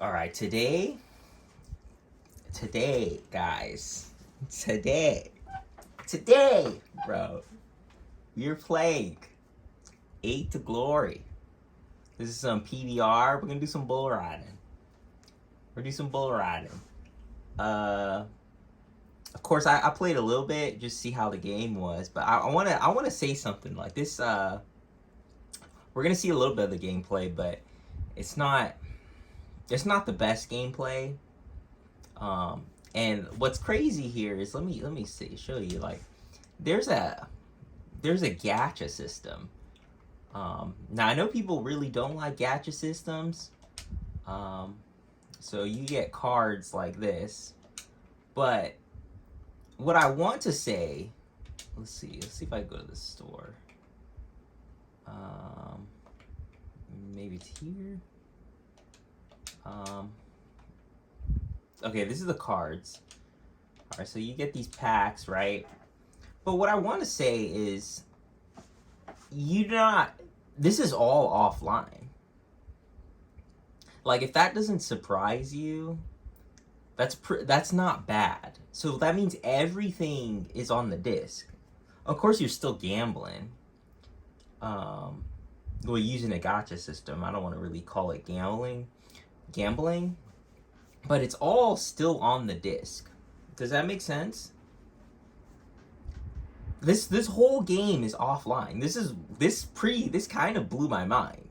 All right, today, guys, today, bro, you're playing 8 to Glory. This is some PBR. We're gonna do some bull riding. We're gonna do some bull riding. Uh, of course, I played a little bit just to see how the game was, but I wanna say something like this. We're gonna see a little bit of the gameplay, but it's not it's not the best gameplay. Um, and what's crazy here is let me show you like there's a there's a gacha system. Now I know people really don't like gacha systems. Um, so you get cards like this, but what I want to say, let's see if I go to the store. Um, Maybe it's here. Um, okay, this is the cards. All right, so you get these packs, right? But what I want to say is, you not. This is all offline. Like, if that doesn't surprise you, that's not bad. So that means everything is on the disc. Of course, you're still gambling. Um, well, using a gotcha system. I don't want to really call it gambling, but it's all still on the disc. Does that make sense? This whole game is offline. This kind of blew my mind.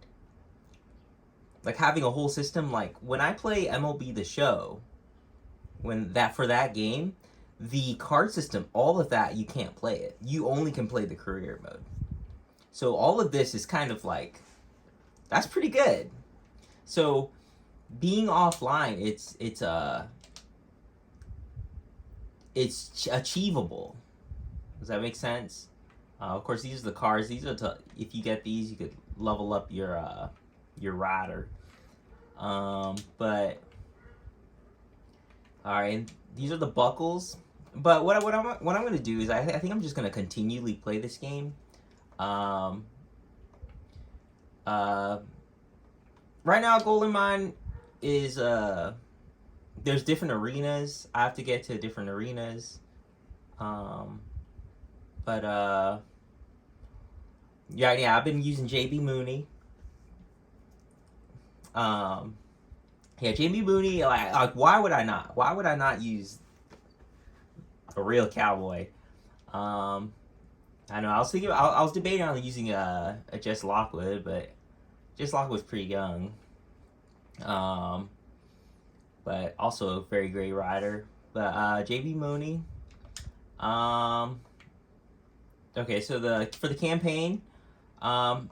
Like having a whole system. Like when I play MLB The Show, for that game, the card system, all of that, you can't play it. You only can play the career mode. So all of this is kind of like, that's pretty good. So being offline, it's achievable. Does that make sense? Of course, these are the cards. If you get these, you could level up your rider. But all right, and these are the buckles. But what I'm gonna do is I think I'm just gonna continually play this game. Um, uh, right now, Golden Mine is there's different arenas. I have to get to different arenas. Um, but yeah, I've been using JB Mooney. Um, yeah, JB Mooney. Like, why would I not? Why would I not use a real cowboy? Um, I know. I was thinking. I was debating on using a Jess Lockwood, but Jess Lockwood's pretty young. Um, but also a very great rider. But JB Mooney. Um, okay, so for the campaign, um,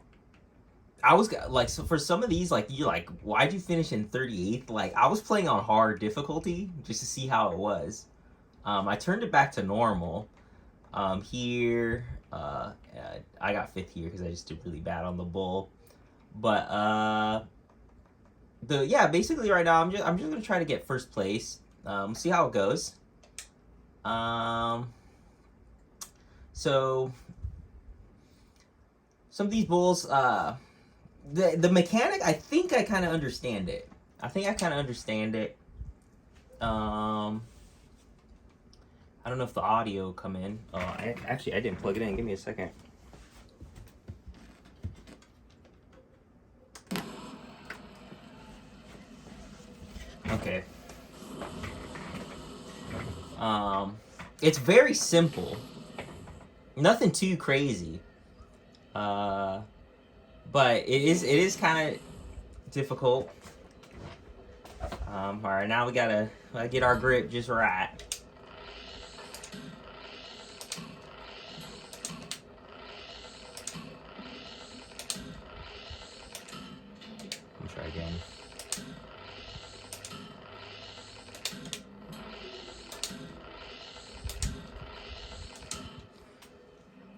I was like, so for some of these, like, you like, why'd you finish in 38th? Like, I was playing on hard difficulty just to see how it was. I turned it back to normal. Here, I got fifth here because I just did really bad on the bull. But basically right now I'm just gonna try to get first place. See how it goes. So some of these bulls, the mechanic, I think I kind of understand it. I don't know if the audio will come in. I didn't plug it in. Give me a second. Okay. It's very simple. Nothing too crazy. But it is kind of difficult. All right, now we gotta get our grip just right. Let me try again.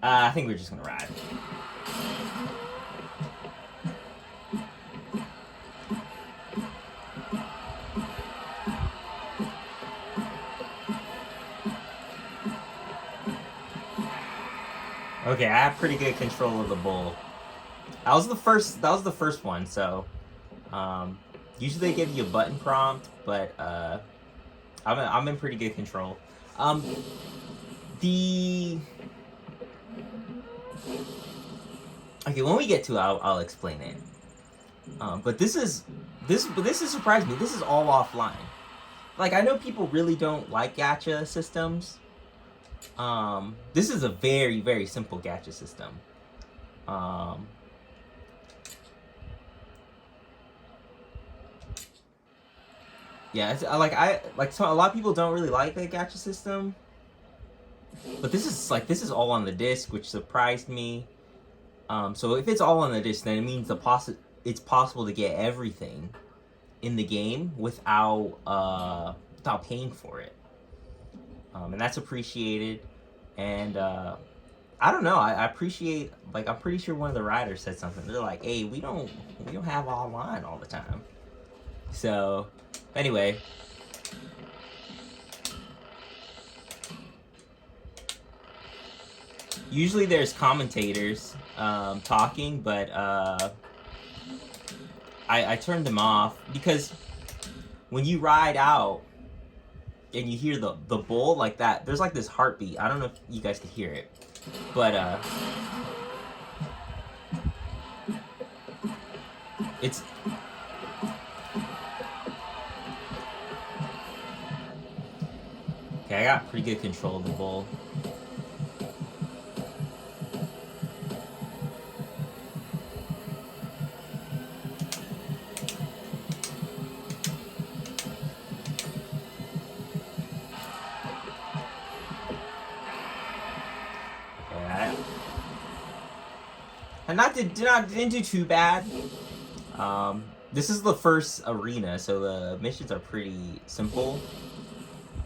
I think we're just gonna ride. Okay, I have pretty good control of the bull. That was the first one, so Usually they give you a button prompt, but I'm in pretty good control. The Okay, when we get to it, I'll explain it. But this is surprised me. This is all offline. Like, I know people really don't like gacha systems. This is a very, very simple gacha system. Yeah, it's, so a lot of people don't really like the gacha system, but this is all on the disc, which surprised me. So if it's all on the disc, then it means it's possible to get everything in the game without paying for it, and that's appreciated. And I don't know. I appreciate, like, I'm pretty sure one of the writers said something. They're like, "Hey, we don't have online all the time." So anyway, usually there's commentators talking, but I turned them off because when you ride out and you hear the bull like that, there's like this heartbeat. I don't know if you guys can hear it, but it's okay. I got pretty good control of the bull. And didn't do too bad. This is the first arena, so the missions are pretty simple.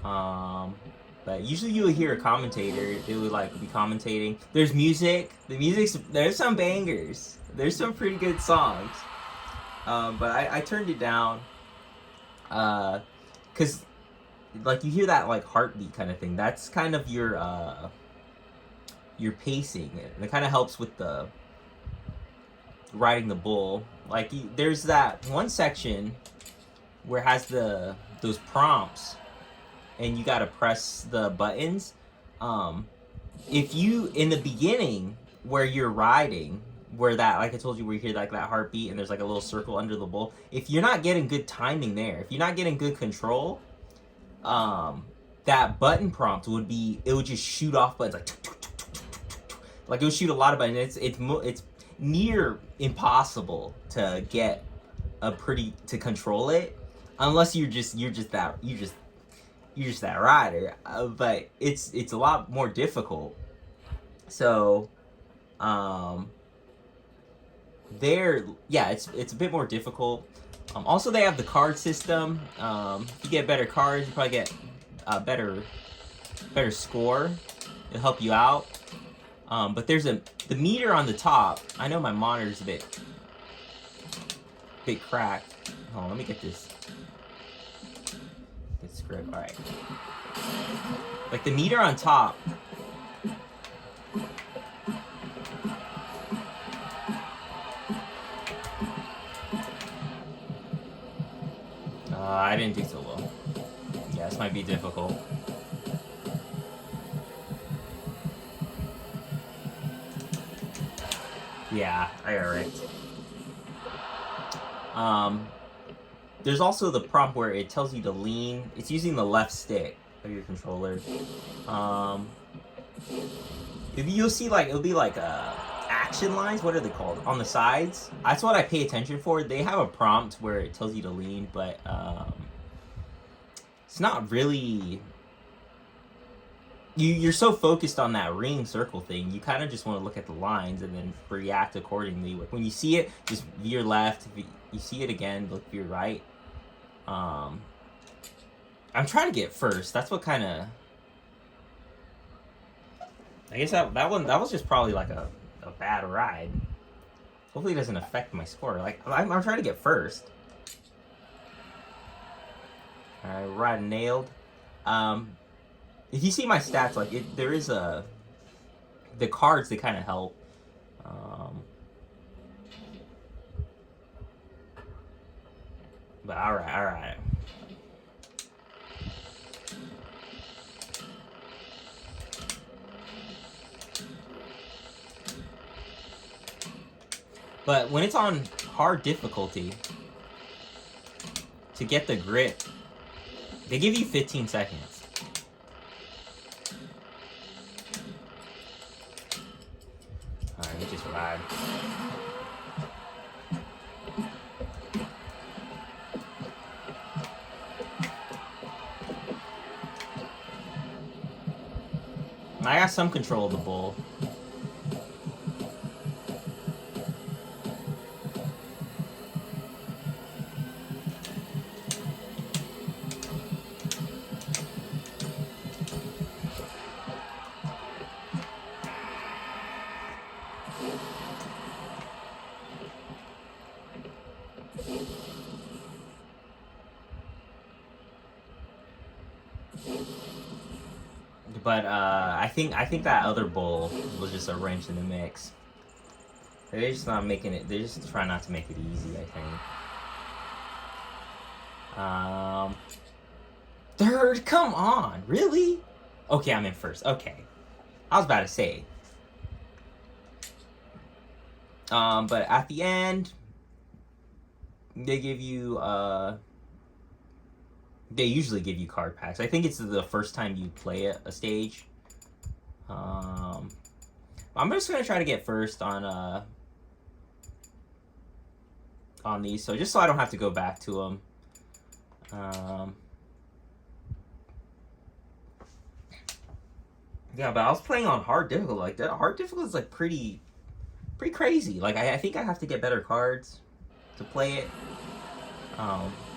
But usually you would hear a commentator. They would like be commentating. There's music. There's some bangers. There's some pretty good songs. But I turned it down. Cause like you hear that like heartbeat kind of thing. That's kind of your pacing. And it kind of helps with the riding the bull. Like there's that one section where it has those prompts and you gotta press the buttons. If you in the beginning where you're riding, where that, like I told you, where you hear like that heartbeat and there's like a little circle under the bull, if you're not getting good timing there, if you're not getting good control, that button prompt would just shoot off buttons like it would shoot a lot of buttons. It's near impossible to get to control it unless you're just that rider. But it's a lot more difficult. So it's a bit more difficult. Also, they have the card system. If you get better cards, you probably get a better score. It'll help you out. But there's the meter on the top. I know my monitor's a bit cracked. Hold on, let me get this script. All right. Like the meter on top. I didn't do so well. Yeah, this might be difficult. Yeah, I got it right. There's also the prompt where it tells you to lean. It's using the left stick of your controller. You'll see like it'll be like action lines. What are they called? On the sides. That's what I pay attention for. They have a prompt where it tells you to lean, but it's not really. You're so focused on that ring circle thing, you kind of just want to look at the lines and then react accordingly. When you see it, just veer left. If you see it again, look veer right. I'm trying to get first. That's what kind of. I guess that was just probably like a bad ride. Hopefully it doesn't affect my score. Like I'm trying to get first. Alright, ride nailed. If you see my stats, like there is the cards, they kind of help. But alright, alright. But when it's on hard difficulty, to get the grip, they give you 15 seconds. Alright, let me just ride. I got some control of the bull. But I think that other bull was just a wrench in the mix. They're just not making it. They're just trying not to make it easy, I think. Third, come on, really? Okay, I'm in first. Okay, I was about to say. But at the end, they give you they usually give you card packs. I think it's the first time you play a stage. I'm just gonna try to get first on these, so just so I don't have to go back to them. Yeah, but I was playing on hard difficult. Like that hard difficult is like pretty crazy. Like I think I have to get better cards to play it.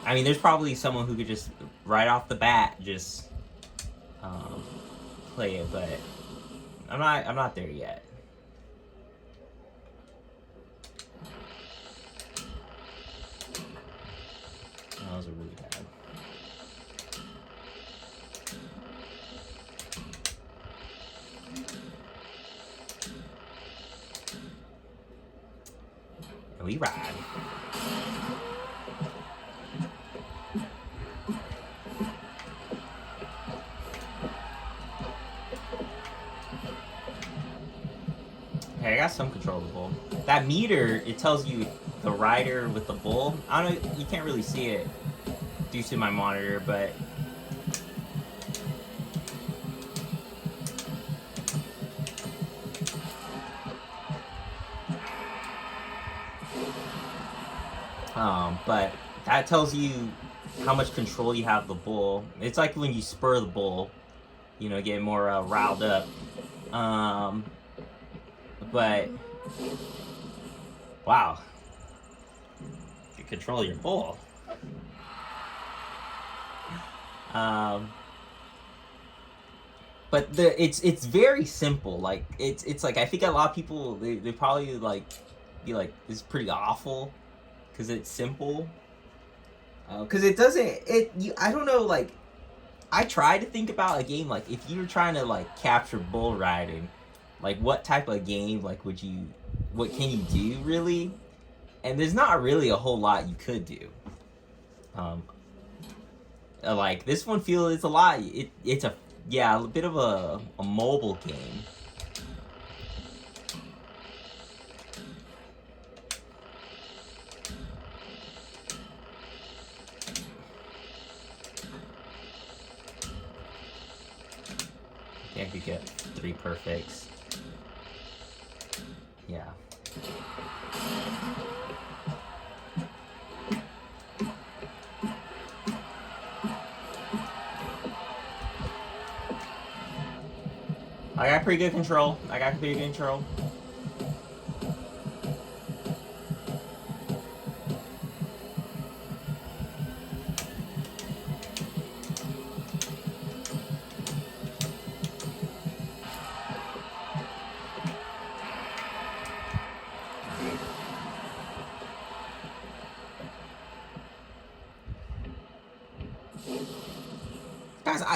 I mean, there's probably someone who could just right off the bat just play it, but I'm not there yet. Those are really bad. And we ride. Okay, I got some control of the bull. That meter, it tells you the rider with the bull. I don't know, you can't really see it due to my monitor, but but that tells you how much control you have of the bull. It's like when you spur the bull, you know, get more riled up. But wow, you control your bull. But it's very simple. Like it's like I think a lot of people they probably like be like, this is pretty awful because it's simple. Because it doesn't I don't know, like I try to think about a game like if you were trying to like capture bull riding, like what type of game like what can you do really? And there's not really a whole lot you could do. Like this one feels it's a lot. It's a bit of a mobile game. I could get 3 perfects. Yeah. I got pretty good control.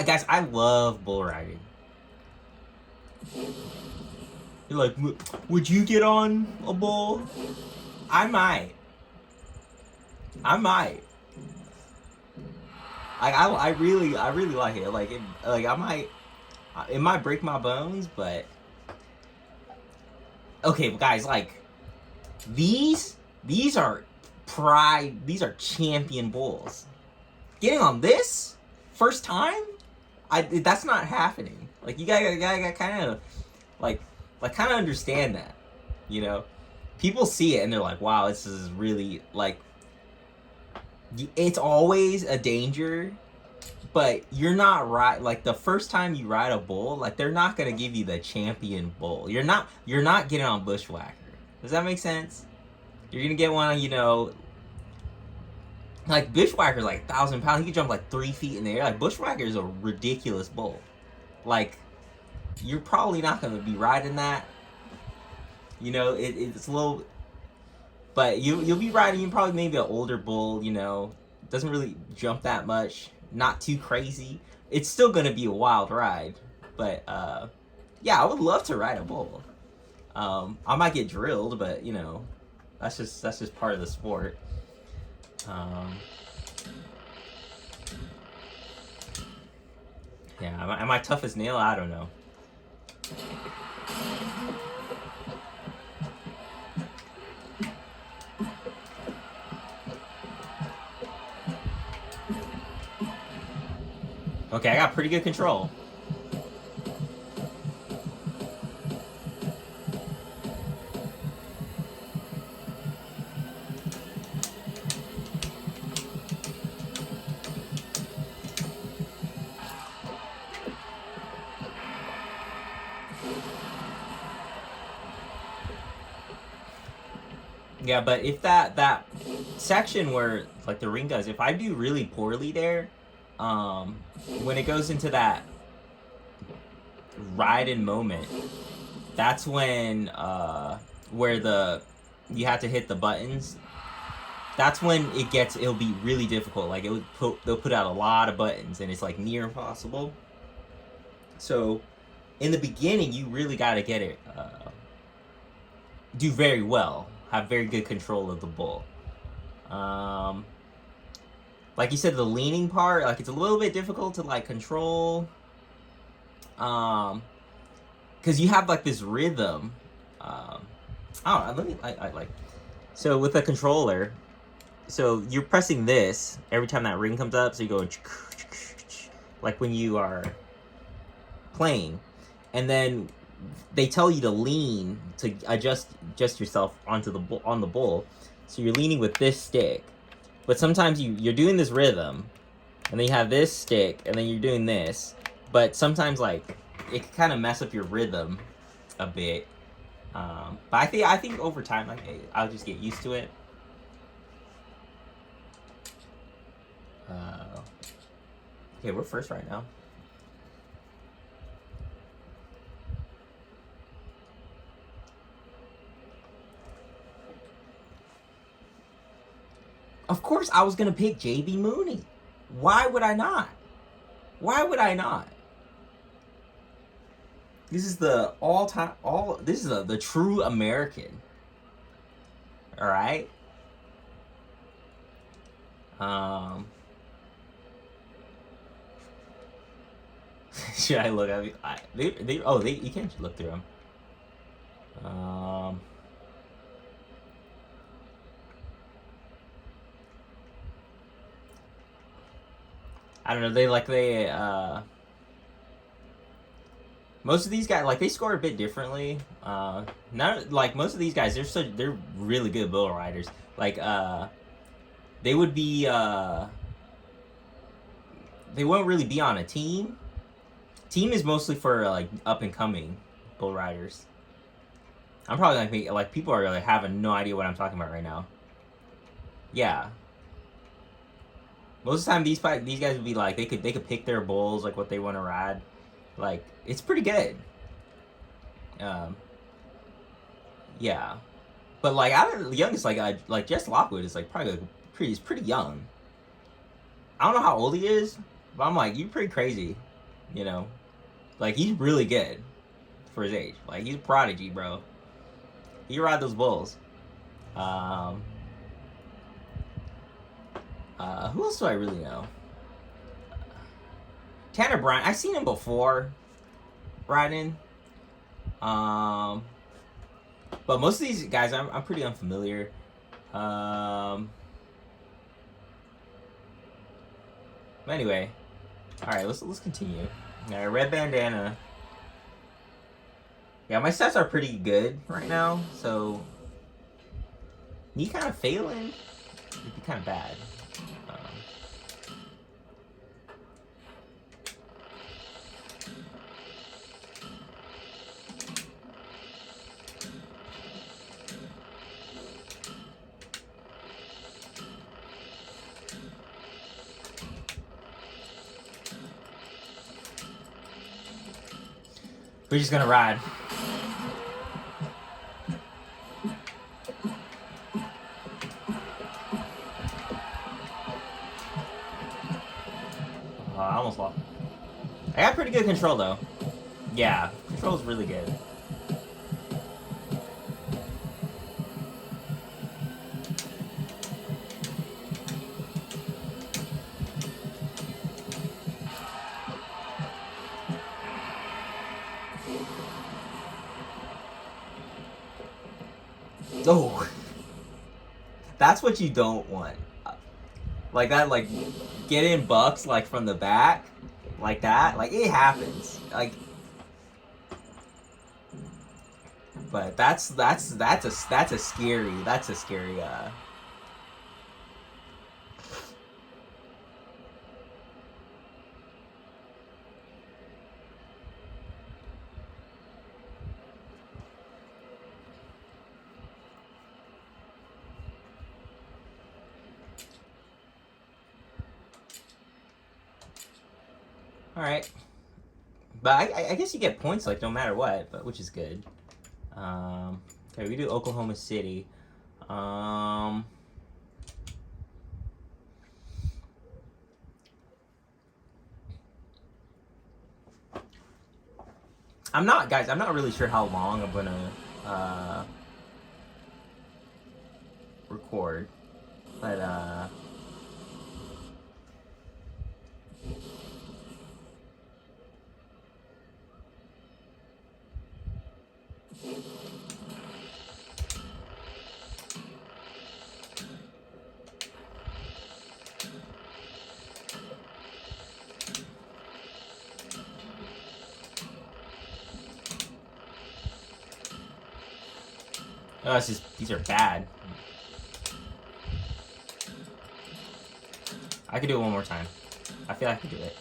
Guys, I love bull riding. You're like, would you get on a bull? I might. I really like it. Like it might break my bones, but okay, guys, like these these are these are champion bulls. Getting on this first time, that's not happening. Like you gotta kind of kind of understand that, you know. People see it and they're like, "Wow, this is really like." It's always a danger, but you're not right. Like the first time you ride a bull, like they're not gonna give you the champion bull. You're not getting on bushwhacker. Does that make sense? You're gonna get one, you know, like bushwhacker's like 1,000 pounds. He can jump like 3 feet in the air. Like bushwhacker is a ridiculous bull. Like you're probably not gonna be riding that. You know, it's a little, but you'll be riding. You probably maybe an older bull. You know, doesn't really jump that much. Not too crazy. It's still gonna be a wild ride, but yeah, I would love to ride a bull. I might get drilled, but you know, that's just part of the sport. Yeah, am I tough as nail? I don't know. Okay, I got pretty good control. Yeah, but if that section where like the ring does, if I do really poorly there, when it goes into that ride in moment, that's when where you have to hit the buttons. That's when it'll be really difficult. Like they'll put out a lot of buttons and it's like near impossible. So in the beginning, you really got to get it do very well, have very good control of the bull. Like you said, the leaning part, like it's a little bit difficult to like control, because you have like this rhythm. I don't know. I like so with a controller. So you're pressing this every time that ring comes up. So you go like when you are playing, and then they tell you to lean to adjust yourself on the bull. So you're leaning with this stick, but sometimes you're doing this rhythm, and then you have this stick, and then you're doing this. But sometimes like it can kind of mess up your rhythm a bit. But I think over time, like I'll just get used to it. Okay, we're first right now. Of course, I was gonna pick JB Mooney. Why would I not? Why would I not? This is the all-time this is the true American. All right. Should I look? You can't look through them. I don't know. Most of these guys, like, they score a bit differently. Not like most of these guys, they're really good bull riders. Like, they would be they won't really be on a team. Team is mostly for like up and coming bull riders. I'm probably gonna think like people are like having no idea what I'm talking about right now. Yeah. Most of the time, these guys would be like they could pick their bulls like what they want to ride. Like it's pretty good. Yeah, but like the youngest like Jess Lockwood is like probably he's pretty young. I don't know how old he is, but I'm like you're pretty crazy, you know. Like he's really good for his age. Like he's a prodigy, bro. He ride those bulls. Who else do I really know? Tanner Bryan, I've seen him before riding. But most of these guys, I'm pretty unfamiliar. Anyway, all right, let's continue. All right, red bandana. Yeah, my stats are pretty good right now, so me kind of failing would be kind of bad. We're just gonna ride. I almost lost. I got pretty good control though. Yeah, control's really good. Oh, that's what you don't want. Like that, like getting bucks like from the back, like that. Like it happens. Like, but that's a scary. All right, but I guess you get points like no matter what, but which is good. Okay, we do Oklahoma City. I'm not, guys. I'm not really sure how long I'm gonna record, but oh, it's just these are bad. I could do it one more time. I feel like I could do it.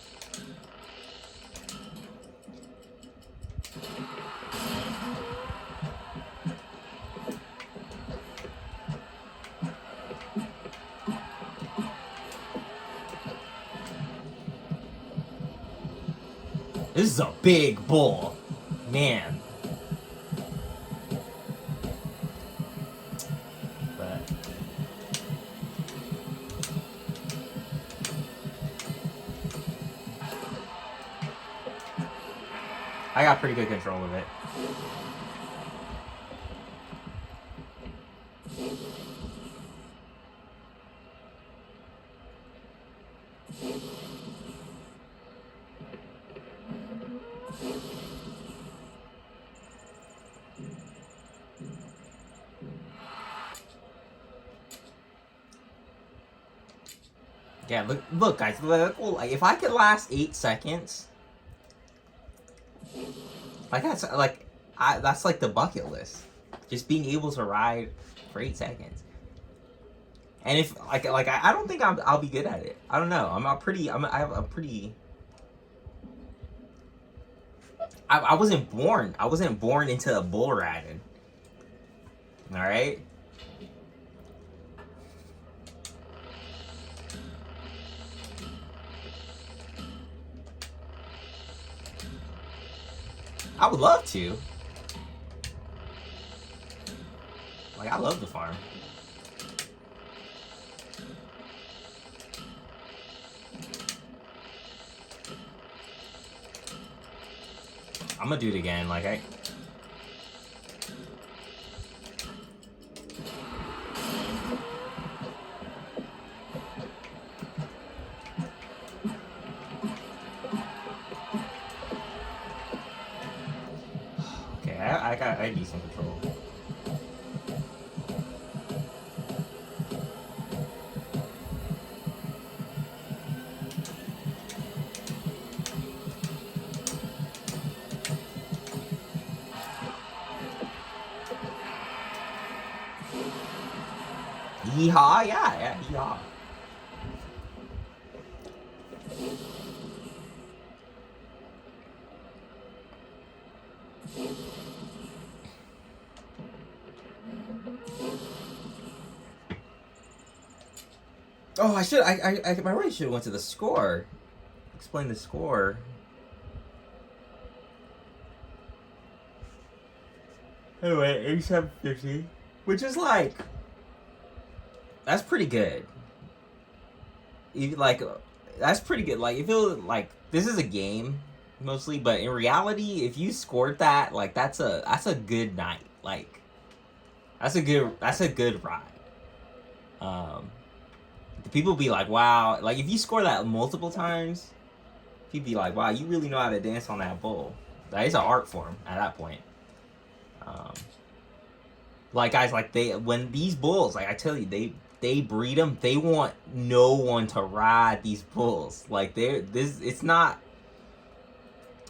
This is a big bull, man. But I got pretty good control of it. Yeah, look, guys. Look, like, if I could last 8 seconds, like that's like the bucket list. Just being able to ride for 8 seconds. And if I don't think I'll be good at it. I don't know. I wasn't born into a bull riding. All right. I would love to. Like, I love the farm. I'm gonna do it again. Like, I decent control. Yeehaw, yeah, yeehaw. Oh, I really should have went to the score. Explain the score. Anyway, 8750, which is like, that's pretty good. Like, that's pretty good. Like, you feel like this is a game mostly, but in reality, if you scored that, like, that's a good night. Like, that's a good ride. People be like, wow, like if you score that multiple times, people be like, wow, you really know how to dance on that bull. That is an art form at that point. Like guys, like when these bulls, like I tell you, they breed them. They want no one to ride these bulls. Like it's not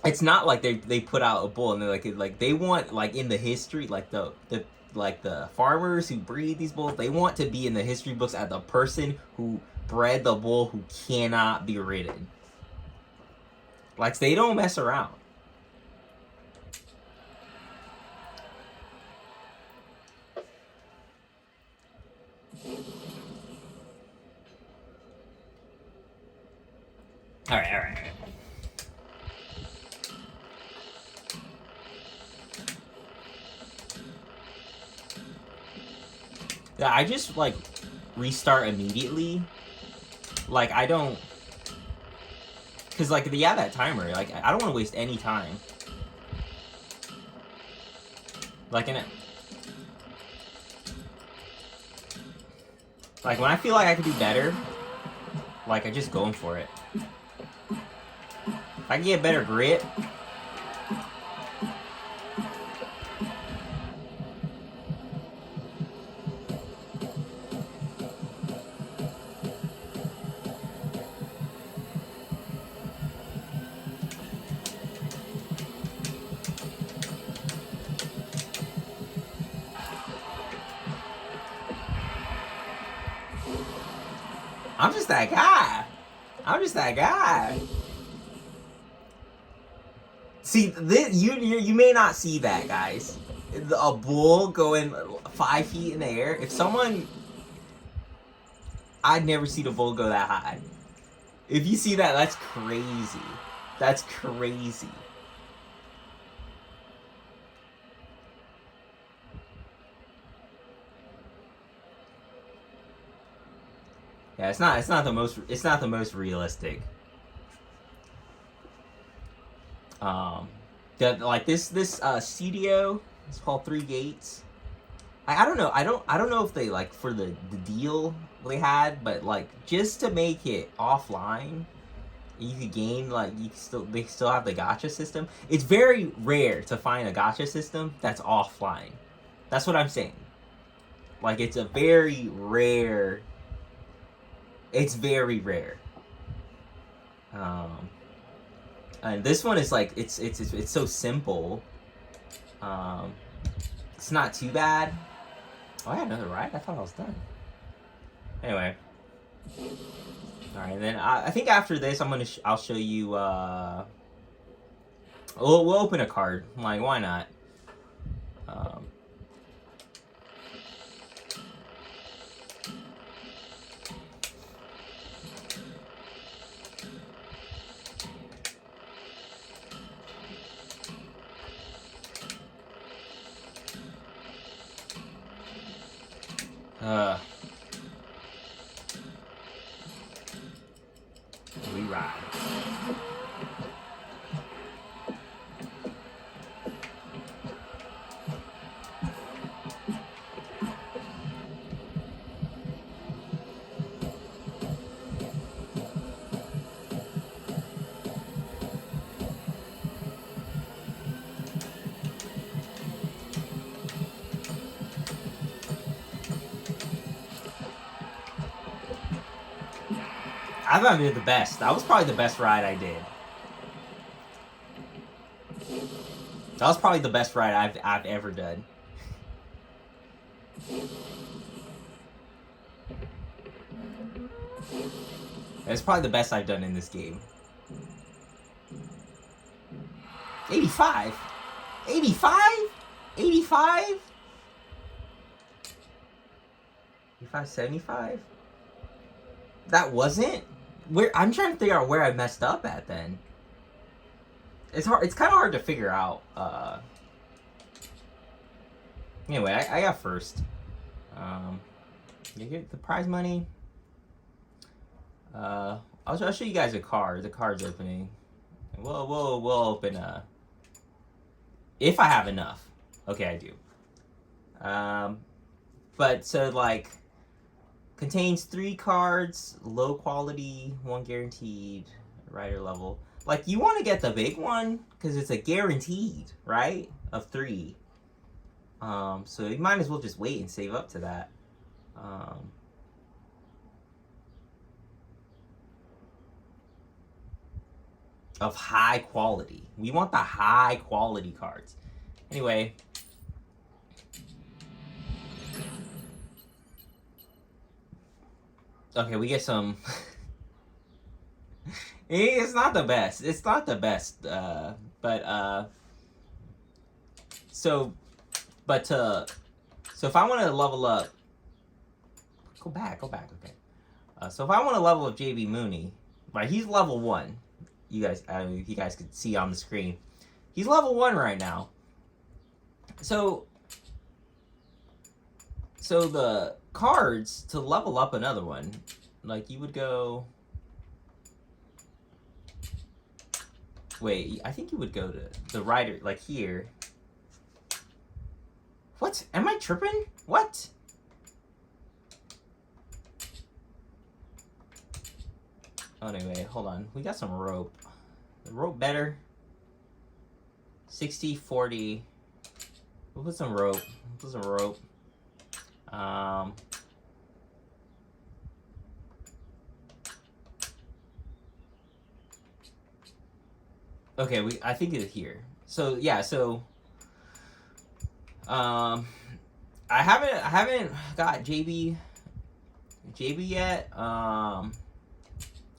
like they put out a bull and they're like they want, like, in the history, like the farmers who breed these bulls, they want to be in the history books as the person who bred the bull who cannot be ridden. Like, they don't mess around. All right. Yeah, I just, like, restart immediately. Like, I don't... Because, like, that timer, like, I don't want to waste any time. Like, like, when I feel like I could do better, like, I just going for it. If I can get better grit... I'm just that guy. See, you may not see that, guys. A bull going 5 feet in the air. If someone... I'd never seen a bull go that high. If you see that, that's crazy. That's crazy. Yeah, it's not the most realistic. This CDO, it's called 3 Gates. I don't know. I don't know if they, like, for the deal they had, but, like, just to make it offline, you could gain, like, they still have the gacha system. It's very rare to find a gacha system that's offline. That's what I'm saying. Like, it's a very rare. It's very rare. And this one is like it's so simple. It's not too bad. Oh, I had another ride? I thought I was done. Anyway. Alright, then I think after this I'll show you we'll open a card. Like, why not? We ride. I thought I did the best. That was probably the best ride I did. That was probably the best ride I've ever done. It's probably the best I've done in this game. 85? 85? 85? 85, 75? That wasn't? I'm trying to figure out where I messed up at then. It's hard. It's kind of hard to figure out. Anyway, I got first. You get the prize money. I'll show you guys a card. The card's opening. We'll open if I have enough. Okay, I do. But so like contains 3 cards, low quality, 1 guaranteed, rider level. Like you want to get the big one because it's a guaranteed, right? Of 3. So you might as well just wait and save up to that. Of high quality. We want the high quality cards. Anyway. Okay, we get some. It's not the best. It's not the best. So if I want to level up, go back. Okay. So if I want to level up JB Mooney, right? He's level 1. You guys could see on the screen. He's level 1 right now. So the cards to level up another one, like you would go. Wait, I think you would go to the rider, like here. What? Am I tripping? What? Oh, anyway, hold on. We got some rope. The rope better. 60, 40. We'll put some rope. Okay, I think it's here. So yeah, I haven't got JB yet.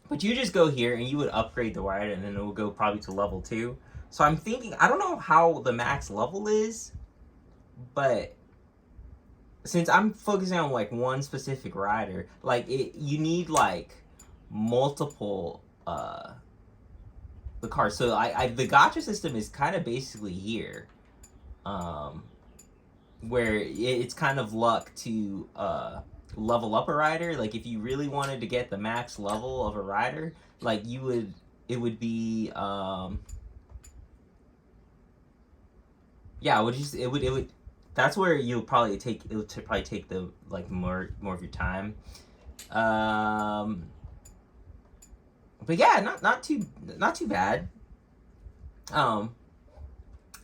But you just go here and you would upgrade the rider and then it will go probably to level 2. So I'm thinking, I don't know how the max level is, but since I'm focusing on like one specific rider, like you need like multiple the cards. So the gacha system is kind of basically here, where it's kind of luck to level up a rider. Like if you really wanted to get the max level of a rider, like it would be yeah, it would that's where you'll probably take the like more of your time. But yeah, not too bad.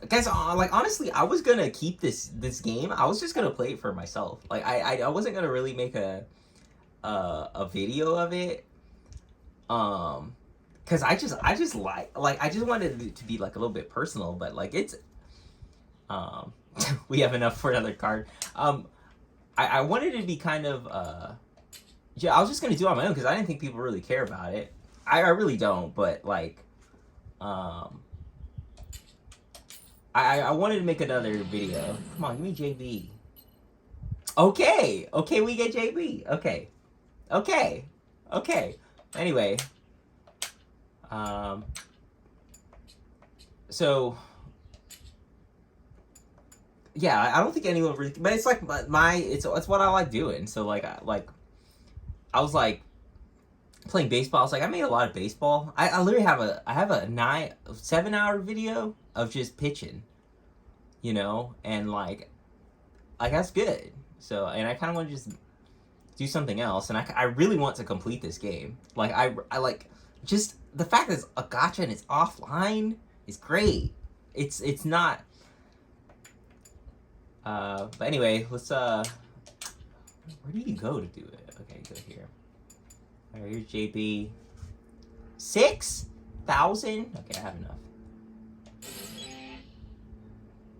Guys, like honestly, I was gonna keep this game. I was just gonna play it for myself. Like I wasn't gonna really make a video of it. Cause I just I just wanted it to be like a little bit personal, but like it's we have enough for another card. I wanted it to be kind of yeah, I was just gonna do it on my own because I didn't think people really care about it. I really don't, but like I wanted to make another video. Come on, give me JB. Okay, we get JB. Okay. Anyway, so yeah, I don't think anyone really, but it's like it's what I like doing. So like I was like playing baseball. I was like, I made a lot of baseball. I literally have a 7-hour video of just pitching, and like that's good. So, and I kind of want to just do something else, and I really want to complete this game. Like I like just the fact that it's a gacha and it's offline is great. It's not. But anyway, let's where do you go to do it? Okay, go here. Alright, here's JB. 6,000? Okay, I have enough.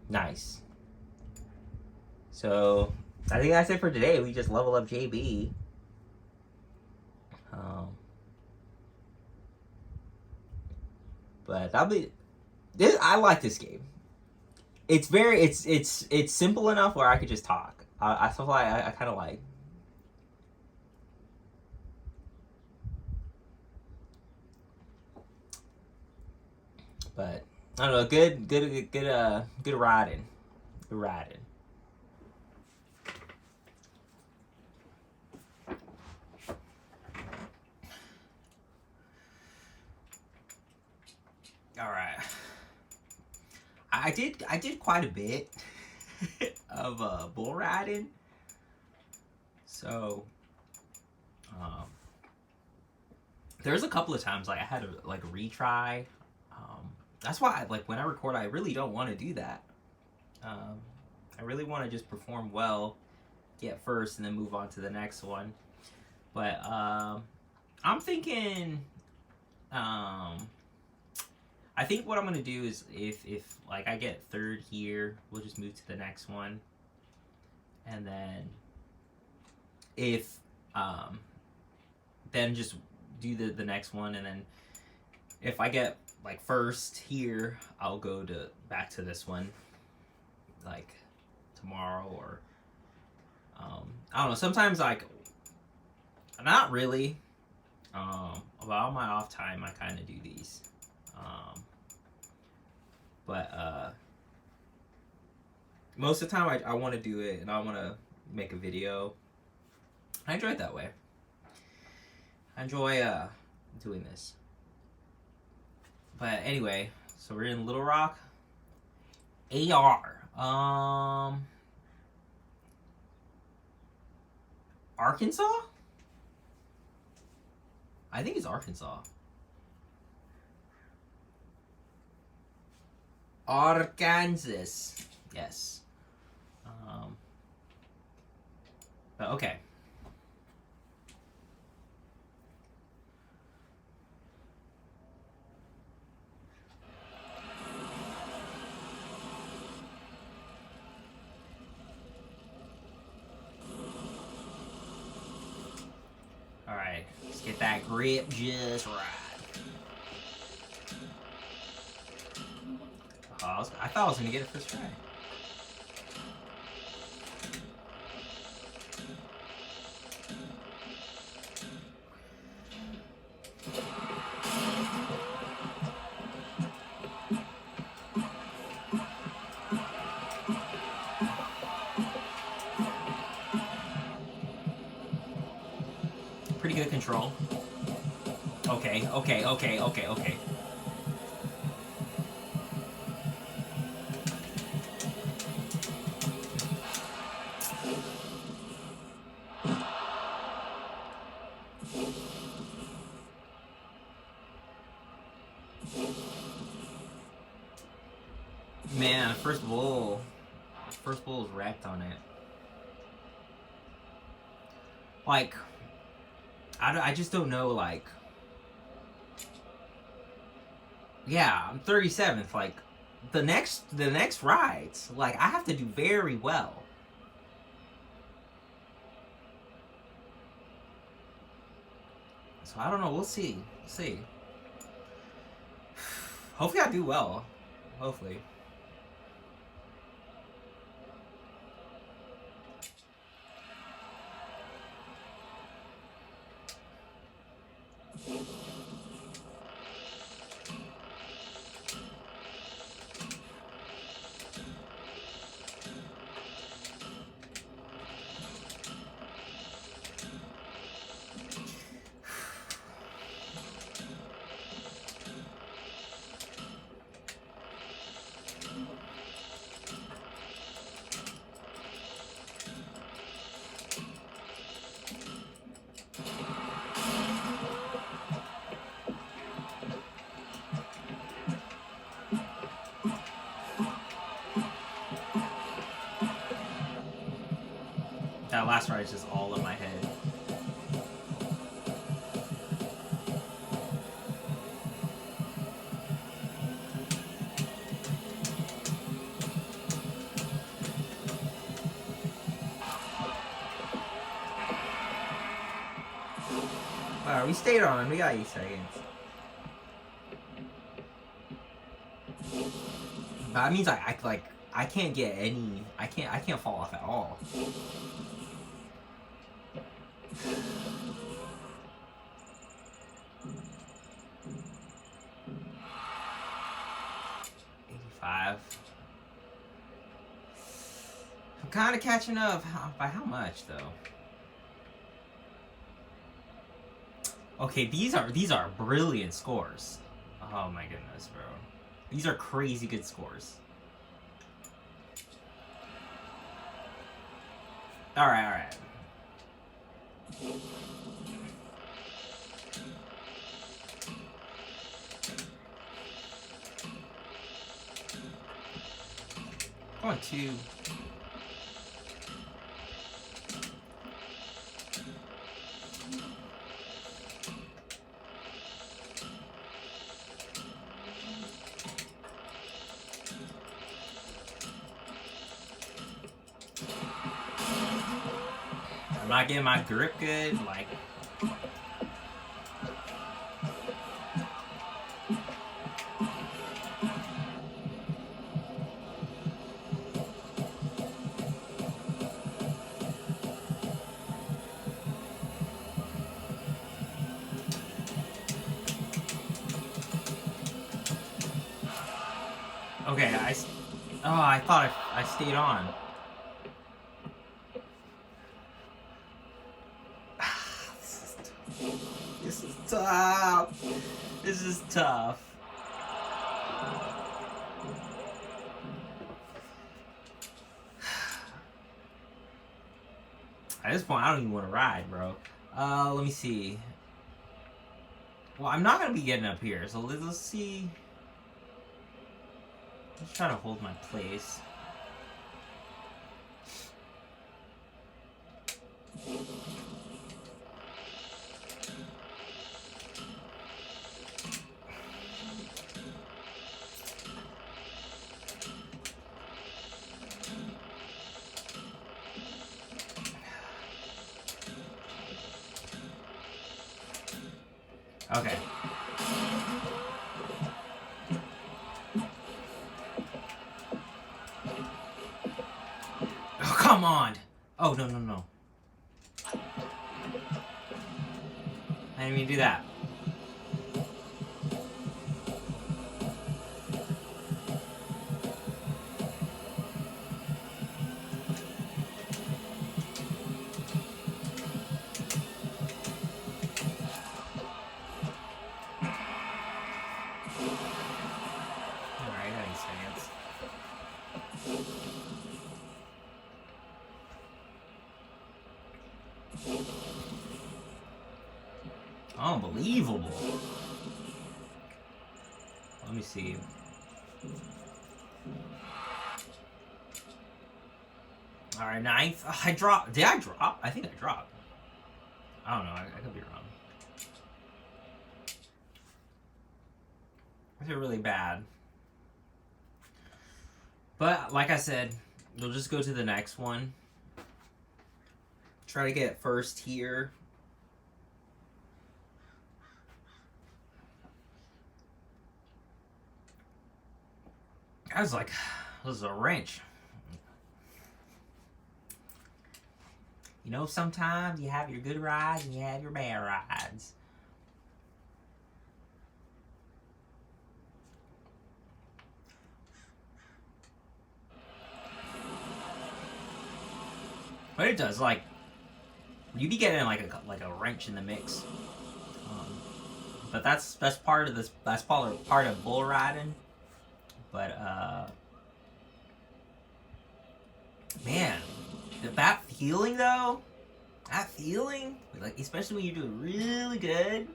Nice. So, I think that's it for today. We just level up JB. But that'll be. I like this game. It's very. It's simple enough where I could just talk. I feel like I kind of like. But I don't know. Good riding. Good riding. All right. I did quite a bit of bull riding. So there's a couple of times like I had to like retry. That's why like when I record I really don't want to do that. I really want to just perform well, get first, and then move on to the next one. But I'm thinking I think what I'm gonna do is if like I get third here, we'll just move to the next one, and then if then just do the next one, and then if I get like first here, I'll go back to this one like tomorrow, or I don't know. Sometimes like not really. But on my off time, I kind of do these. But most of the time I want to do it and I want to make a video. I enjoy it that way. I enjoy doing this. But anyway, so we're in Little Rock. AR. Arkansas? I think it's Arkansas. Arkansas. Yes. But okay. Alright, let's get that grip just right. I thought I was going to get it first try. Pretty good control. Okay. Man, first bull is wrecked on it. Like, I just don't know, like, yeah, I'm 37th, like, the next rides, like, I have to do very well. So, I don't know, we'll see. Hopefully I do well. Hopefully. That last ride is just all in my head. Alright, we stayed on. We got 8 seconds. But that means I can't get any. I can't fall off at all. I'm kind of catching up. By how much though? Okay, these are brilliant scores. Oh my goodness, bro. These are crazy good scores. All right. Going two. I'm not getting my grip good, like. Okay, I thought I stayed on. This is tough. This is tough. At this point, I don't even want to ride, bro. Let me see. Well, I'm not gonna be getting up here, so let's see. Let's try to hold my place. Okay. Oh, come on! Oh, no. I didn't mean to do that. Unbelievable. Let me see. Alright, 9th. I dropped. Did I drop? I think I dropped. I don't know. I could be wrong. I feel really bad. But, like I said, we'll just go to the next one. Try to get first here. I was like, this is a wrench. You know, sometimes you have your good rides and you have your bad rides. But it does, like, you be getting like a wrench in the mix. But that's part of this. That's part of bull riding. But man, that feeling though, that feeling, like especially when you're doing really good,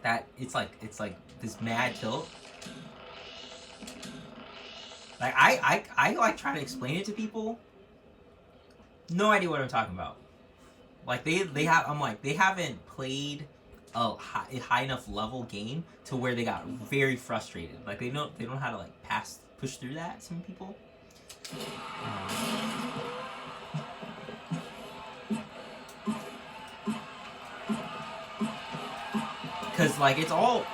that it's like this mad tilt. Like I like try to explain it to people. No idea what I'm talking about. Like they haven't played a high enough level game to where they got very frustrated. Like they don't know how to like push through that. Some people. Because, like, it's all...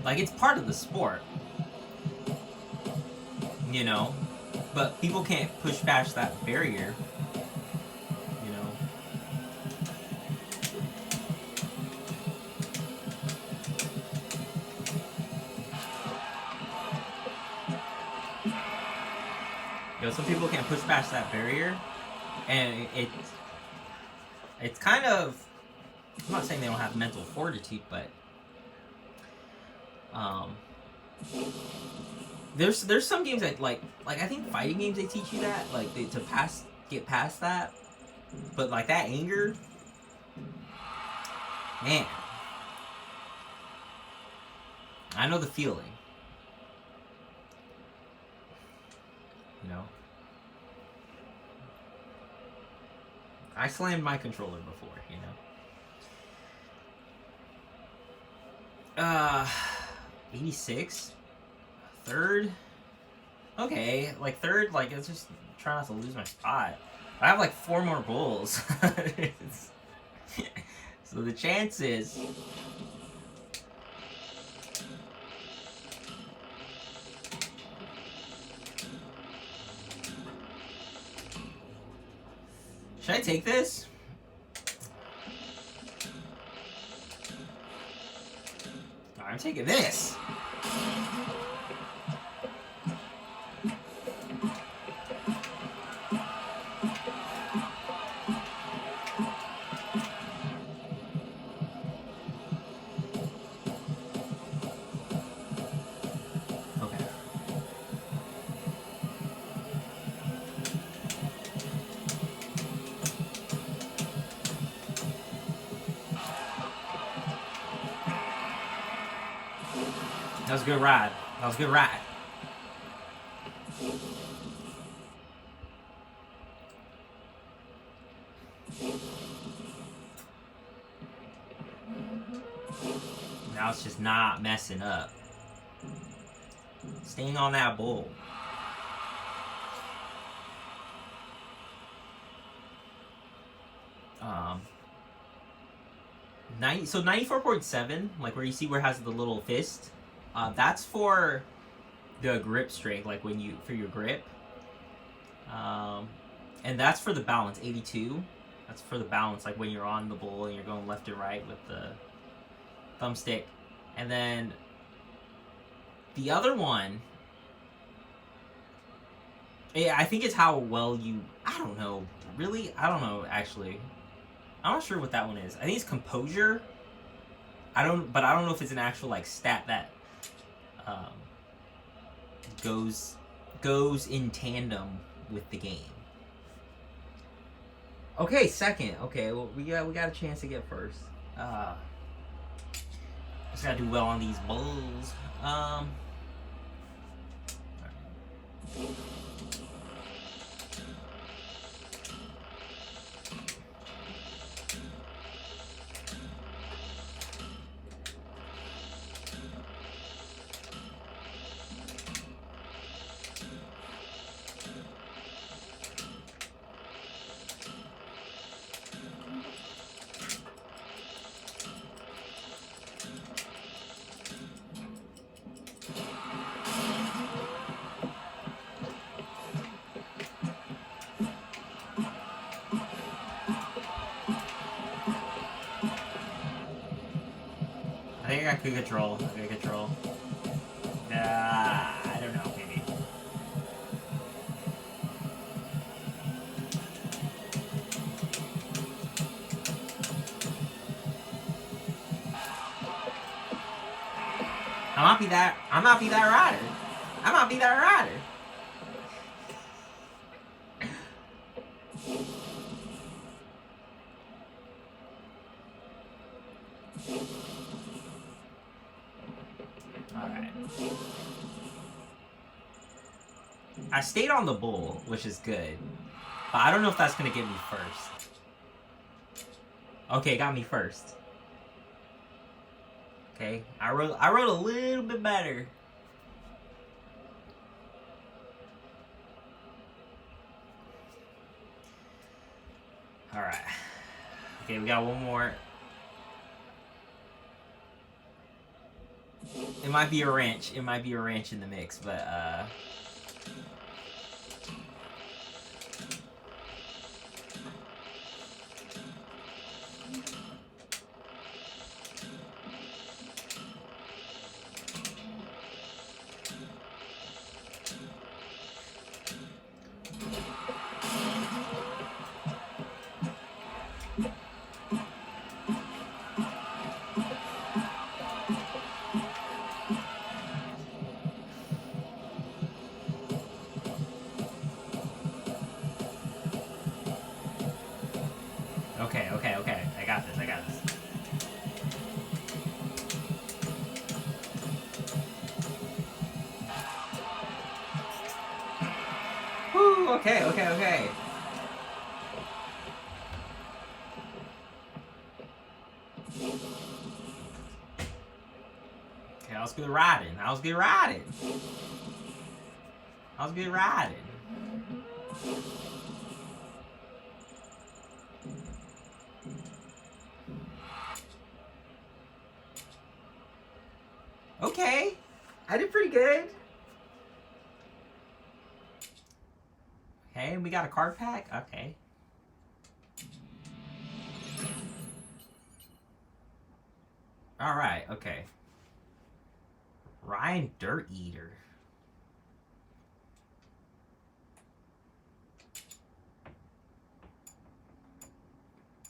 Like, it's part of the sport. You know? But people can't push past that barrier. You know? Some people can't push past that barrier. And it's kind of... I'm not saying they don't have mental fortitude, but... There's some games that like I think fighting games they teach you that like to get past that, but like that anger, man, I know the feeling, you know. I slammed my controller before, you know. 86. Third? Okay, like third, like let's just try not to lose my spot. I have like 4 more bulls. So the chances... Should I take this? I'm taking this. That was a good ride. That was a good ride. Now it's just not messing up. Staying on that bull. So 94.7, like where you see where it has the little fist, that's for the grip strength, like when you, for your grip. And that's for the balance, 82. That's for the balance, like when you're on the bull and you're going left and right with the thumbstick. And then the other one, I think it's how well you, I don't know, really? I don't know, actually. I'm not sure what that one is. I think it's composure. But I don't know if it's an actual like stat that goes in tandem with the game. Okay, second. Okay, well we got a chance to get first. Just gotta do well on these bulls. I think I could control. I don't know, maybe. I might be that rider. Alright. I stayed on the bull, which is good. But I don't know if that's gonna get me first. Okay, it got me first. Okay, I wrote a little bit better. Alright. Okay, we got one more. It might be a wrench. It might be a wrench in the mix, but okay. I got this. Woo, okay. Okay, I was good riding. Okay, I did pretty good. Okay, we got a card pack. Okay. All right. Okay. Ryan Dirt Eater.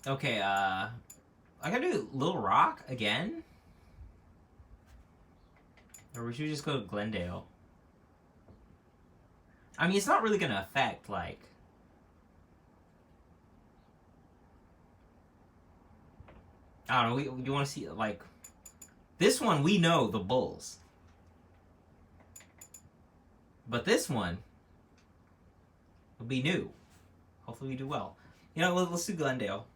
Okay. I gotta do Little Rock again. Or we should just go to Glendale. I mean, it's not really gonna affect, like... I don't know, you want to see, like... This one, we know the Bulls. But this one will be new. Hopefully we do well. You know, let's do Glendale.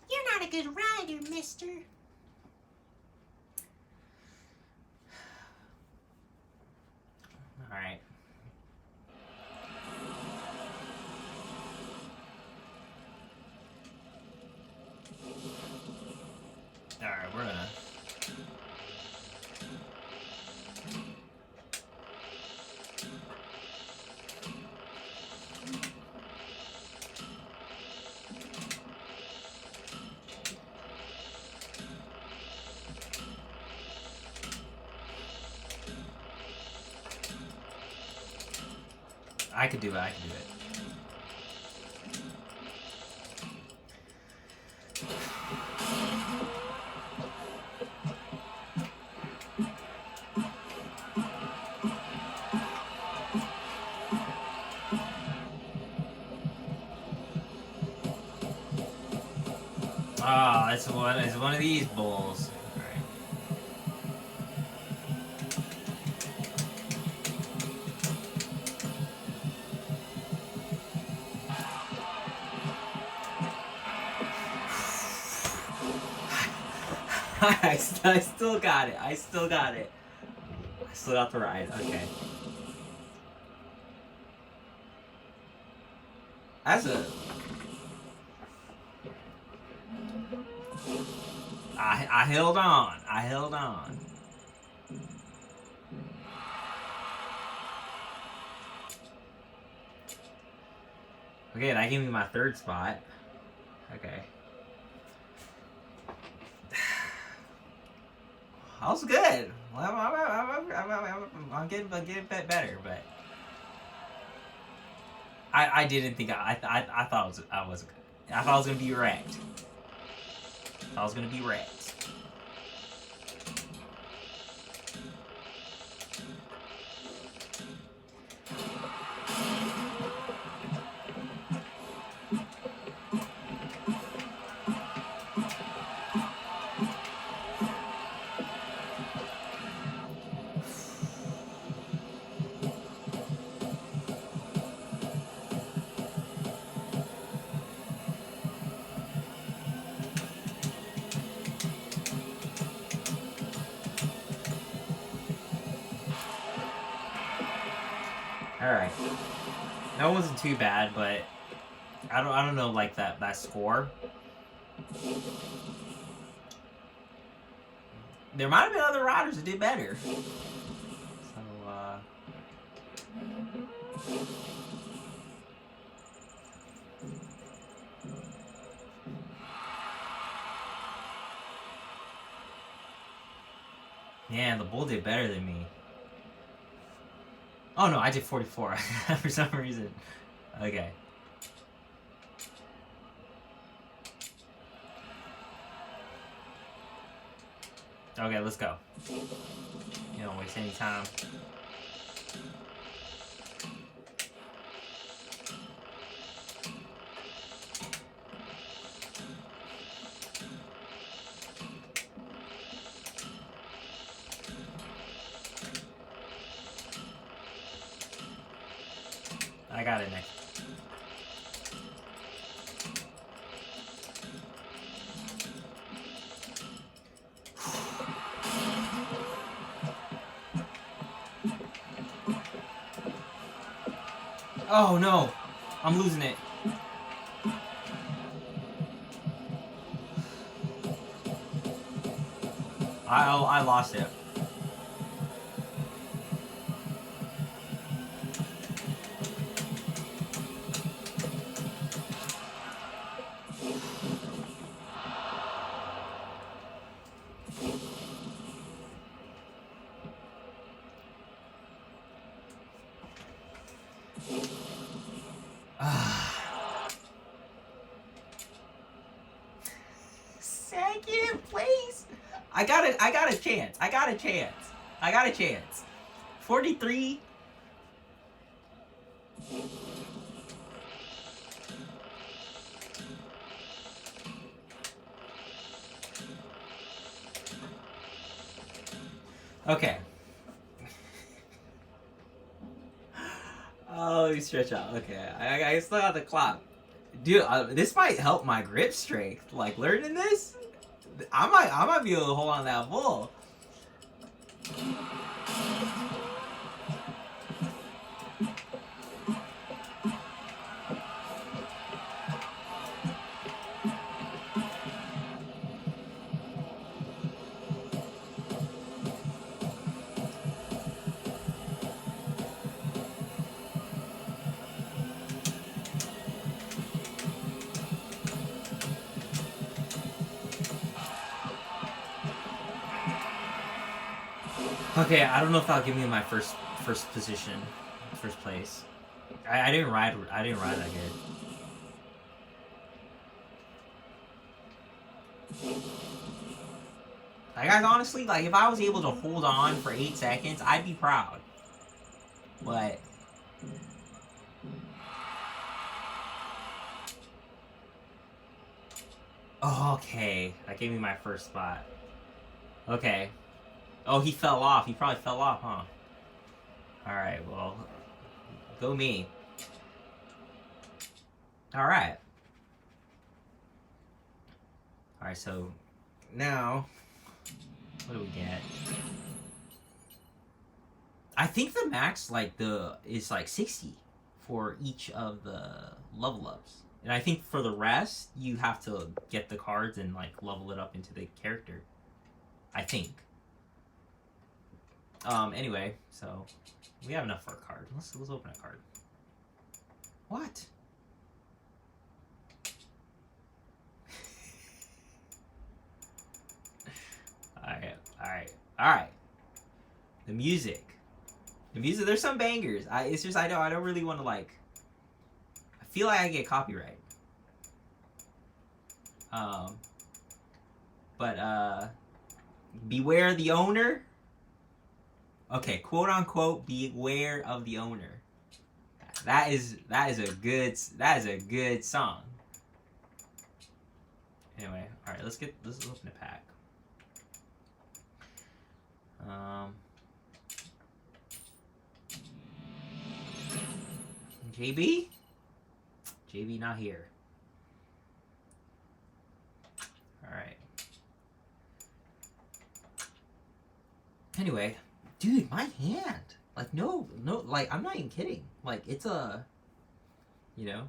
You're not a good rider, mister. Alright. Alright, we're gonna... I could do it. Ah, it's one of these bulls. I still got it. I still got the ride. Okay. That's a... I held on. Okay, that gave me my third spot. Okay. That was good. I'm getting better, but I didn't think I thought I was gonna be wrecked. I was gonna be wrecked. Alright. That wasn't too bad, but I don't know like that score. There might have been other riders that did better. So yeah, the bull did better than me. Oh no, I did 44 for some reason. Okay. Okay, let's go. You don't waste any time. I got it next. Oh no, I'm losing it. I lost it. Second place. I got a chance. I got a chance. 43. Okay. Oh, let me stretch out. Okay, I still got the clock. Dude, this might help my grip strength. Like, learning this, I might be able to hold on to that bull. Okay, I don't know if that'll give me my first position, first place. I didn't ride that good. Like, guys, honestly, like, if I was able to hold on for 8 seconds, I'd be proud. But okay, that gave me my first spot. Okay. Oh, he fell off. He probably fell off, huh? Alright, well, go me. Alright. Alright, so now, what do we get? I think the max, like, is like 60 for each of the level ups. And I think for the rest, you have to get the cards and, like, level it up into the character. I think. Anyway, so we have enough for a card. Let's open a card. What? Alright. The music. There's some bangers. It's just I don't really want to, like, I feel like I get copyright. But beware the owner. Okay, quote unquote, beware of the owner. That is a good song. Anyway, all right, let's open a pack. JB not here. All right. Anyway, dude, my hand. Like, no, like, I'm not even kidding. Like, it's a, you know.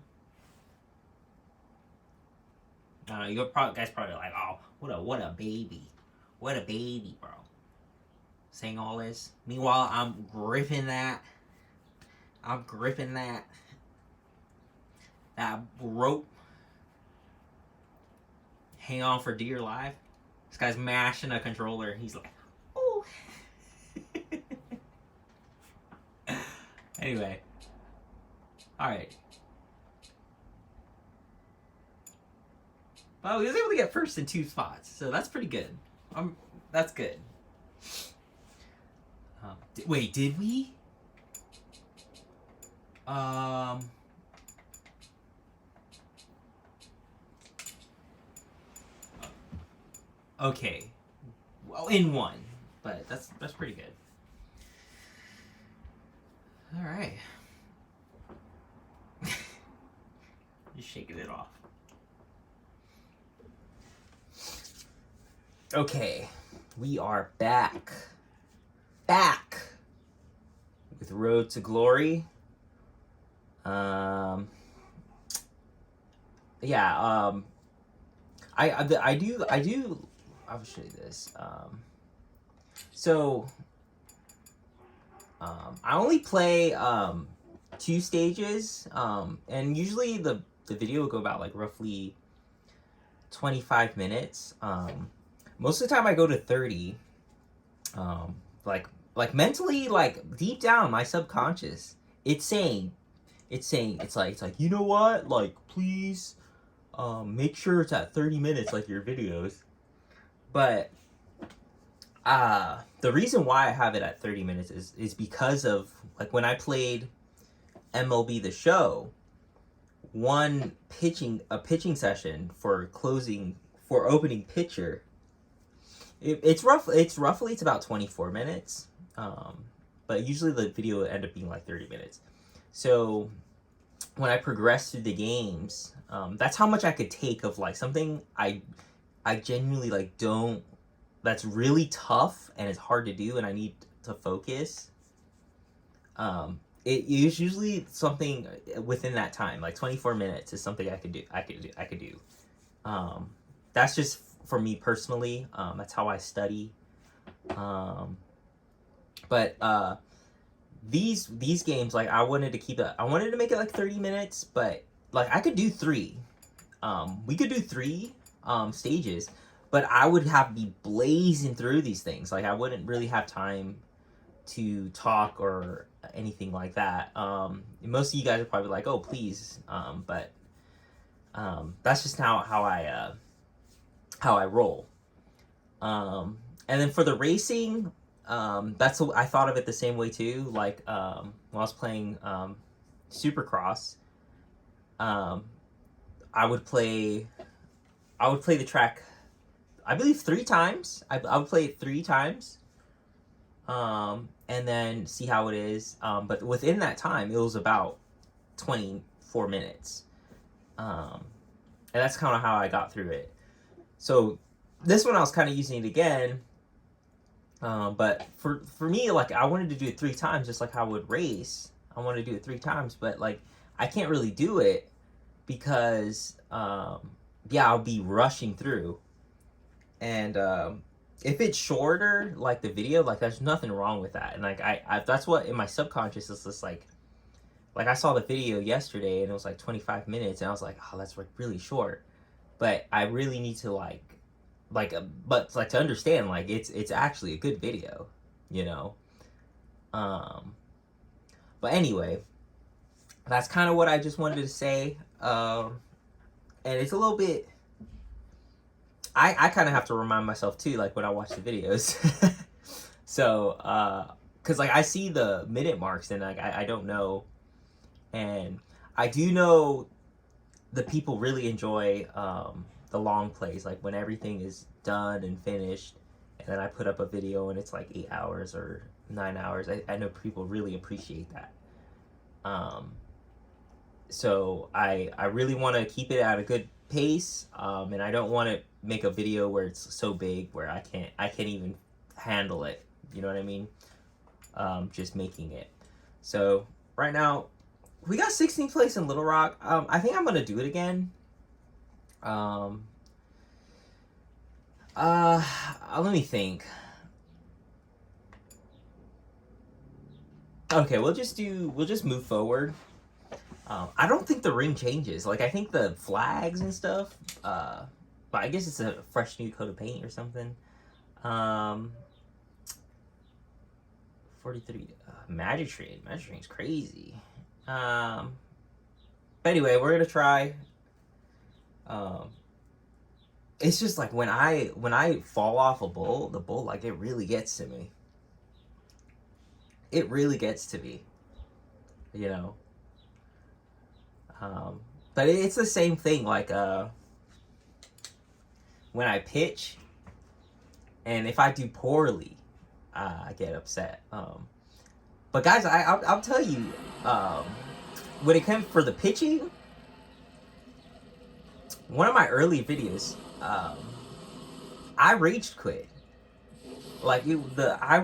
Guys probably like, oh, what a baby, bro, saying all this. Meanwhile, I'm gripping that rope, hang on for dear life. This guy's mashing a controller. He's like, oh. Anyway, all right. Well, he was able to get first in 2 spots, so that's pretty good. That's good. Wait, did we? Okay. Well, in 1, but that's pretty good. All right. Just shaking it off. Okay, we are back with Road to Glory. I will show you this. I only play 2 stages, and usually the video will go about like roughly 25 minutes. Most of the time I go to 30. Like mentally, like deep down, my subconscious, it's like, you know what? Like, please, make sure it's at 30 minutes, like your videos. But, the reason why I have it at 30 minutes is because of, like, when I played MLB The Show, a pitching session for opening pitcher, it's about 24 minutes. But usually the video would end up being like 30 minutes. So when I progress through the games, that's how much I could take of like something I genuinely like don't, that's really tough and it's hard to do and I need to focus. It is usually something within that time, like 24 minutes is something I could do. That's just for me personally. That's how I study. But these games, like I wanted to make it like 30 minutes, but like I could do 3. We could do 3 stages, but I would have to be blazing through these things. Like I wouldn't really have time to talk or anything like that. Most of you guys are probably like, oh please, but that's just how I roll. And then for the racing, I thought of it the same way too. Like when I was playing Supercross, I would play the track, I believe 3 times. I would play it 3 times, and then see how it is. But within that time, it was about 24 minutes, and that's kind of how I got through it. So this one I was kind of using it again. But for me, like I wanted to do it 3 times, just like how I would race. I wanted to do it 3 times, but like I can't really do it because I'll be rushing through. And if it's shorter, like the video, like there's nothing wrong with that. And like I that's what in my subconscious is just like I saw the video yesterday and it was like 25 minutes and I was like, oh, that's like really short. But I really need to but like to understand, like it's actually a good video, you know. But anyway, that's kind of what I just wanted to say. And it's a little bit, I kind of have to remind myself too, like when I watch the videos. So because like I see the minute marks and like I don't know, and I do know the people really enjoy the long plays, like when everything is done and finished and then I put up a video and it's like 8 hours or 9 hours. I know people really appreciate that. So I really want to keep it at a good pace, and I don't want to make a video where it's so big where I can't even handle it, you know what I mean? Just making it. So right now we got 16th place in Little Rock. I think I'm gonna do it again. Let me think. Okay, we'll just move forward. I don't think the ring changes. Like, I think the flags and stuff, but I guess it's a fresh new coat of paint or something. 43, Magic Train. Magic Train's crazy. But anyway, we're gonna try. It's just like when I fall off a bull, the bull, like, it really gets to me. It really gets to me, you know. But it's the same thing. Like, when I pitch, and if I do poorly, I get upset. But guys, I'll tell you, when it comes for the pitching, one of my early videos, I rage quit. Like, I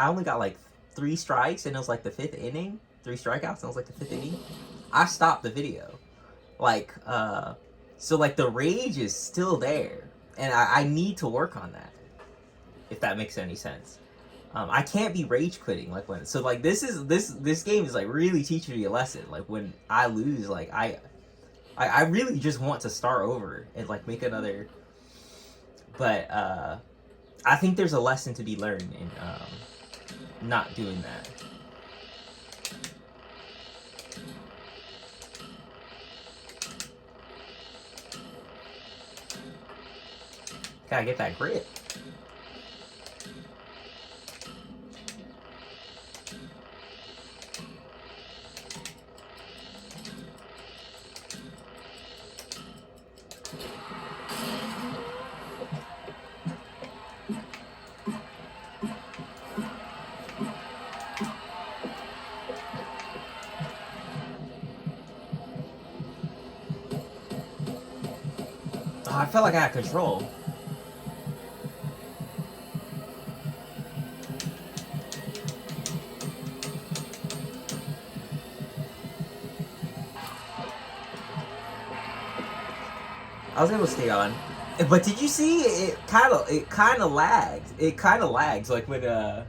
only got like 3 strikes, and it was like the 5th inning. 3 strikeouts, and it was like the 5th inning. I stopped the video. Like, so like the rage is still there, and I need to work on that. If that makes any sense. I can't be rage quitting like when, so like this game is like really teaching me a lesson. Like, when I lose, like I really just want to start over and like make another. But I think there's a lesson to be learned in not doing that. Gotta get that grip. Oh, I felt like I had control. I was able to stay on, but did you see it? Kind of lagged. It kind of lags. Like when I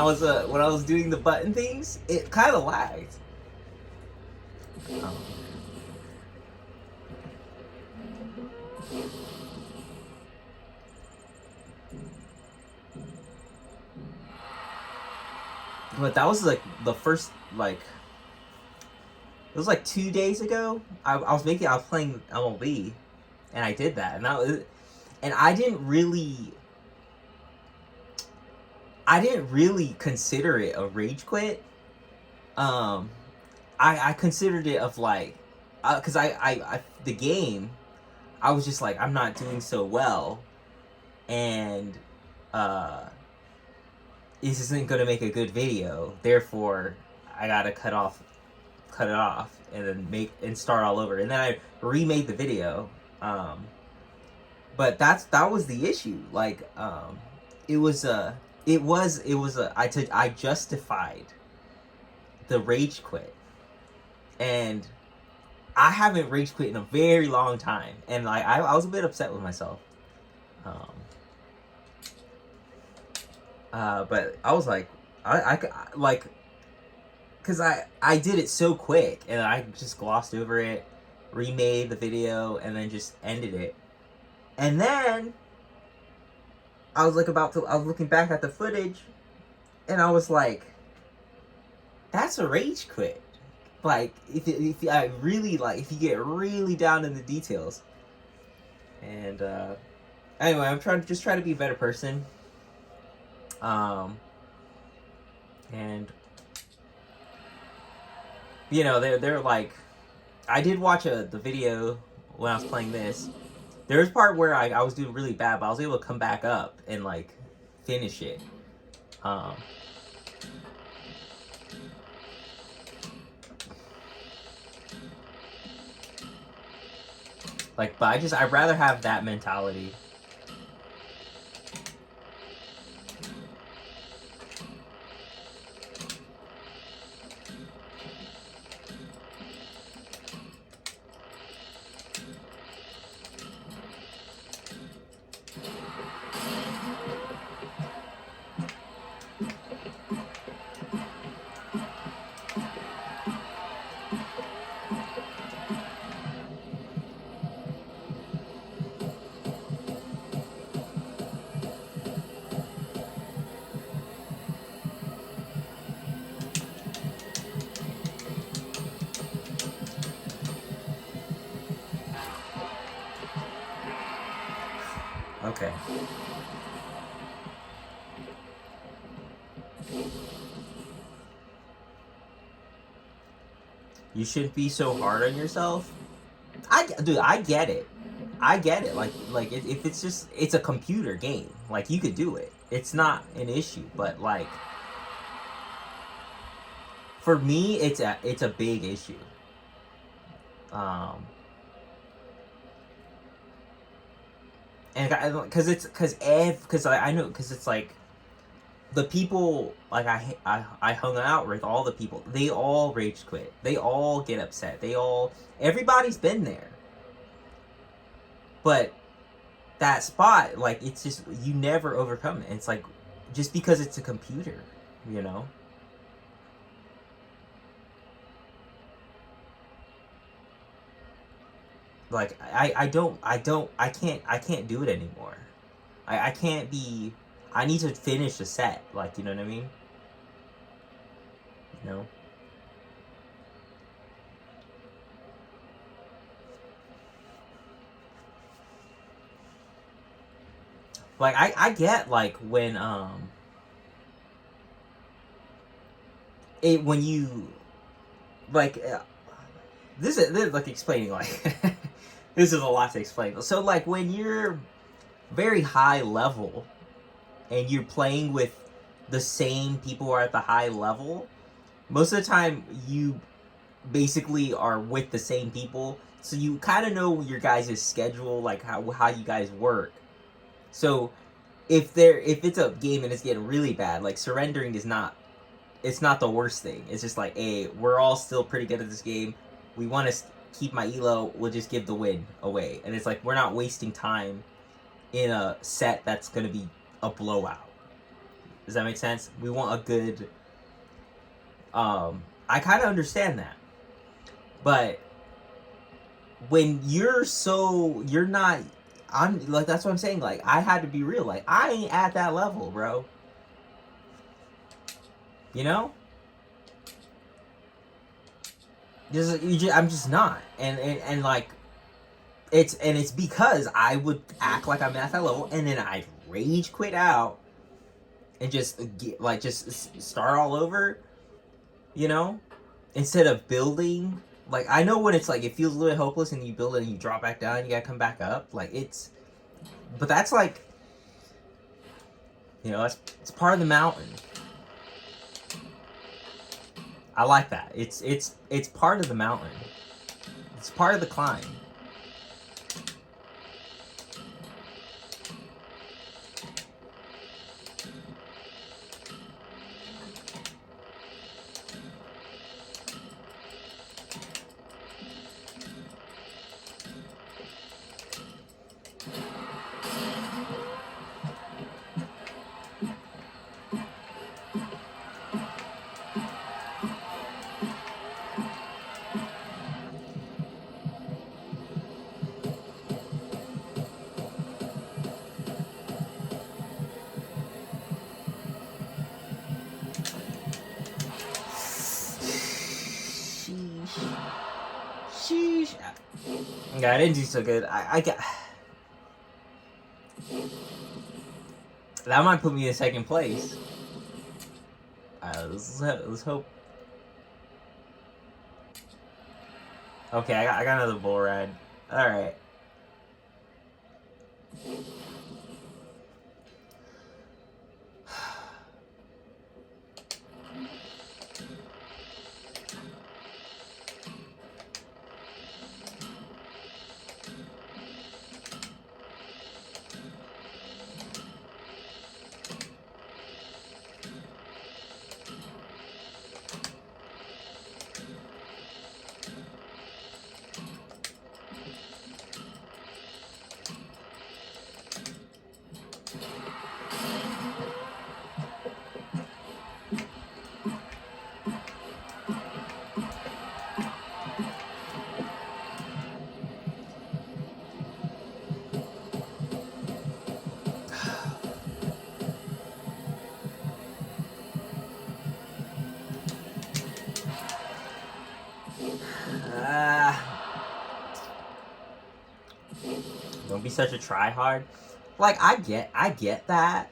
was doing the button things, it kind of lagged. But that was like the first, like, it was like 2 days ago. I was playing MLB, and I did that, and I didn't really consider it a rage quit. I considered it of like, because the game, I was just like, I'm not doing so well, and this isn't gonna make a good video. Therefore, I gotta cut it off, and then start all over. And then I remade the video. But that was the issue. Like, I justified the rage quit, and I haven't rage quit in a very long time, and like I was a bit upset with myself. But I was like, I like, because I did it so quick, and I just glossed over it, remade the video, and then just ended it. And then I was looking back at the footage, and I was like, that's a rage quit. Like, if you get really down in the details. And anyway, I'm trying to be a better person. And you know, they're like, I did watch the video when I was playing this. There was part where I was doing really bad, but I was able to come back up and like finish it. Like, but I'd rather have that mentality. Okay. You shouldn't be so hard on yourself. Dude, I get it. I get it. Like if it's just it's a computer game, like you could do it. It's not an issue, but like for me, it's a big issue. Um, and because I know because it's like the people like I hung out with all the people. They all rage quit. They all get upset. Everybody's been there. But that spot, like it's just you never overcome it. It's like just because it's a computer, you know. Like I can't do it anymore. I can't be. I need to finish the set. Like you know what I mean. You know. Like I get like when you like this is like explaining like this is a lot to explain. So like when you're very high level and you're playing with the same people who are at the high level, most of the time you basically are with the same people, so you kind of know your guys' schedule, like how you guys work. So if it's a game and it's getting really bad, like surrendering is not it's not the worst thing. It's just like, hey, we're all still pretty good at this game. We want to keep my elo. We'll just give the win away, and it's like we're not wasting time in a set that's gonna be a blowout. Does that make sense? We want a good. I kind of understand that, but when you're not. I'm like that's what I'm saying. Like I had to be real. Like I ain't at that level, bro. You know. I'm just not, and like it's because I would act like I'm at that level, and then I rage quit out and just start all over, you know, instead of building. Like I know when it's like it feels a little bit hopeless, and you build it and you drop back down, and you gotta come back up. But that's like, it's part of the mountain. I like that. It's part of the mountain. It's part of the climb. Sheesh. Yeah, I didn't do so good. I got that might put me in second place. Let's hope. Okay, I got another bull ride. All right. Don't be such a tryhard. Like, I get that,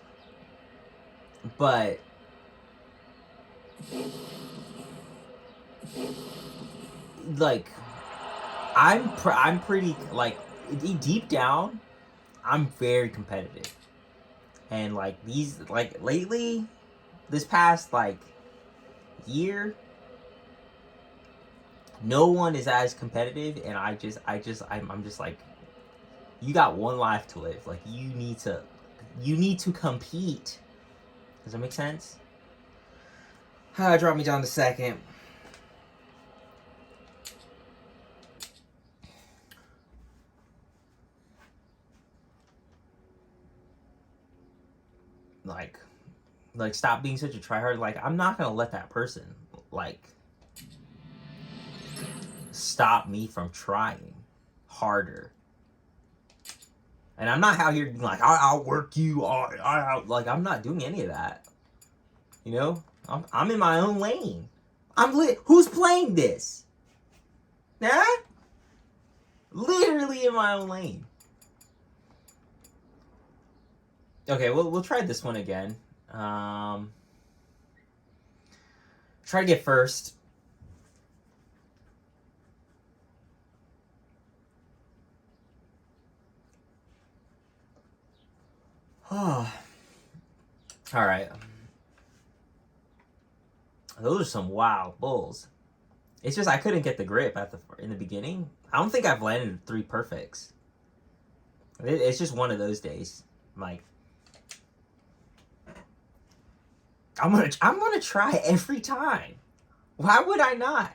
but like, I'm pretty, like, deep down, I'm very competitive, and like lately, this past like year, no one is as competitive, and I'm just like, you got one life to live. Like, you need to compete. Does that make sense? Drop me down to second. Like, stop being such a tryhard. Like, I'm not gonna let that person like stop me from trying harder. And I'm not out here being like, I'll work you. Like, I'm not doing any of that. You know, I'm in my own lane. I'm lit. Who's playing this? Nah, literally in my own lane. Okay, we'll try this one again. Try to get first. Oh. All right. Those are some wild bulls. It's just I couldn't get the grip in the beginning. I don't think I've landed 3 perfects. It's just one of those days. Like, I'm gonna try every time. Why would I not?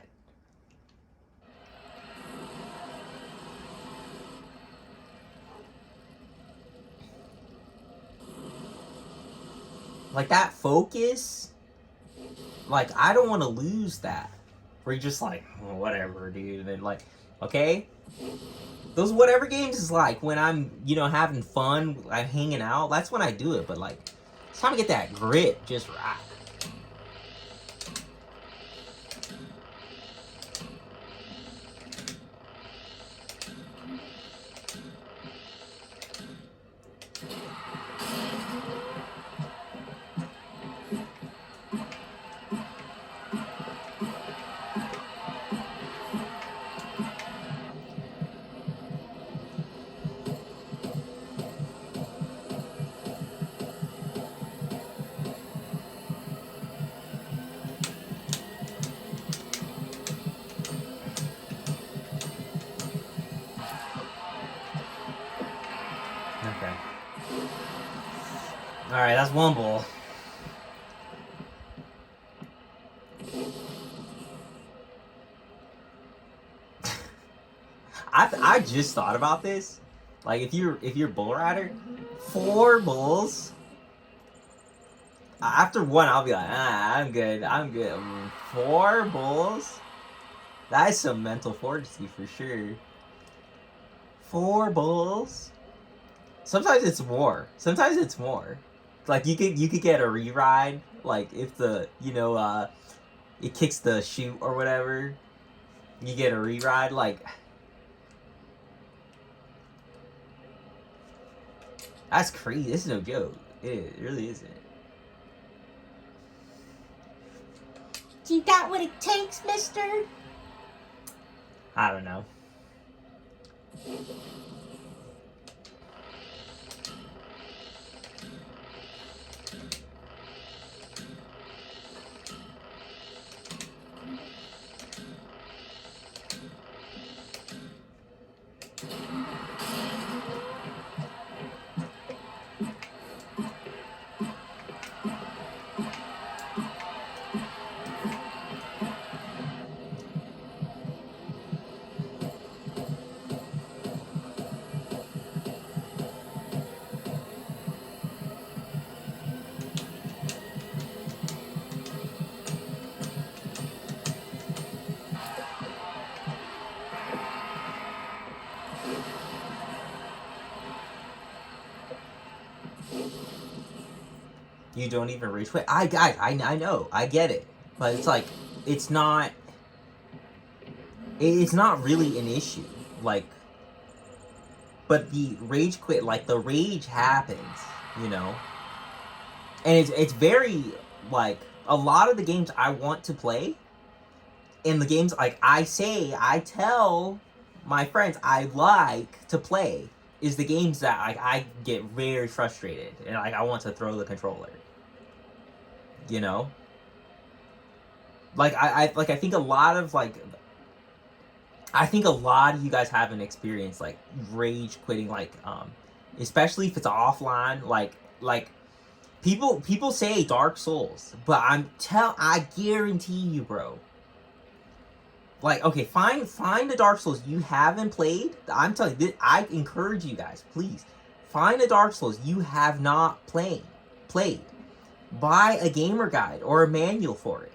Like, that focus, like, I don't want to lose that. Where you're just like, well, whatever, dude. And then, like, okay, those whatever games is like when I'm, having fun, I'm hanging out. That's when I do it. But like, it's time to get that grip just right. Okay. All right, that's one ball. I just thought about this. Like, if you're bull rider, 4 bulls. After one, I'll be like, I'm good. 4 bulls. That is some mental fortitude for sure. 4 bulls. Sometimes it's more. Like, you could get a re-ride. Like, if the it kicks the chute or whatever, you get a re-ride. Like, that's crazy. This is no joke. It really isn't. You got what it takes, mister? I don't know. You don't even rage quit. I know. I get it. But it's like, it's not really an issue. Like, but the rage quit, like the rage happens, you know, and it's very like a lot of the games I want to play, and the games like I tell my friends I like to play is the games that like I get very frustrated and like I want to throw the controller, you know. Like I think a lot of like I think a lot of you guys haven't experienced like rage quitting, like especially if it's offline. Like people say Dark Souls, but I guarantee you, bro. Like, okay, find the Dark Souls you haven't played. I'm telling you, I encourage you guys, please find a Dark Souls you have not played. Buy a gamer guide or a manual for it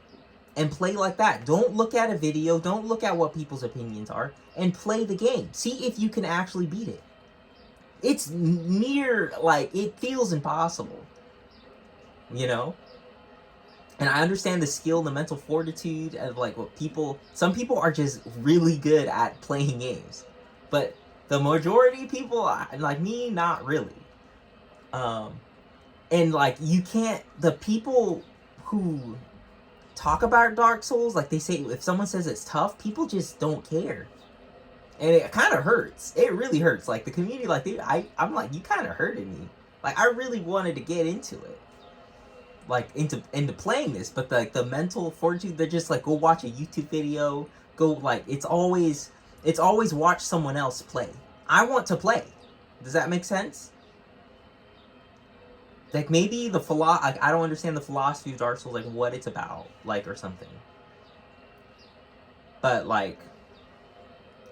and play like that. Don't look at a video, don't look at what people's opinions are, and play the game. See if you can actually beat it. It's near, like, it feels impossible, you know? And I understand the skill, the mental fortitude of, like, what some people are just really good at playing games. But the majority of people, like me, not really. And, like, you can't, the people who talk about Dark Souls, like, they say, if someone says it's tough, people just don't care. And it kind of hurts. It really hurts. Like, the community, like, I'm like, you kind of hurted me. Like, I really wanted to get into it. Like, into playing this. But, like, the mental fortitude, they're just like, go watch a YouTube video. Go, like, it's always watch someone else play. I want to play. Does that make sense? Like, maybe like, I don't understand the philosophy of Dark Souls, like, what it's about, like, or something. But, like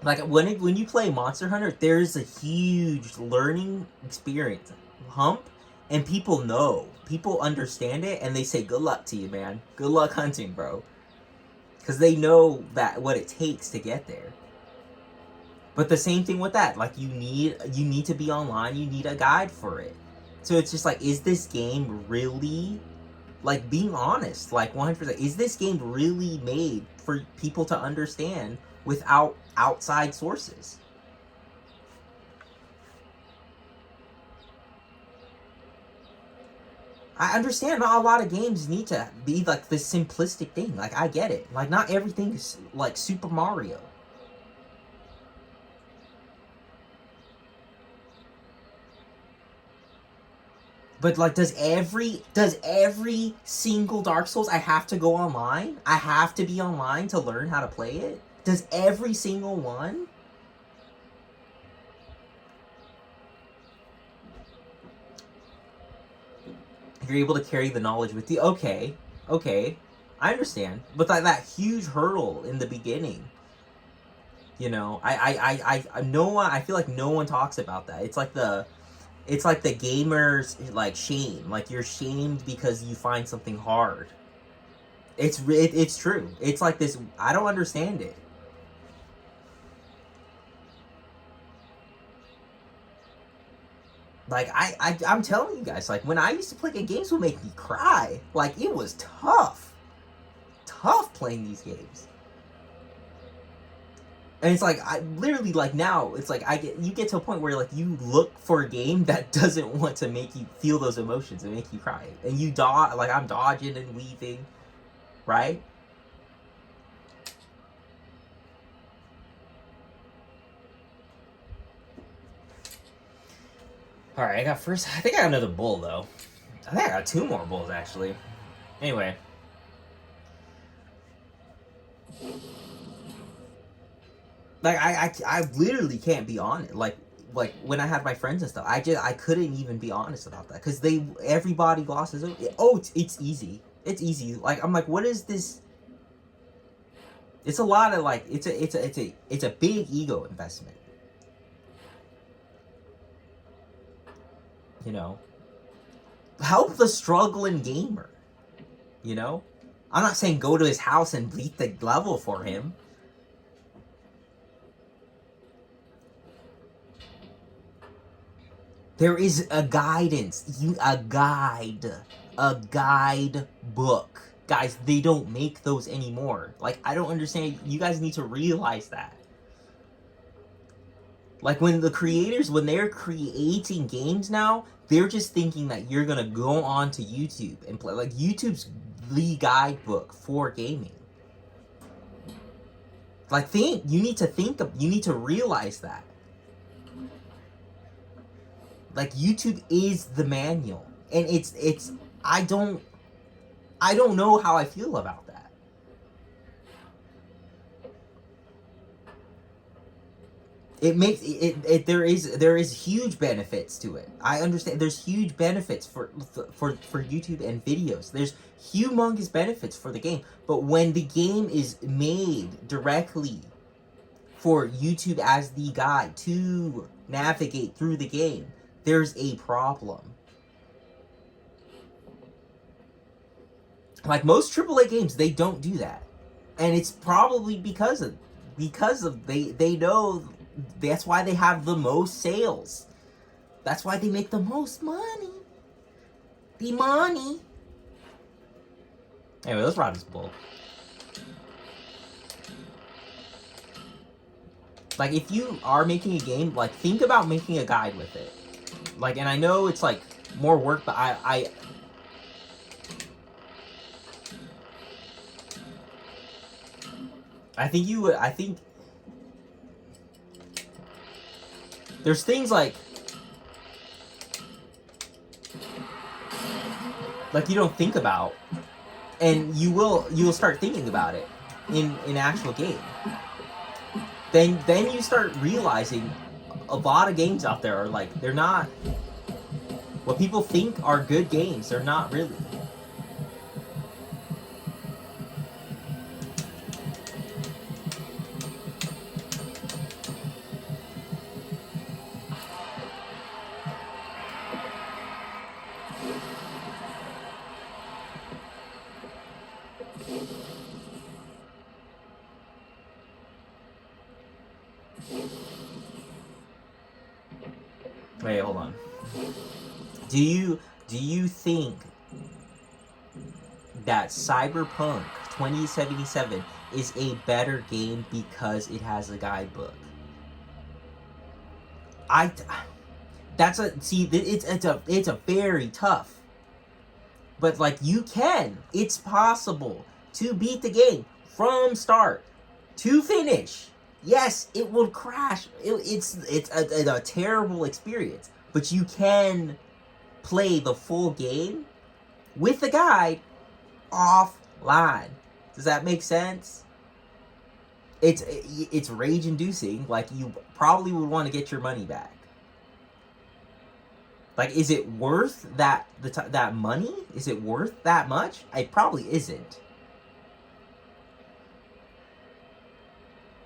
when you play Monster Hunter, there's a huge learning experience hump, and people understand it, and they say, good luck to you, man. Good luck hunting, bro. Because they know that what it takes to get there. But the same thing with that, like, you need to be online, you need a guide for it. So it's just like, is this game really, like, being honest, like 100%, is this game really made for people to understand without outside sources? I understand not a lot of games need to be like this simplistic thing. Like, I get it. Like, not everything is like Super Mario. But, like, does every single Dark Souls I have to go online? I have to be online to learn how to play it? Does every single one? If you're able to carry the knowledge with you, okay, I understand. But that huge hurdle in the beginning, you know, I feel like no one talks about that. It's like the gamer's, like, shame. Like, you're shamed because you find something hard. It's true. It's like this. I don't understand it. Like, I'm telling you guys, like, when I used to play games would make me cry. Like, it was tough playing these games. And it's like, I literally, like, now it's like you get to a point where, like, you look for a game that doesn't want to make you feel those emotions and make you cry, and you dodge, like, I'm dodging and weaving, right? All right, I think I got another bull though. I think I got 2 more bulls actually. Anyway. Like, I literally can't be on it. Like when I had my friends and stuff, I couldn't even be honest about that because everybody glosses over. Oh, it's easy. It's easy. Like, I'm like, what is this? It's a lot of, like, it's a big ego investment. You know, help the struggling gamer. You know, I'm not saying go to his house and beat the level for him. There is a guidance, a guide book. Guys, they don't make those anymore. Like, I don't understand. You guys need to realize that. Like when the creators, when they're creating games now, they're just thinking that you're gonna go on to YouTube and play. Like YouTube's the guidebook for gaming. Like you need to realize that. Like YouTube is the manual, and it's I don't know how I feel about that. It makes there is huge benefits to it. I understand there's huge benefits for YouTube and videos. There's humongous benefits for the game. But when the game is made directly for YouTube as the guide to navigate through the game, there's a problem. Like most AAA games, they don't do that. And it's probably because of they know that's why they have the most sales. That's why they make the most money. The money. Anyway, let's ride this bull. Like, if you are making a game, like, think about making a guide with it. Like, and I know it's, like, more work, but I think you would, I think there's things like you don't think about, and you'll start thinking about it in actual game. Then you start realizing a lot of games out there are like, they're not what people think are good games. They're not really. Wait, hold on. Do you think that Cyberpunk 2077 is a better game because it has a guidebook? It's a very tough. But like, it's possible to beat the game from start to finish. Yes, it will crash. It's a terrible experience, but you can play the full game with the guide offline. Does that make sense? It's rage-inducing. Like, you probably would want to get your money back. Like, is it worth that money? Is it worth that much? It probably isn't.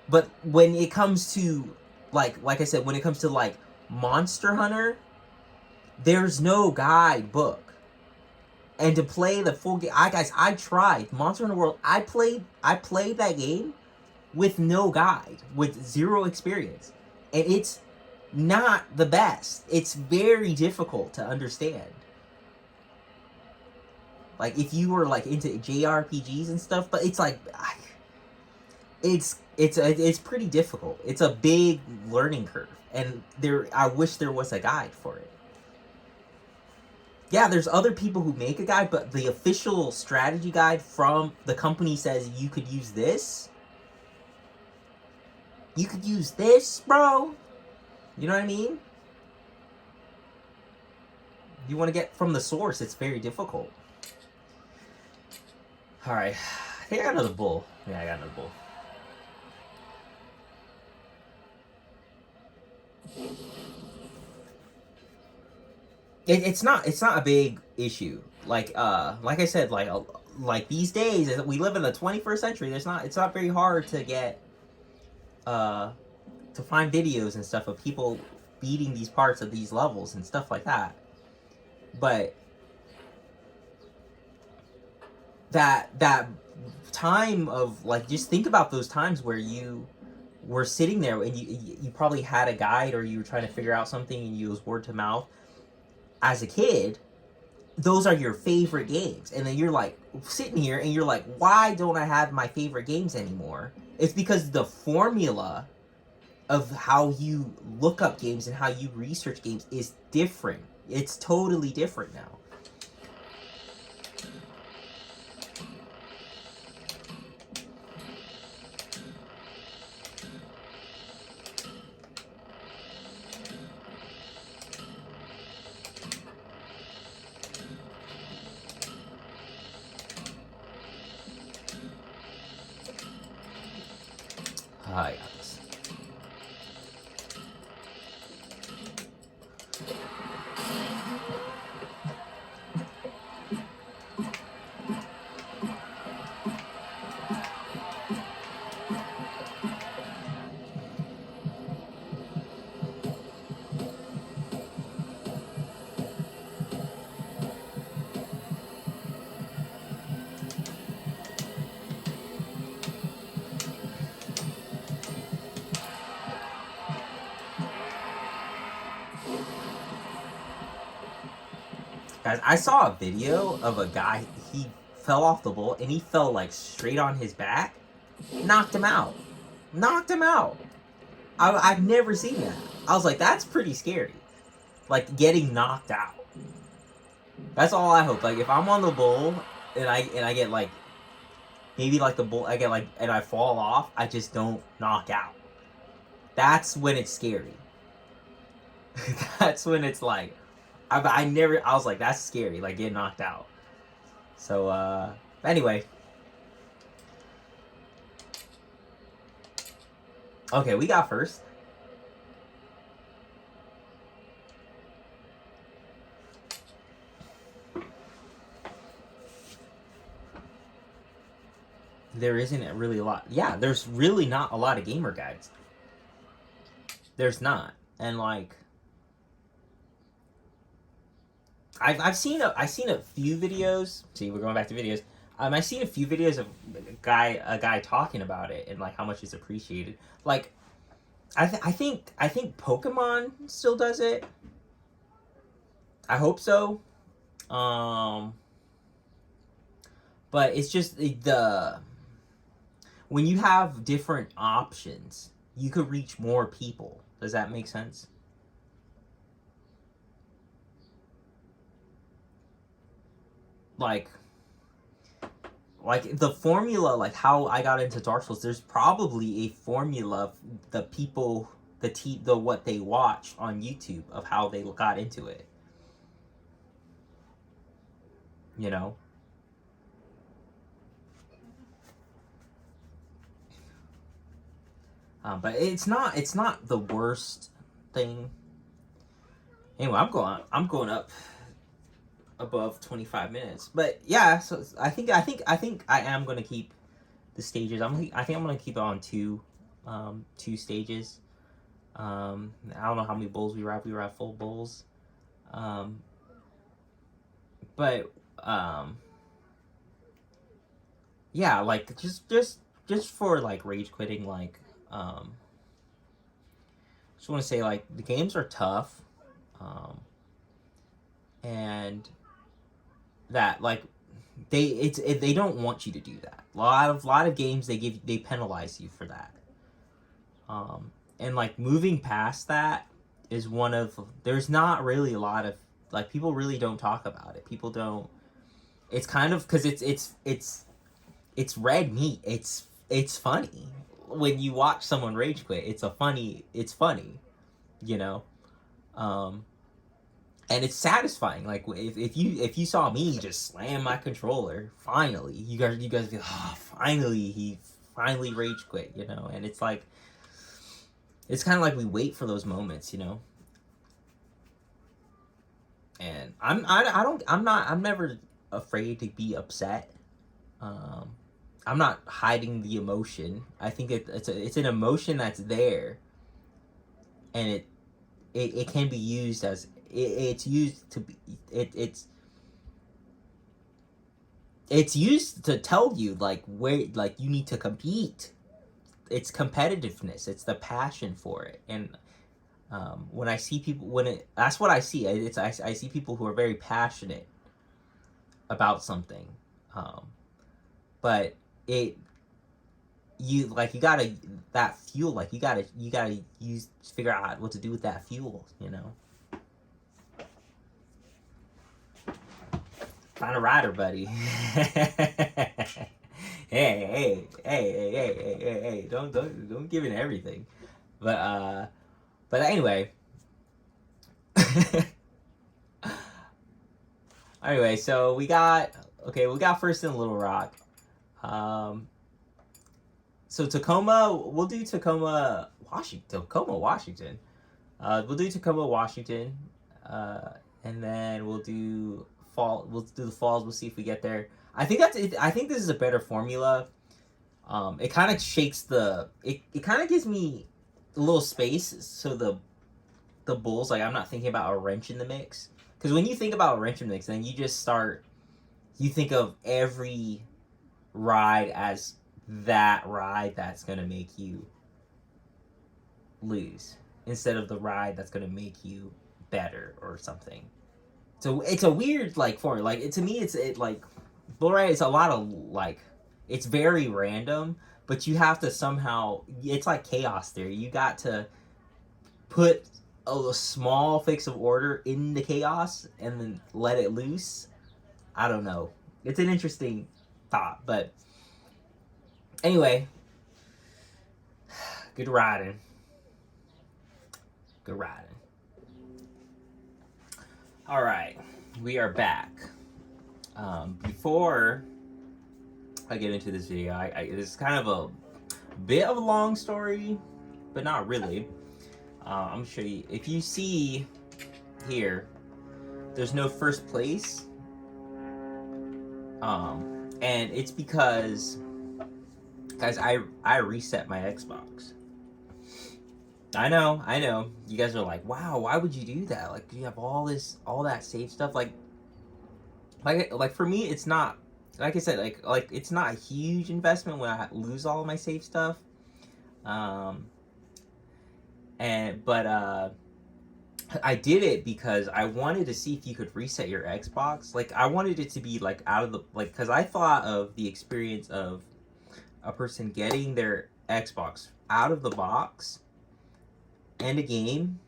But when it comes to, like I said, when it comes to, like, Monster Hunter, there's no guidebook. And to play the full game, I tried Monster Hunter World. I played that game with no guide, with zero experience, and it's not the best. It's very difficult to understand. Like, if you were, like, into JRPGs and stuff, but it's like, it's pretty difficult. It's a big learning curve, and I wish there was a guide for it. Yeah, there's other people who make a guide, but the official strategy guide from the company says you could use this. You could use this, bro. You know what I mean? You want to get from the source, it's very difficult. Alright. I think I got another bull. Yeah, I got another bull. It's not a big issue. Like I said, like these days, we live in the 21st century. It's not very hard to get to find videos and stuff of people beating these parts of these levels and stuff like that. But that time of, like, just think about those times where you were sitting there and you probably had a guide, or you were trying to figure out something and you was word to mouth as a kid. Those are your favorite games, and then you're like sitting here and you're like, why don't I have my favorite games anymore? It's because the formula of how you look up games and how you research games is different. It's totally different now. I got this. Guys, I saw a video of a guy, he fell off the bull and he fell like straight on his back. Knocked him out. Knocked him out. I've never seen that. I was like, that's pretty scary. Like getting knocked out. That's all I hope. Like if I'm on the bull and I get like maybe like the bull I get like and I fall off, I just don't knock out. That's when it's scary. That's when it's like I was like, that's scary, like getting knocked out. So anyway. Okay, we got first. There isn't really a lot. Yeah, there's really not a lot of gamer guides. There's not. And like I've seen a few videos. See, we're going back to videos. I've seen a few videos of a guy talking about it and like how much it's appreciated. Like, I think Pokemon still does it. I hope so. But it's just the when you have different options, you could reach more people. Does that make sense? Like the formula, like how I got into Dark Souls, there's probably a formula of the people, the what they watch on YouTube of how they got into it. You know? But it's not the worst thing. Anyway, I'm going up above 25 minutes. But yeah, so I think I am going to keep the stages. I think I'm going to keep it on two stages. I don't know how many bowls we were at. We were at full bowls. But yeah, like just for like rage quitting, like just want to say like the games are tough, and that like they don't want you to do that. A lot of games they penalize you for that. And like moving past that is one of there's not really a lot of like people really don't talk about it. People don't. It's kind of because it's red meat. It's funny when you watch someone rage quit. It's funny, you know. And it's satisfying. Like if you saw me just slam my controller, finally, you guys be like, oh, finally he finally rage quit, you know. And it's like it's kind of like we wait for those moments, you know. And I'm never afraid to be upset. I'm not hiding the emotion. I think it's an emotion that's there, and it can be used as it's used to be it's used to tell you like where like you need to compete. It's competitiveness. It's the passion for it. And when I see people that's what I see. I see people who are very passionate about something, but you gotta that fuel, like you gotta use figure out what to do with that fuel, you know. Find a rider, buddy. Hey, don't give in everything. But anyway. Anyway, so we got first in Little Rock. So Tacoma, we'll do Tacoma, Washington. We'll do Tacoma, Washington, and then we'll do fall. We'll do the falls. We'll see if we get there. I think that's it. I think this is a better formula. It kind of shakes the. It kind of gives me a little space so the bulls, like, I'm not thinking about a wrench in the mix, because when you think about a wrench in the mix, then you just start. You think of every ride as that ride that's gonna make you lose, instead of the ride that's gonna make you better or something. So it's a weird like form. Like to me, like bull ride is a lot of like it's very random, but you have to somehow. It's like chaos theory. You got to put a small fix of order in the chaos and then let it loose. I don't know. It's an interesting thought, but anyway, good riding. Good riding. All right, we are back. Before I get into this video, it's kind of a bit of a long story, but not really. I'm gonna show you. If you see here, there's no first place, and it's because, guys, I reset my Xbox. I know. You guys are like, wow, why would you do that? Like, you have all that save stuff. Like for me, it's not. Like I said, like it's not a huge investment when I lose all of my save stuff. But I did it because I wanted to see if you could reset your Xbox. Like, I wanted it to be like out of the because I thought of the experience of a person getting their Xbox out of the box and a game,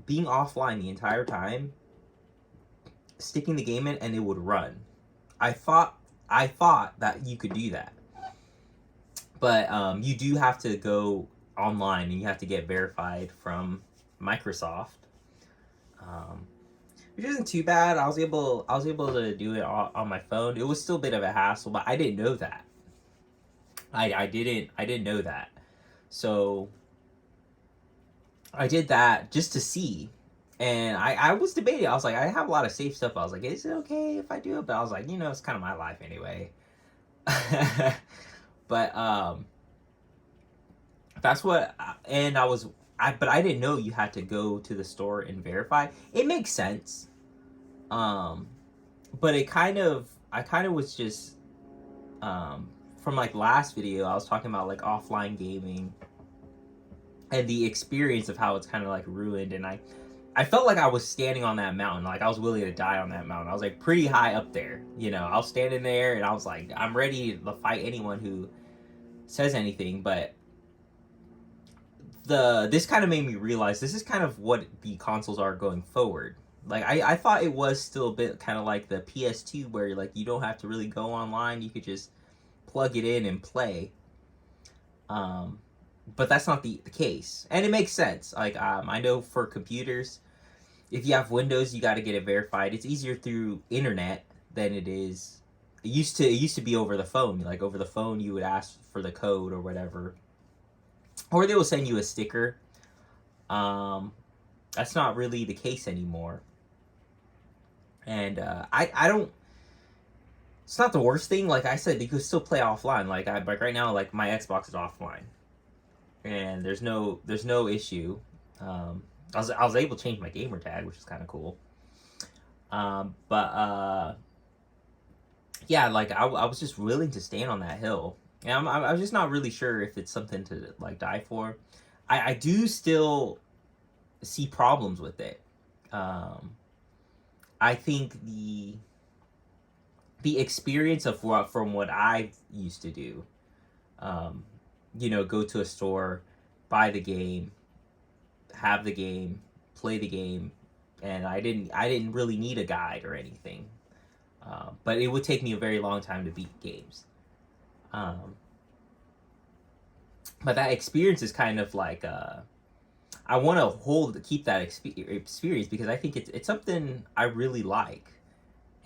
being offline the entire time, sticking the game in, and it would run. I thought that you could do that, but you do have to go online and you have to get verified from Microsoft, which isn't too bad. I was able to do it on my phone. It was still a bit of a hassle, but I didn't know that. I didn't know that, so I did that just to see. And I was debating. I was like, I have a lot of safe stuff. I was like, is it okay if I do it? But I was like, it's kind of my life anyway. But that's what. And but I didn't know you had to go to the store and verify. It makes sense. But I kind of was just from like last video, I was talking about like offline gaming and the experience of how it's kind of like ruined, and I felt like I was standing on that mountain. Like, I was willing to die on that mountain. I was like pretty high up there. I was standing there and I was like, I'm ready to fight anyone who says anything. But this kind of made me realize this is kind of what the consoles are going forward. Like, I thought it was still a bit kind of like the PS2, where like you don't have to really go online. You could just plug it in and play. But that's not the case, and it makes sense. Like, I know for computers, if you have Windows, you got to get it verified. It's easier through internet than it is. It used to be over the phone. Like, over the phone, you would ask for the code or whatever, or they will send you a sticker. That's not really the case anymore, and I don't. It's not the worst thing. Like I said, you could still play offline. Like right now, like my Xbox is offline, and there's no issue. I was able to change my gamer tag, which is kind of cool. But yeah, like I was just willing to stand on that hill, and I was just not really sure if it's something to like die for. I do still see problems with it. I think the experience of from what I used to do, go to a store, buy the game, have the game, play the game, and I didn't really need a guide or anything. But it would take me a very long time to beat games. But that experience is kind of like I want to keep that experience because I think it's something I really like,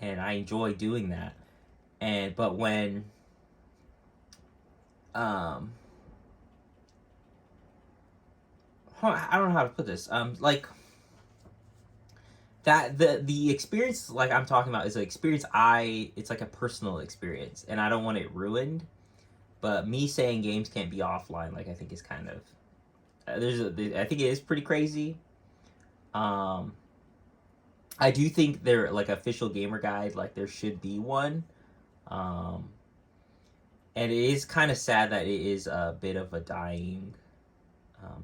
and I enjoy doing that. But when I don't know how to put this. Like that the experience like I'm talking about is an experience it's like a personal experience, and I don't want it ruined. But me saying games can't be offline, like I think is kind of I think it is pretty crazy. I do think there like official gamer guide, like there should be one. And it is kind of sad that it is a bit of a dying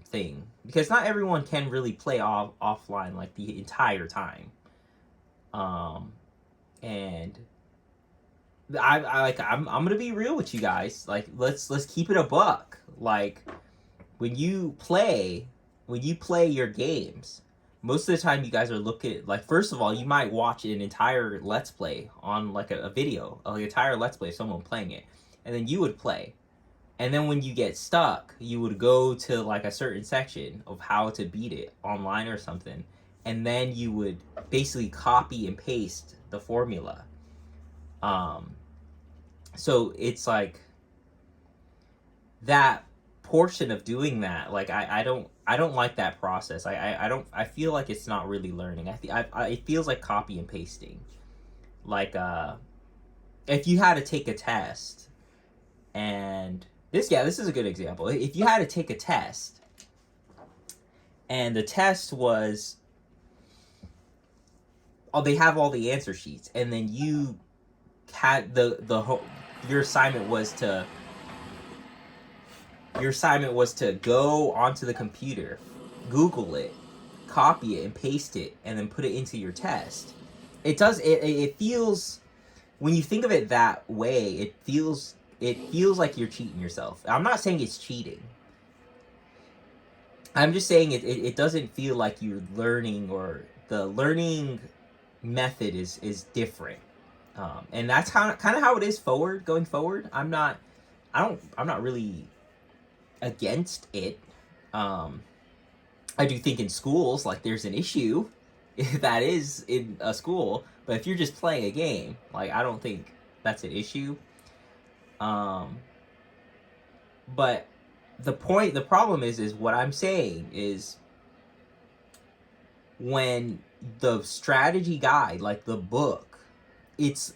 thing because not everyone can really play offline like the entire time. And I'm gonna be real with you guys. Like let's keep it a buck. Like when you play your games, most of the time you guys are looking like first of all you might watch an entire let's play on like a video, like an entire let's play of someone playing it, and then you would play. And then when you get stuck, you would go to like a certain section of how to beat it online or something, and then you would basically copy and paste the formula. So it's like that portion of doing that. Like I don't like that process. I feel like it's not really learning. It feels like copy and pasting. Like if you had to take a test and this is a good example. If you had to take a test and the test was they have all the answer sheets, and then you had your assignment was to go onto the computer, Google it, copy it and paste it, and then put it into your test. It feels, when you think of it that way, it feels like you're cheating yourself. I'm not saying it's cheating. I'm just saying it doesn't feel like you're learning, or the learning method is different. And that's kind of how it is going forward. I'm not really against it. I do think in schools, like there's an issue that is in a school, but if you're just playing a game, like I don't think that's an issue. But the problem is what I'm saying is when the strategy guide, like the book, it's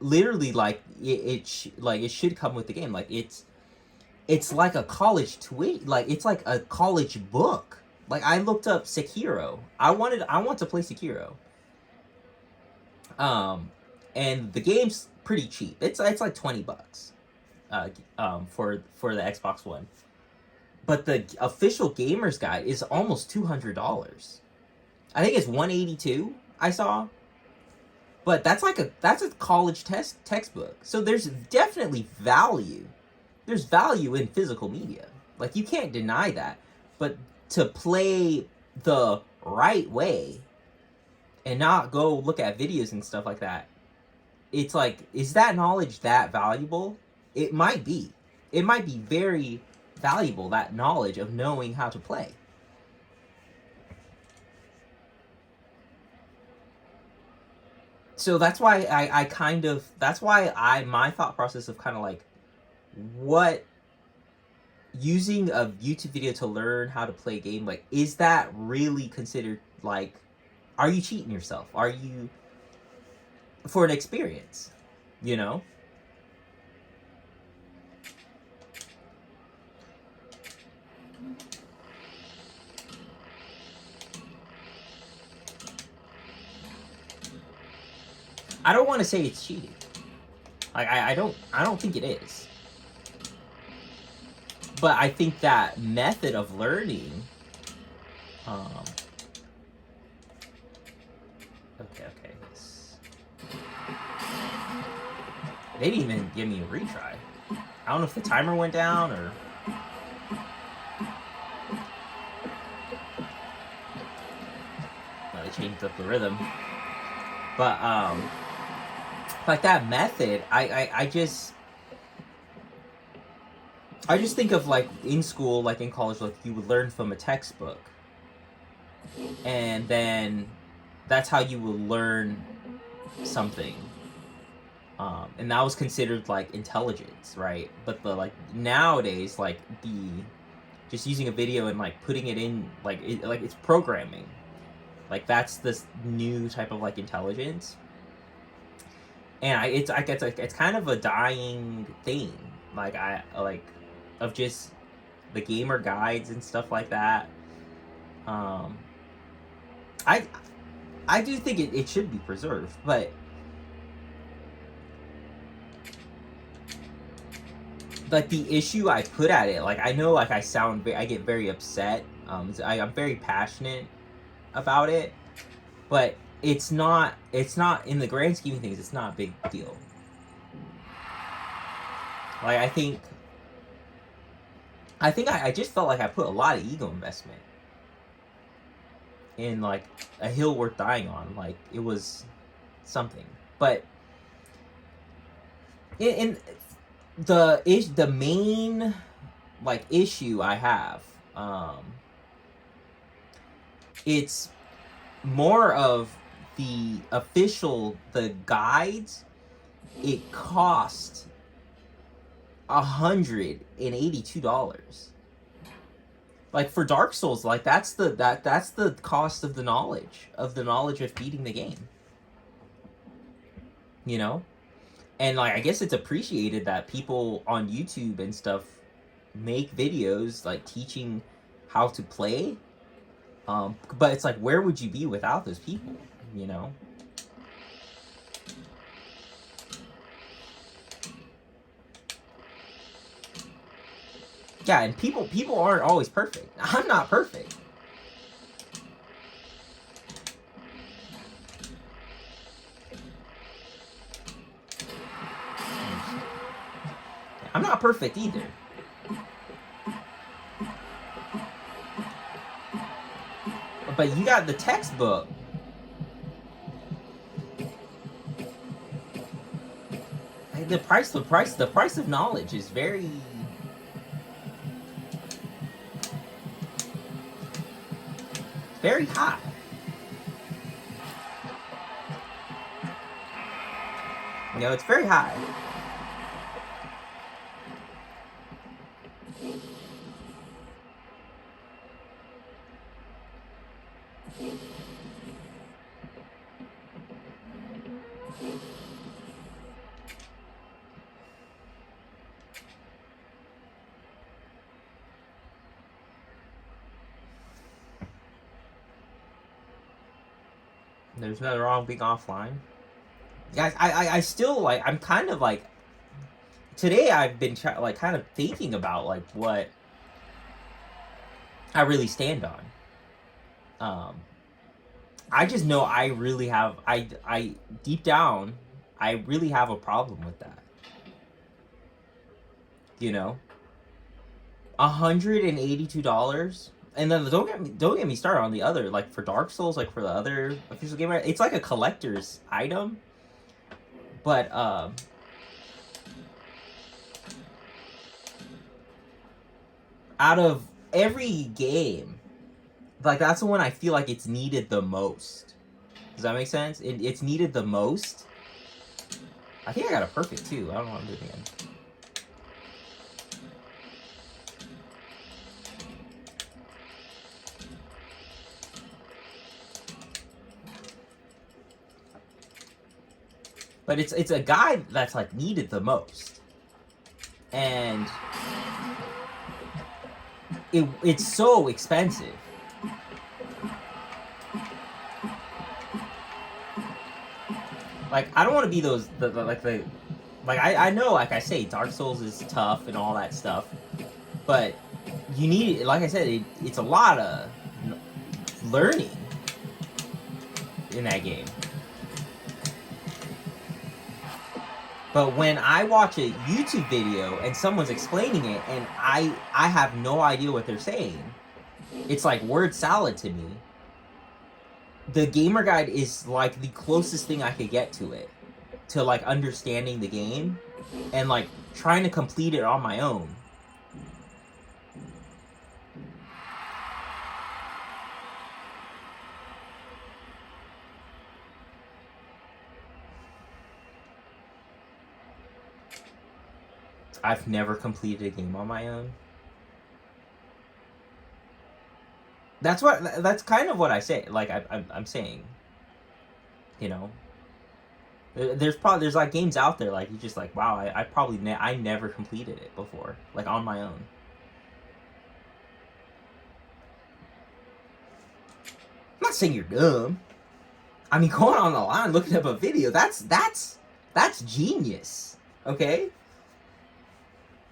literally like it should come with the game. Like it's like a college tweet. Like it's like a college book. Like I looked up Sekiro. I want to play Sekiro. And the game's pretty cheap. It's like $20 for the Xbox One. But the official gamer's guide is almost $200. I think it's $182 I saw. But that's a college textbook. So there's definitely value. There's value in physical media. Like you can't deny that. But to play the right way and not go look at videos and stuff like that, it's like, is that knowledge that valuable? It might be. It might be very valuable, that knowledge of knowing how to play. So that's why my thought process of kind of like, what, using a YouTube video to learn how to play a game, like, is that really considered, like, are you cheating yourself? Are you, for an experience, you know? I don't want to say it's cheating. Like I don't think it is. But I think that method of learning, okay. They didn't even give me a retry. I don't know if the timer went down or... Well, they changed up the rhythm. But, like that method, I just think of like in school, like in college, like you would learn from a textbook. And then that's how you will learn something. And that was considered like intelligence, right? But the like nowadays, like the just using a video and like putting it in like it's programming. Like that's this new type of like intelligence. And it's kind of a dying thing. Like of just the gamer guides and stuff like that. I do think it should be preserved, but like the issue I put at it, like I know like I get very upset. I'm very passionate about it, but it's not in the grand scheme of things, it's not a big deal. Like I just felt like I put a lot of ego investment in like a hill worth dying on. Like it was something, but in the main like issue I have, it's more of the guides. It cost $182. Like for Dark Souls, like that's the cost of the knowledge of beating the game. You know? And like I guess it's appreciated that people on YouTube and stuff make videos like teaching how to play. But it's like, where would you be without those people? You know? Yeah, and people aren't always perfect. I'm not perfect. I'm not perfect either. But you got the textbook. The price of knowledge is very high. You know, it's very high. There's nothing wrong being offline. Guys, I still like, I'm kind of like, today I've been like kind of thinking about like what I really stand on. I just know I really have, I deep down, I really have a problem with that. You know? $182. And then don't get me started on the other, like for Dark Souls, like for the other official gamer, it's like a collector's item. But out of every game, like that's the one I feel like it's needed the most. Does that make sense? It's needed the most. I think I got a perfect too. I don't know what I'm doing again. But it's a guide that's like needed the most. And it's so expensive. Like I don't want to be those I know, like I say, Dark Souls is tough and all that stuff, but you need, like I said, it's a lot of learning in that game. But when I watch a YouTube video and someone's explaining it and I have no idea what they're saying, it's like word salad to me. The gamer guide is like the closest thing I could get to it, to like understanding the game and like trying to complete it on my own. I've never completed a game on my own. That's kind of what I say. Like I'm saying, you know, there's like games out there like you just like, wow, I never completed it before, like on my own. I'm not saying you're dumb. I mean, going on the line looking up a video, that's genius. Okay,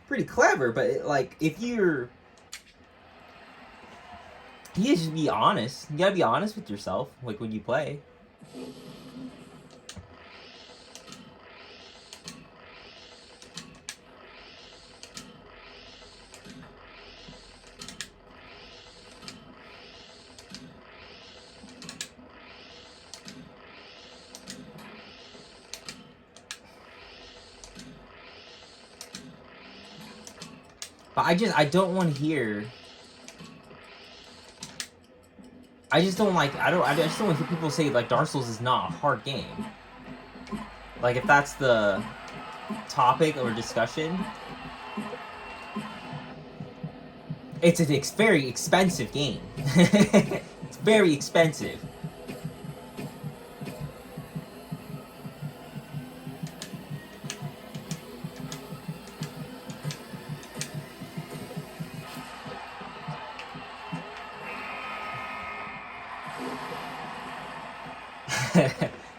pretty clever, but like if you just be honest. You gotta be honest with yourself, like when you play. But I don't want to hear. I just don't like. I just don't want to hear people say like Dark Souls is not a hard game. Like if that's the topic or discussion, it's a very expensive game. It's very expensive.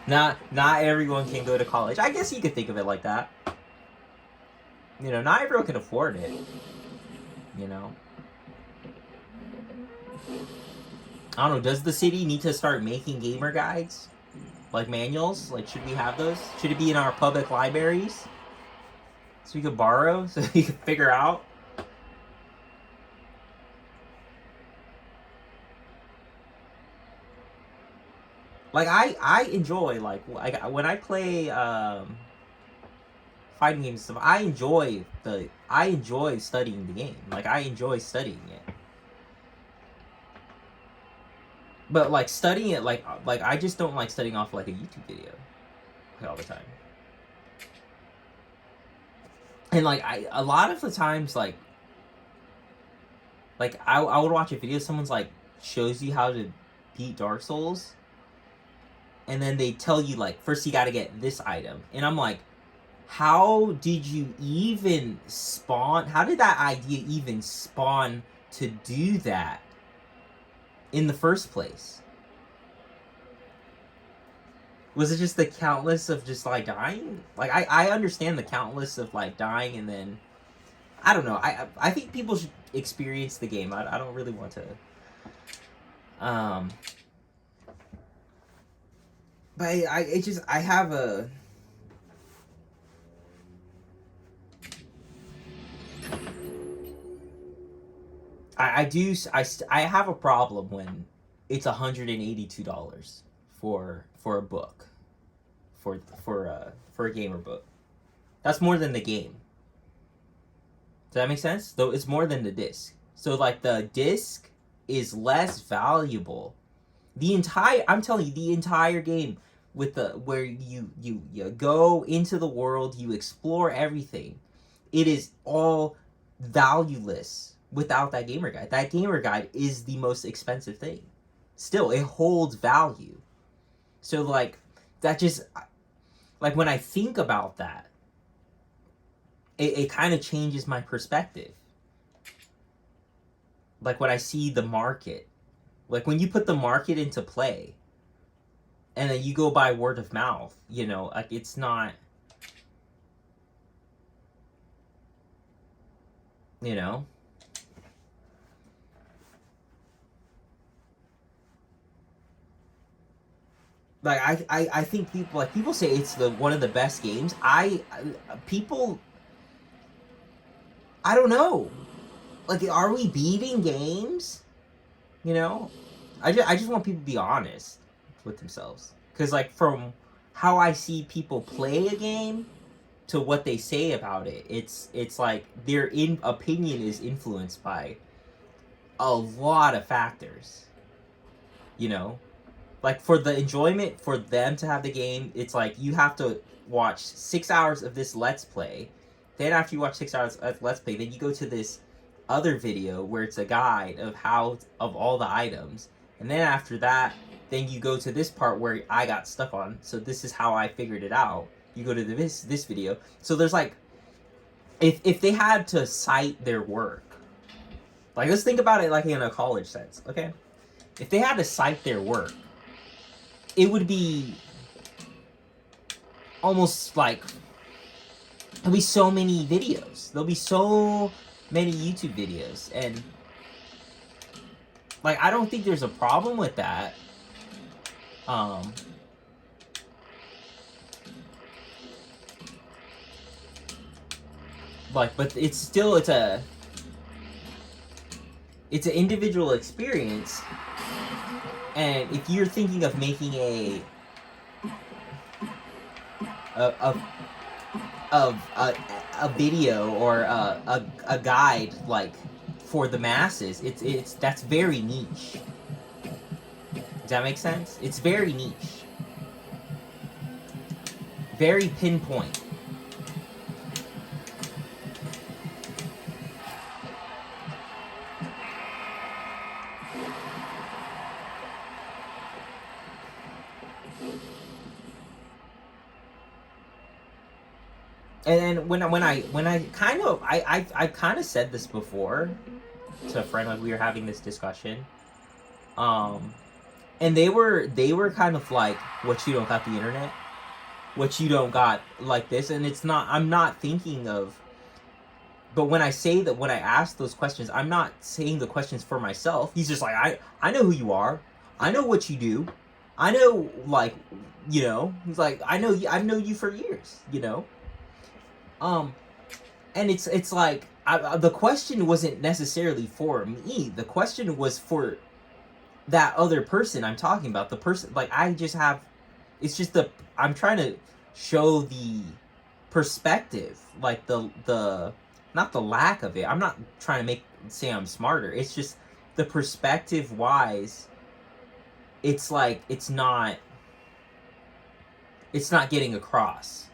Not everyone can go to college. I guess you could think of it like that. You know, not everyone can afford it. You know. I don't know, does the city need to start making gamer guides? Like manuals? Like, should we have those? Should it be in our public libraries? So we could borrow? So we could figure out? Like, I enjoy, like when I play, fighting games and stuff, I enjoy studying the game. Like, I enjoy studying it. But like studying it, like I just don't like studying off like a YouTube video, like, all the time. And like a lot of the times like I would watch a video, someone's like shows you how to beat Dark Souls, and then they tell you like first you got to get this item, and I'm like, how did you even spawn? How did that idea even spawn to do that in the first place? Was it just the countless of just like dying? Like I understand the countless of like dying, and then I don't know. I think people should experience the game. I don't really want to. But I have a. I have a problem when it's $182 for a book, for a gamer book. That's more than the game. Does that make sense? Though it's more than the disc. So like the disc is less valuable. I'm telling you, the entire game with the where you go into the world, you explore everything. It is all valueless without that gamer guide. That gamer guide is the most expensive thing. Still, it holds value. So like that just like when I think about that, it kind of changes my perspective. Like when I see the market, like when you put the market into play, and then you go by word of mouth, you know, like it's not, you know. like I think people say it's the one of the best games. People, I don't know. Like, are we beating games? You know, I just want people to be honest with themselves. Because, like, from how I see people play a game to what they say about it, it's like their opinion is influenced by a lot of factors. You know, like, for the enjoyment for them to have the game, it's like you have to watch 6 hours of this let's play. Then after you watch 6 hours of let's play, then you go to this other video where it's a guide of all the items. And then after that, then you go to this part where I got stuck on. So this is how I figured it out. You go to this video. So there's like, if they had to cite their work, like, let's think about it like in a college sense, okay? If they had to cite their work, it would be almost like, there'll be so many videos. There'll be so many YouTube videos. And, like, I don't think there's a problem with that. Like, but it's still, it's an individual experience. And if you're thinking of making a video or a guide, like, for the masses, that's very niche. Does that make sense? It's very niche, very pinpoint. And then when I kind of I kind of said this before to a friend, like, we were having this discussion, and they were kind of like, what, you don't got the internet, what, you don't got like this. And it's not, I'm not thinking of, but when I say that, when I ask those questions, I'm not saying the questions for myself. He's just like, I know who you are, I know what you do, I know, like, you know, he's like, I've known you for years, you know. And it's like, the question wasn't necessarily for me. The question was for that other person I'm talking about. The person, like, I just have, it's just I'm trying to show the perspective, like, the not the lack of it. I'm not trying to say I'm smarter. It's just the perspective wise. It's like, it's not getting across.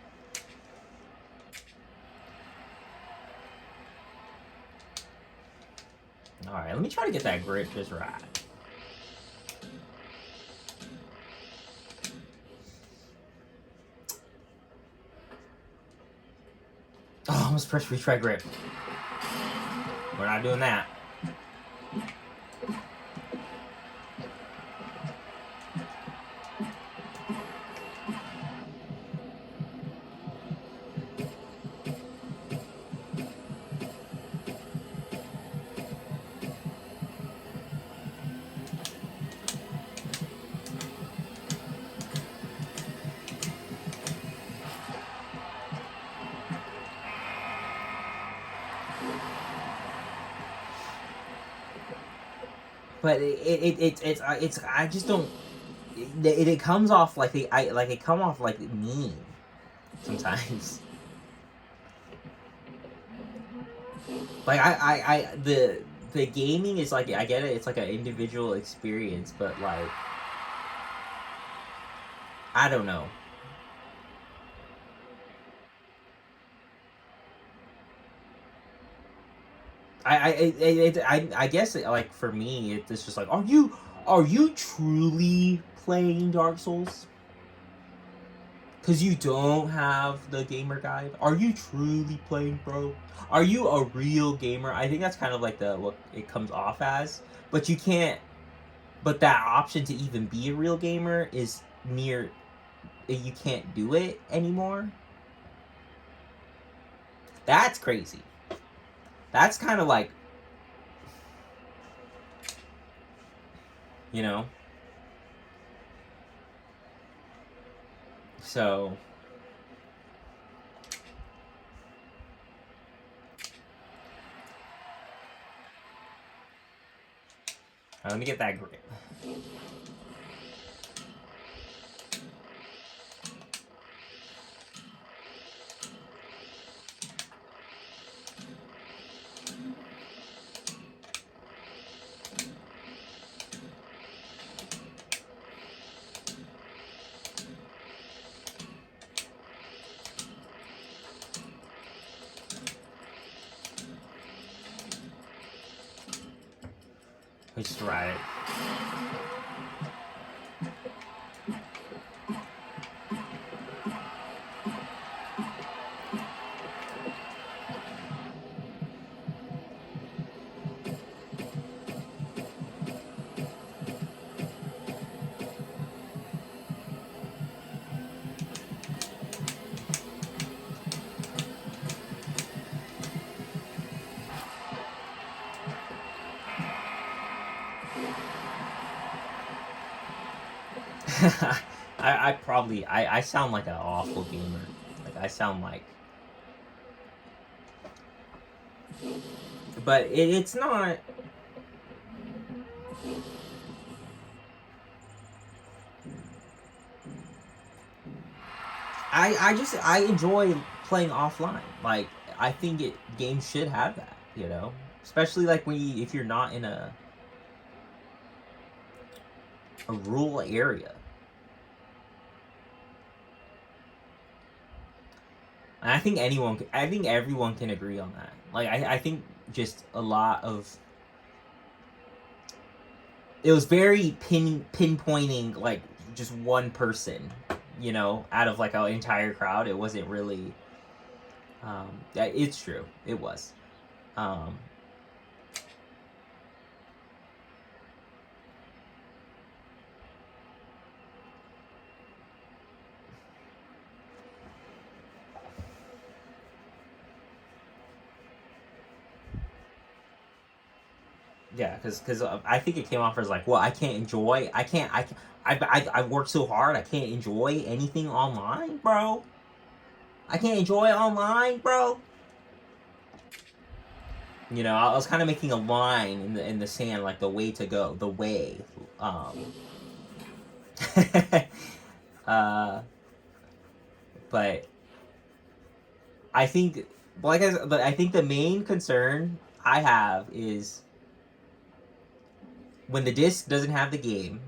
Alright, let me try to get that grip just right. Oh, I almost pressed retry grip. We're not doing that. But it's I just don't. It comes off like it come off like mean sometimes. Like, the gaming is like, I get it. It's like an individual experience, but, like, I don't know. I guess, like, for me, it's just like, are you truly playing Dark Souls? Because you don't have the gamer guide? Are you truly playing, bro? Are you a real gamer? I think that's kind of like what it comes off as. But you can't. But that option to even be a real gamer is near. You can't do it anymore. That's crazy. That's kind of like, you know. So let me get that grip. We just ride it. I probably I sound like an awful gamer. Like I sound like, but it's not. I enjoy playing offline. Like I think games should have that. You know, especially like if you're not in a rural area. And I think everyone can agree on that. Like, I think just a lot of, it was very pinpointing, like, just one person, you know, out of, like, an entire crowd. It wasn't really, it's true. It was. Yeah, because I think it came off as like, well, I can't enjoy, I worked so hard, I can't enjoy anything online, bro. I can't enjoy it online, bro. You know, I was kind of making a line in the sand, like the way to go, the way. uh, but I think, but I think the main concern I have is when the disc doesn't have the game.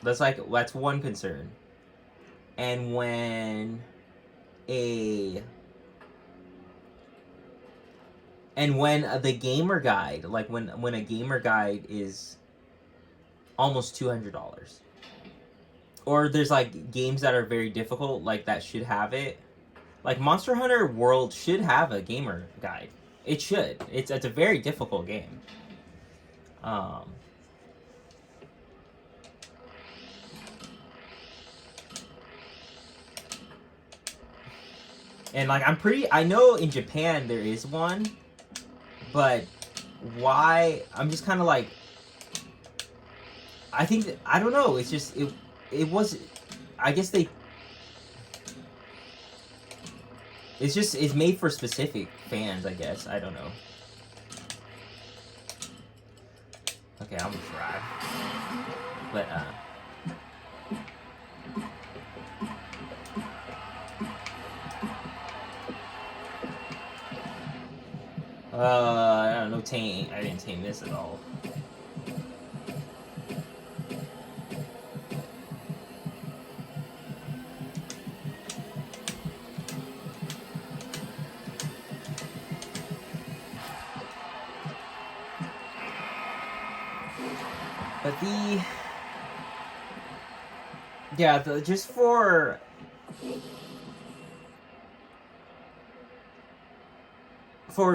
That's one concern, and a when the gamer guide, like when a gamer guide is almost $200, or there's like games that are very difficult, like that should have it. Like Monster Hunter World should have a gamer guide. It should. It's a very difficult game. Um, and like I know in Japan there is one, but why? I'm just kind of like, I think I don't know. It's just it was, I guess it's made for specific fans. I guess I don't know. Okay, I'm gonna try, but I don't know. I didn't tame this at all. But just for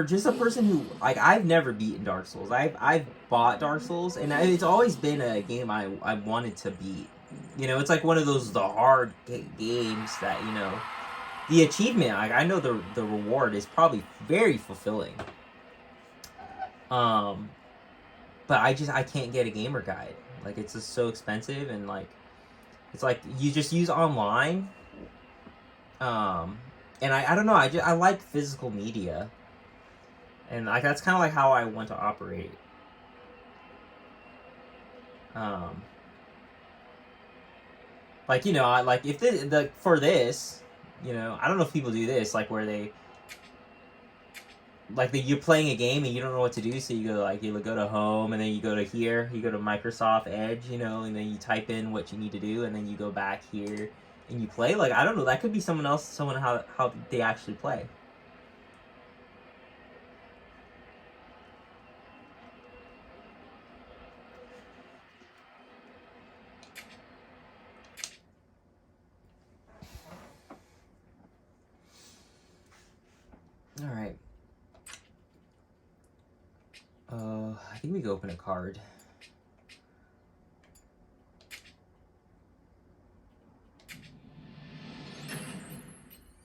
just a person who, like, I've never beaten Dark Souls. I've bought Dark Souls, and it's always been a game I wanted to beat. You know, it's like one of those the hard games that, you know, the achievement. Like, I know the reward is probably very fulfilling. But I can't get a gamer guide. Like, it's just so expensive, and like, it's like you just use online, And I don't know. I like physical media, and like that's kind of like how I want to operate. Um, like I like if the for this, I don't know if people do this like where they like you're playing a game and you don't know what to do, so you go to home and then you go to here, you go to Microsoft Edge, and then you type in what you need to do and then you go back here and you play. Like I don't know, that could be someone how they actually play. All right. I think we can open a card.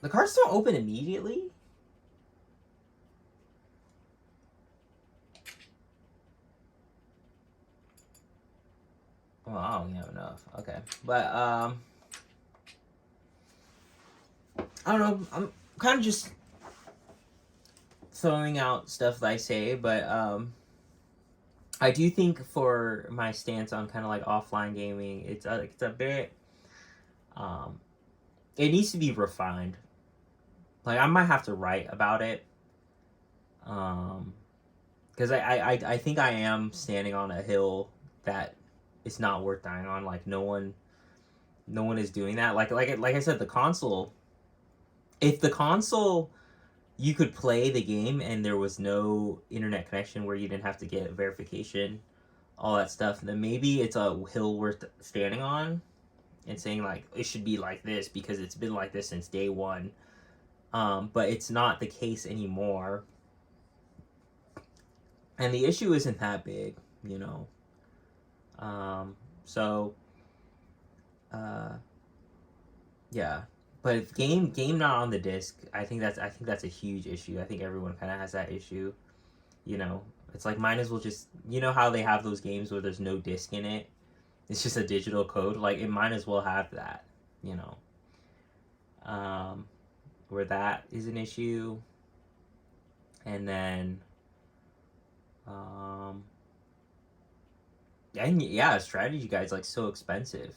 The cards don't open immediately. Well, I don't even have enough. Okay, but I don't know. I'm kind of just throwing out stuff that I say, but I do think for my stance on kind of like offline gaming, it's a bit it needs to be refined. Like I might have to write about it, because I think I am standing on a hill that it's not worth dying on. Like no one is doing that. Like I said, the console. If the console you could play the game and there was no internet connection where you didn't have to get verification, all that stuff, then maybe it's a hill worth standing on and saying like it should be like this because it's been like this since day one. But it's not the case anymore, and the issue isn't that big, you know. So, yeah, but if game not on the disc, I think that's a huge issue. I think everyone kind of has that issue. You know, it's like might as well just how they have those games where there's no disc in it. It's just a digital code. Like it might as well have that. You know, where that is an issue, and then and yeah, strategy guide's like so expensive.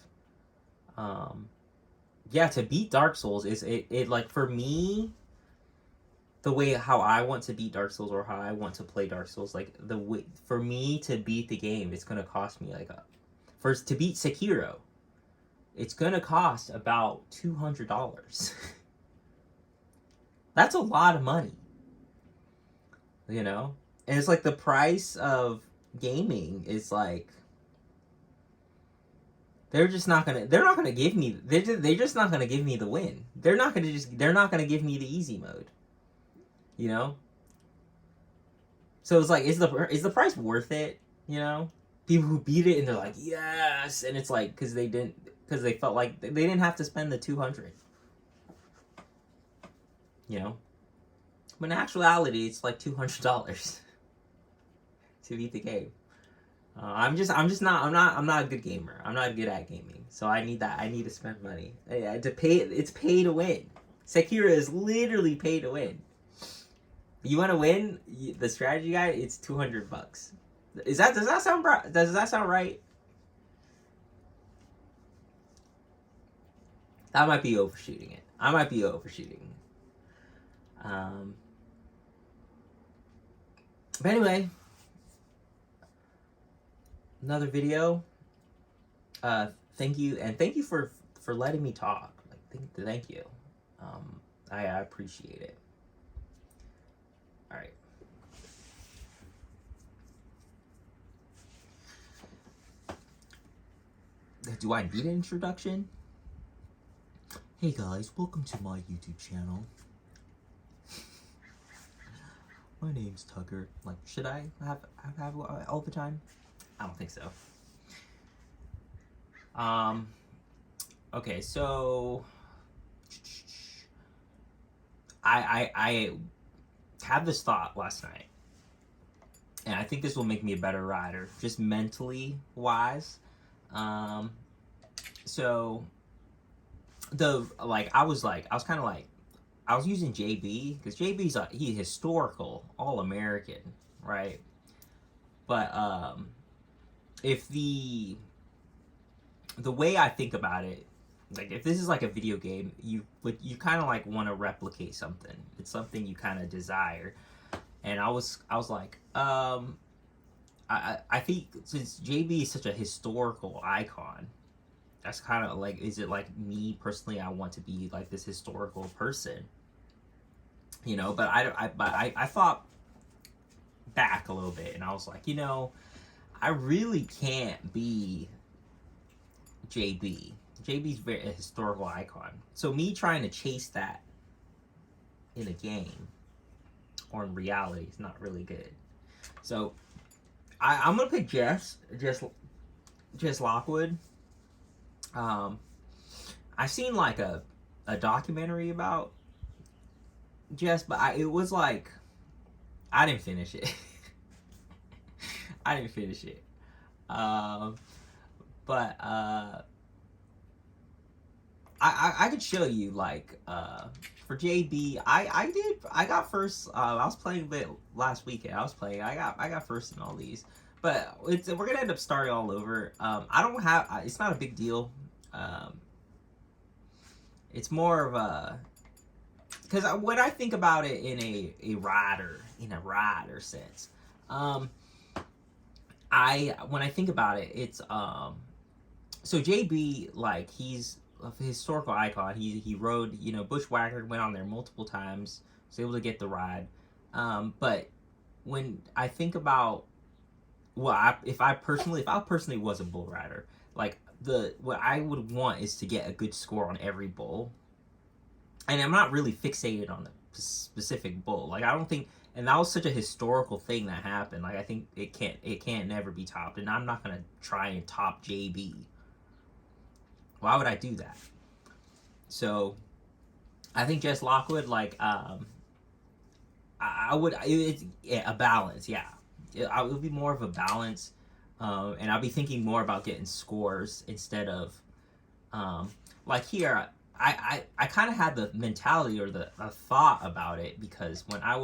Um, yeah, to beat Dark Souls is it like for me the way how I want to beat Dark Souls or how I want to play Dark Souls, like the way for me to beat the game, it's gonna cost me like first to beat Sekiro, it's gonna cost about $200. That's a lot of money, you know, and it's like the price of gaming is like they're not gonna give me they're just not gonna give me the win. They're not gonna give me the easy mode, you know. So it's like is the price worth it, you know? People who beat it and they're like yes, and it's like because they felt like they didn't have to spend the 200, you know. But in actuality, it's like $200 to beat the game. I'm not a good gamer. I'm not good at gaming, so I need to spend money. To pay. It's pay to win. Sekiro is literally pay to win. You want to win the strategy guide? It's $200. Does that sound right? That might be overshooting it. I might be overshooting. But anyway, another video. Thank you, and thank you for letting me talk. Like, thank you. I appreciate it. All right. Do I need an introduction? Hey guys, welcome to my YouTube channel. My name's Tucker. Like, should I have all the time? I don't think so. Okay, so I had this thought last night, and I think this will make me a better rider, just mentally wise. So I was kind of like, I was using JB because JB's he's historical All American, right? But if the way I think about it, like if this is like a video game, you kind of like want to replicate something. It's something you kind of desire, and I was like, I think since JB is such a historical icon, that's kind of like, is it like me personally? I want to be like this historical person, you know. But I thought back a little bit, and I was like, you know, I really can't be JB. JB's very a historical icon. So me trying to chase that in a game or in reality is not really good. So I'm gonna pick Jess Lockwood. I've seen like a documentary about Jess, but it was like I didn't finish it. I didn't finish it. But I could show you like for JB. I got first. I was playing a bit last weekend. I got first in all these. But we're gonna end up starting all over. I don't have. It's not a big deal. It's more of a, because when I think about it in a rider sense, when I think about it, it's so JB, like, he's a historical icon. He rode, you know, Bushwhacker, went on there multiple times, was able to get the ride. But when I think about, well, if I personally was a bull rider, like what I would want is to get a good score on every bull, and I'm not really fixated on the specific bull. Like, I don't think, and that was such a historical thing that happened. Like, I think it can't never be topped, and I'm not gonna try and top JB. Why would I do that? So I think Jess Lockwood, like, I would, it's a balance, yeah. It would be more of a balance, and I'll be thinking more about getting scores instead of, like here, I kind of had the mentality or the thought about it, because when I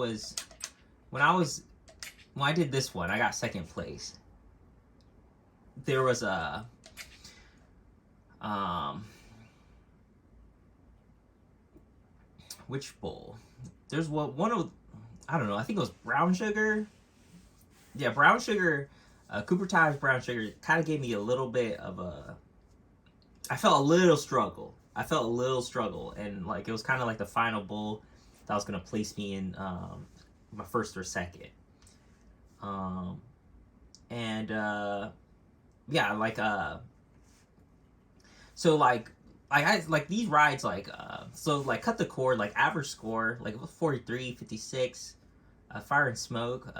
did this one, I got second place. There was a, which bull? There's one of, I don't know, I think it was Brown Sugar. Yeah, Brown Sugar, Cooper Tires Brown Sugar kind of gave me a little bit of a, I felt a little struggle, and like it was kind of like the final bull that was gonna place me in my first or second, and yeah, like so like I like these rides, like so like cut the cord, like average score like 43, 56, Fire and Smoke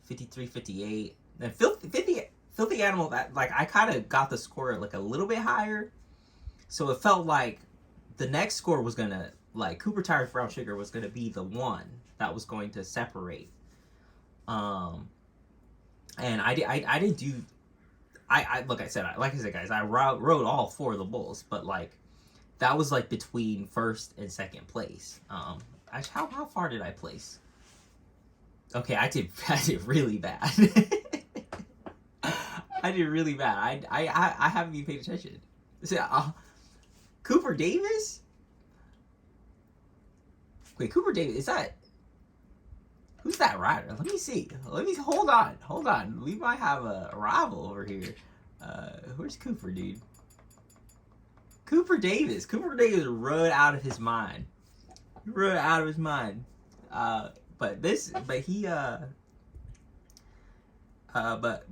53, 58, and filthy animal, that like I kind of got the score like a little bit higher, so it felt like the next score was gonna, like, Cooper Tires Brown Sugar was gonna be the one that was going to separate. And I didn't do, like I said, guys, I rode all four of the bulls, but like that was like between first and second place. How far did I place? Okay, I did really bad. I did really bad. I haven't even paid attention. So, Cooper Davis? Wait, Cooper Davis, is that, who's that rider? Let me see. Hold on. We might have a rival over here. Where's Cooper, dude? Cooper Davis rode out of his mind. But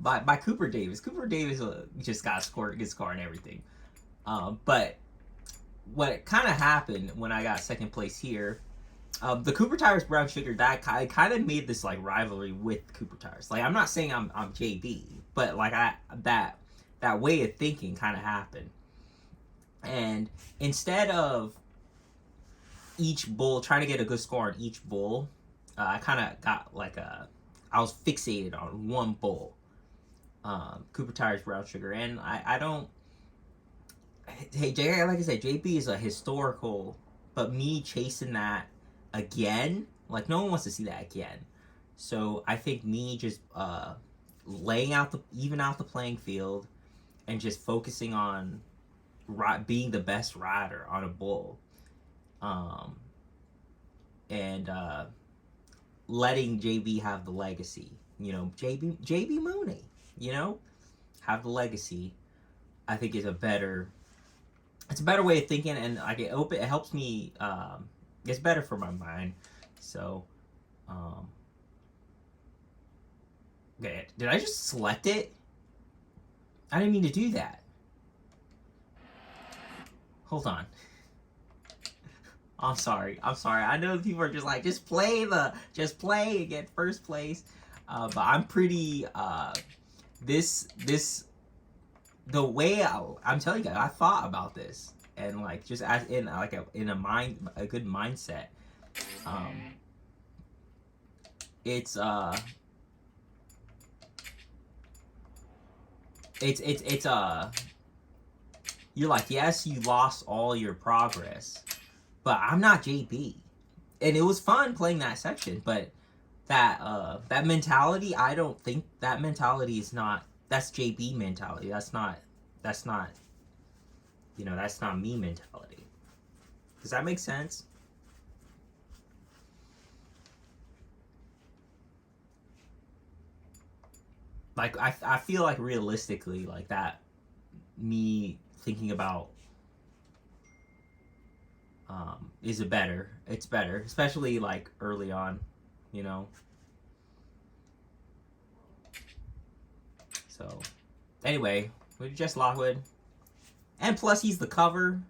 by Cooper Davis just got a good score and everything. But what kind of happened when I got second place here, the Cooper Tires Brown Sugar, that kind of made this like rivalry with Cooper Tires. Like, I'm not saying I'm JB, but like that way of thinking kind of happened. And instead of each bull, trying to get a good score on each bull, I kind of got like I was fixated on one bull, Cooper Tires Brown Sugar, and I don't, hey, like I said, JB is a historical, but me chasing that again, like no one wants to see that again. So I think me just laying out the even out the playing field and just focusing on being the best rider on a bull, um, and letting JB have the legacy. You know, JB Mooney. You know, have the legacy. I think is a better. It's a better way of thinking, and like it helps me. It's better for my mind. So, okay, did I just select it? I didn't mean to do that. Hold on. I'm sorry. I know people are just like, just play and get first place. But I'm pretty. The way I'm telling you, I thought about this and like just as in like a good mindset. It's you're like, yes, you lost all your progress, but I'm not JB, and it was fun playing that section, but that mentality, I don't think that mentality is not, that's JB mentality. That's not that's not me mentality. Does that make sense? Like I feel like realistically, like that, me thinking about is it's better, especially like early on, you know. So anyway, with Jess Lockwood, and plus he's the cover,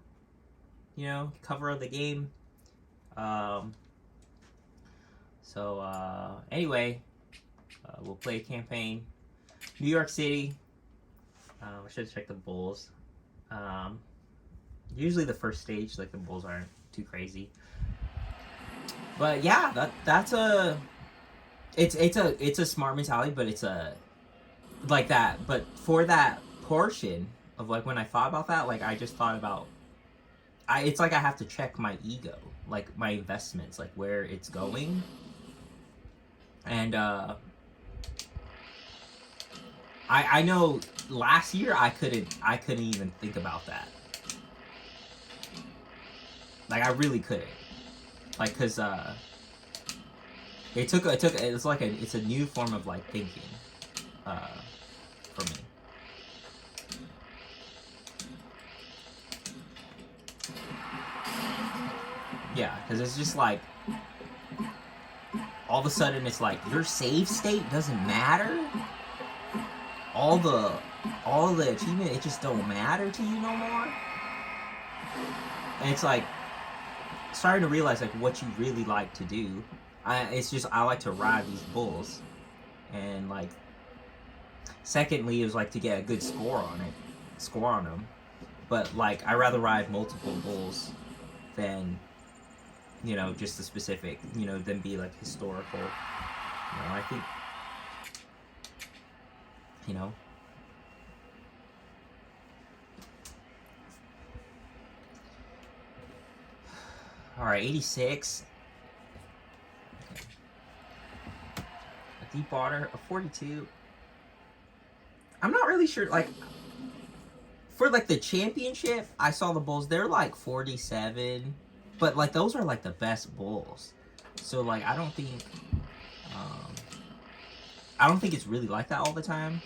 cover of the game. Anyway, we'll play a campaign. New York City. I should have checked the Bulls. Usually the first stage, like the Bulls aren't too crazy. But yeah, that's it's a smart mentality, but it's a like that. But for that portion of like when I thought about that, like I just thought about it's like I have to check my ego, like my investments, like where it's going. And I know last year I couldn't even think about that. Like I really couldn't. Like cuz it's a new form of like thinking for me. Yeah, cuz it's just like all of a sudden it's like your save state doesn't matter. All the achievement, it just don't matter to you no more. And it's like starting to realize like what you really like to do. I like to ride these bulls, and like secondly, it was like to get a good score on them. But like I rather ride multiple bulls than just a specific than be like historical. I think All right, 86. Okay. A deep water, a 42. I'm not really sure. Like for like the championship, I saw the bulls. They're like 47, but like those are like the best bulls. So like I don't think it's really like that all the time.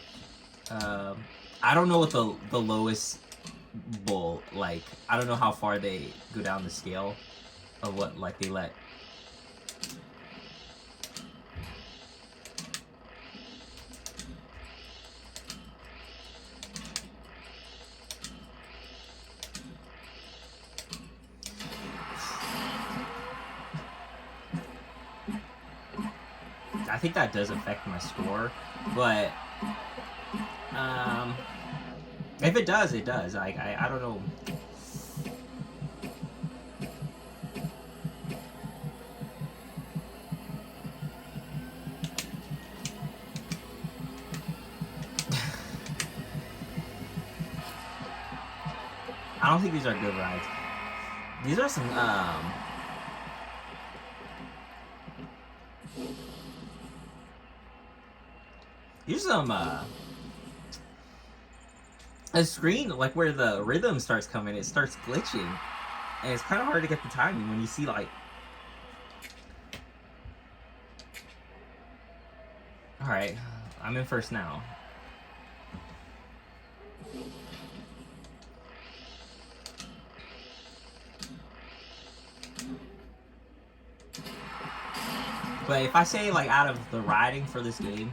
I don't know what the lowest bull, like I don't know how far they go down the scale of what like they let. I think that does affect my score, but if it does, it does. I don't know. I don't think these are good rides. These are some Here's some a screen like where the rhythm starts coming, it starts glitching, and it's kind of hard to get the timing when you see like. All right, I'm in first now. But if I say like out of the riding for this game,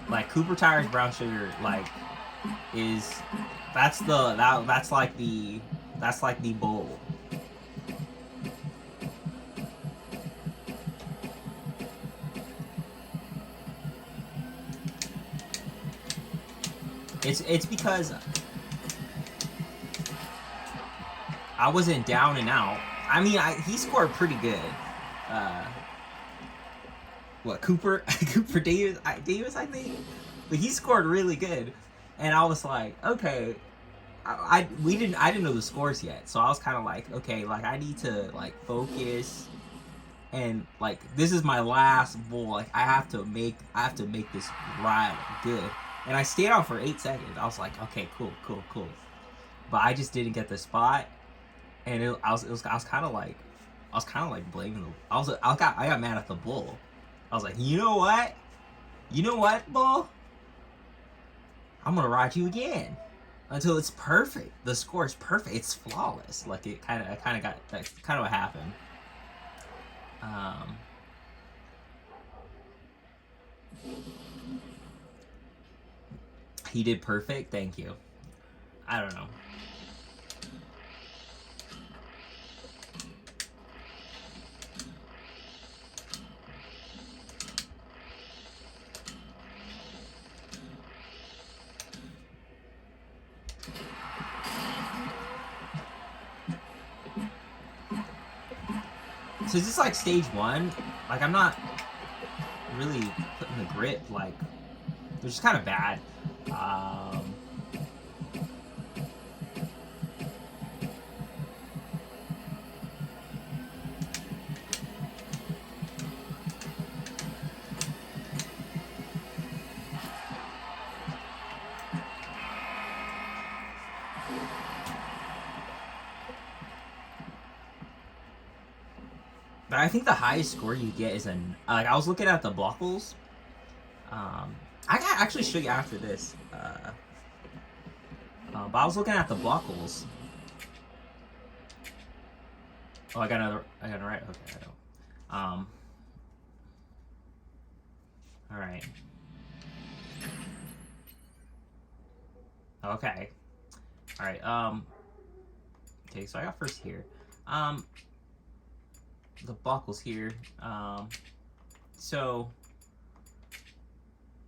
like Cooper Tires Brown Sugar, like is that's like the bowl. It's because I wasn't down and out. I mean, he scored pretty good. What Cooper Cooper Davis I think, but he scored really good, and I was like, okay, I didn't know the scores yet, so I was kind of like, okay, like I need to like focus, and like this is my last bowl, like I have to make this ride good, and I stayed on for 8 seconds. I was like, okay, cool, but I just didn't get the spot, and I was kind of like. I was kind of like blaming the. I got mad at the bull. I was like, you know what, bull? I'm gonna ride you again until it's perfect. The score is perfect. It's flawless. Like it kind of got. That's kind of what happened. He did perfect. Thank you. I don't know. So is this like stage one? Like I'm not really putting the grip. Like they're just kind of bad. But I think the highest score you get is like I was looking at the buckles. I can actually show you after this. But I was looking at the buckles. Oh, I got another right. Okay, I know. All right. Okay. All right. Okay, so I got first here. The buckles here. So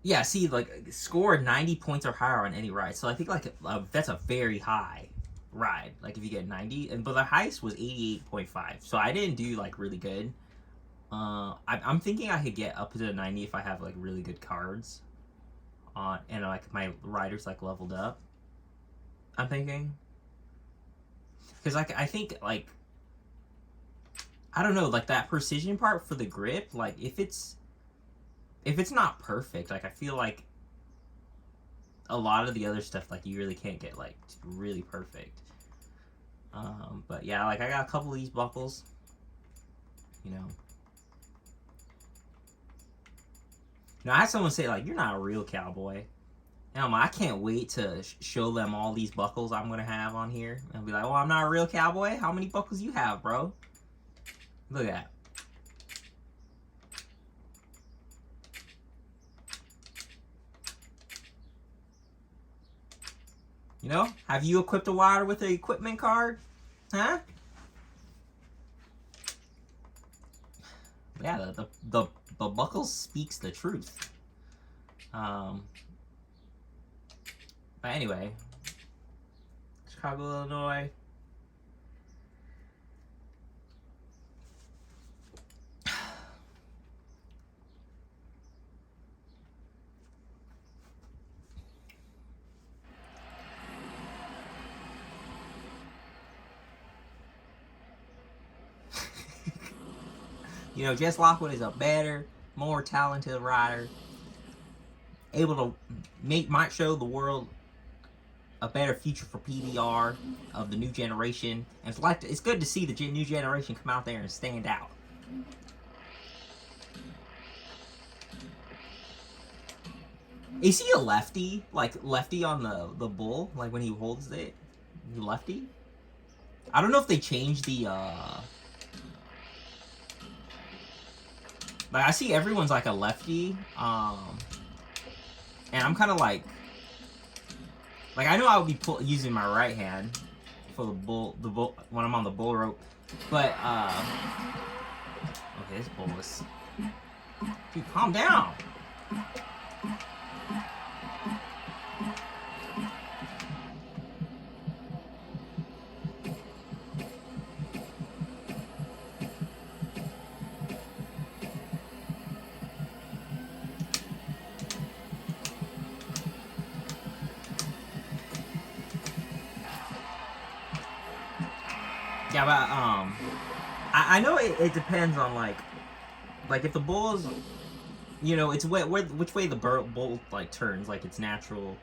yeah, see, like scored 90 points or higher on any ride. So I think like that's a very high ride. Like if you get 90, but the highest was 88.5. So I didn't do like really good. I'm thinking I could get up to the 90 if I have like really good cards on and like my riders like leveled up. I'm thinking because like I think like I don't know, like that precision part for the grip, like if it's not perfect, like I feel like a lot of the other stuff like you really can't get like really perfect. But yeah, like I got a couple of these buckles, you know. I had someone say like, you're not a real cowboy. And I'm like, I can't wait to show them all these buckles I'm gonna have on here. And I'll be like, well, I'm not a real cowboy. How many buckles you have, bro? Look at that. You know, have you equipped a rider with an equipment card? Huh? Yeah, the buckle speaks the truth. But anyway, Chicago, Illinois. You know, Jess Lockwood is a better, more talented rider, able to might show the world a better future for PBR of the new generation. And it's good to see the new generation come out there and stand out. Is he a lefty? Like lefty on the bull? Like when he holds it? Lefty? I don't know if they changed the like I see everyone's like a lefty. And I'm kinda like I know I would be using my right hand for the bull when I'm on the bull rope. But okay, this bull is, dude, calm down. Yeah, but I know it depends on like if the bull is, you know, it's which way the bull like turns, like it's natural,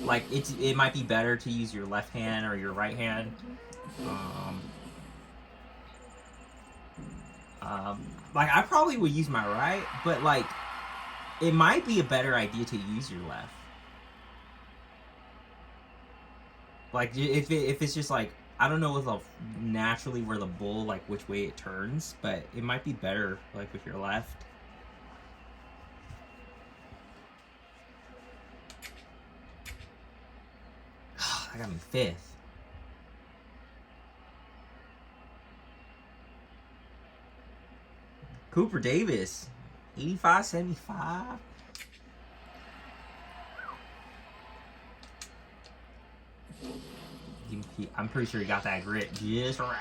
like it might be better to use your left hand or your right hand. Like I probably would use my right, but like it might be a better idea to use your left. Like if it's just like, I don't know if naturally where the bull, like which way it turns, but it might be better like with your left. I got me 5th. Cooper Davis, 85-75. I'm pretty sure he got that grit just right.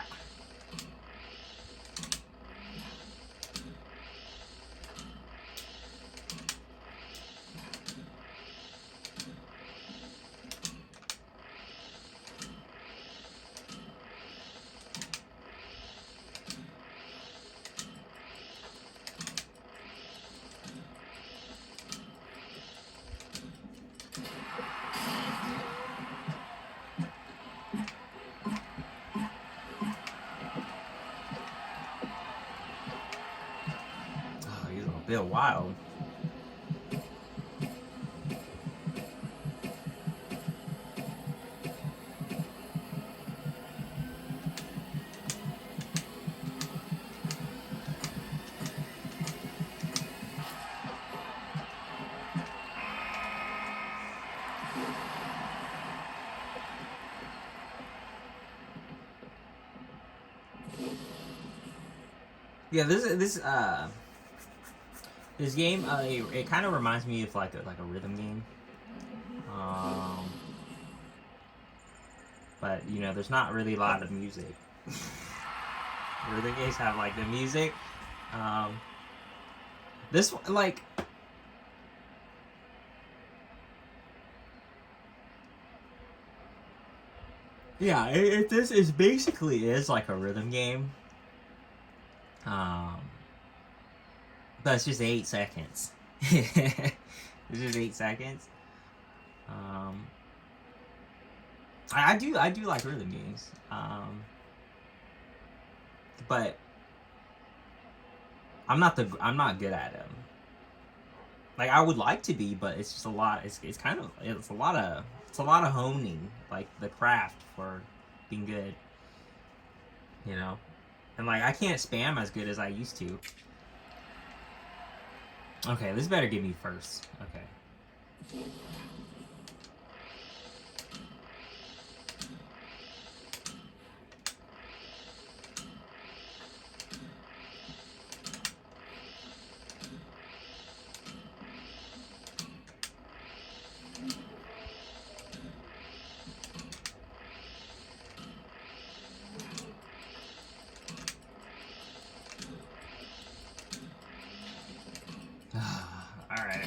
He's a bit wild. Yeah, this game, it kind of reminds me of like a rhythm game. But you know, there's not really a lot of music. Rhythm games have like the music. This like. Yeah, this is basically is like a rhythm game. But it's just 8 seconds. It's just 8 seconds. I do like rhythm games. But I'm not good at them. Like I would like to be, but it's just a lot. It's a lot of honing like the craft for being good. You know, and like I can't spam as good as I used to. Okay, this better give me first. Okay. Alright.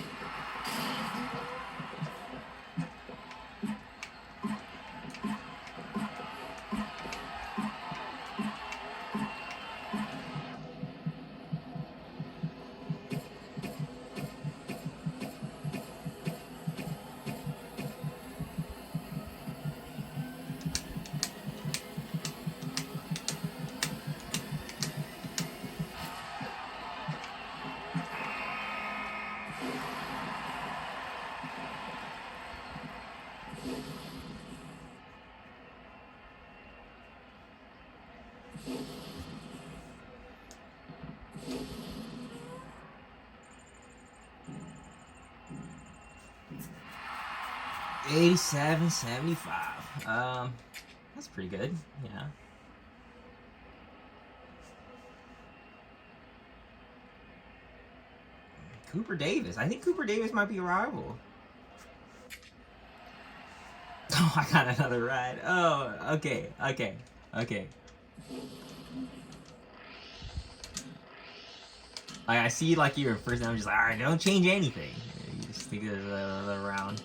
$87.75. That's pretty good. Yeah. Cooper Davis. I think Cooper Davis might be a rival. Oh, I got another ride. Oh, okay. Like, I see, like, you're first, and I'm just like, alright, don't change anything. You just think there's another round.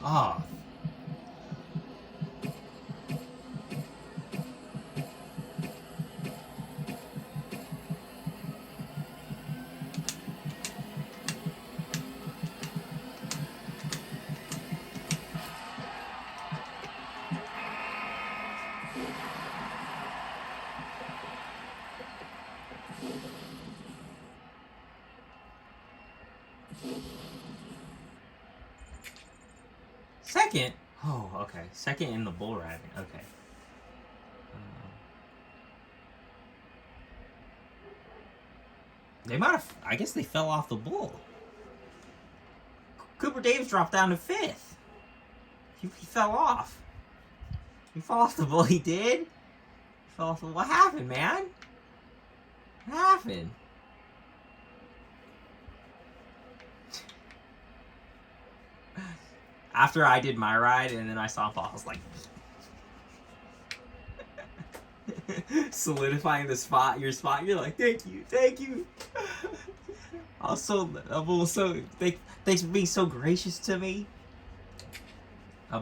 Oh. Second? Oh, okay. Second in the bull riding. Okay. They might have... I guess they fell off the bull. Cooper Davis dropped down to 5th. He fell off. He fell off the bull. He did? He fell off the... What happened, man? What happened? After I did my ride and then I saw him fall, I was like... solidifying the spot, your spot. You're like, thank you. Also, thanks for being so gracious to me.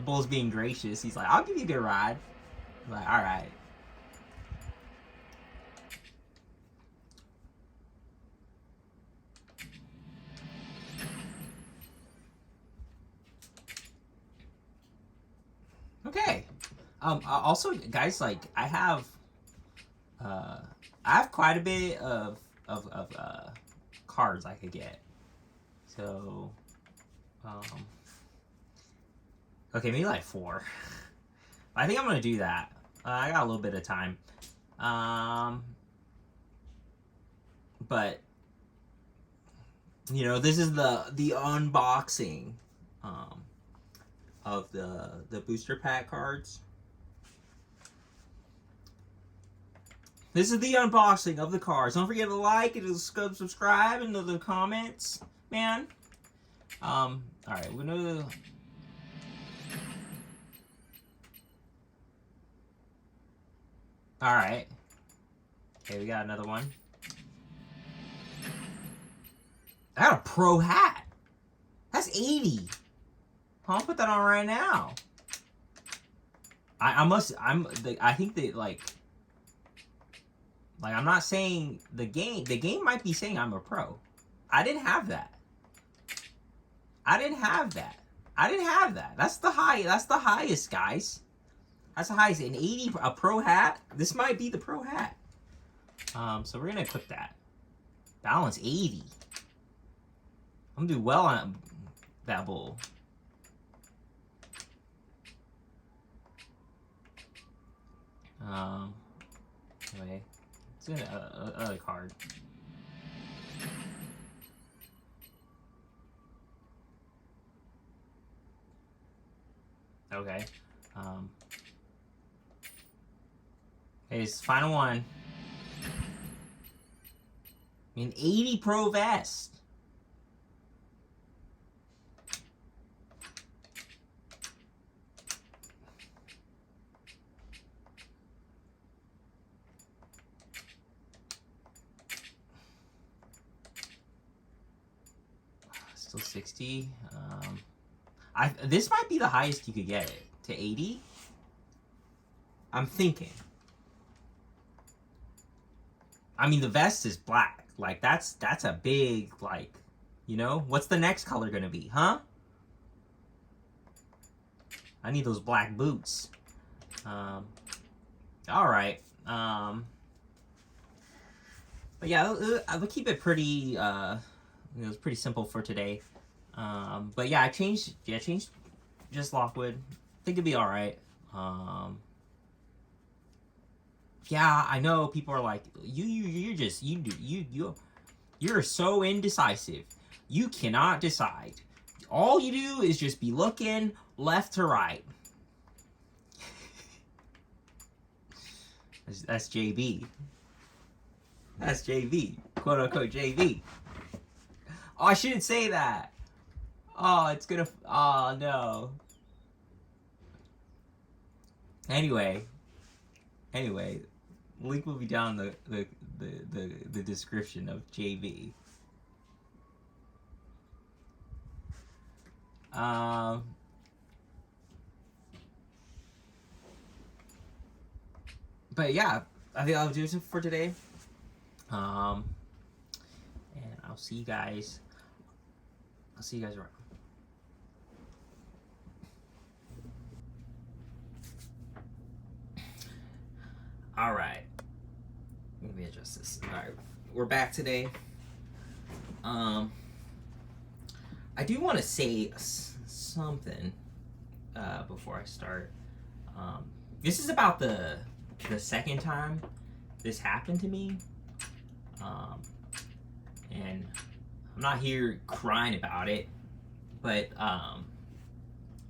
Bull's being gracious. He's like, I'll give you a good ride. I'm like, all right. Okay. Also, guys, like, I have quite a bit of cards I could get. So, okay, maybe like 4. I think I'm gonna do that. I got a little bit of time. But you know, this is the unboxing of the booster pack cards. This is the unboxing of the cards. Don't forget to like and subscribe and the comments, man. All right, we're gonna. All right. Okay, we got another one. I got a pro hat. That's 80. I'll put that on right now. I think that like I'm not saying the game might be saying I'm a pro. I didn't have that. That's the highest, guys. That's the highest. An 80, a pro hat. This might be the pro hat. So we're gonna equip that. Balance 80. I'm gonna do well on that bull. Anyway, it's in another card. Okay. Okay, it's final one. An 80 Pro vest. Still 60. This might be the highest you could get it to 80. I'm thinking. I mean, the vest is black. Like that's a big, like, you know, what's the next color gonna be, huh? I need those black boots. All right. But yeah, I'll keep it pretty. It was pretty simple for today. But yeah, I changed just Lockwood. Think it'd be all right. Yeah, I know people are like, you're so indecisive. You cannot decide. All you do is just be looking left to right. That's JB. That's JB. Quote unquote JB. Oh, I shouldn't say that. Oh, it's gonna. Oh, no. Anyway, link will be down the description of JB. But yeah, I think I'll do it for today. And I'll see you guys. Around. All right. Let me adjust this. All right, we're back today. I do want to say something before I start. This is about the second time this happened to me, and I'm not here crying about it, but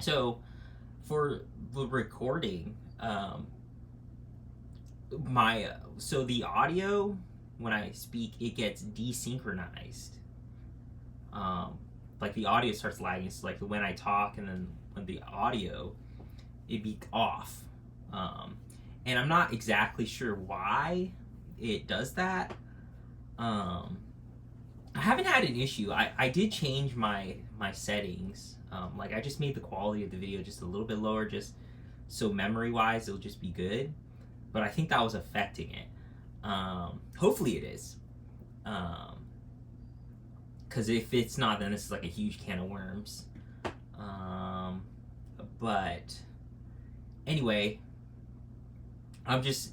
so for the recording, so the audio when I speak, it gets desynchronized. Like the audio starts lagging. So like when I talk and then when the audio, it'd be off. And I'm not exactly sure why it does that. I haven't had an issue. I did change my settings. Like I just made the quality of the video just a little bit lower, just so memory wise it'll just be good. But I think that was affecting it. Hopefully it is. Because if it's not, then this is like a huge can of worms. But anyway, I just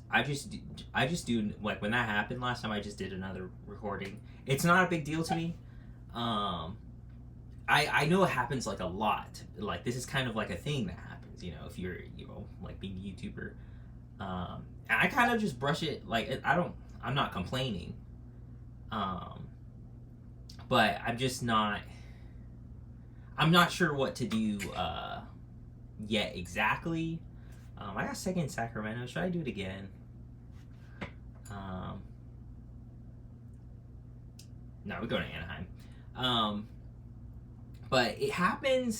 do, like when that happened last time, I just did another recording. It's not a big deal to me. I know it happens like a lot. Like this is kind of like a thing that happens, you know, if you're, you know, like being a YouTuber. I kind of just brush it, like I'm not complaining. But I'm not sure what to do yet exactly. I got second in Sacramento. Should I do it again? No, we're going to Anaheim. But it happened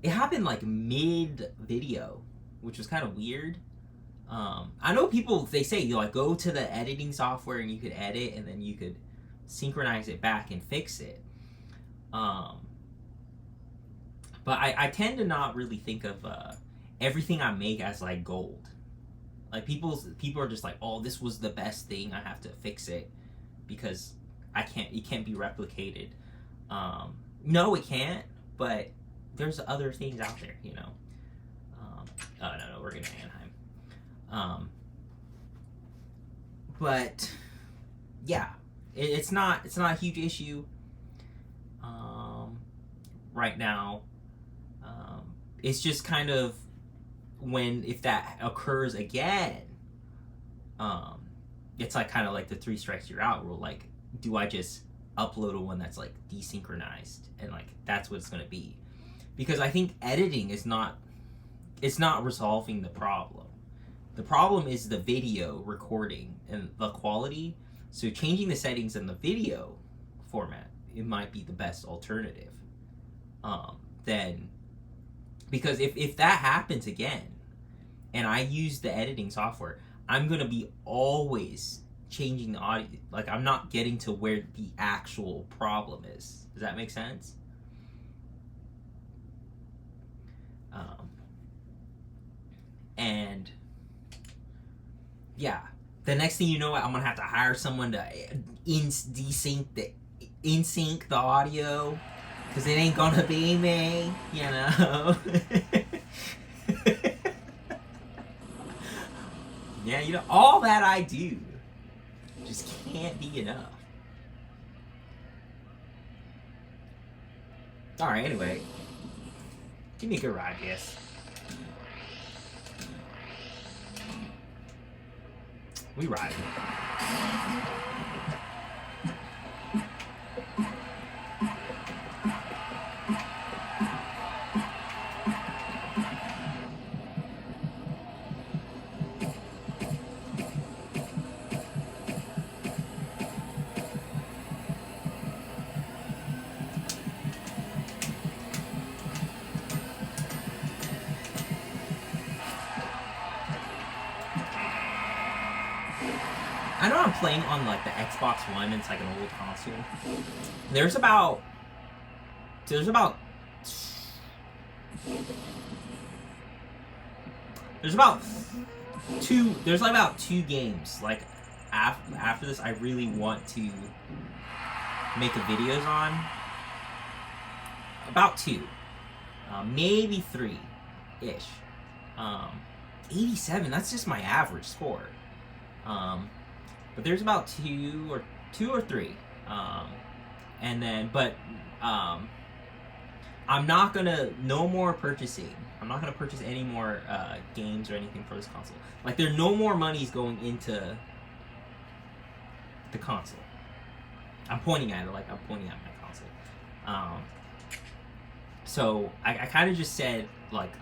like mid-video, which was kind of weird. I know people, they say, you know, like go to the editing software and you could edit and then you could synchronize it back and fix it. But I tend to not really think of everything I make as like gold. Like people are just like, oh, this was the best thing, I have to fix it because it can't be replicated. No, it can't, but there's other things out there, you know. Oh no, we're going to Anaheim. But yeah, it's not a huge issue right now. It's just kind of if that occurs again, it's like kind of like the 3 strikes you're out rule. Like, do I just upload a one that's like desynchronized and like that's what it's gonna be? Because I think editing is not resolving the problem. The problem is the video recording and the quality. So changing the settings in the video format, it might be the best alternative. Then, because if that happens again, and I use the editing software, I'm gonna be always changing the audio. Like I'm not getting to where the actual problem is. Does that make sense? And yeah, the next thing you know, I'm gonna have to hire someone to in sync the audio, Cause it ain't gonna be me, you know. Yeah, you know, all that I do just can't be enough. Alright, anyway. Give me a good ride, yes. We ride. I know I'm playing on like the Xbox One. It's like an old console. There's about There's about two games like after this I really want to make the videos on. About two, maybe three ish. 87, that's just my average score. But there's about two or three. And then I'm not gonna, no more purchasing. I'm not gonna purchase any more games or anything for this console. Like, there's no more money's going into the console. I'm pointing at it like I'm pointing at my console. So I kind of just said, like,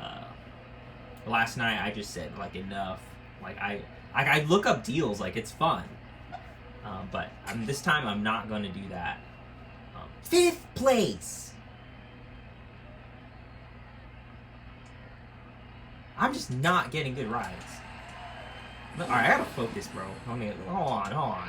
last night I just said, like, enough. Like, I look up deals, like, it's fun. But this time I'm not gonna do that. 5th place! I'm just not getting good rides. Alright, I gotta focus, bro. Hold on.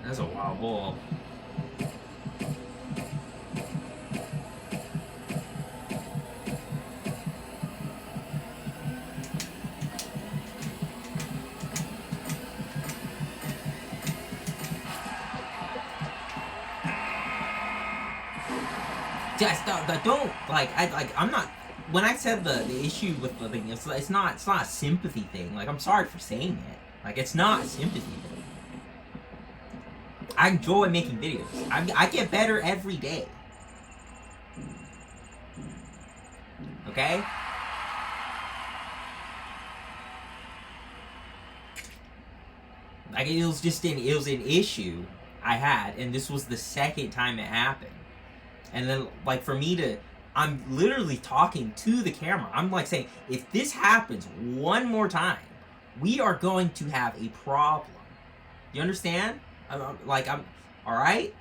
That's a wild ball. Just don't like I'm not. When I said the issue with the thing, it's not a sympathy thing. Like, I'm sorry for saying it. Like, it's not a sympathy thing. I enjoy making videos. I get better every day. Okay? Like, it was an issue I had, and this was the second time it happened. And then, like, for me to, I'm literally talking to the camera. I'm like saying, if this happens one more time, we are going to have a problem. You understand? I'm alright?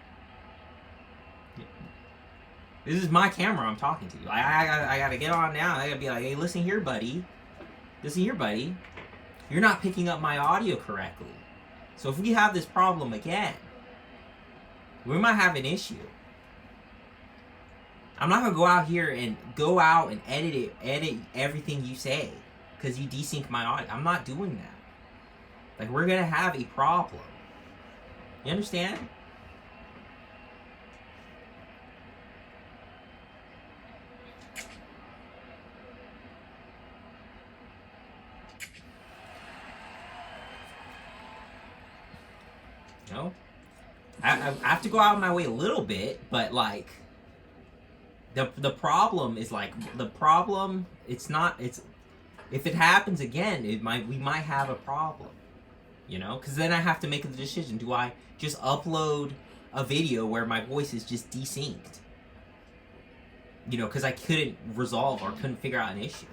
This is my camera I'm talking to. I gotta get on now. I gotta be like, hey, listen here, buddy. You're not picking up my audio correctly. So if we have this problem again, we might have an issue. I'm not gonna go out and edit everything you say because you desync my audio. I'm not doing that. Like, we're gonna have a problem. You understand? You know? I have to go out of my way a little bit, but like, the problem is like, if it happens again, we might have a problem. You know? Because then I have to make the decision. Do I just upload a video where my voice is just desynced? You know, because I couldn't resolve or couldn't figure out an issue.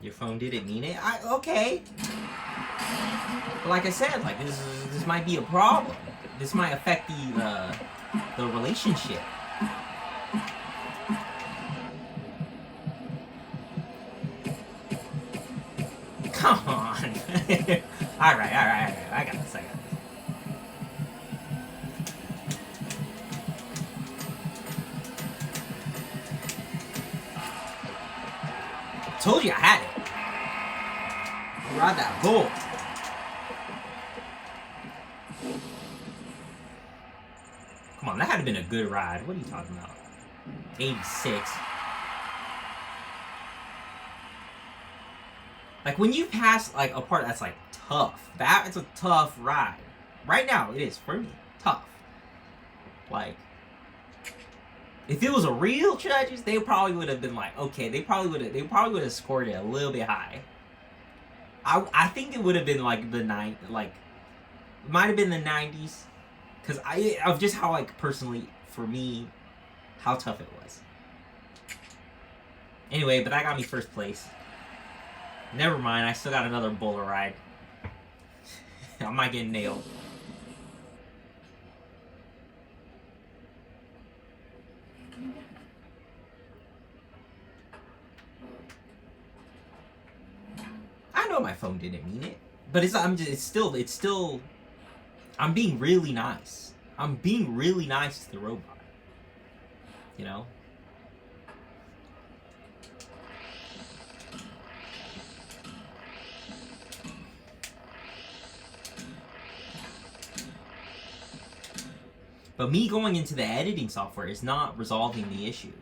Your phone didn't mean it? Okay. But like I said, like this might be a problem. This might affect the relationship. Come on. Alright. I got this. Told you I had it. Ride that bull. Come on, that had to been a good ride. What are you talking about? 86. Like when you pass like a part that's like tough, that is a tough ride. Right now, it is for me tough. Like, if it was a real judges, they probably would have been like, okay, they probably would have scored it a little bit high. I think it would have been like the it might have been the 90s, because of just how like personally for me, how tough it was. Anyway, but that got me first place. Never mind, I still got another bowler ride. I might get nailed. I know my phone didn't mean it, but it's still. I'm being really nice. I'm being really nice to the robot. You know. But me going into the editing software is not resolving the issue.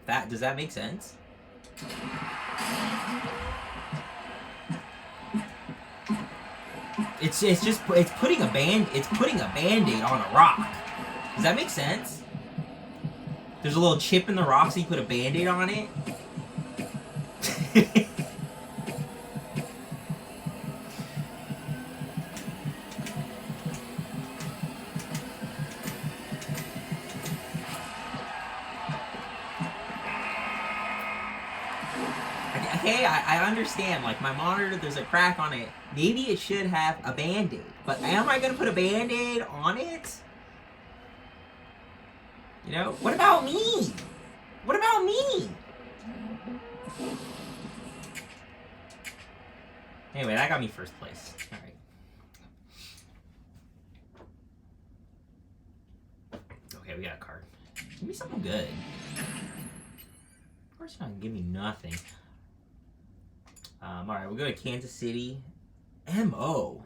Does that make sense? It's putting a band-aid on a rock. Does that make sense? There's a little chip in the rock, so you put a band-aid on it. Okay, I understand. Like, my monitor, there's a crack on it. Maybe it should have a band-aid. But am I going to put a band-aid on it? You know? What about me? What about me? Anyway, that got me first place. Alright. Okay, we got a card. Give me something good. Of course you're not going to give me nothing. Alright, we'll go to Kansas City. M.O.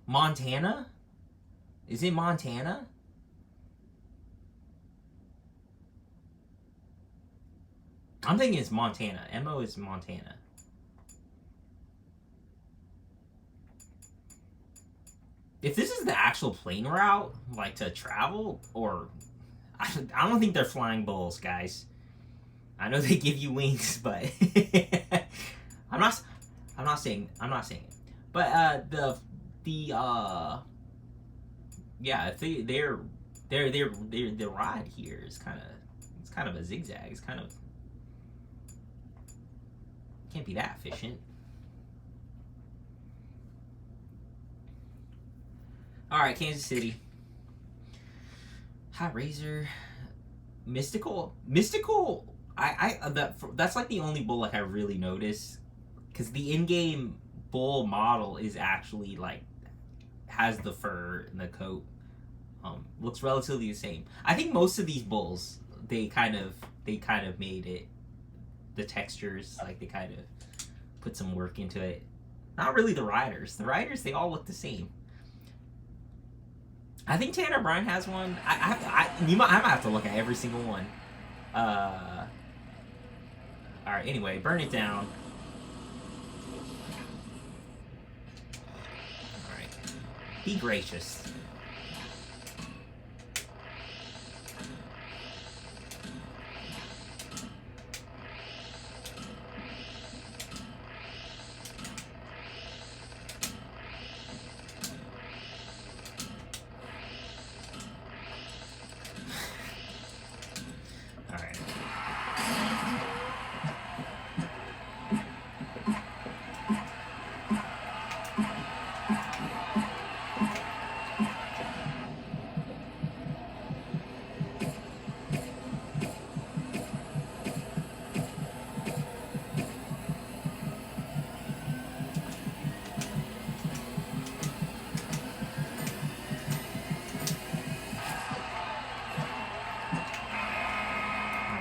Montana? Is it Montana? I'm thinking it's Montana. M.O. is Montana. If this is the actual plane route, like to travel, or I don't think they're flying bulls, guys. I know they give you wings, but I'm not saying it. But the ride here is kind of a zigzag. It's kind of can't be that efficient. All right, Kansas City. Hot Razor, Mystical. That's like the only bull like I really notice, because the in-game bull model is actually like has the fur and the coat. Looks relatively the same. I think most of these bulls they kind of made it, the textures, like they kind of put some work into it. Not really the riders. The riders, they all look the same. I think Tanner Bryan has one. I might have to look at every single one. Alright, anyway, burn it down. Alright. Be gracious.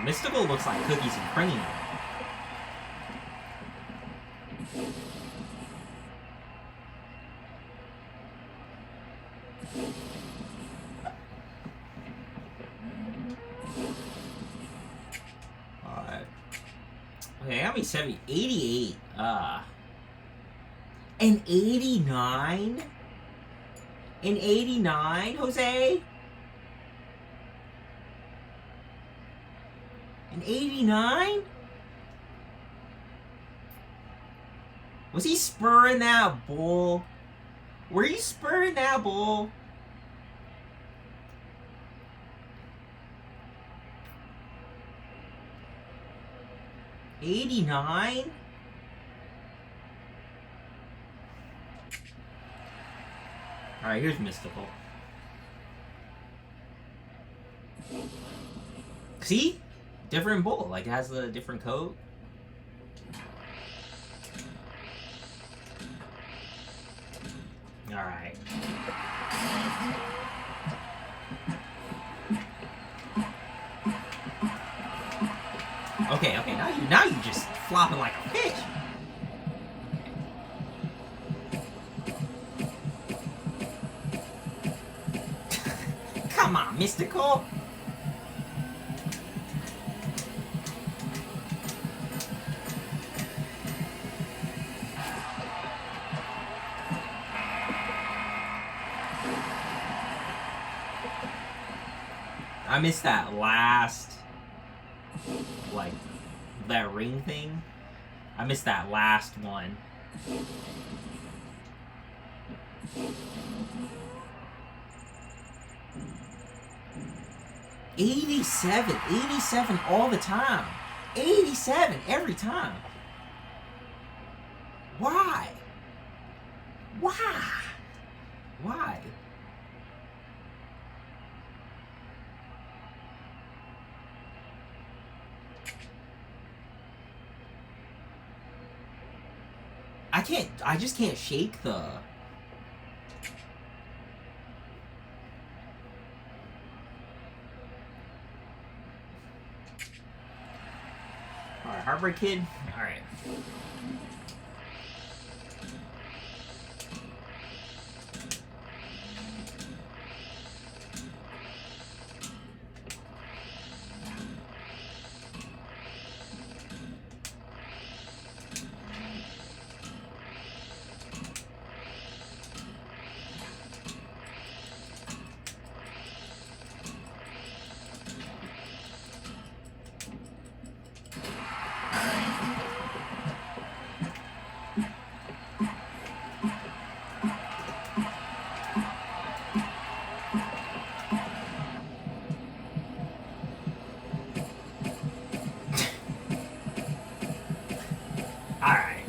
Mystical looks like cookies and cream. Alright. Okay, I got me 70. 88. An 89? An 89, Jose? An 89? Was he spurring that bull? Were you spurring that bull? $89? Alright, here's Mystical. See? Different bull. Like, it has a different coat. Alright. Okay, now you just flopping like a fish. Come on, Mystical. I missed that last, like, that ring thing. I missed that last one. $87 all the time. 87 every time. Why? Why? Why? I just can't shake the... Alright, Heartbreak Kid. Alright. Alright.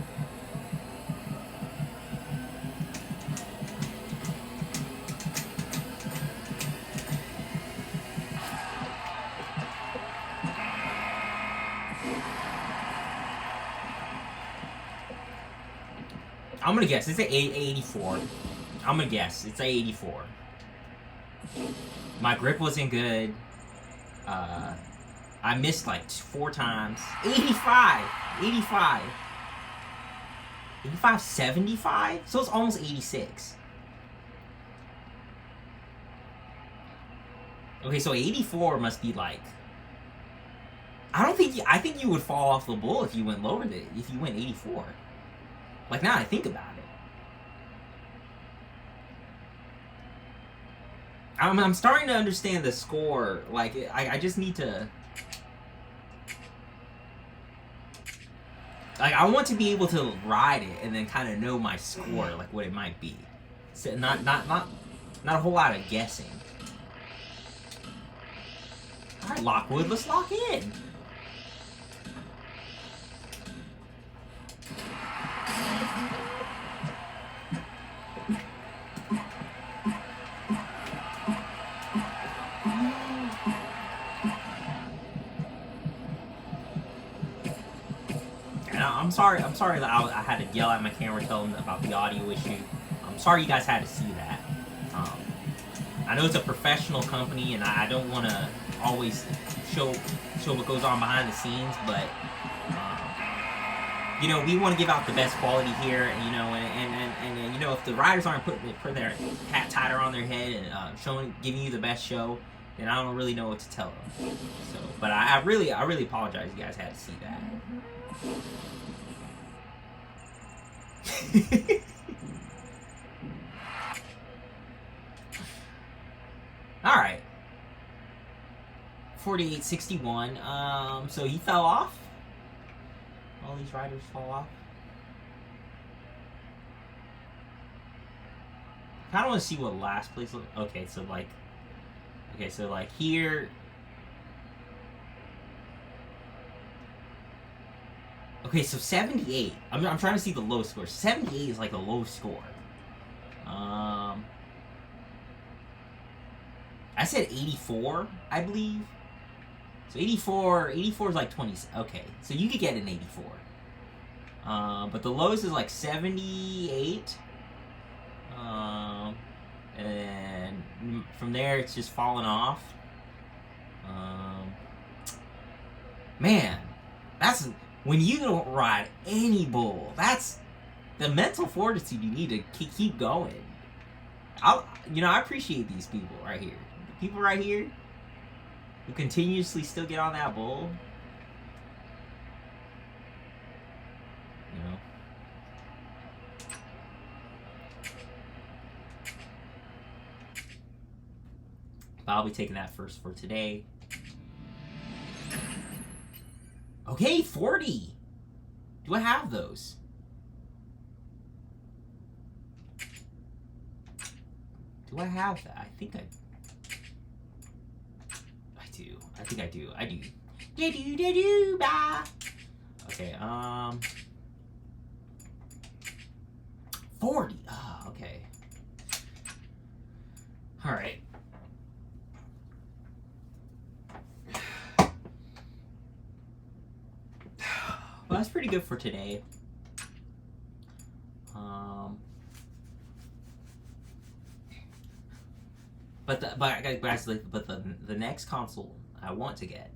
I'm gonna guess. It's an 84. I'm gonna guess. It's an 84. My grip wasn't good. I missed like 4 times. 85! 85! 85, 75? So it's almost 86. Okay, so 84 must be like... I think you would fall off the bull if you went lower than... If you went 84. Like, now I think about it. I'm starting to understand the score. Like, I just need to... Like, I want to be able to ride it and then kind of know my score, like what it might be. So not a whole lot of guessing. All right, Lockwood, let's lock in. I'm sorry that I had to yell at my camera, tell them about the audio issue. I'm sorry you guys had to see that. I know it's a professional company, and I don't want to always show what goes on behind the scenes, but you know, we want to give out the best quality here, you know, and you know, if the riders aren't putting their hat tighter on their head and giving you the best show, then I don't really know what to tell them. So, but I really apologize. You guys had to see that. All right. 48-61. So he fell off. All these riders fall off. I kind of want to see what last place looks. Okay, so like here. Okay, so 78. I'm trying to see the low score. 78 is like the low score. I said 84, I believe. So 84 is like 20. Okay, so you could get an 84. But the lowest is like 78. And from there, it's just falling off. Man, that's when you don't ride any bull. That's the mental fortitude you need to keep going. I appreciate these people right here. The people right here who continuously still get on that bull. You know. But I'll be taking that first for today. Okay, 40. Do I have those? Do I have that? I think I do. I think I do. I do. Okay, 40. Oh, okay. All right. Well, that's pretty good for today. But the next console I want to get,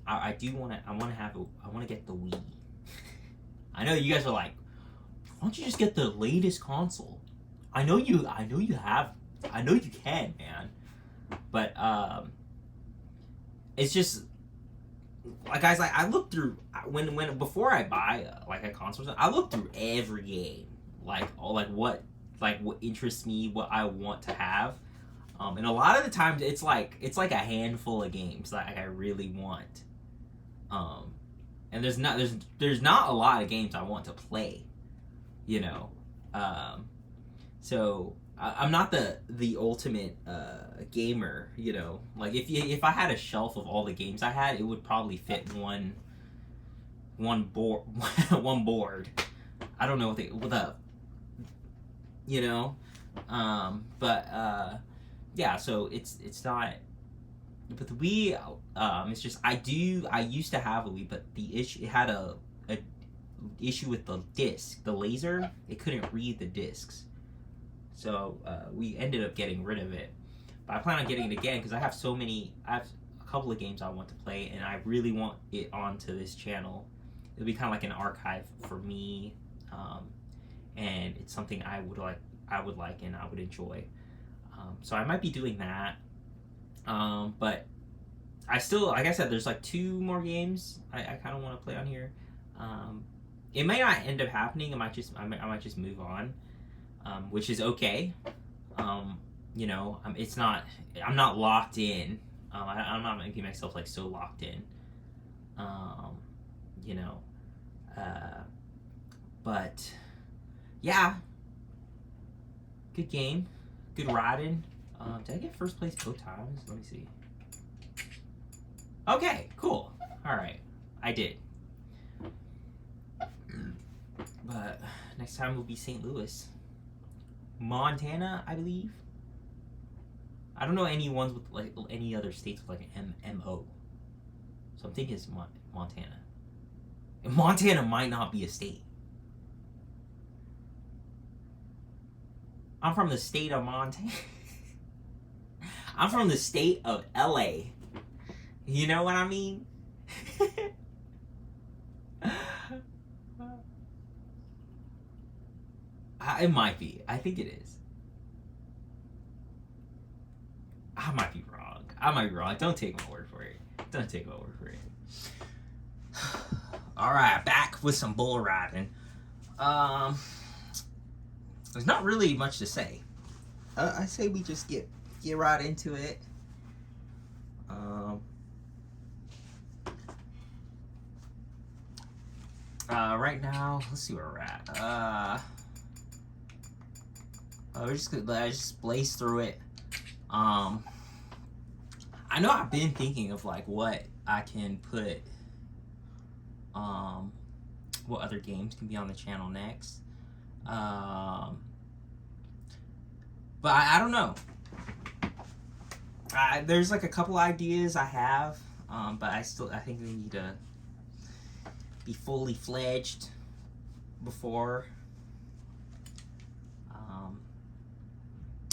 I want to get the Wii. I know you guys are like, why don't you just get the latest console? I know you can, man. But it's just like, guys, like I look through when before I buy like a console, I look through every game, like what interests me, what I want to have. And a lot of the times it's like a handful of games that I really want. And there's not a lot of games I want to play, you know. So I'm not the ultimate gamer, you know. Like if I had a shelf of all the games I had, it would probably fit one board. One board. I don't know what up, you know. Yeah, so it's not. But the Wii, it's just I used to have a Wii, but it had a issue with the disc, the laser. It couldn't read the discs, so we ended up getting rid of it. But I plan on getting it again because I have a couple of games I want to play, and I really want it onto this channel. It'll be kind of like an archive for me, and it's something I would like and I would enjoy. So I might be doing that. But I still, like I said, there's like 2 more games I kind of want to play on here. It may not end up happening. I might just move on, which is okay. You know, I'm not locked in. I'm not making myself like so locked in. You know, but yeah, good game, good riding. Did I get first place both times? Let me see. Okay, cool. All right, I did. But next time will be St. Louis, Montana, I believe. I don't know any ones with like any other states with like an MO. So I'm thinking it's Montana. And Montana might not be a state. I'm from the state of Montana. I'm from the state of LA. You know what I mean? It might be. I think it is. I might be wrong. I might be wrong. Don't take my word for it. Don't take my word for it. Alright, back with some bull riding. There's not really much to say. I say we just get right into it. Right now, let's see where we're at. We're just gonna just blaze through it. I know I've been thinking of like what I can put, what other games can be on the channel next. But I don't know. There's like a couple ideas I have, but I think we need to be fully fledged before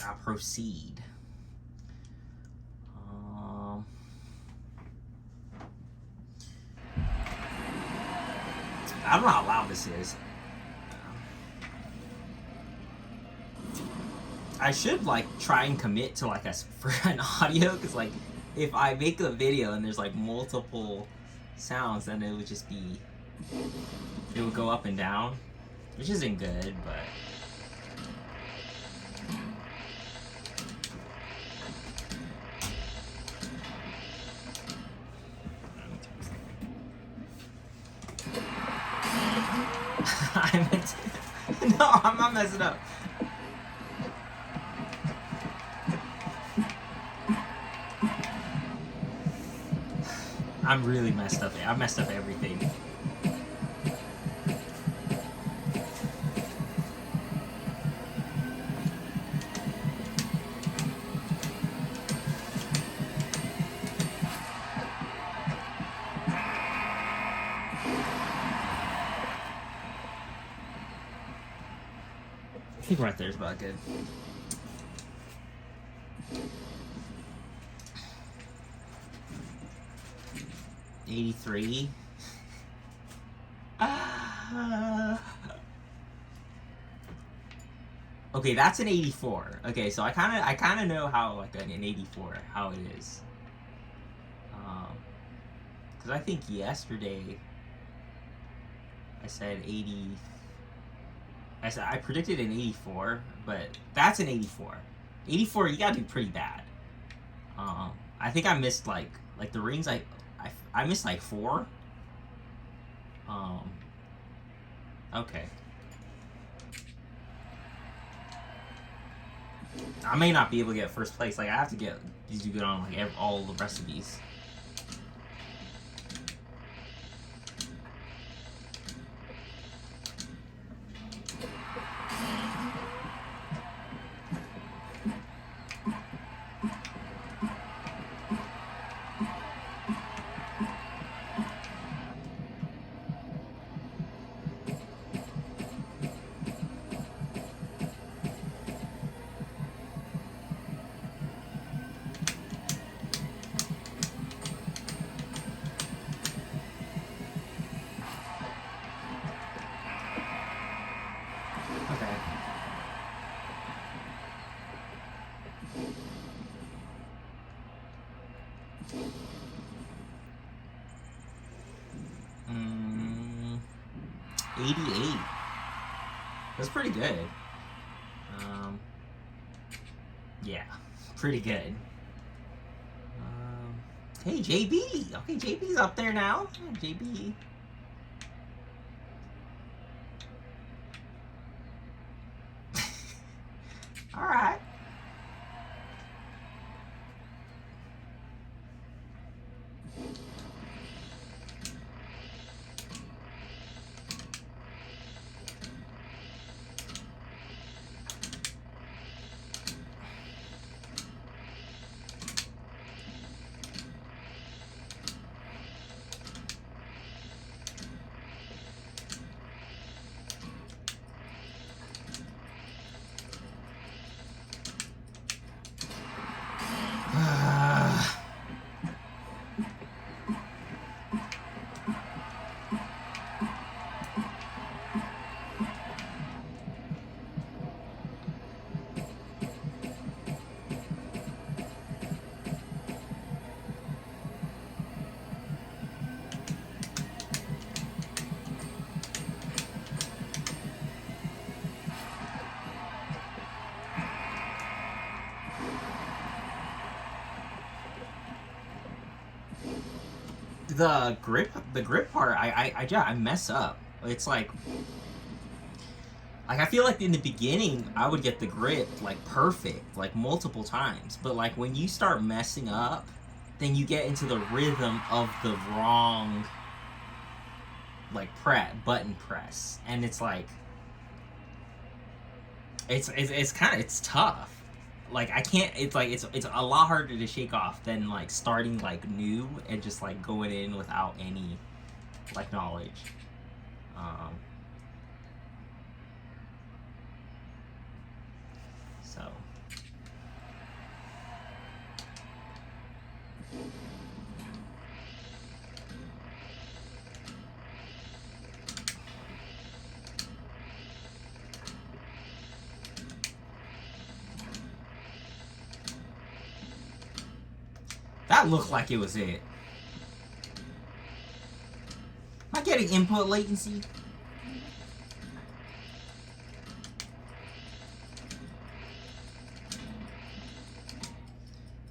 I proceed. I don't know how loud this is. I should like try and commit to like for an audio, because like if I make a video and there's like multiple sounds, then it would just be, it would go up and down, which isn't good, but I meant to... No, I'm not messing up. I'm really messed up. I messed up everything. I think right there is about good. $83. Okay, that's an 84. Okay, so I kind of know how like an 84 how it is. Because I think yesterday I said 80. I predicted an 84, but that's an 84. 84, you gotta do pretty bad. I think I missed like the rings. I missed like 4. Okay. I may not be able to get first place. Like I have to do good on like all the rest of these. Okay. Mm, 88. That's pretty good. Yeah, pretty good. Hey, JB. Okay, JB's up there now. Yeah, JB. All right. the grip part, I mess up. It's like I feel like in the beginning I would get the grip like perfect, like multiple times. But like when you start messing up, then you get into the rhythm of the wrong like button press, and it's like it's kind of it's tough. Like I can't. It's like it's a lot harder to shake off than like starting like new and just like going in without any like knowledge. Um, so that looked like it was it. Am I getting input latency?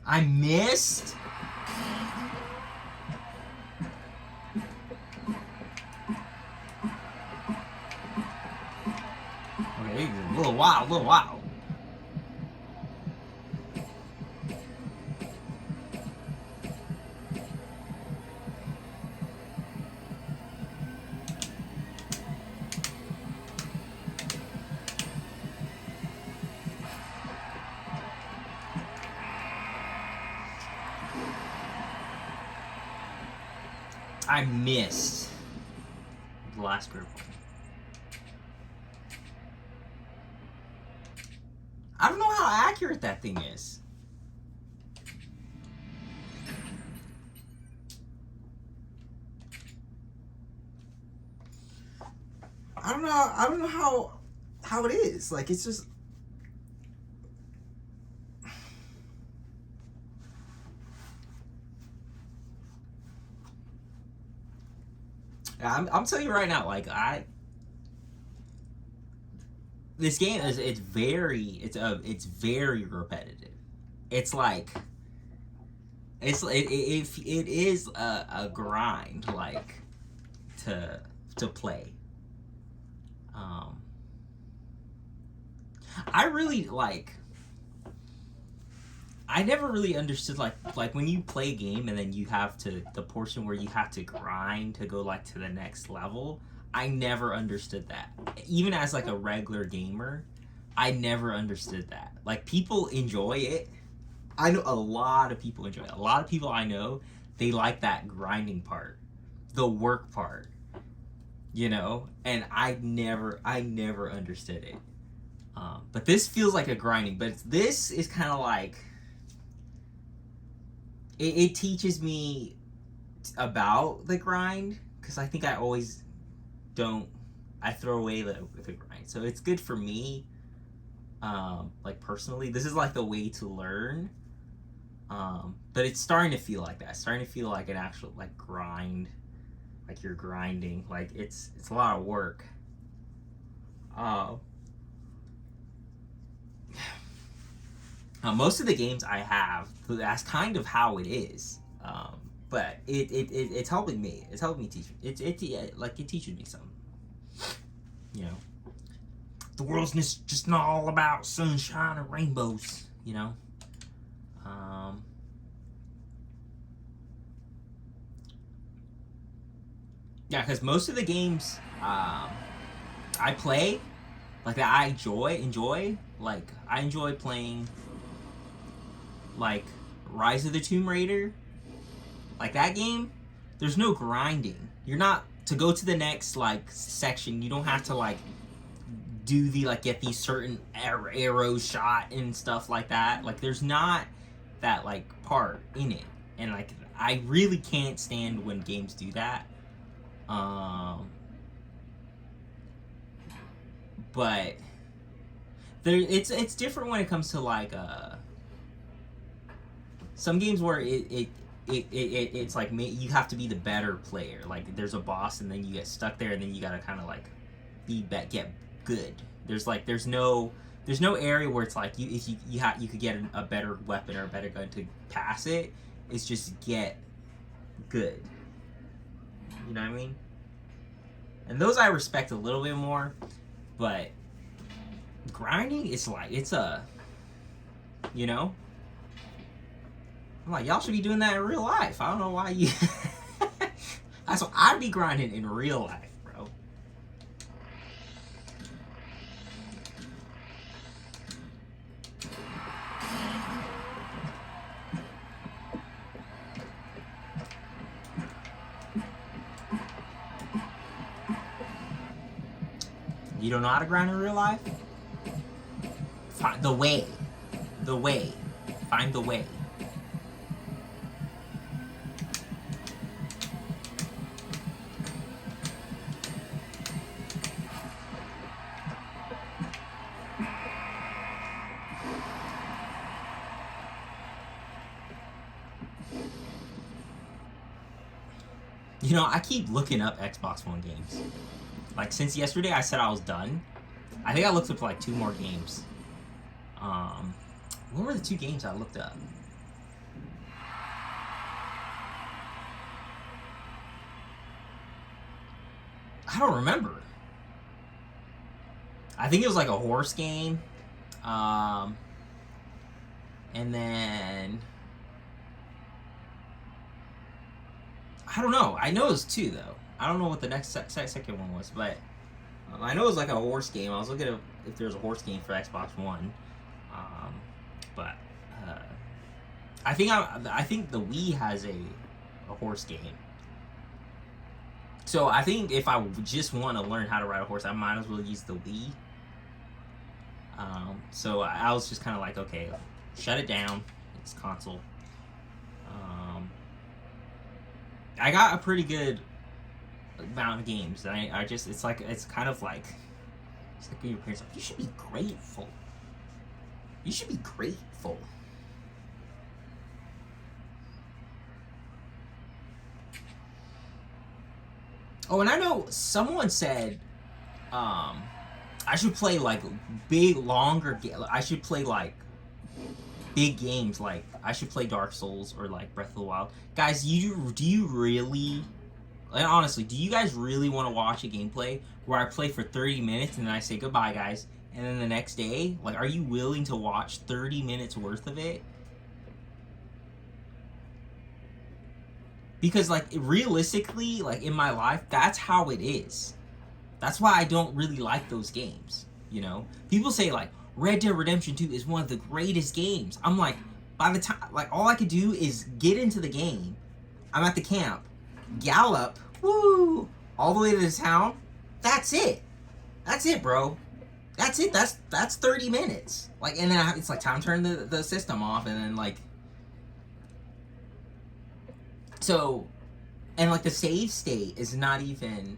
I missed? Okay, a little while, a little while. I missed the last group. I don't know how accurate that thing is. I don't know. I don't know how it is. Like it's just. I'm telling you right now. Like this game is it's very repetitive. It's like it is a grind like to play. I really like. I never really understood like when you play a game and then you have to the portion where you have to grind to go like to the next level. I never understood that. Even as like a regular gamer, I never understood that. Like people enjoy it. I know a lot of people enjoy it. A lot of people I know, they like that grinding part, the work part, you know. And I never understood it. But this feels like a grinding. But this is kind of like it teaches me about the grind because I think I always don't. I throw away the grind, so it's good for me. Like personally, this is like the way to learn. But it's starting to feel like that. It's starting to feel like an actual like grind, like you're grinding. Like it's a lot of work. Most of the games I have, that's kind of how it is. But it's helping me. It's helping me teach. It teaches me something. You know, the world's just not all about sunshine and rainbows. You know. Yeah, because most of the games I play, like that I enjoy, like I enjoy playing, like Rise of the Tomb Raider, like that game. There's no grinding. You're not to go to the next like section. You don't have to like do the like get these certain arrows shot and stuff like that. Like there's not that like part in it, and like I really can't stand when games do that. But there, it's different when it comes to like some games where it's like you have to be the better player. Like there's a boss and then you get stuck there and then you gotta kind of like get good. There's no area where it's like you could get a better weapon or a better gun to pass it. It's just get good. You know what I mean? And those I respect a little bit more, but grinding, it's like, it's a, you know? I'm like, y'all should be doing that in real life. I don't know why you... That's what I'd be grinding in real life, bro. You don't know how to grind in real life? Find the way. The way. Find the way. You know, I keep looking up Xbox One games. Like, since yesterday I said I was done, I think I looked up like 2 more games. What were the 2 games I looked up? I don't remember. I think it was like a horse game. And then... I don't know. I know it was 2, though. I don't know what the next second one was, but I know it was like a horse game. I was looking at if there was a horse game for Xbox One, but I think the Wii has a horse game. So I think if I just want to learn how to ride a horse, I might as well use the Wii. So I was just kind of like, okay, shut it down. It's console. I got a pretty good amount of games. I just, it's kind of like, it's like when your parents are like, you should be grateful. You should be grateful. Oh, and I know someone said, I should play like big, longer. I should play like big games. Like I should play Dark Souls or like Breath of the Wild. Guys, do you really? And honestly, do you guys really want to watch a gameplay where I play for 30 minutes and then I say goodbye, guys, and then the next day, like, are you willing to watch 30 minutes worth of it? Because, like, realistically, like, in my life, that's how it is. That's why I don't really like those games, you know? People say, like, Red Dead Redemption 2 is one of the greatest games. I'm like, by the time, like, all I could do is get into the game. I'm at the camp, gallop, woo, all the way to the town. That's it. That's it, bro. That's it. That's 30 minutes. Like, and then it's like time to turn the system off, and then like, so, and like the save state is not even,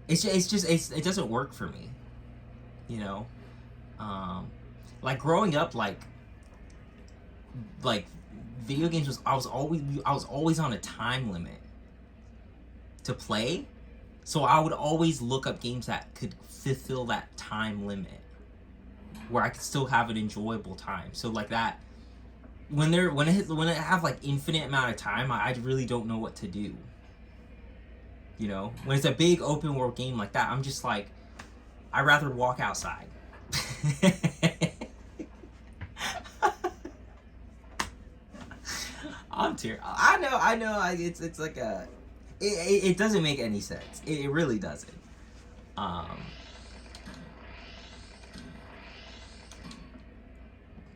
it doesn't work for me, you know. Like growing up, like video games was I was always on a time limit to play, so I would always look up games that could fulfill that time limit where I could still have an enjoyable time. So like that, when it have like infinite amount of time, I really don't know what to do. You know, when it's a big open world game like that, I'm just like, I'd rather walk outside. I'm tear. I know. It's like a. It doesn't make any sense. It really doesn't.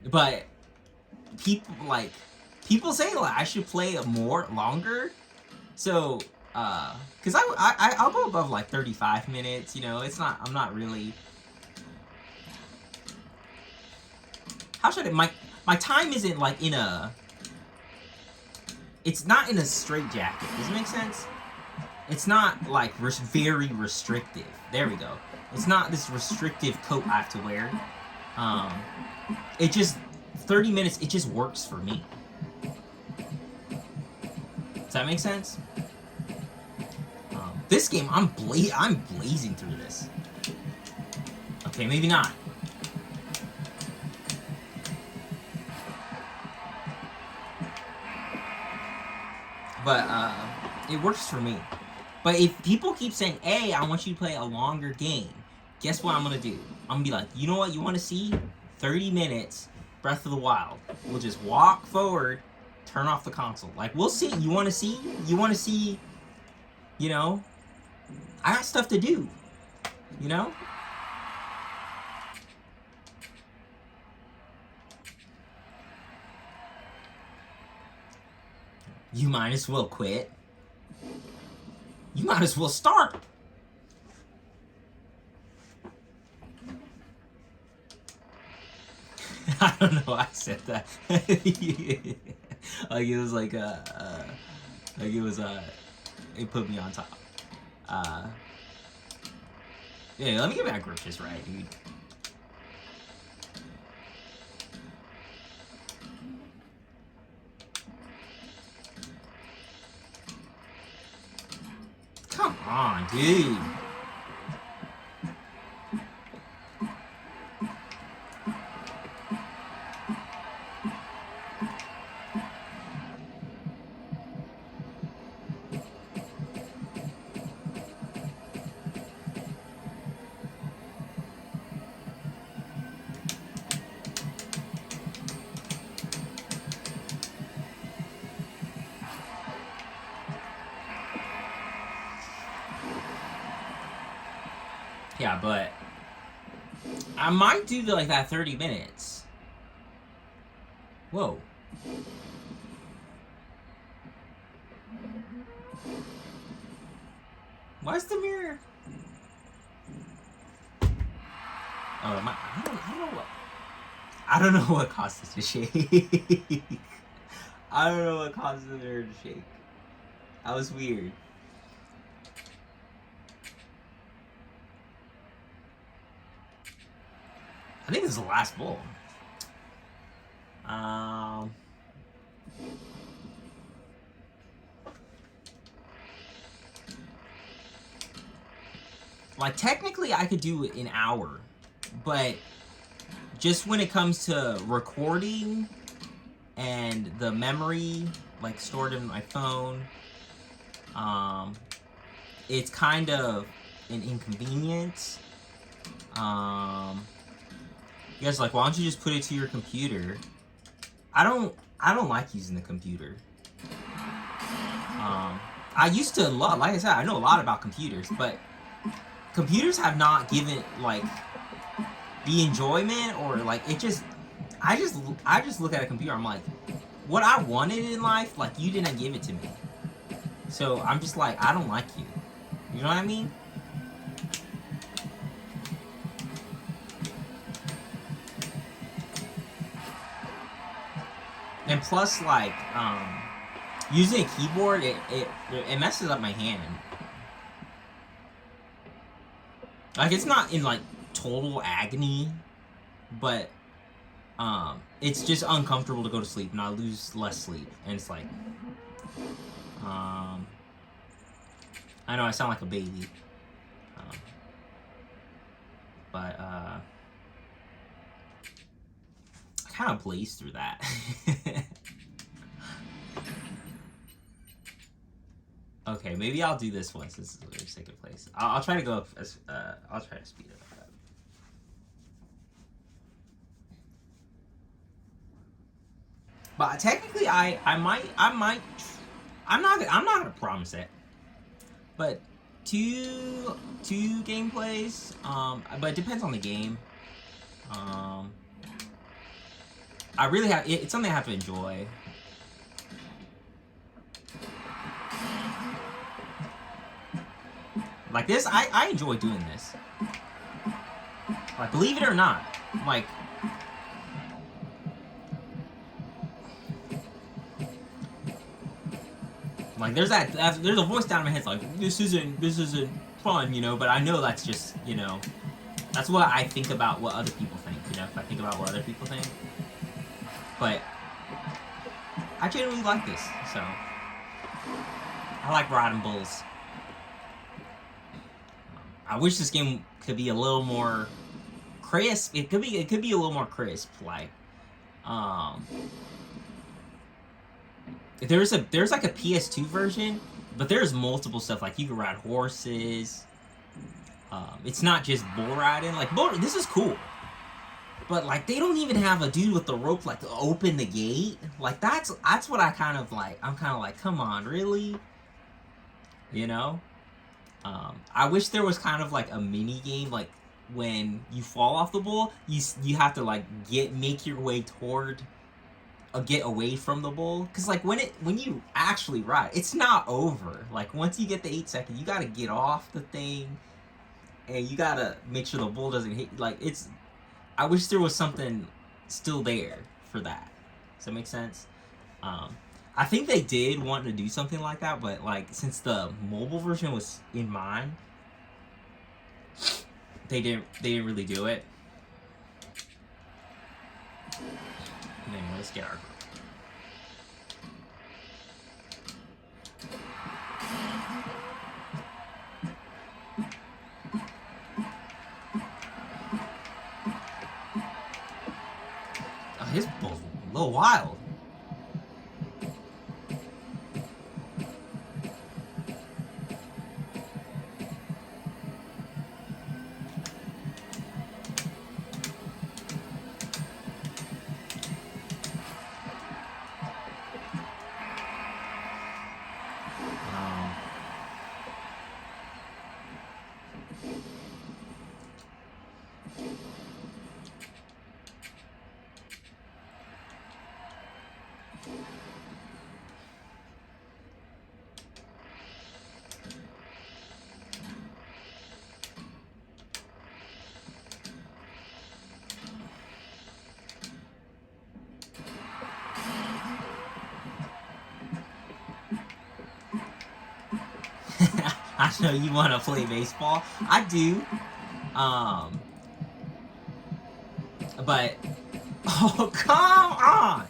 But people say like I should play longer. So because I'll go above like 35 minutes. You know, I'm not really. How should my time isn't like in a. It's not in a straitjacket. Does it make sense? It's not like very restrictive. There we go. It's not this restrictive coat I have to wear. It just 30 minutes. It just works for me. Does that make sense? This game, I'm blazing through this. Okay, maybe not. But it works for me. But if people keep saying, hey, I want you to play a longer game, guess what I'm going to do? I'm going to be like, you know what you want to see? 30 minutes, Breath of the Wild. We'll just walk forward, turn off the console. Like, we'll see. You want to see? You want to see, you know? I got stuff to do, you know? You might as well quit. You might as well start. I don't know why I said that. Like it was like it was it put me on top. Yeah, let me get my gripes right, dude. Come on, dude. Yeah, but I might do like that 30 minutes. Whoa. Why's the mirror? Oh, I don't know what. I don't know what causes it to shake. I don't know what causes the mirror to shake. That was weird. I think this is the last bowl. Like, technically, I could do an hour, but just when it comes to recording and the memory, like, stored in my phone, it's kind of an inconvenience. You guys are like, why don't you just put it to your computer? I don't like using the computer. I used to love, like I said, I know a lot about computers, but computers have not given like the enjoyment or like it just. I just look at a computer. I'm like, what I wanted in life, like you didn't give it to me. So I'm just like, I don't like you. You know what I mean? And plus, like, using a keyboard, it messes up my hand. Like, it's not in, like, total agony, but, it's just uncomfortable to go to sleep, and I lose less sleep. And it's like, I know I sound like a baby, but, I kind of blazed through that. Okay, maybe I'll do this one since it's a second place. I'll try to go up as I'll try to speed it up. But technically, I might I'm not gonna promise it. But two gameplays. But it depends on the game. I really have it's something I have to enjoy. Like this, I enjoy doing this. Like, believe it or not, like, there's a voice down in my head like, this isn't fun, you know. But I know that's just, you know, that's what I think about what other people think, you know. If I think about what other people think, but I genuinely like this, so I like riding bulls. I wish this game could be a little more crisp. It could be a little more crisp. Like, there's like a PS2 version, but there's multiple stuff. Like you can ride horses. It's not just bull riding. Like this is cool, but like they don't even have a dude with the rope like to open the gate. Like that's what I kind of like. I'm kind of like, come on, really? You know? I wish there was kind of like a mini game, like when you fall off the bull, you have to like make your way toward get away from the bull, because like when you actually ride, it's not over. Like once you get the 8 seconds, you gotta get off the thing, and you gotta make sure the bull doesn't hit. Like it's, I wish there was something still there for that. Does that make sense? I think they did want to do something like that, but like since the mobile version was in mind, they didn't really do it. Anyway, let's get our group. Oh, his bull's a little wild. I know you want to play baseball. I do. But oh, come on.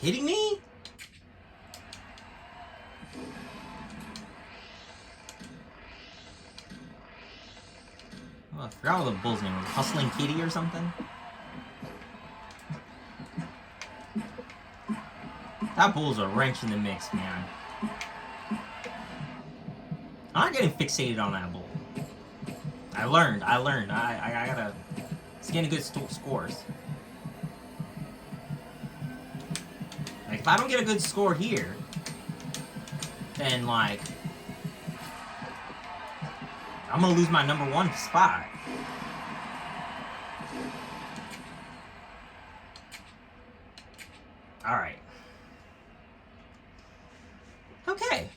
Kidding me? Oh, I forgot what the bull's name was. Hustling Kitty or something? That bull's a wrench in the mix, man. I'm not getting fixated on that bull. I learned. I gotta... It's getting good scores. Like, if I don't get a good score here, then, like... I'm gonna lose my #1 spot. Alright. Okay.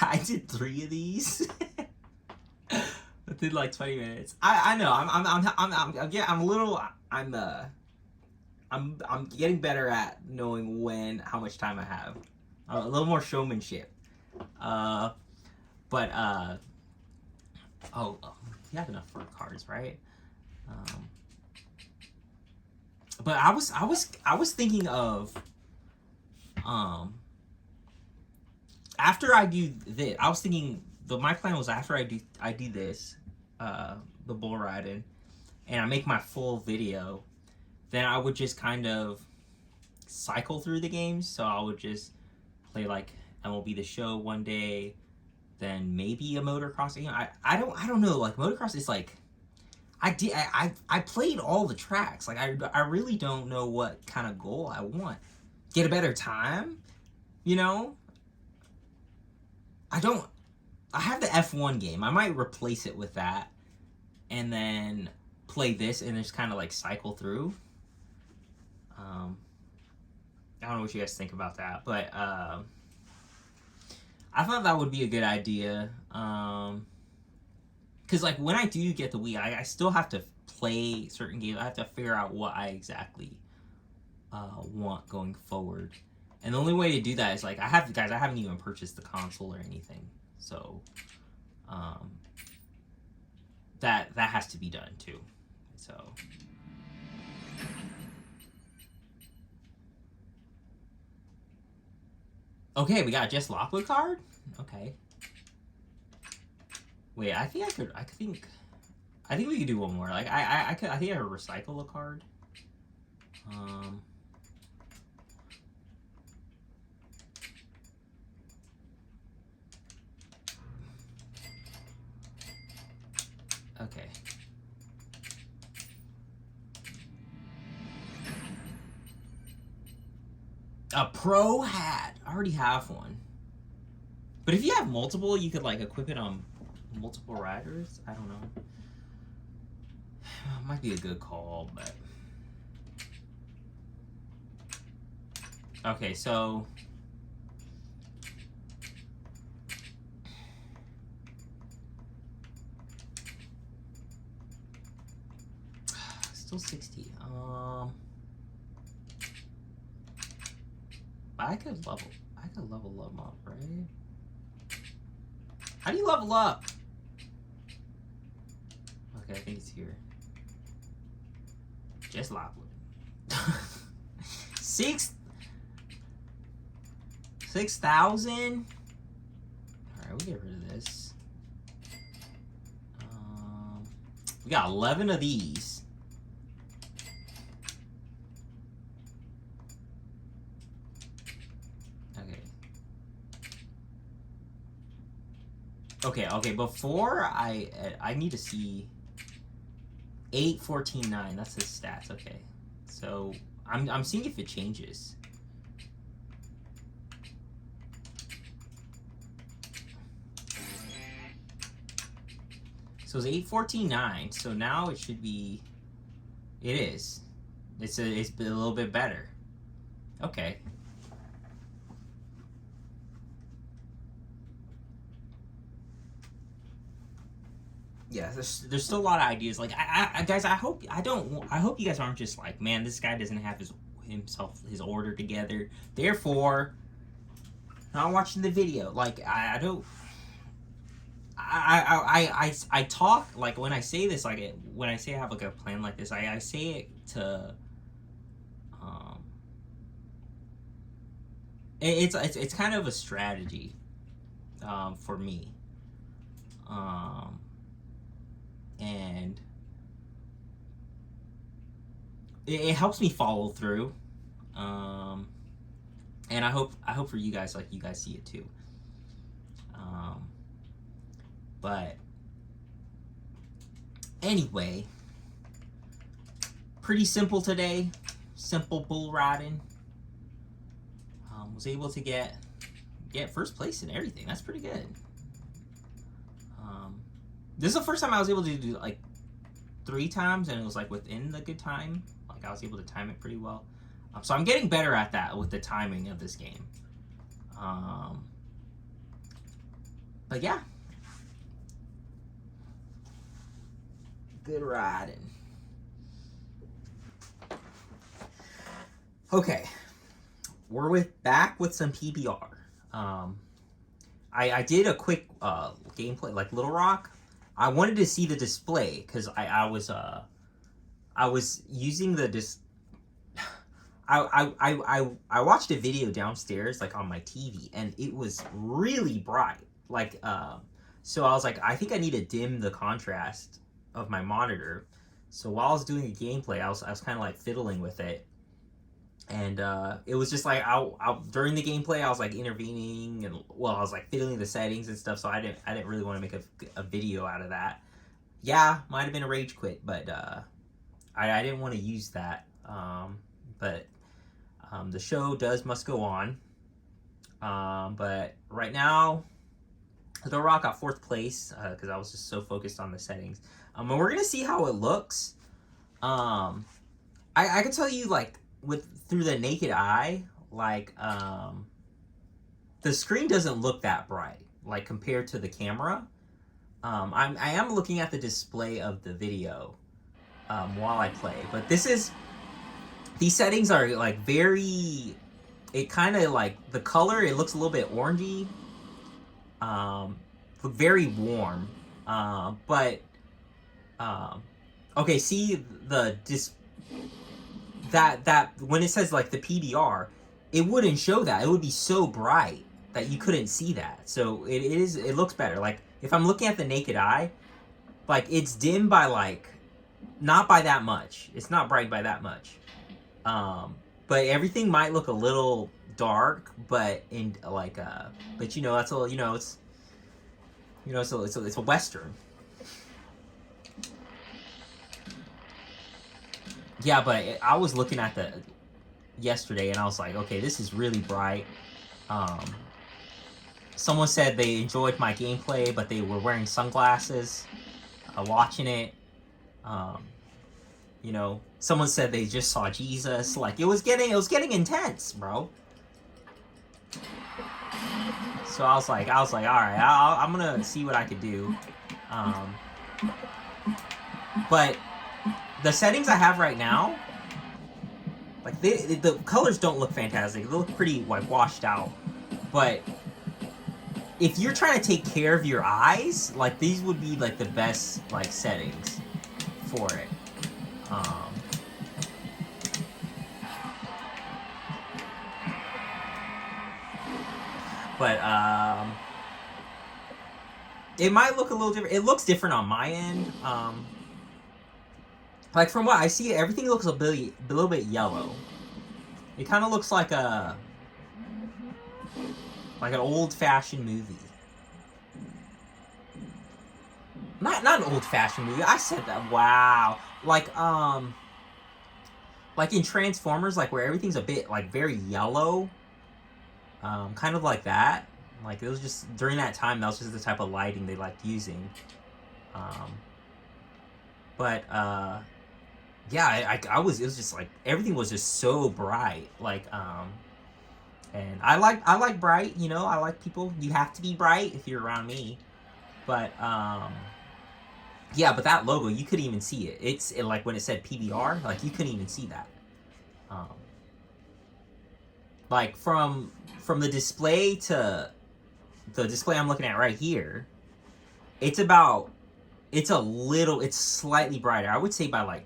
I did 3 of these. Within like 20 minutes. I know. I'm a little. I'm getting better at knowing how much time I have. A little more showmanship. Oh, we have enough for cards, right? But I was thinking of after I do this, I was thinking my plan was after I do this, the bull riding, and I make my full video, then I would just kind of cycle through the games. So I would just play like MLB The Show one day, then maybe a motocross game. I don't know. Like motocross is like I played all the tracks. Like I really don't know what kind of goal I want. Get a better time, you know? I have the F1 game. I might replace it with that and then play this and just kind of like cycle through. I don't know what you guys think about that, but I thought that would be a good idea. Because like when I do get the Wii, I still have to play certain games. I have to figure out what I exactly want going forward. And the only way to do that is like I haven't even purchased the console or anything, so that has to be done too. So Okay, we got a Jess Lockwood card. Okay. Wait, I think we could do one more. Like I think I could recycle a card. Okay. A pro hat. I already have one. But if you have multiple, you could like equip it on multiple riders. I don't know. Might be a good call, but okay. So still 60. I could level them up, right? How do you level up? Okay, I think it's here. Just Lockwood. 6,000. All right, we'll get rid of this. We got 11 of these. Okay, before I need to see 8, 14, 9. That's his stats. Okay. So I'm seeing if it changes. So it's 8, 14, 9. So now it should be, it is. It's a little bit better. Okay. Yeah, there's still a lot of ideas. Like guys, I hope you guys aren't just like, man, this guy doesn't have his order together. Therefore, not watching the video. Like I don't. I talk like when I say this, like when I say I have like a plan like this, I say it to. It's kind of a strategy, for me. And it helps me follow through, and I hope for you guys, like you guys see it too. But anyway, pretty simple today. Simple bull riding. Was able to get first place in everything. That's pretty good. This is the first time I was able to do like 3 times, and it was like within the good time. Like I was able to time it pretty well. So I'm getting better at that with the timing of this game. But yeah, good riding. Okay, we're back with some PBR. I did a quick gameplay like Little Rock. I wanted to see the display because I was using the I watched a video downstairs like on my TV, and it was really bright. Like so I was like, I think I need to dim the contrast of my monitor. So while I was doing the gameplay, I was kind of like fiddling with it. And it was just like during the gameplay, I was like intervening, and I was like fiddling the settings and stuff. So I didn't really want to make a video out of that. Yeah, might have been a rage quit, but I didn't want to use that. But the show must go on. But right now, The Rock got 4th place because I was just so focused on the settings. And we're gonna see how it looks. I can tell you like. Through the naked eye, like the screen doesn't look that bright, like compared to the camera. I am looking at the display of the video while I play, but these settings are like very. It kind of like the color. It looks a little bit orangey, very warm. But okay, see the that when it says like the PBR, it wouldn't show that. It would be so bright that you couldn't see that. So it looks better. Like if I'm looking at the naked eye, like it's dim by like not by that much. It's not bright by that much. But everything might look a little dark, but in like but you know that's a it's it's a western. Yeah, but I was looking at the yesterday and I was like, okay, this is really bright. Someone said they enjoyed my gameplay, but they were wearing sunglasses, watching it. You know, someone said they just saw Jesus. Like it was getting intense, bro. So I was like, all right, I'm gonna see what I could do. But the settings I have right now, like the colors don't look fantastic. They look pretty like washed out. But if you're trying to take care of your eyes, like these would be like the best like settings for it. But it might look a little different. It looks different on my end. Like from what I see, everything looks a little bit yellow. It kind of looks like an old-fashioned movie. Not an old-fashioned movie. I said that. Wow. Like in Transformers, like where everything's a bit like very yellow. Kind of like that. Like it was just during that time. That was just the type of lighting they liked using. But yeah, I was. It was just like everything was just so bright. Like and I like bright. You know, I like people. You have to be bright if you're around me. But yeah, but that logo you couldn't even see it. It's like when it said PBR, like you couldn't even see that. Like from the display to the display I'm looking at right here, it's slightly brighter. I would say by like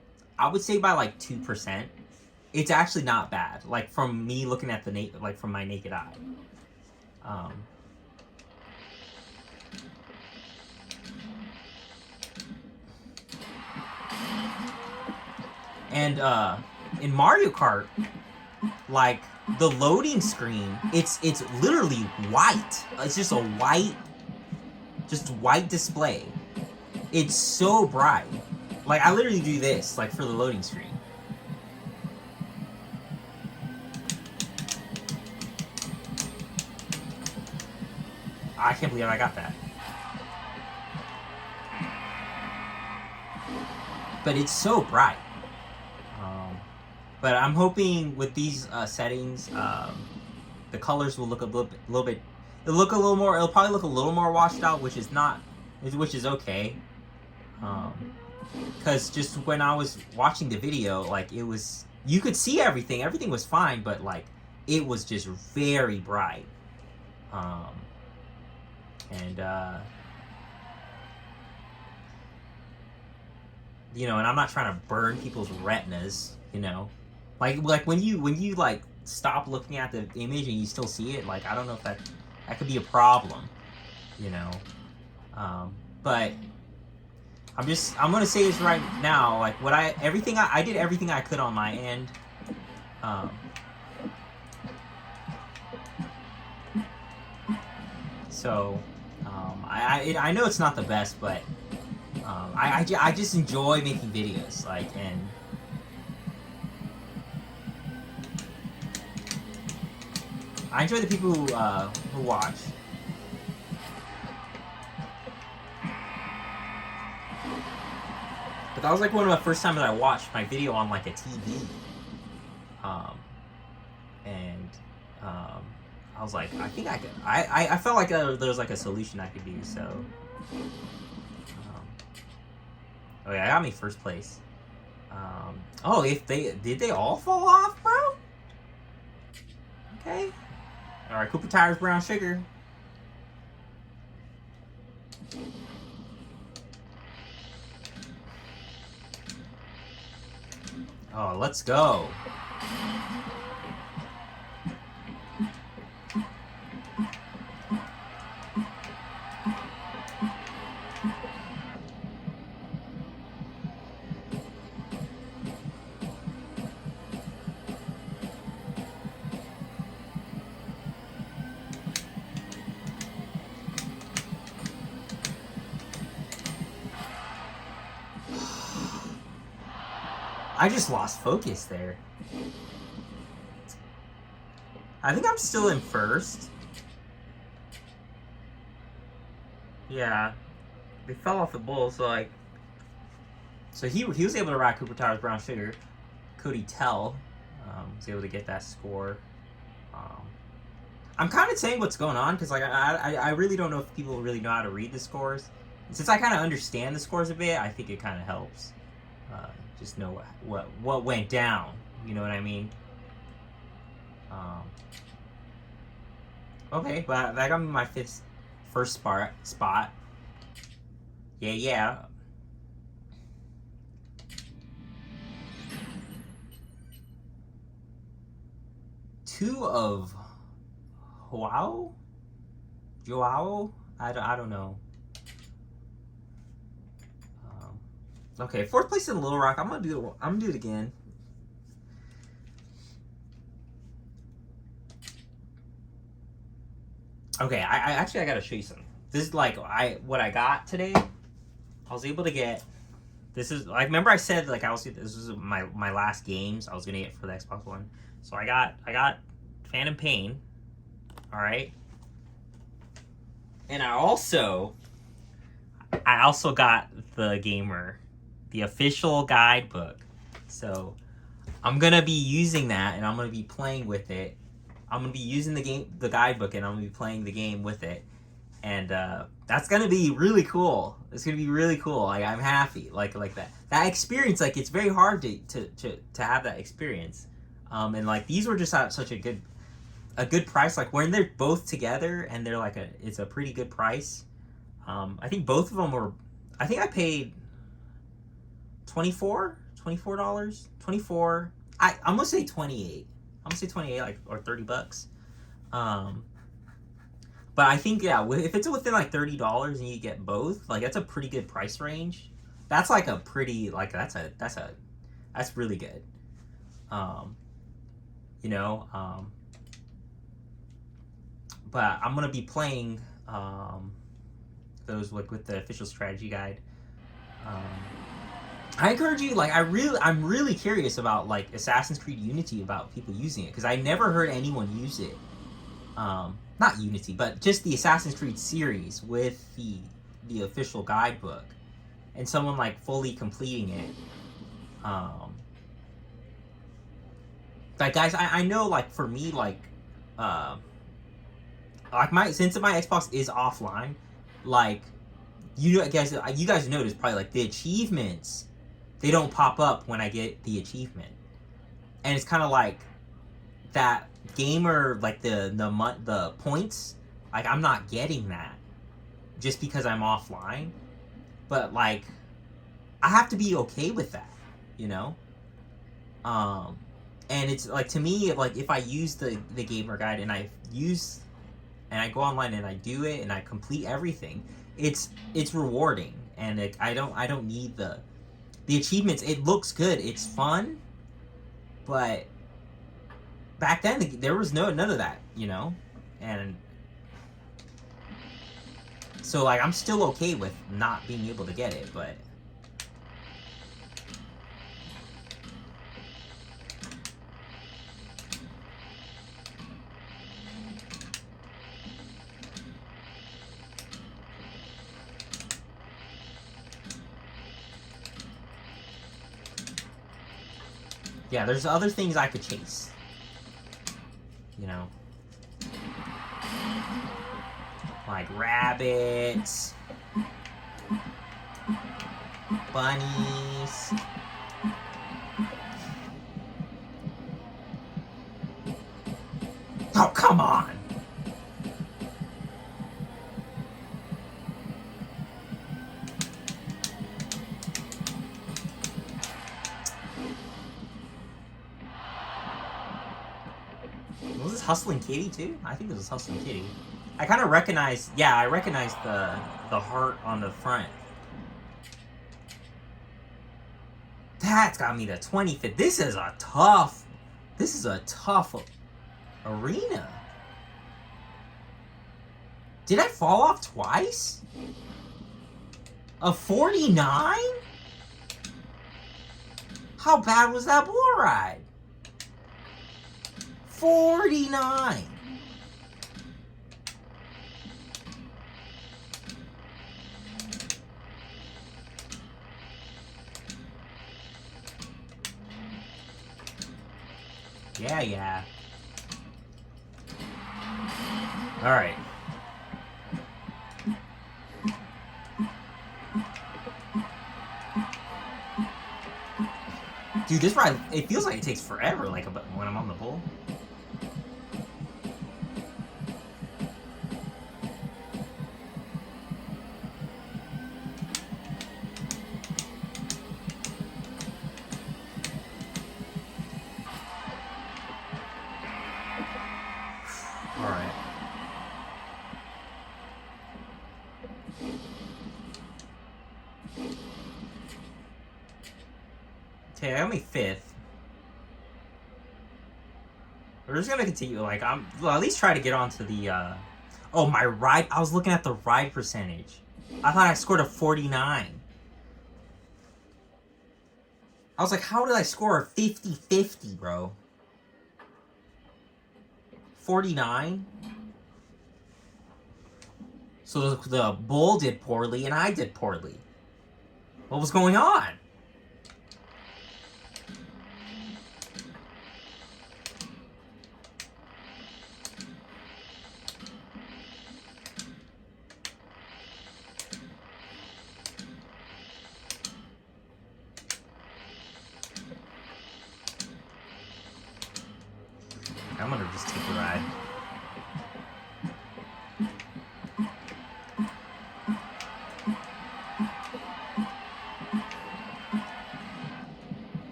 2%. It's actually not bad. Like from me looking at from my naked eye. And in Mario Kart, like the loading screen, it's literally white. It's just a white display. It's so bright. Like I literally do this like for the loading screen. I can't believe I got that. But it's so bright. But I'm hoping with these settings, the colors will look it'll probably look a little more washed out, which is okay. Because just when I was watching the video, like you could see everything was fine, but like it was just very bright. And you know, and I'm not trying to burn people's retinas, you know. Like when you like stop looking at the image and you still see it, like I don't know if that could be a problem, you know. But I'm gonna say this right now, like I did everything I could on my end. So I know it's not the best, but I just enjoy making videos, like, and I enjoy the people who watch. But that was like one of the first times that I watched my video on like a TV. And I was like, I think I could. I felt like there was like a solution I could do. So, oh yeah, I got me first place. Oh, did they all fall off, bro? Okay. All right, Cooper Tires Brown Sugar. Oh, let's go. I just lost focus there. I think I'm still in first. Yeah. They fell off the bull, so like... So he was able to rack Cooper Towers, Brown Sugar. Cody Tell was able to get that score. I'm kind of saying what's going on because like I really don't know if people really know how to read the scores. And since I kind of understand the scores a bit, I think it kind of helps. Just know what went down. You know what I mean? Okay, but that got me my first spot. Yeah. Two of Joao? I don't know. Okay, fourth place in Little Rock. I'm gonna do it again. Okay, I actually gotta show you something. This is like what I got today. I was able to get. This is like, remember I said like this was my last games I was gonna get for the Xbox One. So I got Phantom Pain. All right. And I also got the Gamer, the official guidebook. So I'm gonna be using that, and I'm gonna be playing with it. I'm gonna be using the guidebook, and I'm gonna be playing the game with it, and that's gonna be really cool. It's gonna be really cool. Like, I'm happy, like that experience. Like, it's very hard to have that experience, and like these were just at such a good price. Like, when they're both together and they're like it's a pretty good price. I think both of them were. I think I paid $24, $24. I'm gonna say 28. I'm gonna say 28, like, or $30. But I think, yeah, if it's within like $30 and you get both, like, that's a pretty good price range. That's like a pretty, like, that's really good. You know, but I'm gonna be playing those like with the official strategy guide. I encourage you, like, I'm really curious about like Assassin's Creed Unity, about people using it, because I never heard anyone use it. Not Unity, but just the Assassin's Creed series with the official guidebook, and someone like fully completing it. Like, guys, I know, like, for me, like since my Xbox is offline, like, you guys notice probably, like, the achievements, they don't pop up when I get the achievement, and it's kind of like that gamer, like the points, like, I'm not getting that just because I'm offline, but like I have to be okay with that, you know. And it's like, to me, like, if I use the gamer guide and I go online and I do it and I complete everything, it's rewarding, and like, I don't need the achievements. It looks good, it's fun, but back then there was none of that, you know. And so, like, I'm still okay with not being able to get it, but yeah, there's other things I could chase, you know, like rabbits, bunnies. Oh, come on! Was this Hustling Kitty too? I think this was Hustling Kitty. I kind of recognize, I recognize the heart on the front. That's got me the 25th. This is a tough arena. Did I fall off twice? A 49? How bad was that bull ride? 49. Yeah. All right. Dude, this ride, it feels like it takes forever, like when I'm on the bull. All right. Okay, I got me 5th. We're just gonna continue. Like, well, at least try to get onto the. Oh, my ride. I was looking at the ride percentage. I thought I scored a 49. I was like, how did I score a 50-50, bro? 49? So the bull did poorly and I did poorly. What was going on? I'm gonna just take the ride.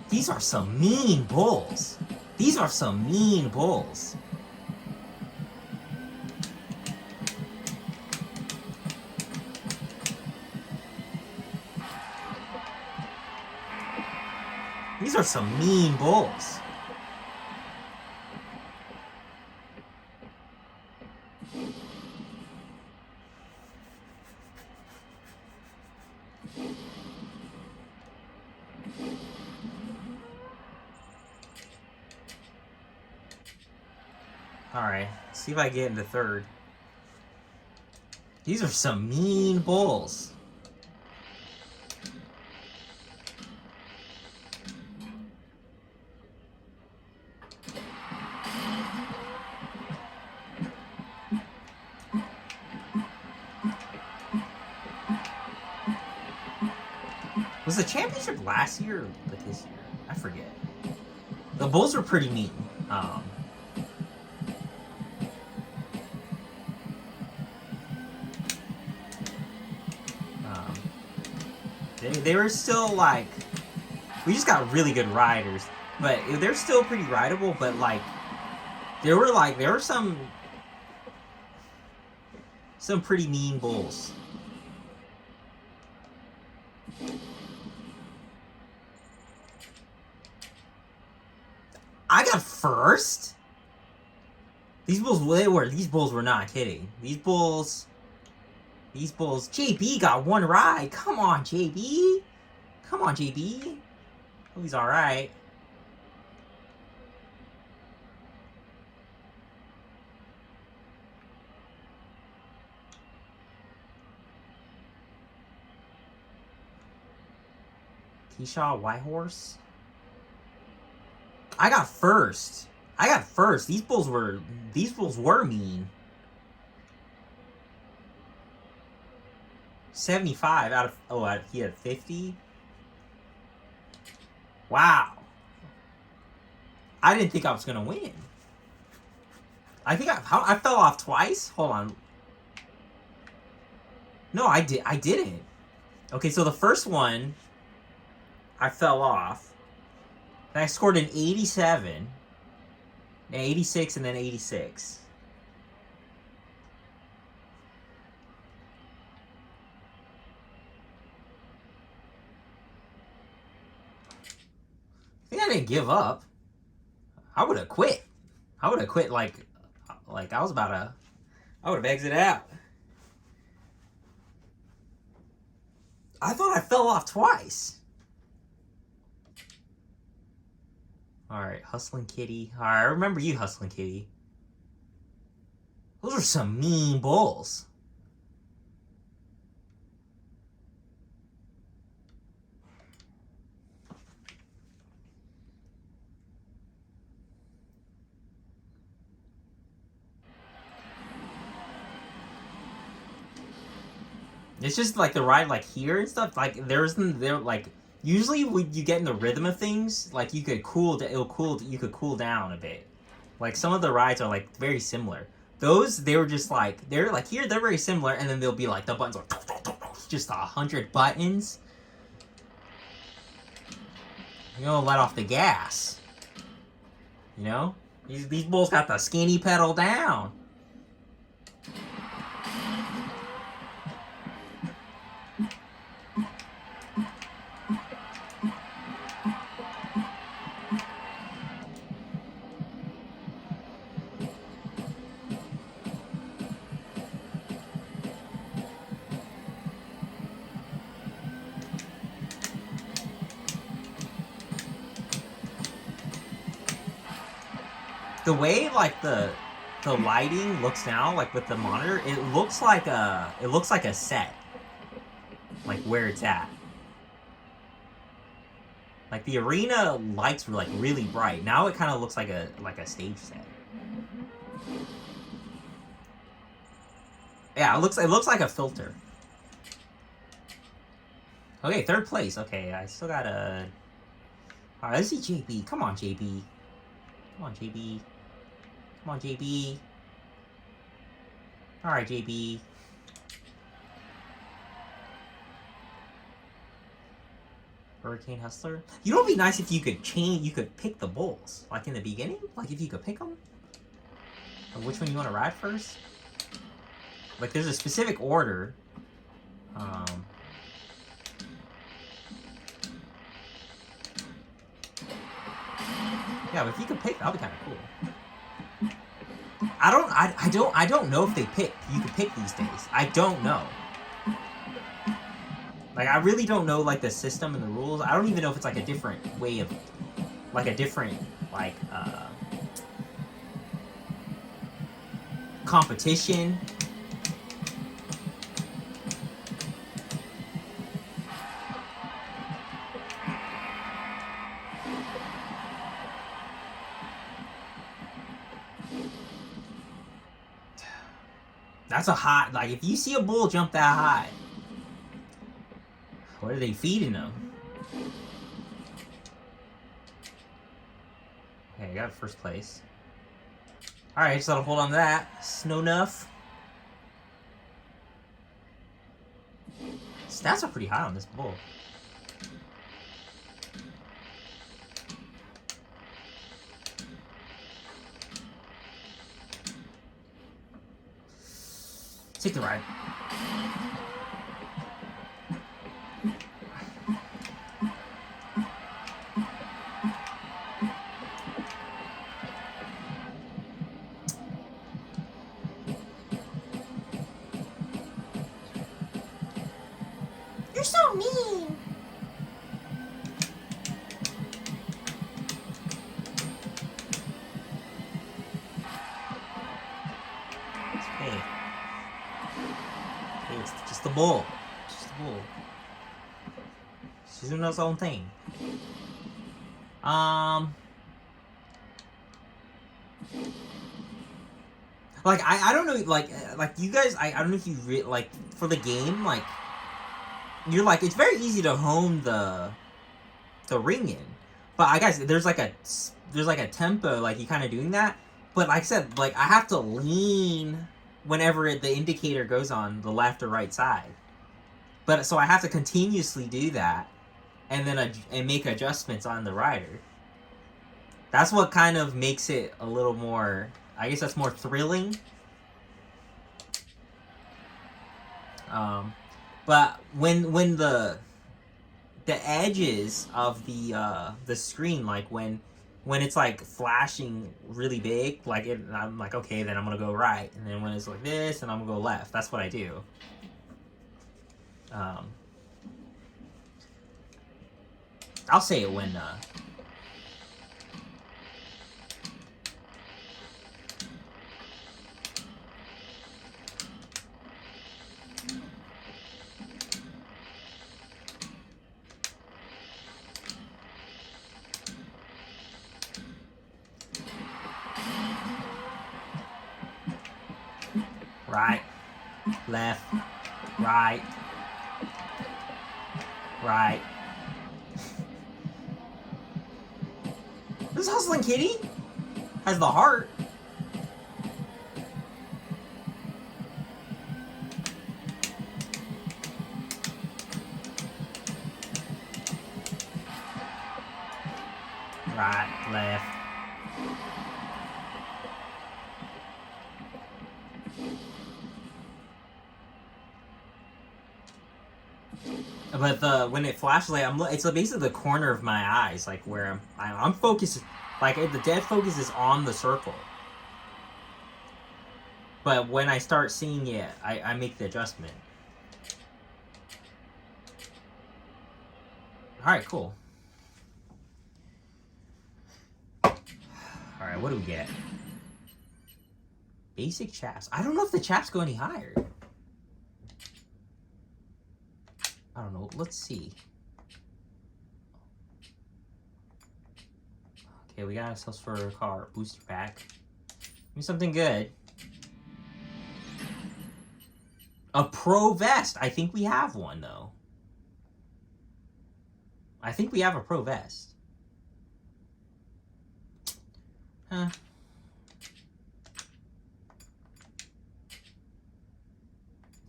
These are some mean bulls. These are some mean bulls. These are some mean bulls. Alright, see if I get into 3rd. These are some mean bulls. Was the championship last year or like this year? I forget. The bulls were pretty mean. They were still like, we just got really good riders, but they're still pretty rideable. But like, there were some pretty mean bulls. I got 1st. These bulls were not kidding. These bulls, JB got 1 ride. Come on, JB. Come on, JB. Oh, he's all right. Keyshaw Whitehorse. I got 1st. These bulls were mean. 75 out of he had 50. Wow. I didn't think I was gonna win. I think I fell off twice. Hold on. No, I didn't. Okay, so the first one, I fell off. Then I scored an 87, an 86, and then 86. I think I didn't give up. I would have quit. I would have quit like I was about to. I would have exited out. I thought I fell off twice. Alright, Hustling Kitty. Alright, I remember you, Hustling Kitty. Those are some mean bulls. It's just like the ride, like here and stuff. Like there like usually when you get in the rhythm of things, like you could you could cool down a bit. Like some of the rides are like very similar. Those they were just like they're like here they're very similar, and then they'll be like the buttons are just 100 buttons. You don't let off the gas. You know these bulls got the skinny pedal down. The way like the lighting looks now, like with the monitor, it looks like a set, like where it's at. Like the arena lights were like really bright. Now it kind of looks like a stage set. Yeah, it looks like a filter. Okay, third place. Okay, I still gotta. All right, let's see JB. Come on, JB. Come on, JB. Come on, JB. All right, JB. Hurricane Hustler. You know, it'd be nice if you could change. You could pick the bulls, like in the beginning. Like if you could pick them. Or which one you want to ride first. Like there's a specific order. Yeah, but if you could pick, that'd be kind of cool. I don't know if you could pick these days. I don't know. Like I really don't know like the system and the rules. I don't even know if it's like a different way of, like a different like competition. That's a hot, like, if you see a bull jump that high, what are they feeding them? Okay, I got first place. Alright, just gotta hold on to that. Snow enough. Stats are pretty high on this bull. Take the ride. You're so mean. Hey. Hey, it's just a bull. Just a bull. She's doing her own thing. Like I don't know, like you guys, I don't know if you like for the game, like you're like it's very easy to hone the ring in, but I guess there's like a tempo, like you kind of doing that, but like I said, like I have to lean whenever the indicator goes on the left or right side, but so I have to continuously do that, and then and make adjustments on the rider. That's what kind of makes it a little more, I guess that's more thrilling. But when the edges of the screen, like when it's like flashing really big, like I'm like, okay, then I'm gonna go right, and then when it's like this, and I'm gonna go left. That's what I do. I'll say it when, right, left, right, right. This Hustling Kitty has the heart. Right, left. But when it flashes, like it's basically the corner of my eyes, like where I'm focused, like the dead focus is on the circle. But when I start seeing it, I make the adjustment. All right, cool. All right, what do we get? Basic chaps. I don't know if the chaps go any higher. I don't know. Let's see. Okay, we got ourselves for a car booster pack. Give me something good. A pro vest. I think we have one though. I think we have a pro vest. Huh.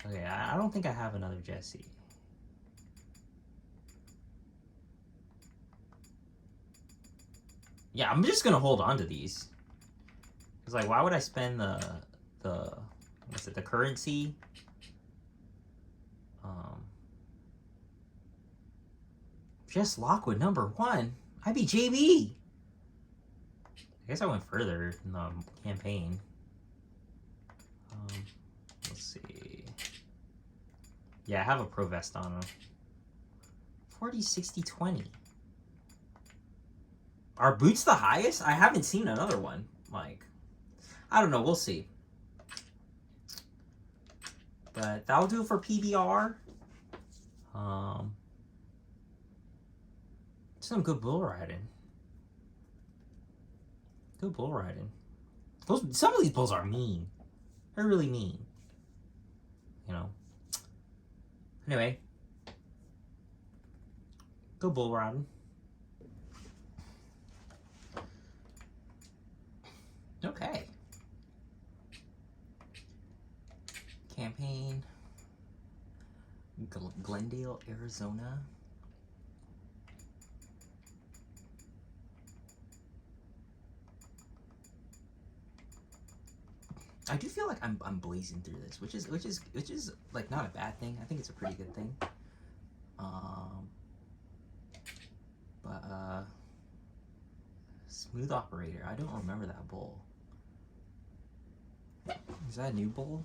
Okay, I don't think I have another Jesse. Yeah, I'm just gonna hold on to these. Cause like, why would I spend the what's it, the currency? Just Lockwood #1. I'd be JB. I guess I went further in the campaign. Let's see. Yeah, I have a pro vest on him. 40, 60, 20. Are boots the highest? I haven't seen another one. Like, I don't know. We'll see. But that'll do it for PBR. Some good bull riding. Good bull riding. Some of these bulls are mean. They're really mean. You know. Anyway. Good bull riding. Okay. Campaign. Glendale, Arizona. I do feel like I'm blazing through this, which is like not a bad thing. I think it's a pretty good thing. But smooth operator. I don't remember that bull. Is that a new bull?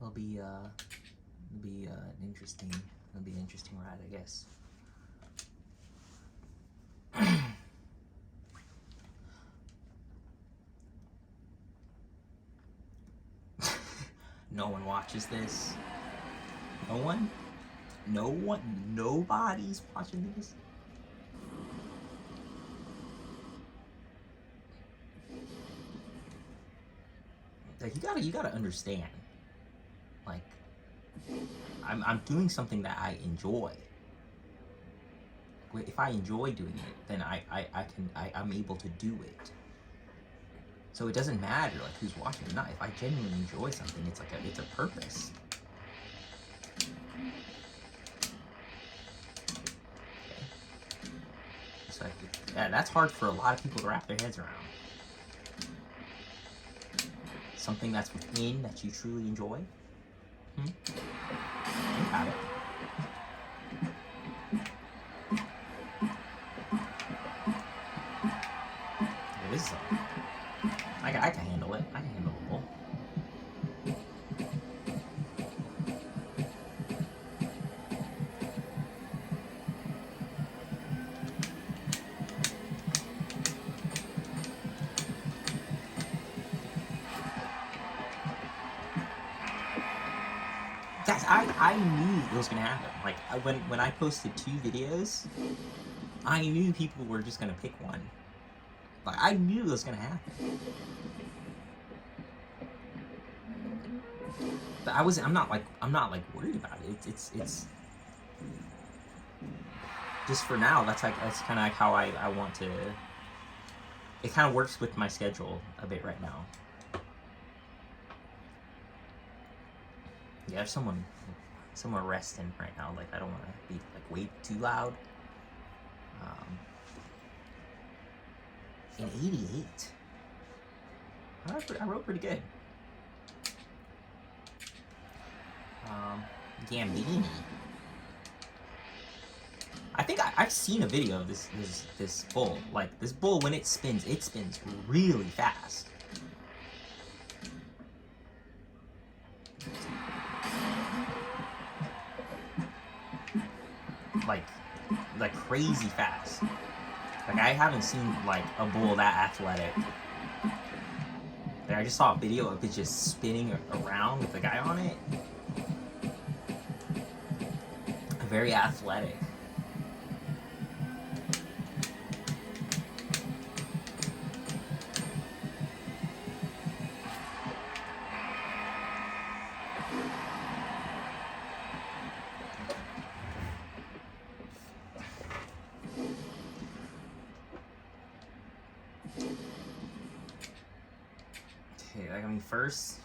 It'll be an interesting ride, I guess. No one watches this. No one? No one? Nobody's watching this? Like, you gotta understand. Like, I'm doing something that I enjoy. If I enjoy doing it, then I'm able to do it. So it doesn't matter like who's watching or not. If I genuinely enjoy something, it's a purpose. Okay. So that's hard for a lot of people to wrap their heads around. Something that's within that you truly enjoy. You have it. It is something. I can handle it. I can handle the bull. Guys, I knew it was gonna happen. Like when I posted 2 videos, I knew people were just gonna pick one. Like I knew it was gonna happen. But I'm not like worried about it. It's just for now. That's kind of like how I want to. It kind of works with my schedule a bit right now. Yeah, there's someone resting right now. Like I don't want to be like way too loud. In 88, I wrote pretty good. Gambini. I think I've seen a video of this bull. Like this bull, when it spins really fast. Like crazy fast. Like I haven't seen like a bull that athletic. Like, I just saw a video of it just spinning around with the guy on it. Very athletic. Okay, like I mean first.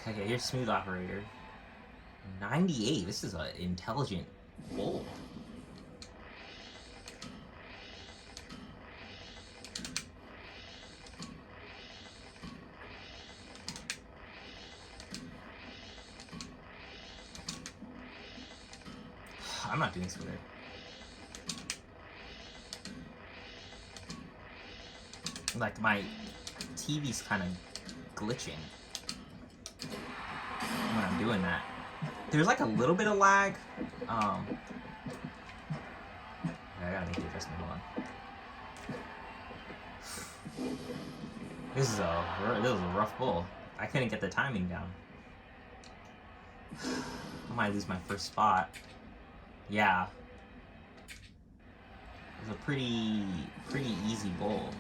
Okay, here's Smooth Operator. 98. This is an intelligent bull. I'm not doing this with it. Like my TV's kind of glitching when I'm doing that. There's like a little bit of lag. I gotta make the adjustment. Hold on. This is a rough bull. I couldn't get the timing down. I might lose my first spot. Yeah. It was a pretty easy bull.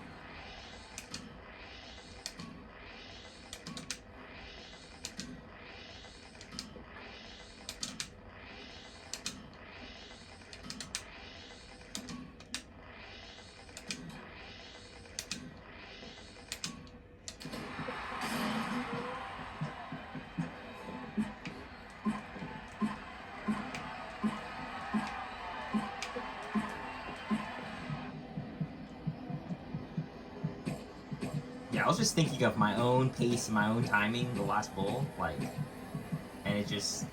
Yeah, I was just thinking of my own pace and my own timing the last bull, like, and it just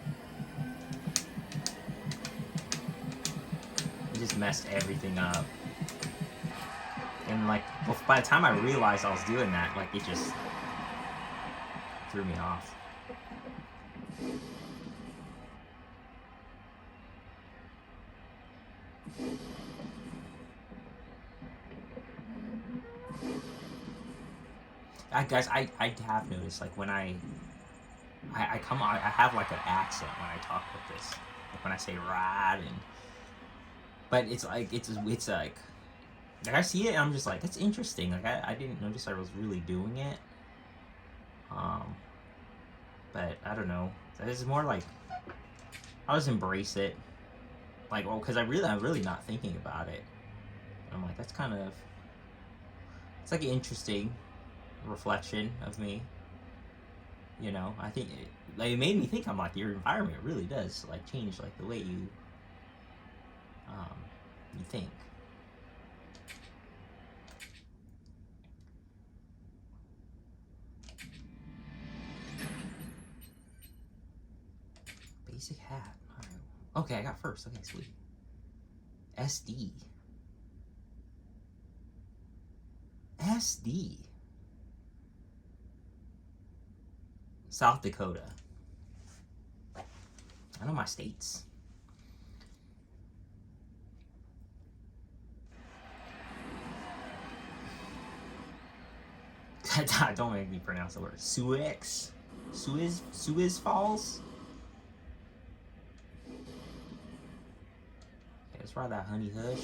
messed everything up. And like, by the time I realized I was doing that, like, it just threw me off. Guys, I have noticed, like, when I come on, I have like an accent when I talk with this, like when I say rad, but it's like I see it and I'm just like, it's interesting. Like I didn't notice I was really doing it. But I don't know. It's more like I'll just embrace it. Like, well, because I'm really not thinking about it. I'm like, that's kind of, it's like an interesting reflection of me. You know, I think it made me think. I'm like, your environment really does like change like the way you think. Basic hat. All right. Okay, I got first. Okay, sweet. SD. SD. South Dakota. I know my states. Don't make me pronounce the word. Suez Falls. Okay, let's ride that Honey Hush.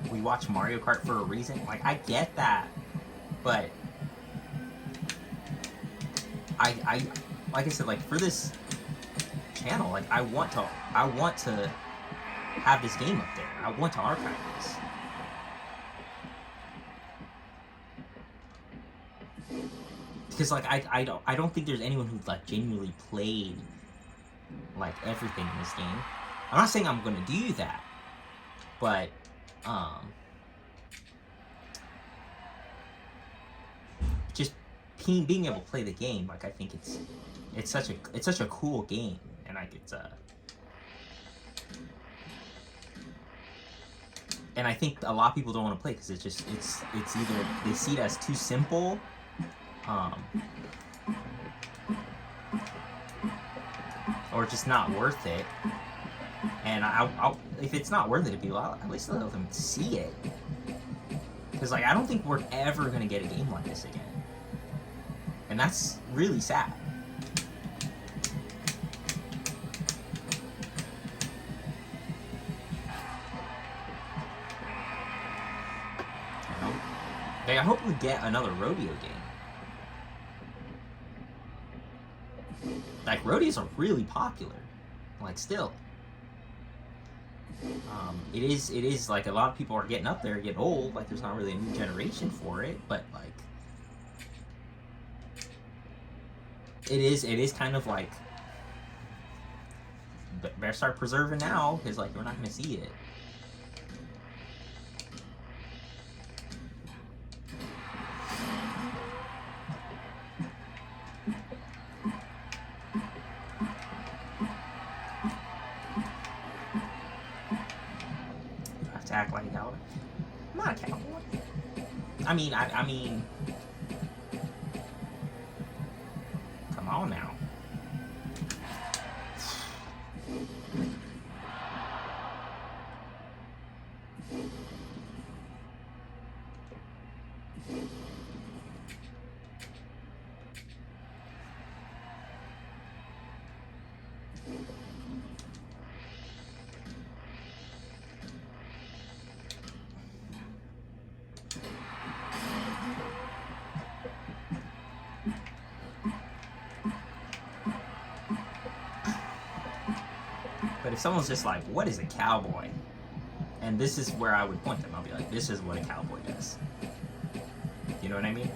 We watch Mario Kart for a reason. Like, I get that, but I like I said, like, for this channel, like, I want to have this game up there. I want to archive this. Because, like, I don't think there's anyone who, like, genuinely played, like, everything in this game. I'm not saying I'm gonna do that, but just being able to play the game, like, I think it's such a cool game, and like and I think a lot of people don't want to play because it's either they see it as too simple, or just not worth it. And I'll if it's not worth it to people, I'll at least let them see it. Because, like, I don't think we're ever gonna get a game like this again, and that's really sad. Like, I hope we get another rodeo game. Like, rodeos are really popular. Like, still. It is like a lot of people are getting up there, getting old. Like, there's not really a new generation for it, but like, it is kind of like, better start preserving now, because like we're not gonna see it. To act like a cowboy. I'm not a cowboy. I mean, come on now. But if someone's just like, what is a cowboy? And this is where I would point them. I'll be like, this is what a cowboy does. You know what I mean?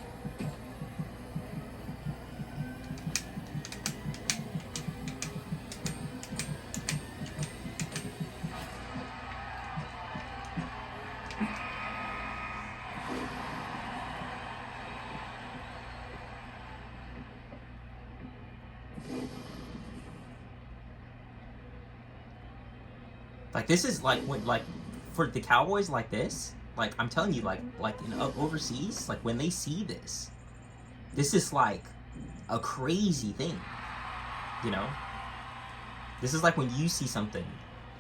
Like, this is like when, like, for the cowboys like this, like, I'm telling you, like in overseas, like, when they see this is like a crazy thing, you know? This is like when you see something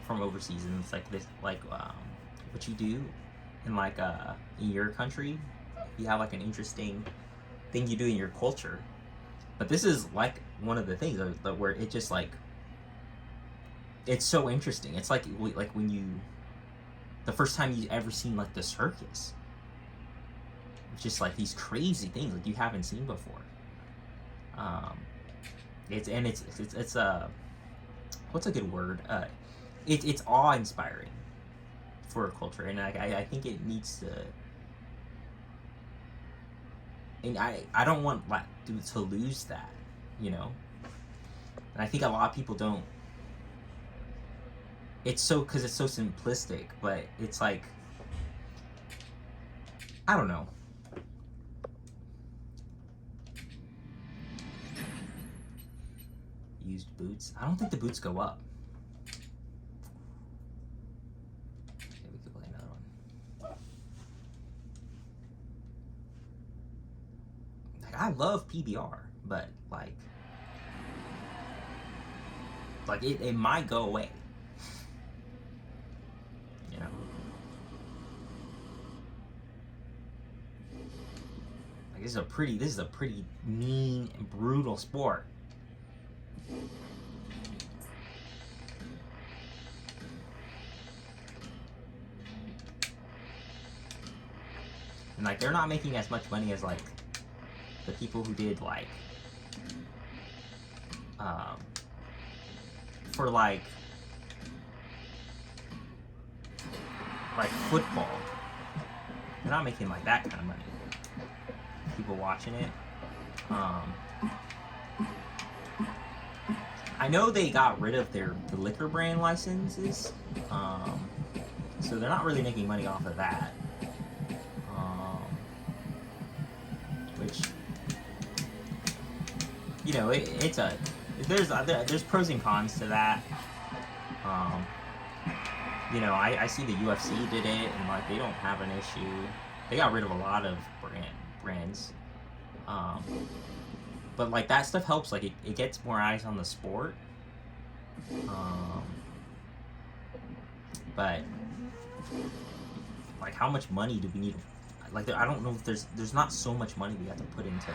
from overseas and it's like this, like, what you do in, like, in your country, you have like an interesting thing you do in your culture. But this is like one of the things where it just, like, it's so interesting. It's like when you, the first time you ever seen, like, the circus. It's just like these crazy things like you haven't seen before. It's what's a good word? It's awe-inspiring for a culture, and I think it needs to. And I don't want, like, to lose that, you know. And I think a lot of people don't. It's so, because it's so simplistic, but it's like, I don't know. used boots. I don't think the boots go up. Okay, we could play another one. Like, I love PBR, but like it might go away. You know? Like, this is a pretty mean and brutal sport. And like, they're not making as much money as like the people who did like for like football. They're not making like that kind of money. People watching it. I know they got rid of the liquor brand licenses, so they're not really making money off of that. Which, you know, there's pros and cons to that. You know, I see the UFC did it, and like they don't have an issue. They got rid of a lot of brands. But like that stuff helps. Like it gets more eyes on the sport. But like, how much money do we need? Like, I don't know if there's not so much money we have to put into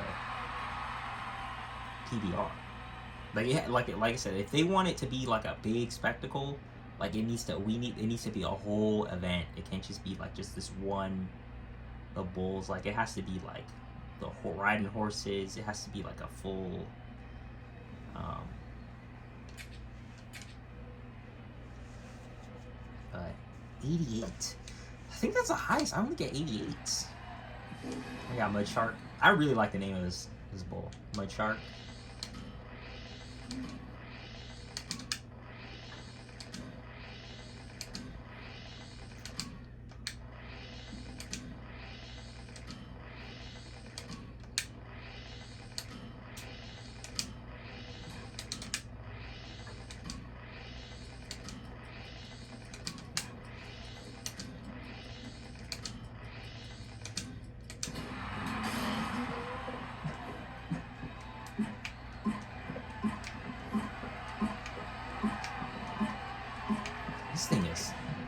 PBR. Like, yeah, like I said, if they want it to be like a big spectacle, like it needs to be a whole event. It can't just be like just this one, the bulls. Like, it has to be like the whole riding horses. It has to be like a full. But 88. I think that's the highest. I'm gonna get 88. I got Mud Shark. I really like the name of this bull, Mud Shark.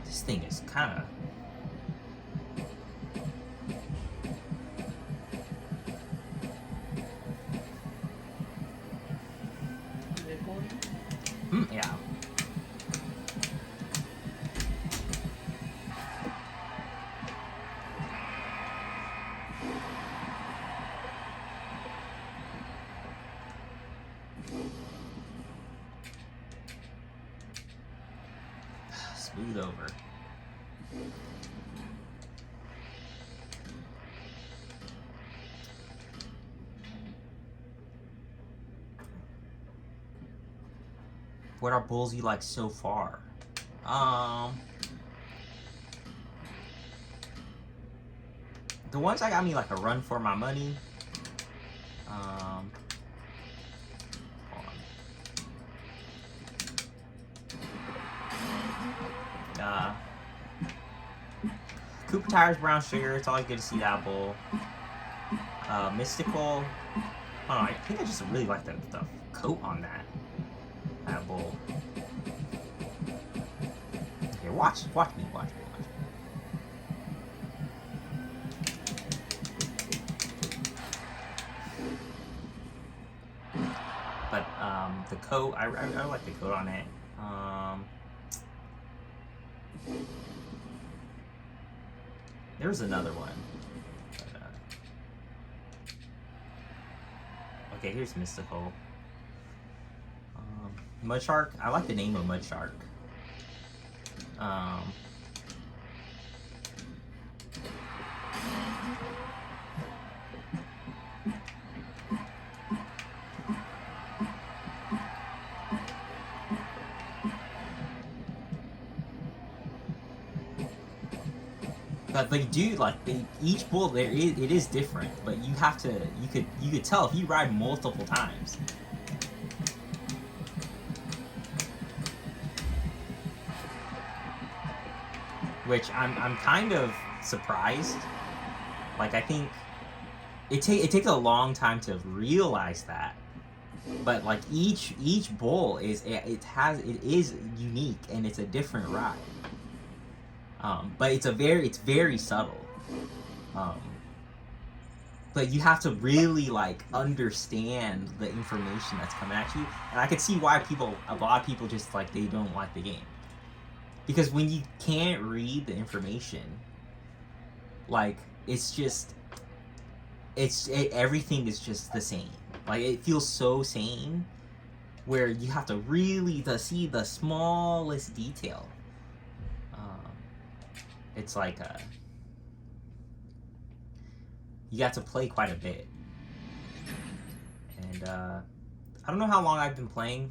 This thing is kind of. Yeah. Smooth over. What are bulls you like so far? The ones that got me like a run for my money. Hold on. Cooper Tires Brown Sugar. It's always good to see that bull. Mystical. I don't know. I think I just really like the coat on that bull. Okay, watch me. But the coat, I like the coat on it. There's another one. Okay, here's Mystical. Mud Shark. I like the name of Mud Shark. But they do each bull it is different, but you could tell if you ride multiple times. which I'm kind of surprised. Like, I think it takes a long time to realize that. But like each bowl is it is unique and it's a different ride. But it's very subtle. Um, but you have to really like understand the information that's coming at you, and I could see why a lot of people just like they don't like the game, because when you can't read the information, like everything is just the same. Like it feels so same, where you have to really see the smallest detail. It's like you got to play quite a bit, and I don't know how long I've been playing.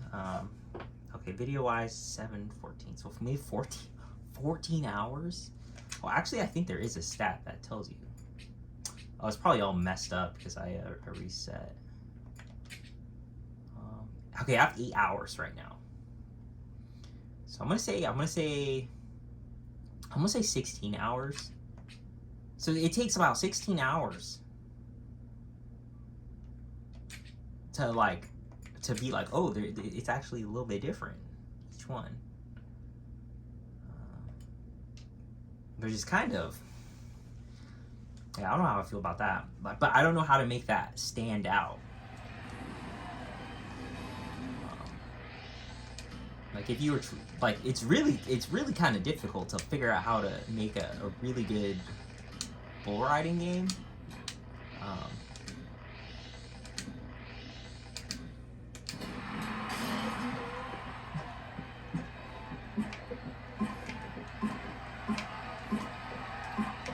Okay, video wise 7:14, so for me 14 hours. Well, actually I think there is a stat that tells you. Oh, it's probably all messed up because I reset. Okay, I have 8 hours right now, so I'm gonna say 16 hours. So it takes about 16 hours to be like, oh, it's actually a little bit different, each one. They're just kind of, yeah, I don't know how I feel about that, but I don't know how to make that stand out. Like if you were like, it's really kind of difficult to figure out how to make a really good bull riding game.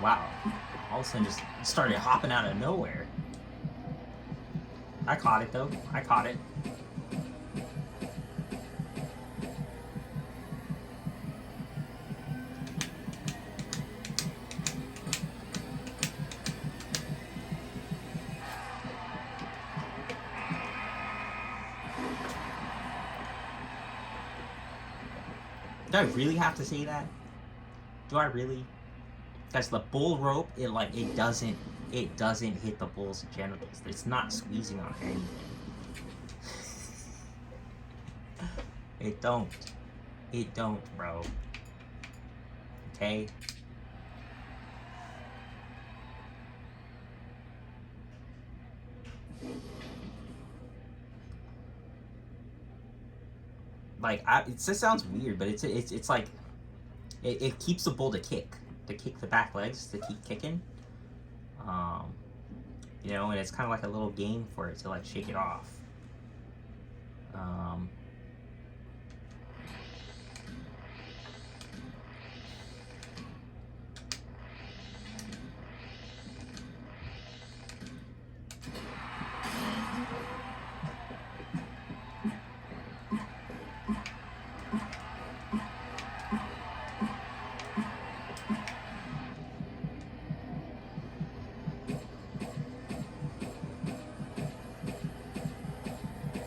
Wow, all of a sudden just started hopping out of nowhere. I caught it though. I caught it. Do I really have to say that? Do I really? Because the bull rope, it doesn't hit the bull's genitals. It's not squeezing on anything. It don't, bro. Okay. Like it just sounds weird, but it's like it keeps the bull to kick the back legs to keep kicking. And it's kind of like a little game for it to like shake it off.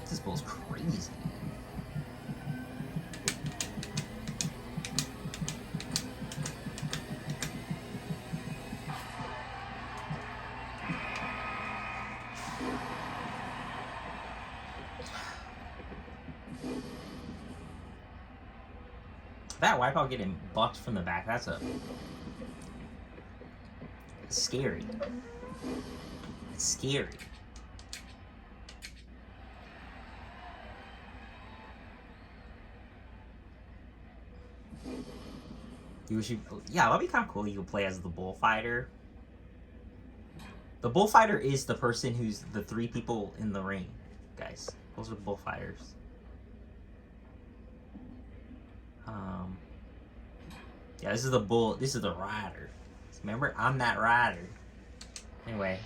This bull's crazy. That wipeout getting bucked from the back, that's scary. It's scary. Yeah, that'd be kind of cool. You could play as the bullfighter. The bullfighter is the person who's the 3 people in the ring, guys. Those are bullfighters. Yeah, this is the bull. This is the rider. Remember, I'm that rider. Anyway.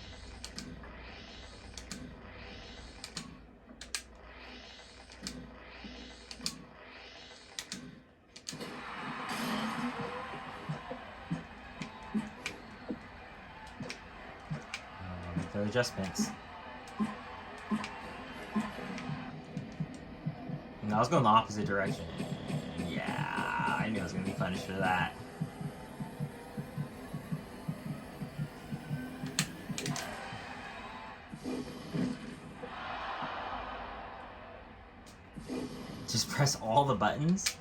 The adjustments. And I was going the opposite direction. Yeah, I knew I was going to be punished for that. Just press all the buttons?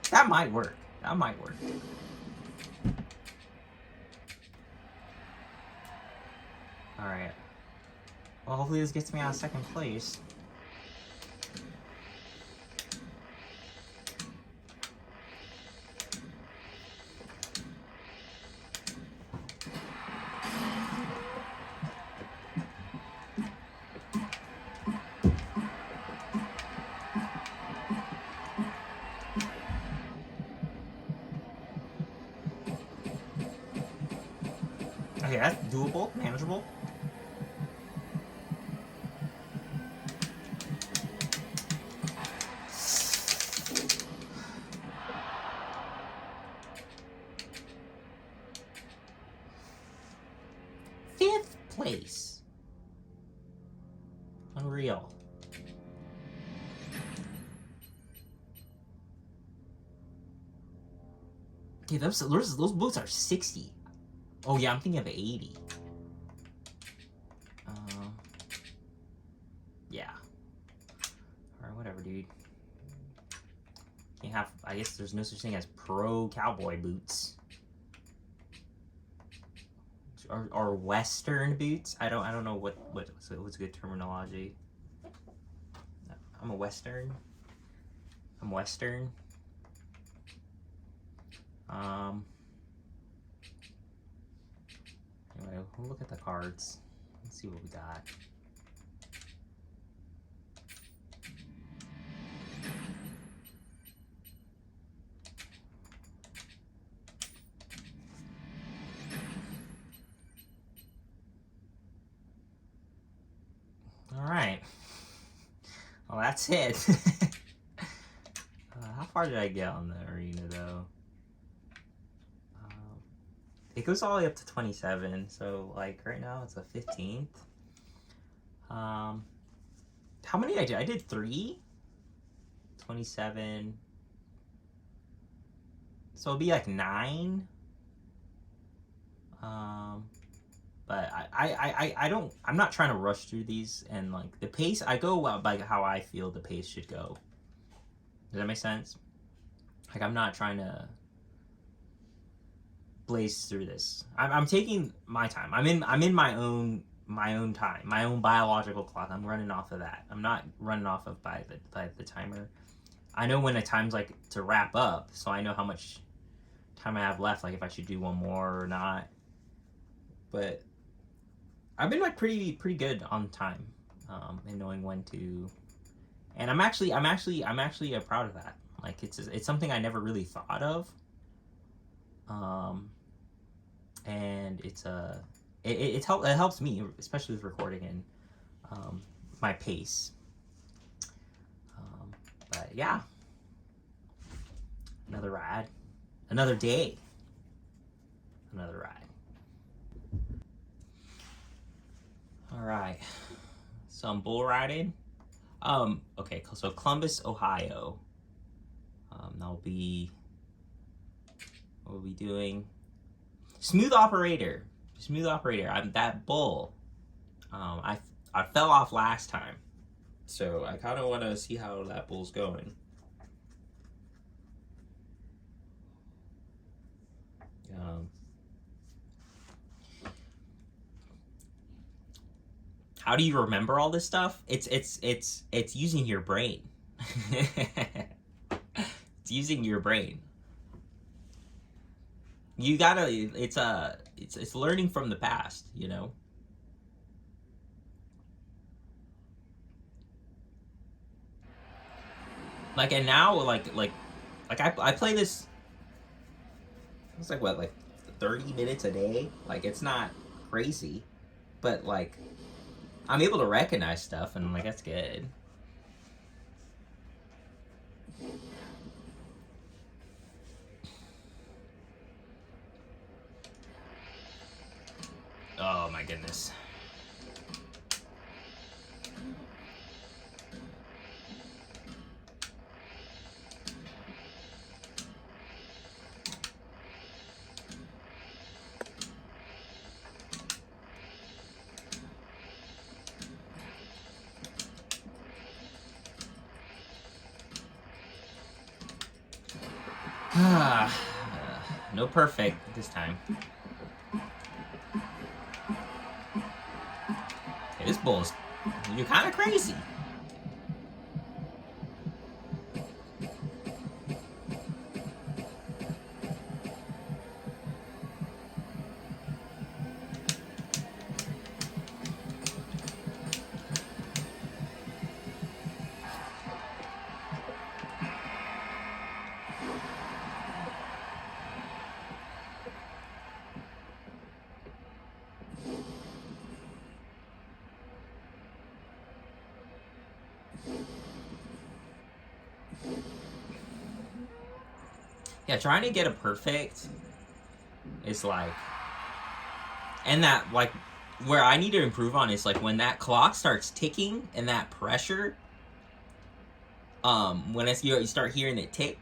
That might work. That might work. Alright. Well, hopefully this gets me out of second place. Okay, that's doable, manageable. Fifth place. Unreal. Okay, those boots are 60. Oh yeah, I'm thinking of 80. Yeah. Alright, whatever, dude. Can't have. I guess there's no such thing as pro cowboy boots. Or Western boots. I don't know what's good terminology. I'm a Western. I'm Western. Anyway, we'll look at the cards. Let's see what we got. Alright. Well, that's it. How far did I get on the arena, though? It goes all the way up to 27, so, like, right now it's the 15th. How many did I do? I did 3? 27. So it'll be, like, 9. But I'm not trying to rush through these, and, like, the pace, I go by how I feel the pace should go. Does that make sense? Like, I'm not trying to blaze through this. I'm taking my time. I'm in my own time, my own biological clock. I'm running off of that. I'm not running off of by the timer. I know when a time's like to wrap up, so I know how much time I have left, like if I should do one more or not. But I've been like pretty good on time, and knowing when to. And I'm actually proud of that. Like it's something I never really thought of. And it helps me, especially with recording and my pace. But yeah, another ride, another day, another ride. All right, so I'm bull riding. Okay, so Columbus, Ohio. That'll be. What we'll be doing. Smooth operator. I'm that bull. I fell off last time, so I kind of want to see how that bull's going. How do you remember all this stuff? It's using your brain. It's using your brain. You gotta. It's learning from the past, you know. Like, and now I play this. It's like what, like 30 minutes a day. Like it's not crazy, but like I'm able to recognize stuff, and like that's good. Oh my goodness. No perfect this time. Okay, this bull's... You're kind of crazy. Yeah, trying to get a perfect is like... And that, like, where I need to improve on is, like, when that clock starts ticking and that pressure, when you start hearing it tick,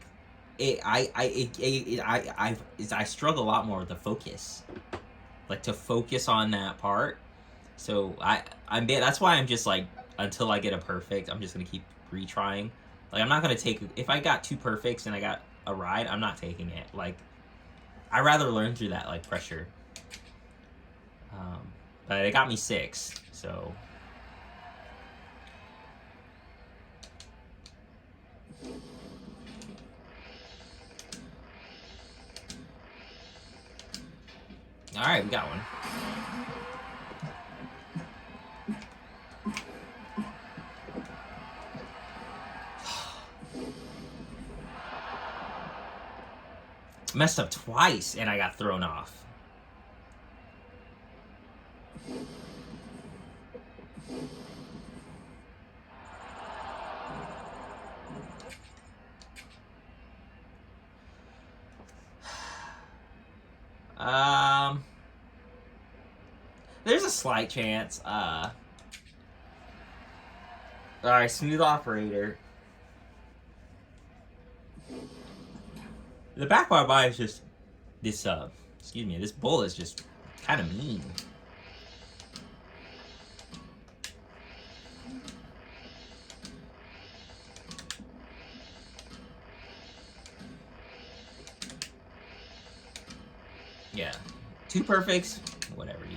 I struggle a lot more with the focus. Like, to focus on that part. So, that's why I'm just, like, until I get a perfect, I'm just gonna keep retrying. Like, I'm not gonna take... If I got 2 perfects and I got a ride, I'm not taking it. Like, I'd rather learn through that, like, pressure. But it got me 6, so... Alright, we got one. Messed up twice and I got thrown off. There's a slight chance. Alright, smooth operator. The back bar by is just this excuse me, this bull is just kind of mean. Yeah. 2 perfects, whatever, dude.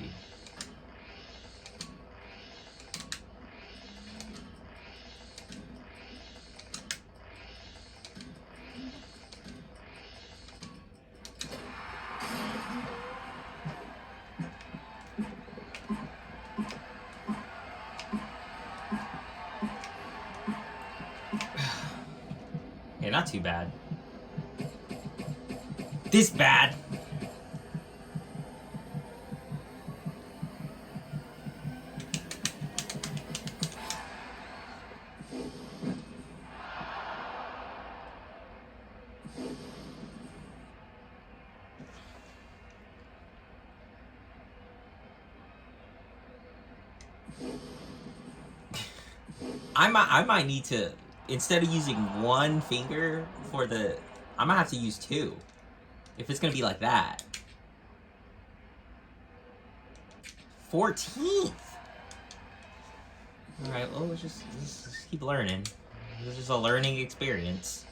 Yeah, not too bad. This bad. I might need to, instead of using 1 finger for the, I might have to use 2 if it's gonna be like that. 14th. All right, well, let's just keep learning. This is a learning experience.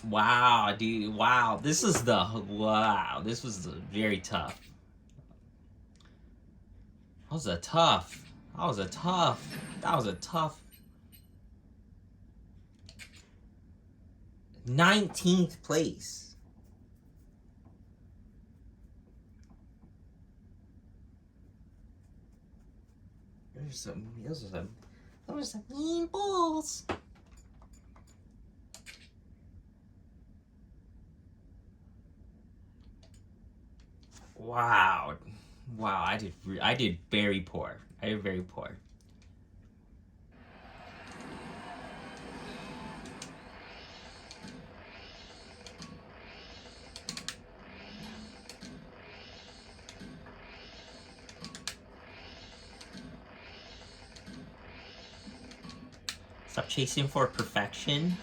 Wow, dude. Wow. This was very tough. was a tough. That was a tough. That was a tough. 19th place. Those are some mean bulls. Wow. Wow, I did very poor. I did very poor. Stop chasing for perfection.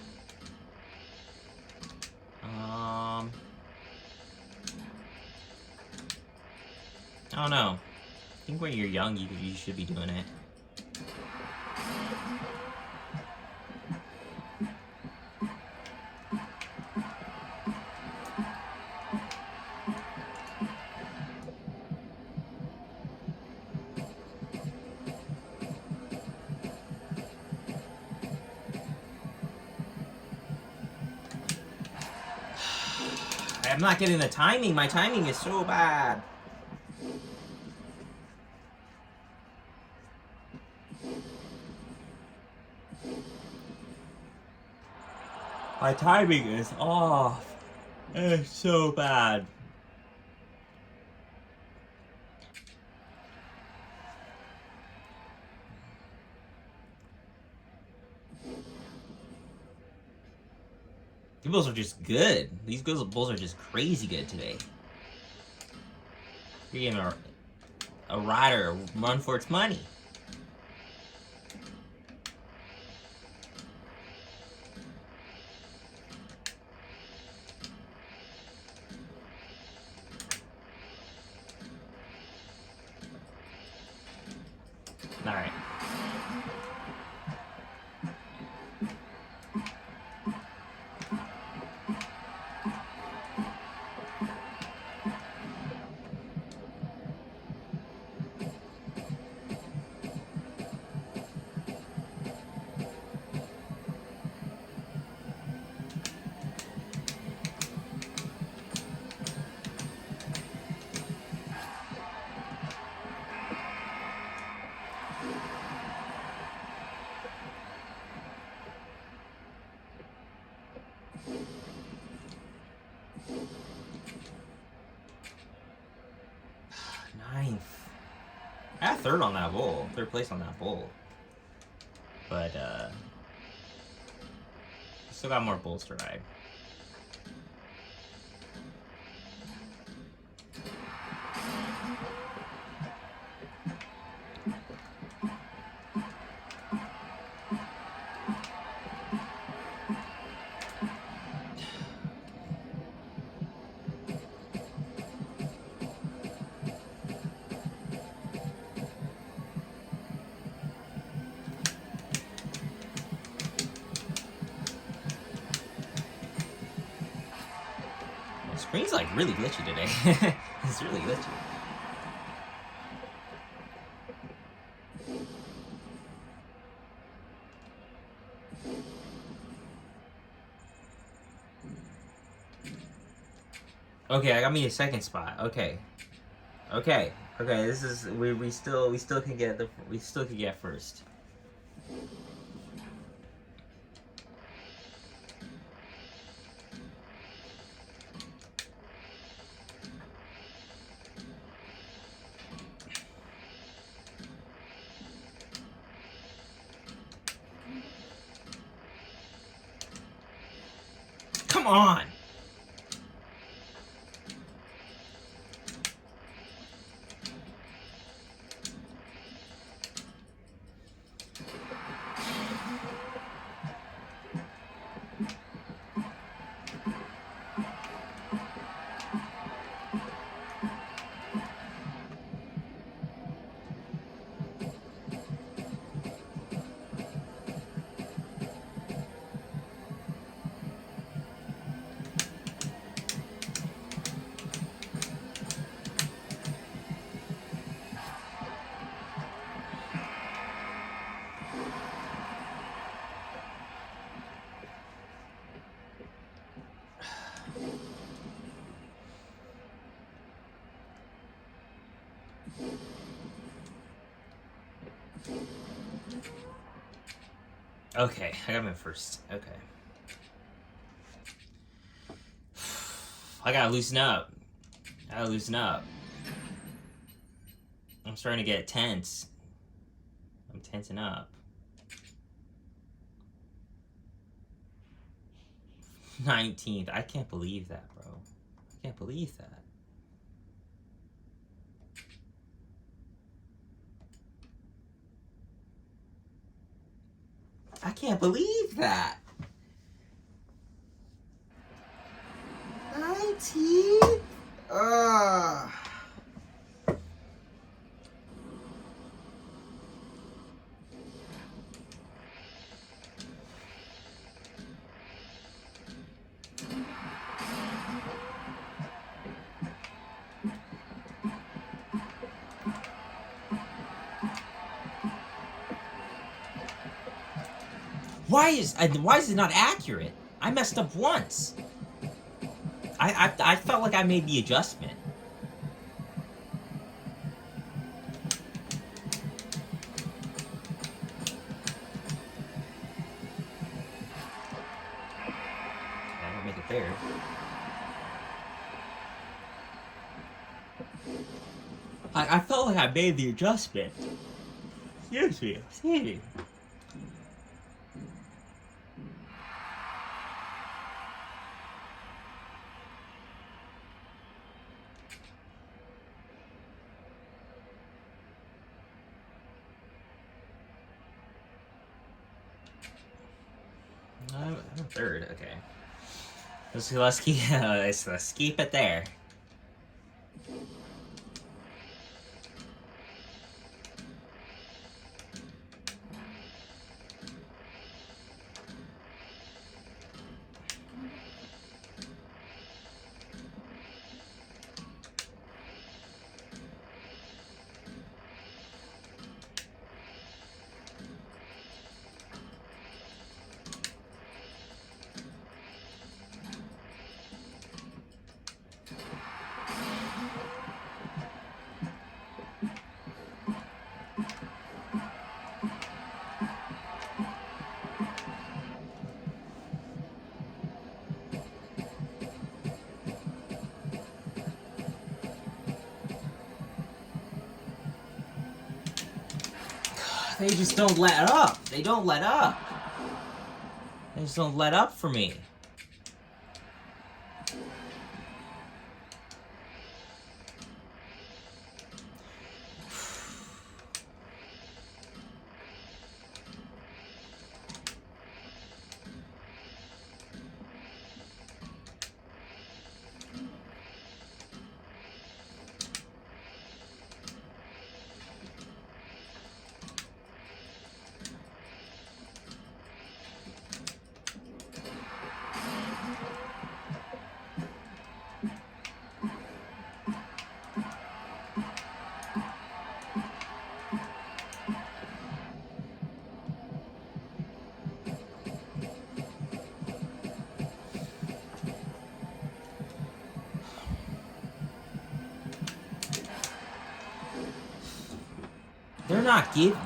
I don't know. I think when you're young, you should be doing it. I'm not getting the timing. My timing is so bad. My timing is off. It's so bad. These bulls are just good. These bulls are just crazy good today. You're giving a rider a run for its money. All right. Ninth. I got third on that bull. Third place on that bull. But, still got more bulls to ride. Screen's like really glitchy today. It's really glitchy. Okay, I got me a second spot. Okay. This is we still can get first. Come on. Okay, I got my first. Okay. I gotta loosen up. I'm starting to get tense. I'm tensing up. 19th. I can't believe that, bro. I can't believe that. I can't believe that. 19th? Ugh. Why is it not accurate? I messed up once. I felt like I made the adjustment. I don't make it there. I felt like I made the adjustment. Excuse me. I'm third. Okay. Let's keep it there. They just don't let up. They don't let up. They just don't let up for me.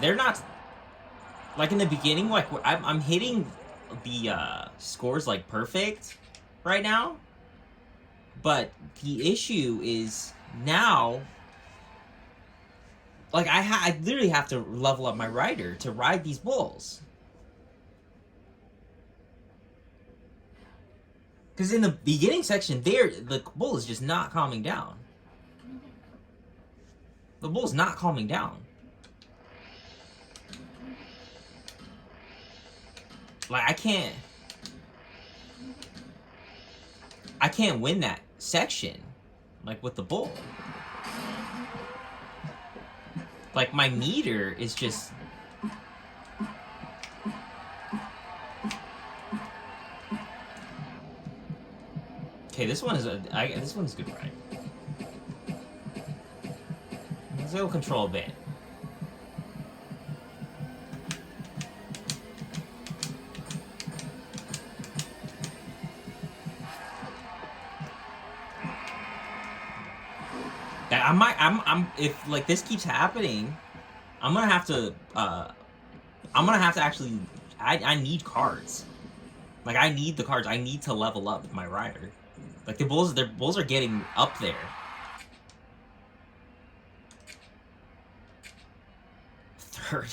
They're not like in the beginning. Like I'm hitting the scores like perfect right now, but the issue is now. Like I literally have to level up my rider to ride these bulls. Because in the beginning section, the bull is just not calming down. The bull's not calming down. Like I can't win that section, like with the bull. Like my meter is just. Okay, this one is this one's good, right? Let's go control a bit. If like this keeps happening, I'm gonna have to actually I need cards. Like, I need the cards. I need to level up my rider. Like, their bulls are getting up there. Third.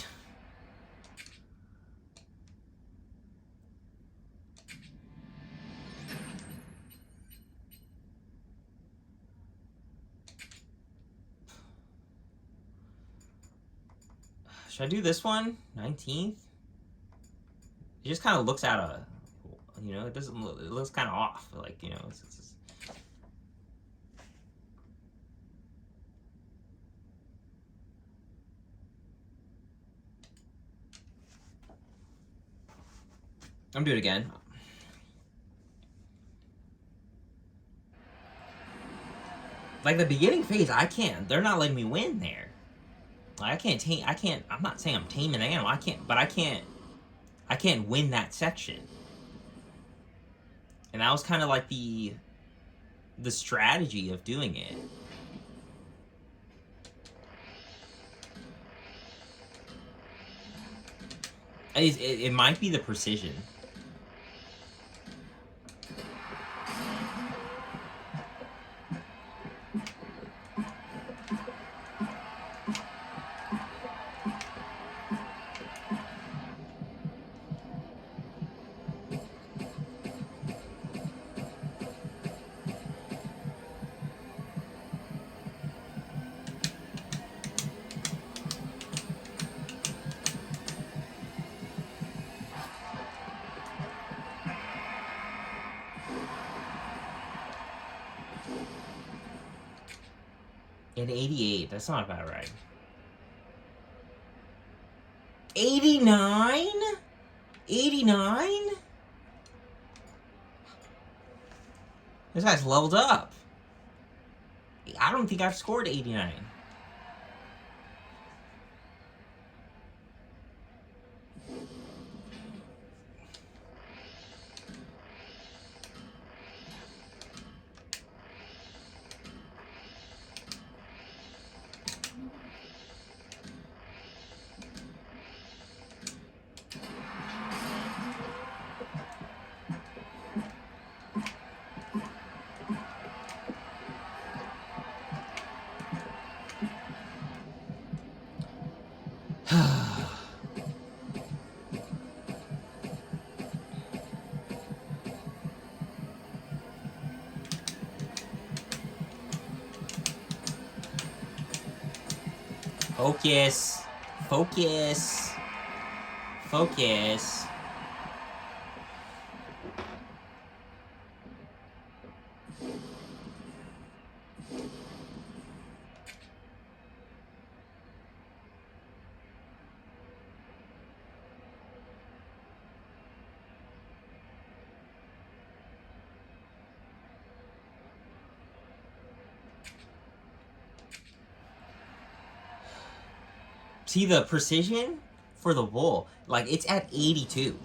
Should I do this one? 19th? It just kind of looks at a, you know, it doesn't look, it looks kind of off. Like, you know, it's I'm doing it again. Like, the beginning phase, I can't. They're not letting me win there. Like, I can't tame. I can't. I'm not saying I'm taming an animal. I can't. But I can't. I can't win that section. And that was kind of like the strategy of doing it. It might be the precision. An 88. That's not about right. 89? 89? This guy's leveled up. I don't think I've scored 89. Focus. Focus. Focus. See the precision for the bull, like it's at 82.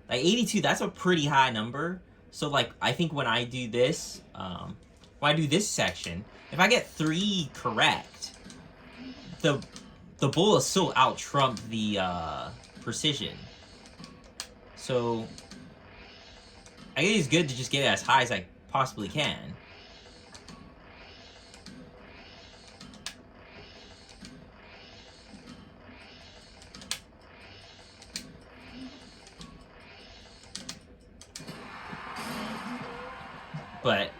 Like 82, that's a pretty high number. So like I think when I do this, when I do this section, if I get 3 correct, the bull is still out trump the precision. So I think it's good to just get it as high as I possibly can. But,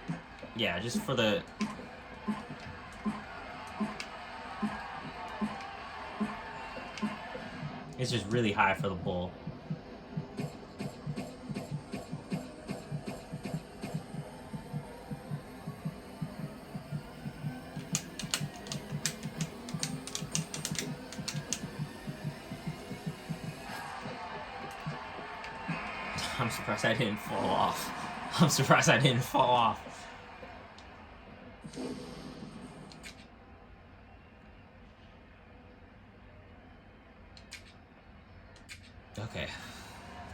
yeah, just for the... It's just really high for the bull. I'm surprised I didn't fall off. I'm surprised I didn't fall off. Okay.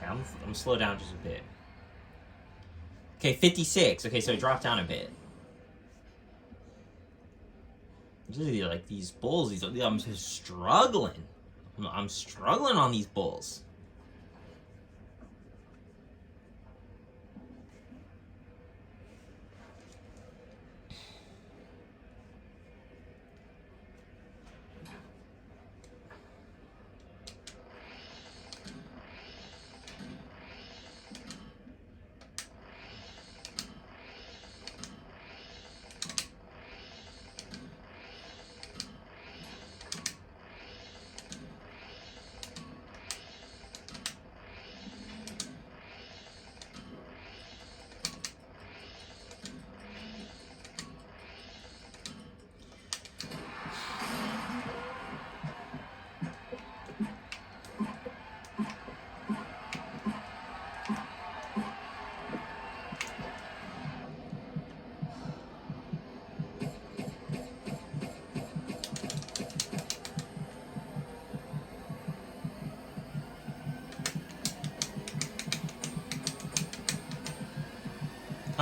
I'm slow down just a bit. Okay, 56. Okay, so it dropped down a bit. Usually, like, these bulls, I'm just struggling. I'm struggling on these bulls.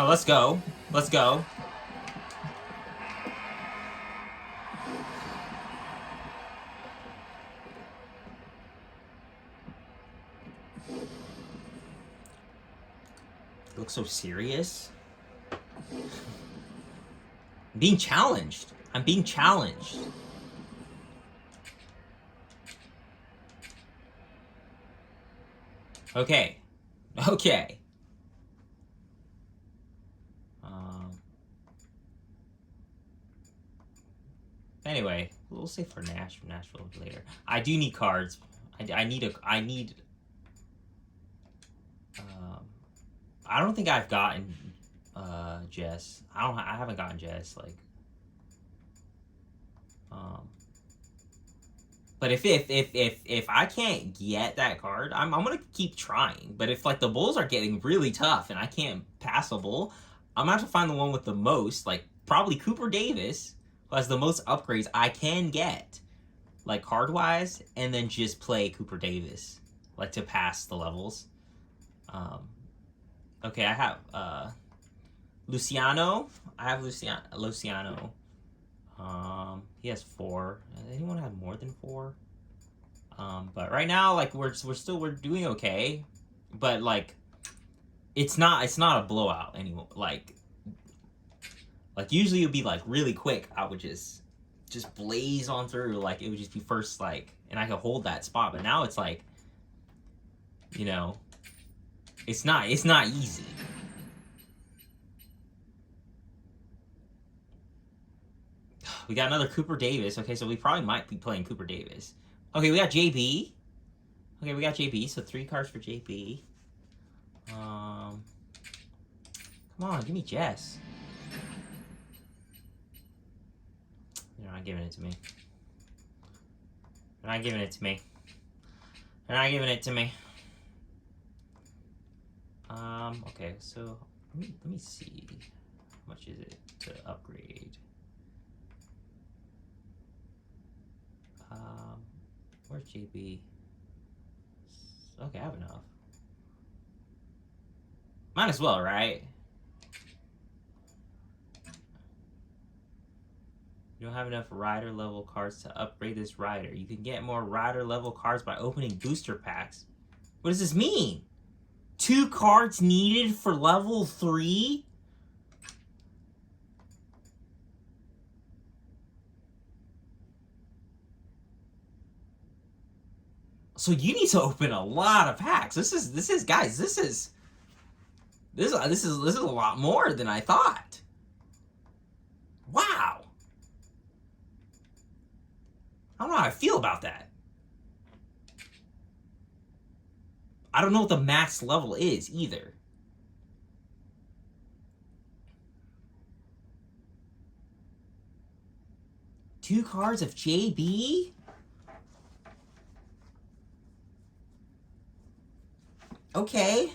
Oh, let's go. Let's go. You look so serious. I'm being challenged. I'm being challenged. Okay. Okay. Anyway, we'll save for Nashville later. I do need cards. I need. I don't think I've gotten Jess. I haven't gotten Jess. Like. But if I can't get that card, I'm gonna keep trying. But if like the bulls are getting really tough and I can't pass a bull, I'm gonna have to find the one with the most, like probably Cooper Davis, who has the most upgrades I can get, like card wise, and then just play Cooper Davis, like to pass the levels. Okay, I have Luciano. I have Luciano. He has 4. Anyone have more than 4? But right now, like we're doing okay, but like it's not a blowout anymore. Like usually it would be like really quick. I would just blaze on through. Like it would just be first, like, and I could hold that spot. But now it's like, you know, it's not easy. We got another Cooper Davis. Okay, so we probably might be playing Cooper Davis. Okay, we got JB. Okay, we got JB. So 3 cards for JB. Come on, give me Jess. You're not giving it to me. You're not giving it to me. You're not giving it to me. Okay, so let me see. How much is it to upgrade? Where's JB? Okay, I have enough. Might as well, right? You don't have enough rider level cards to upgrade this rider. You can get more rider level cards by opening booster packs. What does this mean? 2 cards needed for level 3? So you need to open a lot of packs. This is guys, this is a lot more than I thought. Wow. I don't know how I feel about that. I don't know what the max level is either. Two cards of JB? Okay.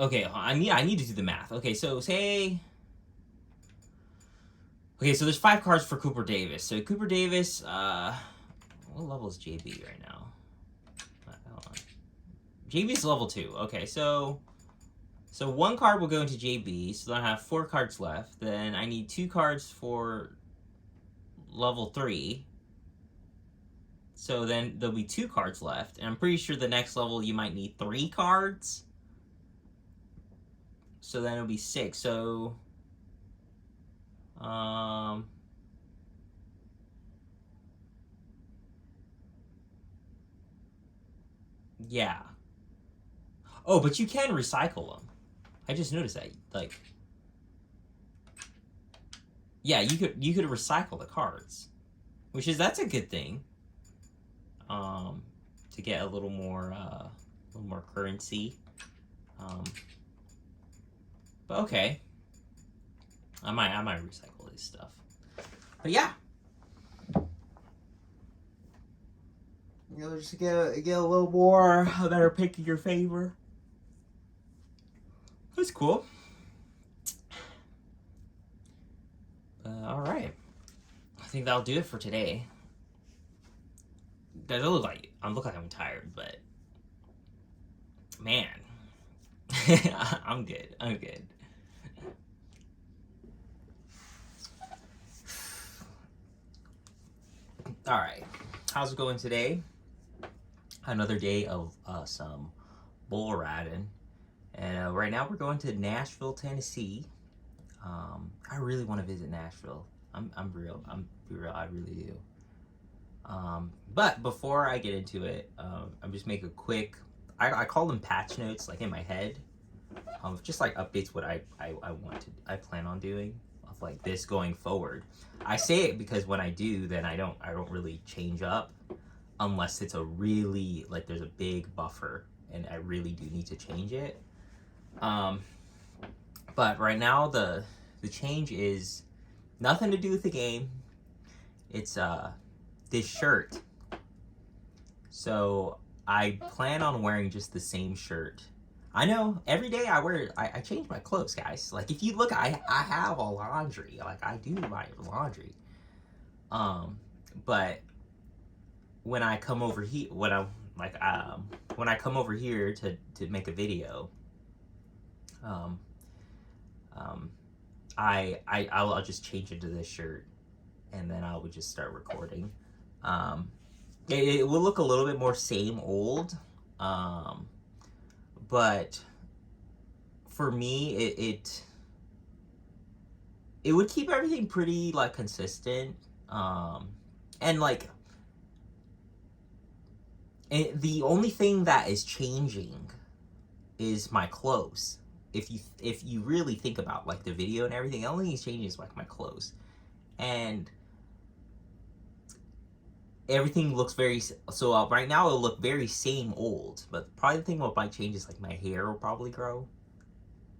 Okay, I need to do the math. Okay, so say... Okay, so there's 5 cards for Cooper Davis. So Cooper Davis, what level is JB right now? Hold on. JB's level 2. Okay, so 1 card will go into JB, so then I have 4 cards left. Then I need 2 cards for level 3. So then there'll be 2 cards left. And I'm pretty sure the next level you might need 3 cards. So then it'll be 6. So yeah. Oh, but you can recycle them. I just noticed that. Like, yeah, you could recycle the cards, that's a good thing. To get a little more currency. But okay, I might recycle this stuff. But yeah, just get a little more a better pick in your favor. That's cool. All right, I think that'll do it for today. Guys, I look like I'm tired, but man, I'm good. I'm good. All right, how's it going today? Another day of some bull riding, and right now we're going to Nashville, Tennessee. I really want to visit Nashville. I'm real. I really do. But before I get into it, I'm just make a quick. I call them patch notes, like in my head. Just like updates what I plan on doing of like this going forward. I say it because when I do, then I don't really change up unless it's a really like there's a big buffer and I really do need to change it. But right now the change is nothing to do with the game. It's this shirt. So I plan on wearing just the same shirt. I know every day I change my clothes, guys. Like if you look, I have a laundry. Like I do my laundry. But when I come over here, when I come over here to make a video, I'll just change into this shirt, and then I would just start recording. It will look a little bit more same old, but for me, it would keep everything pretty like consistent, and like the only thing that is changing is my clothes. If you really think about like the video and everything, the only thing that's changing is like my clothes, and everything looks very so right now it'll look very same old, but probably the thing what might change is like my hair will probably grow,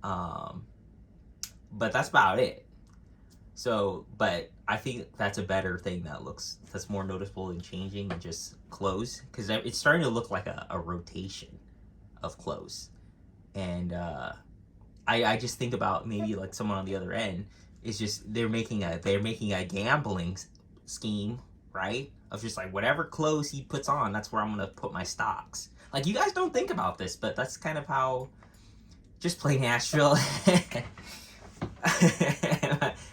but that's about it. So but I think that's a better thing that's more noticeable than changing and just clothes, because it's starting to look like a rotation of clothes. And I just think about maybe like someone on the other end is just they're making a gambling scheme, right? Of just like whatever clothes he puts on, that's where I'm gonna put my stocks. Like you guys don't think about this, but that's kind of how. Just play Nashville. Am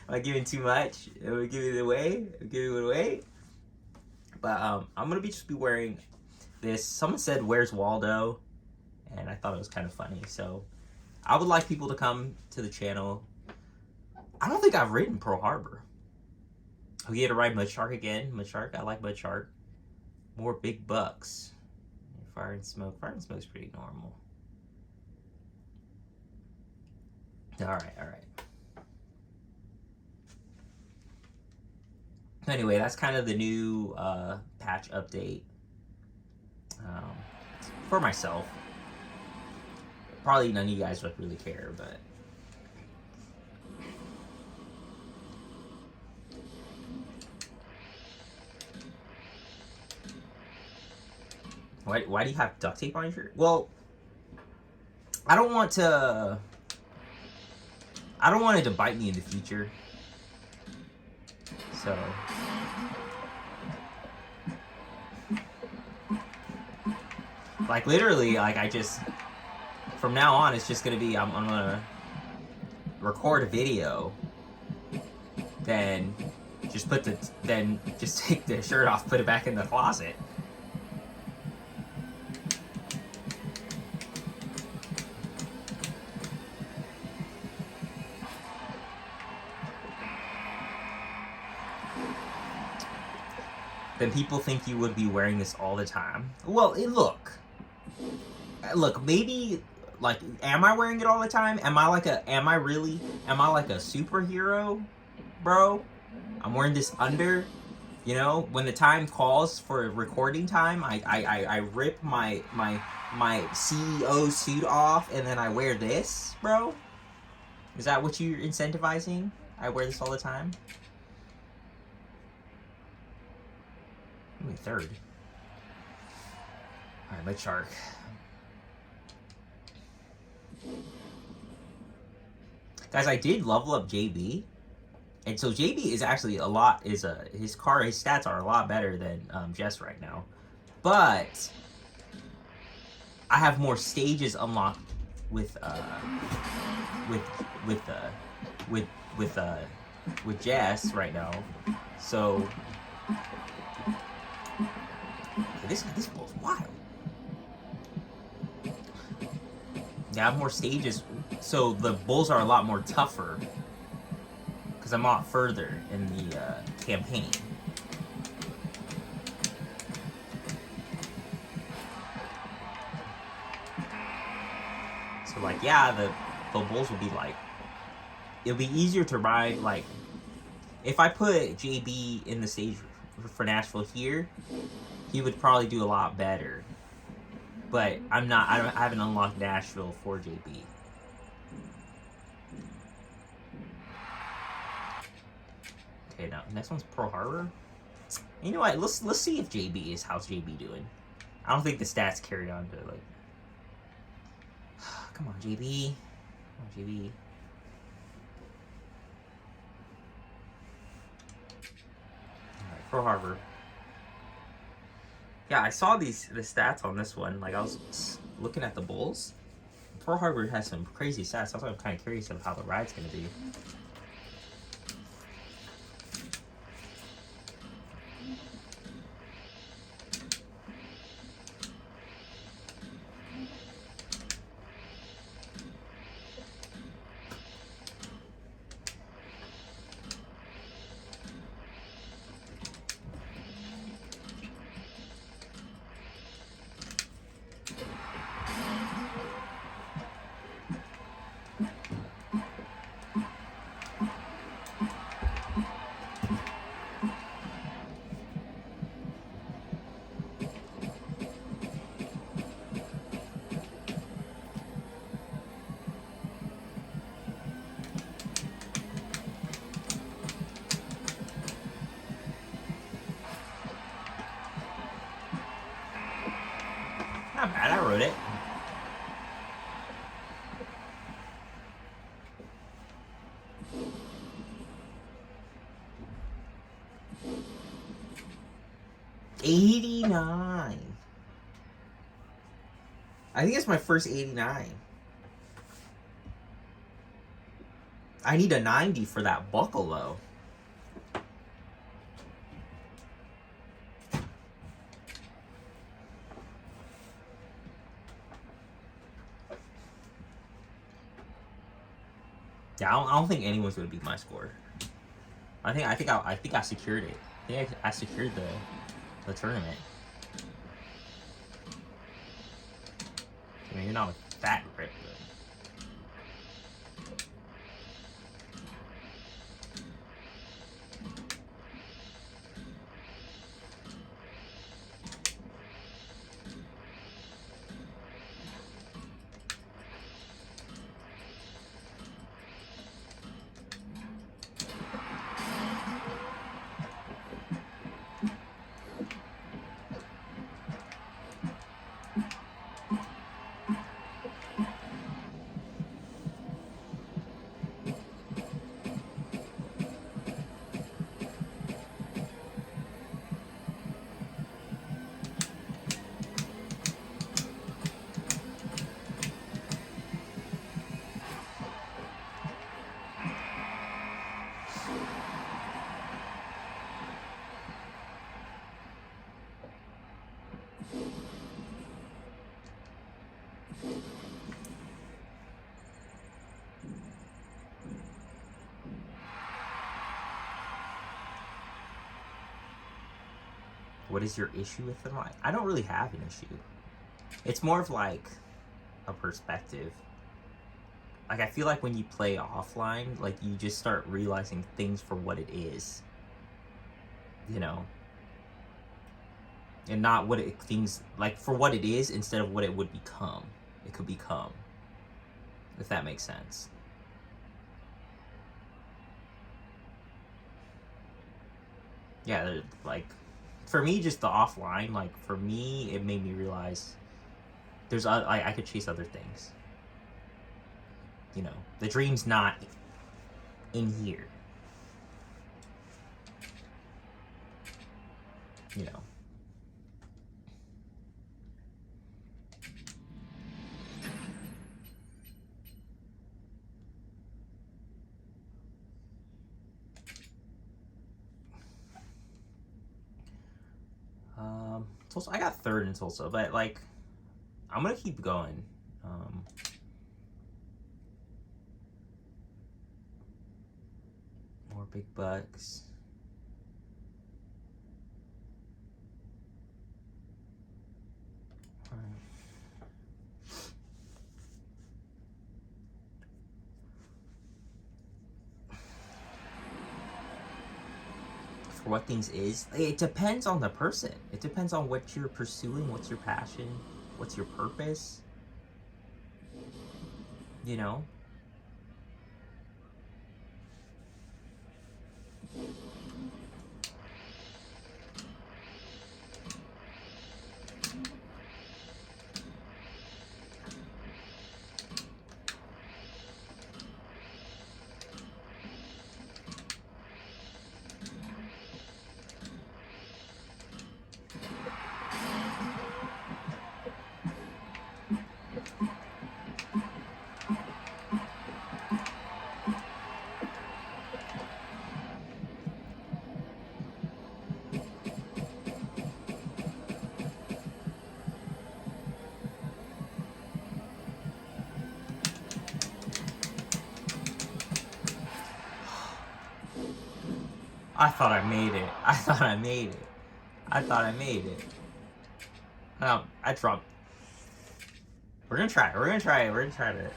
I giving too much? Am I giving it away? But I'm gonna just be wearing this. Someone said, "Where's Waldo?" And I thought it was kind of funny. So I would like people to come to the channel. I don't think I've ridden Pearl Harbor. We get to ride Mud Shark again. Mud Shark, I like Mud Shark. More big bucks. Fire and Smoke. Fire and Smoke's pretty normal. Alright. Anyway, that's kind of the new patch update for myself. Probably none of you guys would really care, but why do you have duct tape on your shirt? Well, I don't want it to bite me in the future. So like literally, like I just from now on it's just gonna be I'm gonna record a video, then just take the shirt off, put it back in the closet. Then people think you would be wearing this all the time. Well, look, maybe, like, am I wearing it all the time? Am I like a superhero, bro? I'm wearing this under, when the time calls for recording time, I rip my CEO suit off and then I wear this, bro? Is that what you're incentivizing? I wear this all the time? Third. Alright, Mud Shark. Guys, I did level up JB. And so JB is actually his stats are a lot better than Jess right now. but I have more stages unlocked with with with uh with with uh with Jess right now. So this bull's wild. Yeah, I have more stages, so the bulls are a lot more tougher because I'm a lot further in the campaign. So like, yeah, the bulls will be like, it'll be easier to ride. Like, if I put JB in the stage for Nashville here, he would probably do a lot better. But I'm not. I haven't unlocked Nashville for JB. Okay, now next one's Pearl Harbor. You know what? Let's see if JB is how's JB doing. I don't think the stats carry on to like. Come on, JB. Come on, JB. Alright, Pearl Harbor. Yeah, I saw the stats on this one. Like, I was looking at the bulls. Pearl Harbor has some crazy stats. That's why I'm kind of curious of how the ride's going to be. Not bad, I wrote it. $89. I think it's my first 89. I need a 90 for that buckle though. Yeah, I don't think anyone's gonna beat my score. I think I secured it. I think I secured the tournament. I mean, you're not that great, but. What is your issue with them? Like, I don't really have an issue. It's more of like a perspective. Like, I feel like when you play offline, like, you just start realizing things for what it is. You know? And not what it things like for what it is instead of what it would become. It could become. If that makes sense. Yeah, like, for me, just the offline, like, for me, it made me realize there's I could chase other things. You know, the dream's not in here. You know. Tulsa. I got third in Tulsa, but like, I'm gonna keep going. More big bucks. For what things is, it depends on the person. It depends on what you're pursuing, what's your passion, what's your purpose. You know? I thought I made it. I thought I made it. I thought I made it. No, I dropped. We're gonna try it. We're gonna try it. We're gonna try it.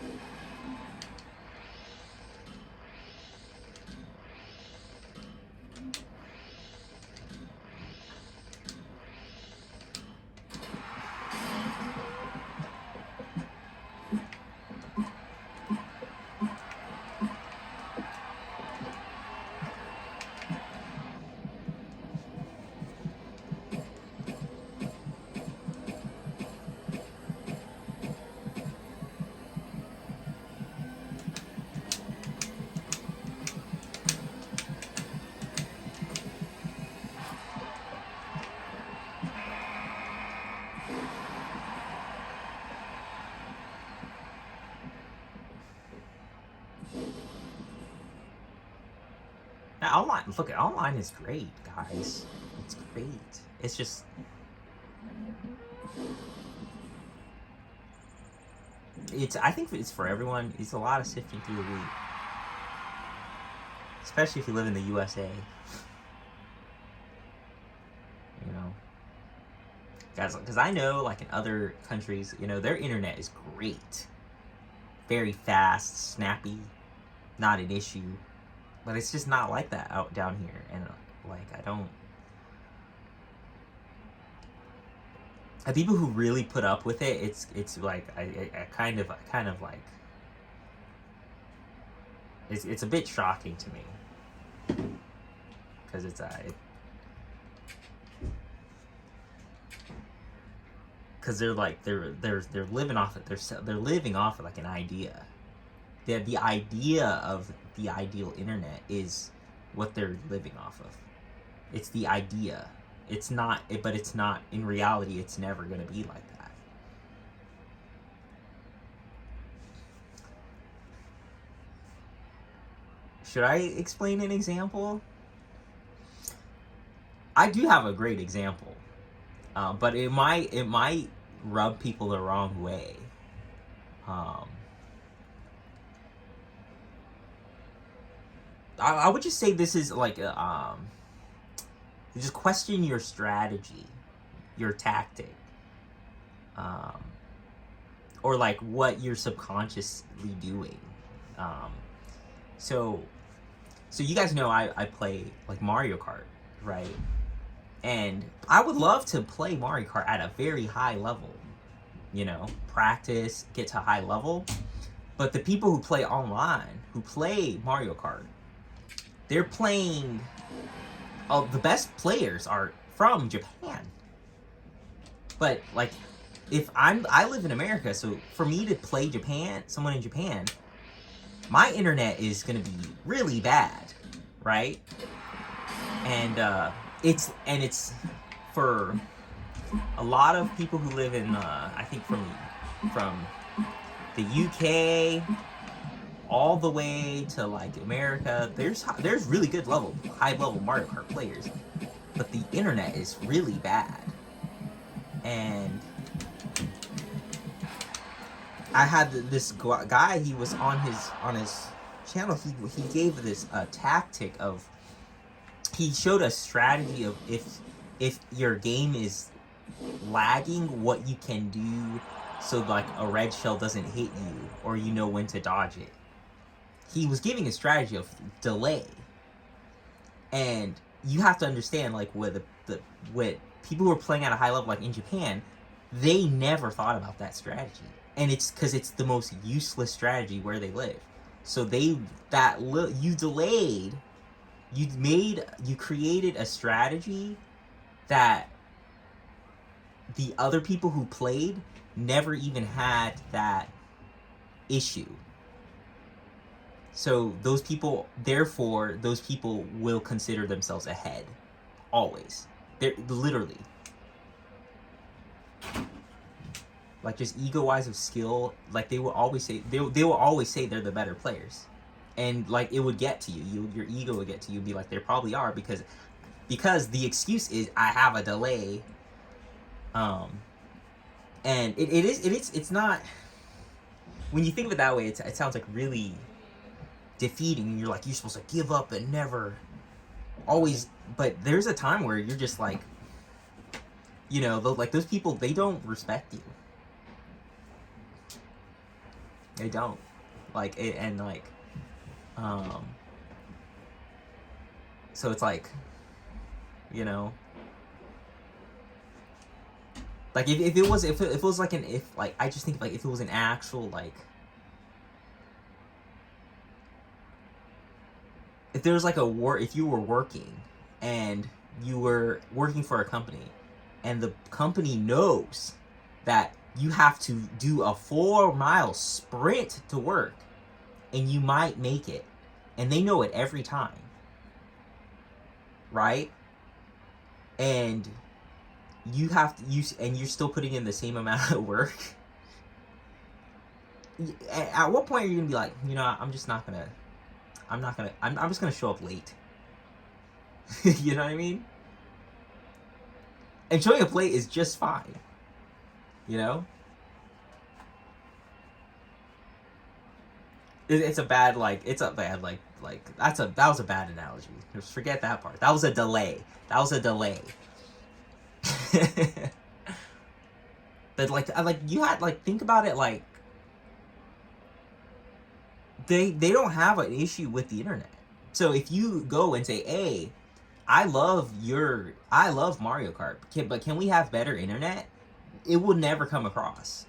Now, online, look, online is great, guys. It's great. It's just, I think it's for everyone. It's a lot of sifting through the week, especially if you live in the USA. You know, guys, because I know, like in other countries, you know, their internet is great, very fast, snappy, not an issue. But it's just not like that out down here, and like I don't. The people who really put up with it, it's like I kind of like. It's a bit shocking to me, because it's because they're like they're living off it. They're living off of like an idea. The idea of the ideal internet is what they're living off of. It's the idea. It's not, but it's not, in reality, it's never going to be like that. Should I explain an example? I do have a great example, but it might rub people the wrong way. I would just say this is like just question your strategy, your tactic, or like what you're subconsciously doing. So you guys know I play like Mario Kart, right? And I would love to play Mario Kart at a very high level, you know, practice, get to a high level. But the people who play online, who play Mario Kart, they're playing. Oh, the best players are from Japan. But like, if I live in America, so for me to play someone in Japan, my internet is gonna be really bad, right? And it's for a lot of people who live in I think from the UK all the way to like America, there's really good high level Mario Kart players, but the internet is really bad. and I had this guy. He was on his channel. He gave this tactic of. He showed a strategy of if your game is lagging, what you can do so like a red shell doesn't hit you or you know when to dodge it. He was giving a strategy of delay, and you have to understand like with what people who are playing at a high level like in Japan, they never thought about that strategy, and it's because it's the most useless strategy where they live. So you delayed, you created a strategy that the other people who played never even had that issue. So those people will consider themselves ahead. Always. They're literally. Like just ego-wise of skill, like they will always say they will always say they're the better players. And like it would get to you. Your ego would get to you and be like, they probably are because the excuse is I have a delay. And it's not, when you think of it that way, it sounds like really defeating, and you're like, you're supposed to give up and never always, but there's a time where you're just like, you know, like those people, they don't respect you. They don't. Like, and like, so it's like, you know, like if it was like I just think like if it was an actual like, if there was like if you were working and you were working for a company and the company knows that you have to do a 4-mile sprint to work and you might make it, and they know it every time, right? And you have to and you're still putting in the same amount of work. At what point are you gonna be like, you know, I'm just gonna show up late. You know what I mean? And showing up late is just fine. You know? That was a bad analogy. Just forget that part. That was a delay. But like you had like, think about it, like they don't have an issue with the internet. So if you go and say, hey, I love Mario Kart, but can we have better internet? It will never come across.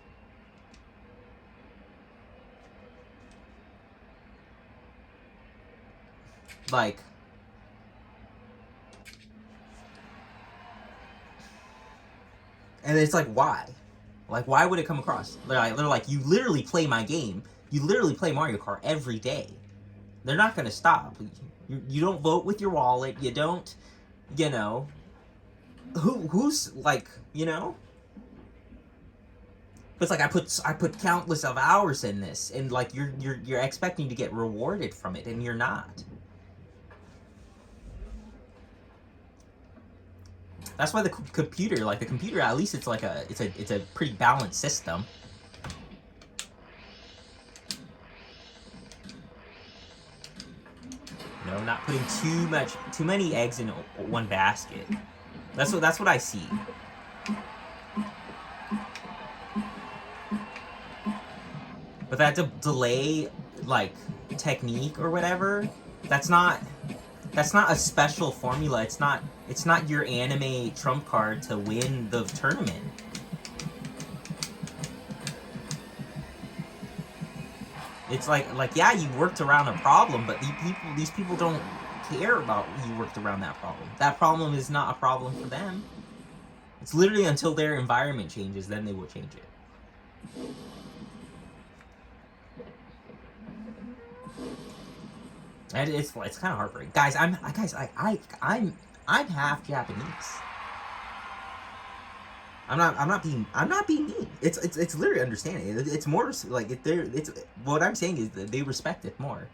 Like, and it's like, why? Like, why would it come across? They're like, you literally play my game. You literally play Mario Kart every day. They're not going to stop. You don't vote with your wallet. You don't, you know. Who's like, you know? It's like I put countless of hours in this, and like you're expecting to get rewarded from it, and you're not. That's why the computer, at least it's like it's a pretty balanced system. You know, not putting too many eggs in one basket. That's what I see. But that delay like technique or whatever, that's not a special formula. It's not your anime trump card to win the tournament. It's like yeah, you worked around a problem, but these people don't care about you worked around that problem. That problem is not a problem for them. It's literally until their environment changes, then they will change it. And it's kind of heartbreaking, guys. I'm half Japanese. I'm not being mean. It's literally understanding. It's more like it's what I'm saying is that they respect it more.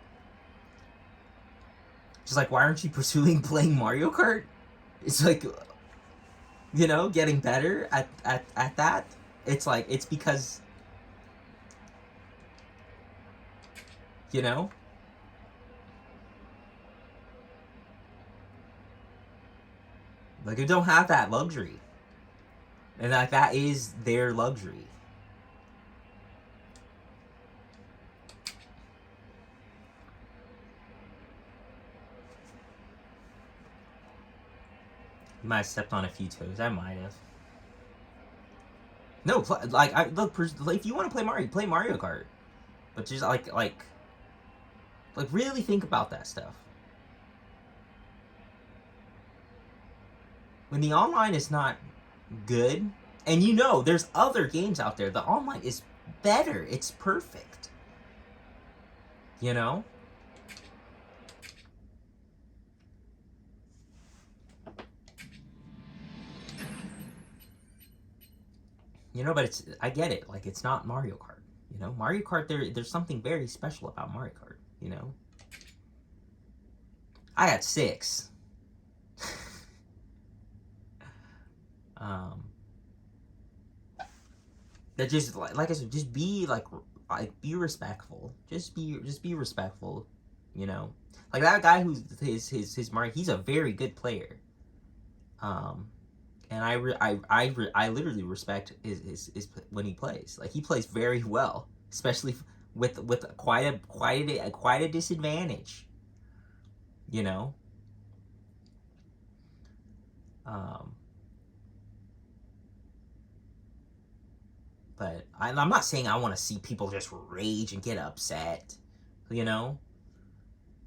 Just like, why aren't you pursuing playing Mario Kart? It's like, you know, getting better at that. It's like, it's because, you know, like, they don't have that luxury. And like, that is their luxury. You might have stepped on a few toes. I might have. No, like, I look. If you want to play Mario Kart. But just like really think about that stuff. When the online is not good, and you know there's other games out there, the online is better. It's perfect. You know? You know, but it's, I get it. Like, it's not Mario Kart. You know, Mario Kart, there's something very special about Mario Kart, you know? I got 6. um that just, like I said, just be like be respectful. Just be respectful, you know? Like, that guy who's his Mario, he's a very good player. And I literally respect his when he plays. Like, he plays very well, especially with quite a disadvantage. You know, um, but I'm not saying I want to see people just rage and get upset. You know,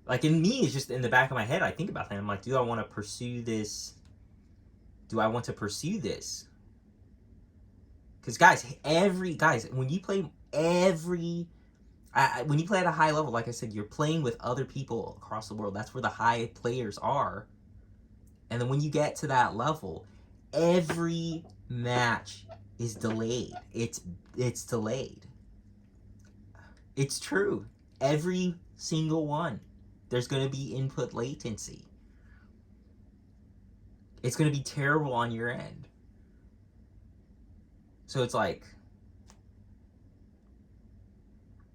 like, in me, it's just in the back of my head. I think about that. I'm like, do I want to pursue this? Do I want to pursue this? Because guys, when you play when you play at a high level, like I said, you're playing with other people across the world. That's where the high players are. And then when you get to that level, every match is delayed. It's delayed. It's true. Every single one. There's going to be input latency. It's going to be terrible on your end. So it's like,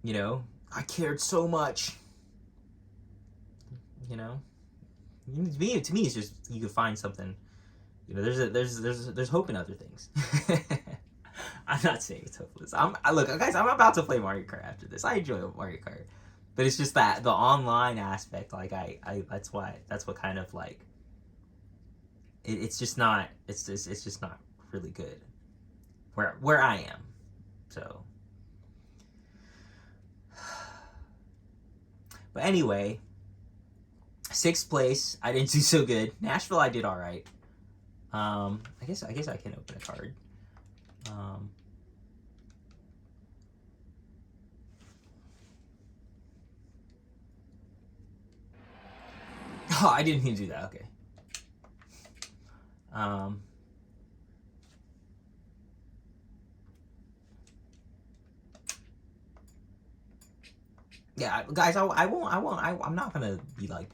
you know, I cared so much. You know, to me, it's just, you could find something. You know, there's hope in other things. I'm not saying it's hopeless. Look, guys, I'm about to play Mario Kart after this. I enjoy Mario Kart, but it's just that the online aspect. Like, I that's what kind of like it's just not. It's just not really good where I am. So, but anyway, 6th place. I didn't do so good. Nashville, I did all right. I guess I can open a card. Oh, I didn't mean to do that. Okay. Yeah, guys, I'm not gonna be like,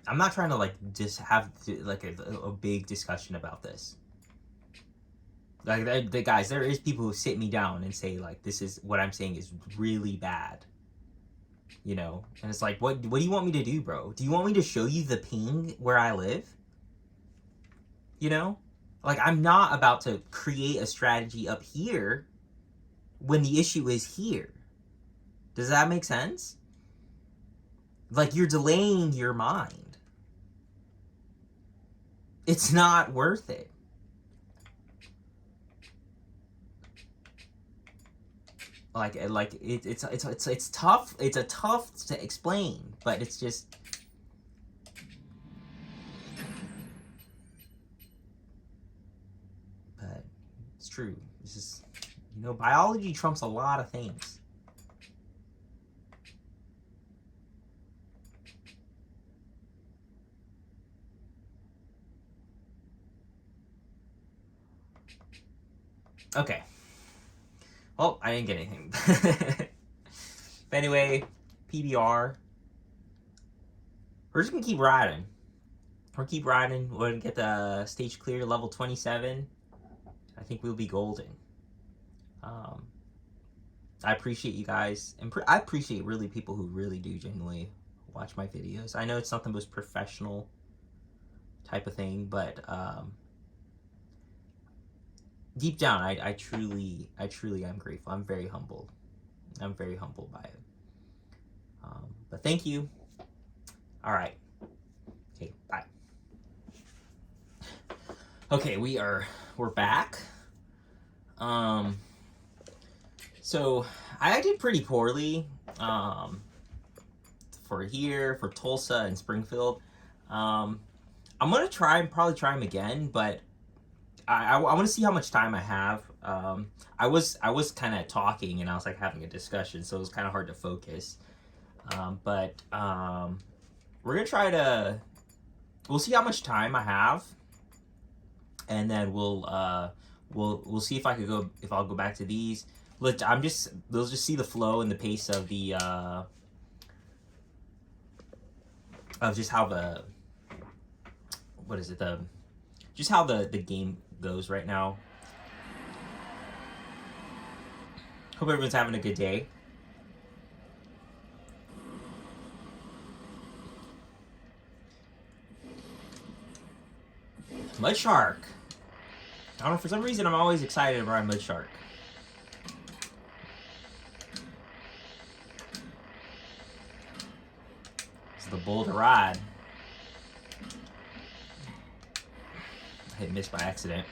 I'm not trying to like just have like a big discussion about this. Like, the guys, there is people who sit me down and say, like, this is what I'm saying is really bad. You know, and it's like, what do you want me to do, bro? Do you want me to show you the ping where I live? You know, like, I'm not about to create a strategy up here when the issue is here. Does that make sense? Like, you're delaying your mind. It's not worth it. It's tough. It's a tough to explain, but it's just, but it's true. It's just, you know, biology trumps a lot of things. Okay. Well, I didn't get anything. But anyway, PBR. We're just gonna keep riding. We'll keep riding. We'll get the stage clear, level 27. I think we'll be golden. I appreciate you guys, and I appreciate really people who really do genuinely watch my videos. I know it's not the most professional type of thing, but deep down, I truly am grateful. I'm very humbled. I'm very humbled by it. But thank you. All right. Okay, bye. Okay, we're back. So I did pretty poorly for Tulsa and Springfield. I'm gonna probably try them again, but I want to see how much time I have. I was kind of talking and I was like having a discussion, so it was kind of hard to focus. But we're gonna try to. We'll see how much time I have, and then we'll see if I'll go back to these. They'll just see the flow and the pace of the of just how the just how the game goes right now. Hope everyone's having a good day. Mud Shark. I don't know, for some reason I'm always excited about Mud Shark. It's the bull to ride. I hit miss by accident.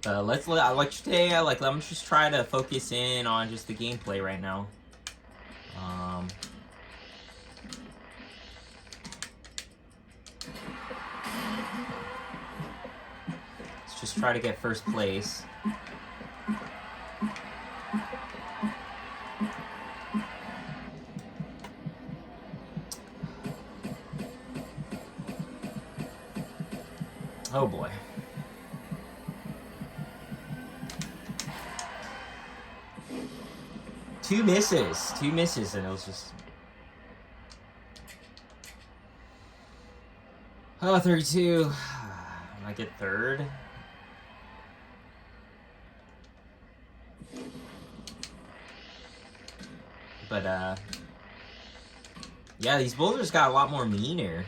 Today, I'm just try to focus in on just the gameplay right now. Let's just try to get first place. Oh boy. Two misses, and it was just... Oh, 32. I get third. But, yeah, these boulders got a lot more meaner.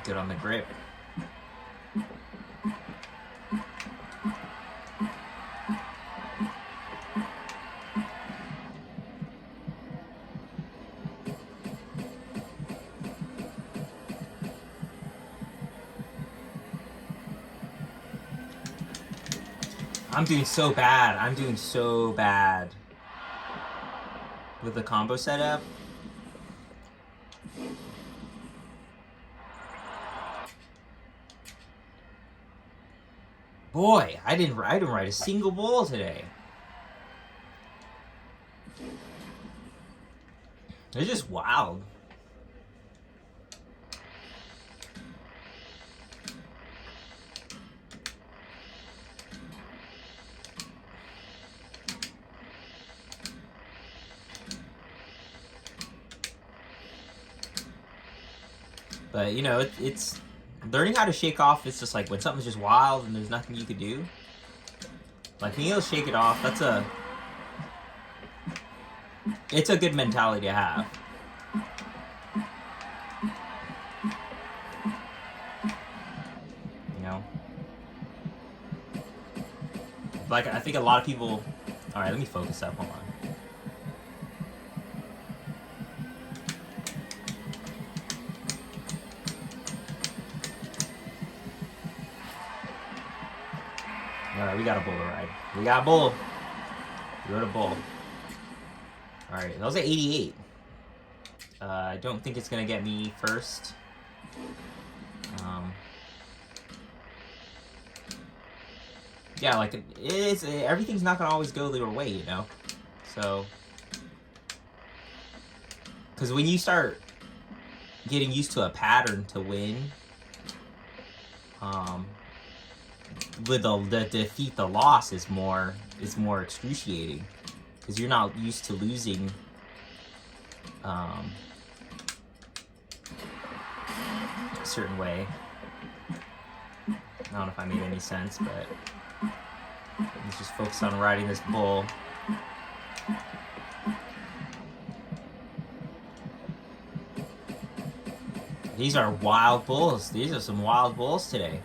Good on the grip. I'm doing so bad. I'm doing so bad with the combo setup. Boy, I didn't ride a single bowl today. It's just wild. But, you know, it's learning how to shake off. It's just like when something's just wild and there's nothing you could do. Like, being able to shake it off, it's a good mentality to have. You know? Like, I think a lot of people... Alright, let me focus up. Hold on. Alright, we got a bull to ride. We got a bull. We rode a bull. Alright, that was at 88. I don't think it's gonna get me first. Yeah, like, everything's not gonna always go your way, you know? So... Because when you start getting used to a pattern to win... with the defeat the loss is more excruciating because you're not used to losing a certain way. I don't know if I made any sense, but let's just focus on riding this bull. These are wild bulls. These are some wild bulls today.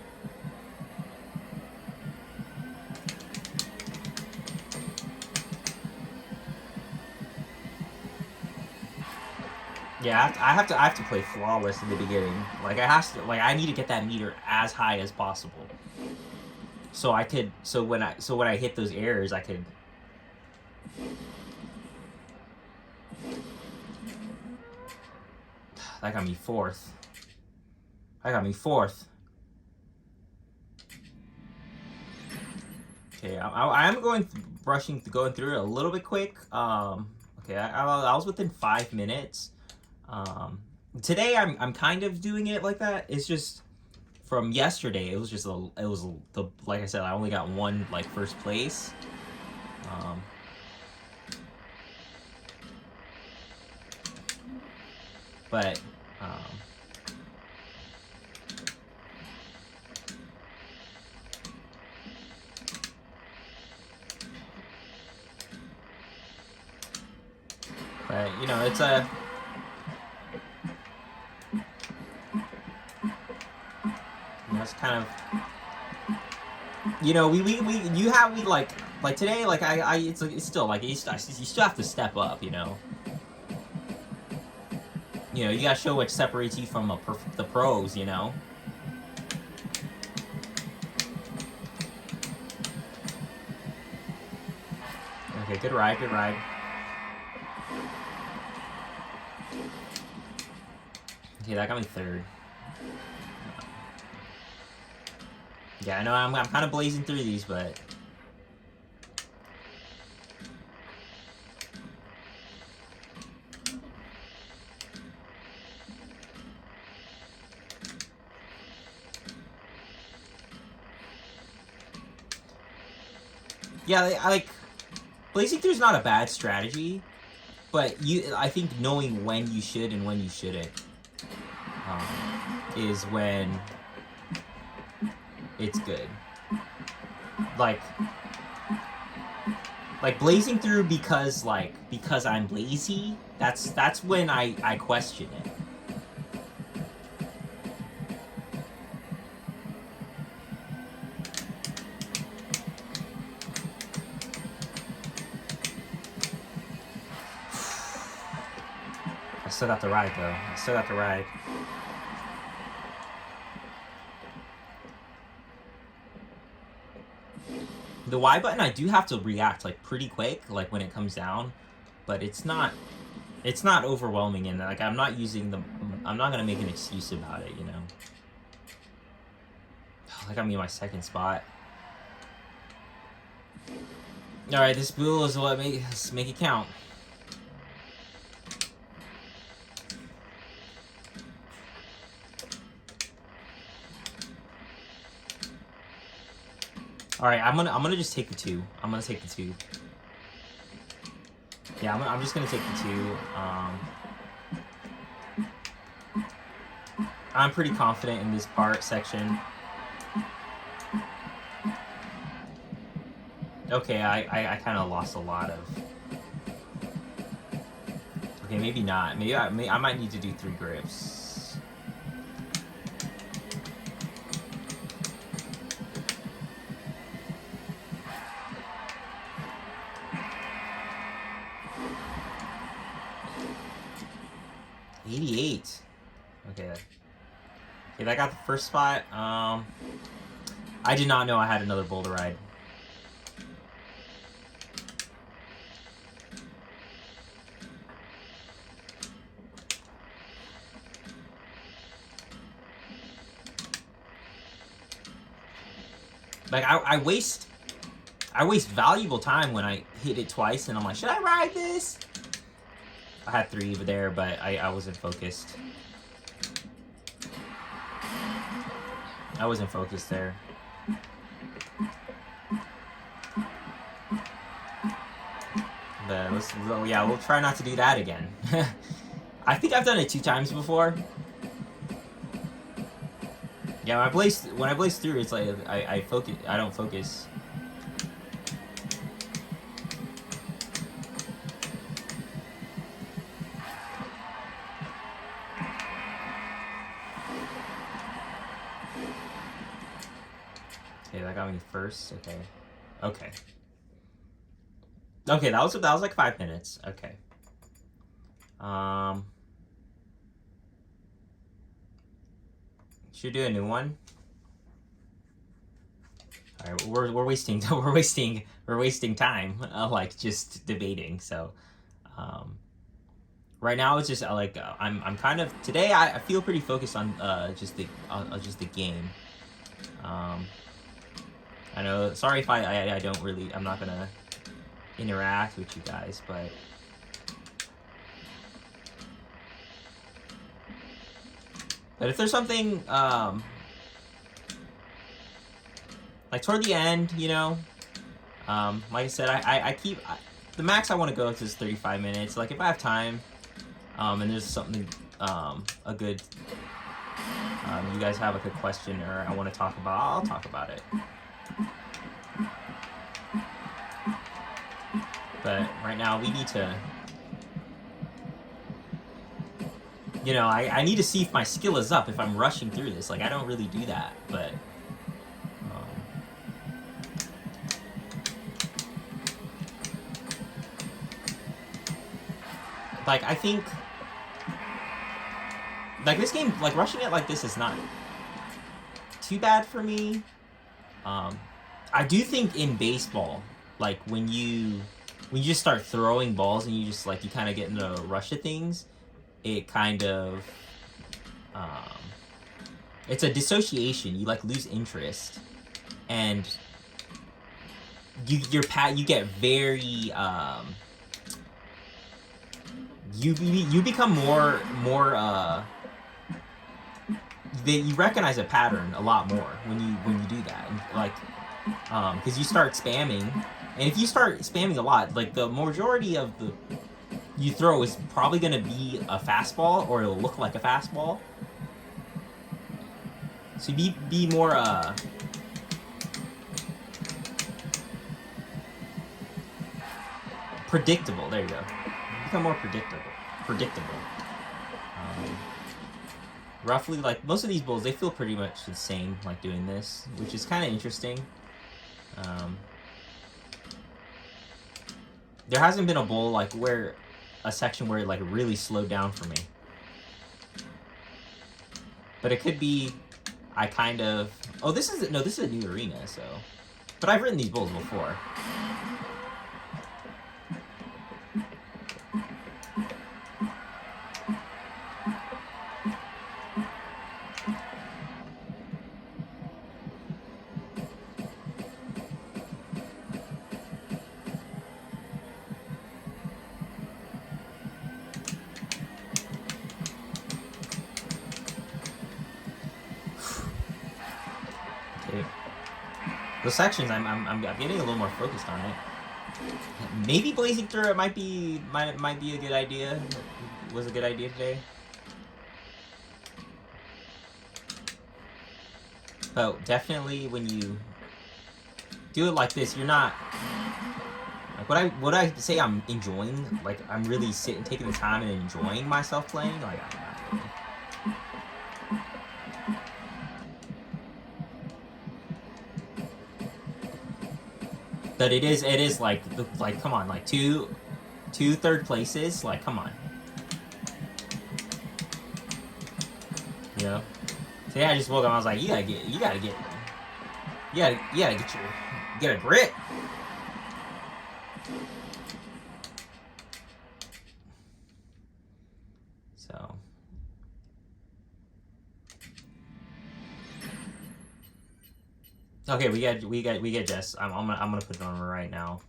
Yeah, I have to play flawless in the beginning. Like I need to get that meter as high as possible. So when I hit those errors, I could. That got me fourth. Okay, I'm going through it a little bit quick. Okay, I was within 5 minutes. Today I'm kind of doing it like that. It's just from yesterday. It was like I said, I only got one like first place. But you know, it's a it's kind of, you know, we like today, like it's still like you still have to step up, you know. You know, you gotta show what separates you from the pros, you know. Okay, good ride. Okay, that got me third. Yeah, I know I'm kind of blazing through these, but yeah, I like blazing through is not a bad strategy, but I think knowing when you should and when you shouldn't is when it's good. Like blazing through because I'm lazy. That's when I question it. I still got the ride though. The Y button, I do have to react like pretty quick, like when it comes down, but it's not overwhelming, and like I'm not gonna make an excuse about it, you know. That got me in my second spot. All right, this bull is what let's make it count. All right, I'm gonna just take the 2. I'm gonna take the 2. Yeah, I'm just gonna take the 2. I'm pretty confident in this section. Okay, I kind of lost a lot of. Okay, maybe not. Maybe I might need to do 3 grips. Okay, I got the first spot. I did not know I had another boulder ride. Like I waste valuable time when I hit it twice, and I'm like, should I ride this? I had 3 over there, but I wasn't focused. I wasn't focused there. But we'll try not to do that again. I think I've done it 2 times before. Yeah, when I blaze through, it's like I focus. I don't focus. Okay, that got me first. Okay. Okay, that was like 5 minutes. Okay. Should do a new one. All right, we're wasting we're wasting time like just debating. So, right now it's just I'm kind of today I feel pretty focused on just the game. I know. Sorry if I don't really. I'm not gonna interact with you guys, but. But if there's something, like toward the end, you know, like I said, I keep, the max I want to go to is 35 minutes. Like if I have time, and there's something, a good, you guys have a good question or I want to talk about, I'll talk about it. But right now we need to, you know, I need to see if my skill is up if I'm rushing through this. Like, I don't really do that, but... like, I think... like, this game, like, rushing it like this is not too bad for me. I do think in baseball, like, when you just start throwing balls and you just, like, you kind of get into a rush of things... it kind of it's a dissociation. You like lose interest, and you get very you become more you recognize a pattern a lot more when you do that, and like because you start spamming, and if you start spamming a lot, like the majority of the you throw is probably going to be a fastball, or it'll look like a fastball. So be more predictable. There you go. Become more predictable. Roughly, like most of these bowls, they feel pretty much the same, like doing this, which is kind of interesting. There hasn't been a bowl like where a section where it like really slowed down for me, but it could be I kind of this is a new arena, so but I've written these bowls before. The sections, I'm getting a little more focused on it. Maybe blazing through it might be a good idea. Was a good idea today. But definitely when you do it like this, you're not like would I say I'm enjoying, like I'm really taking the time and enjoying myself playing, like I'm not really. But it is like come on, like two third places, like come on. You know? Today I just woke up and I was like, you gotta get a grip. So okay, we get Jess. I'm gonna put it on right now.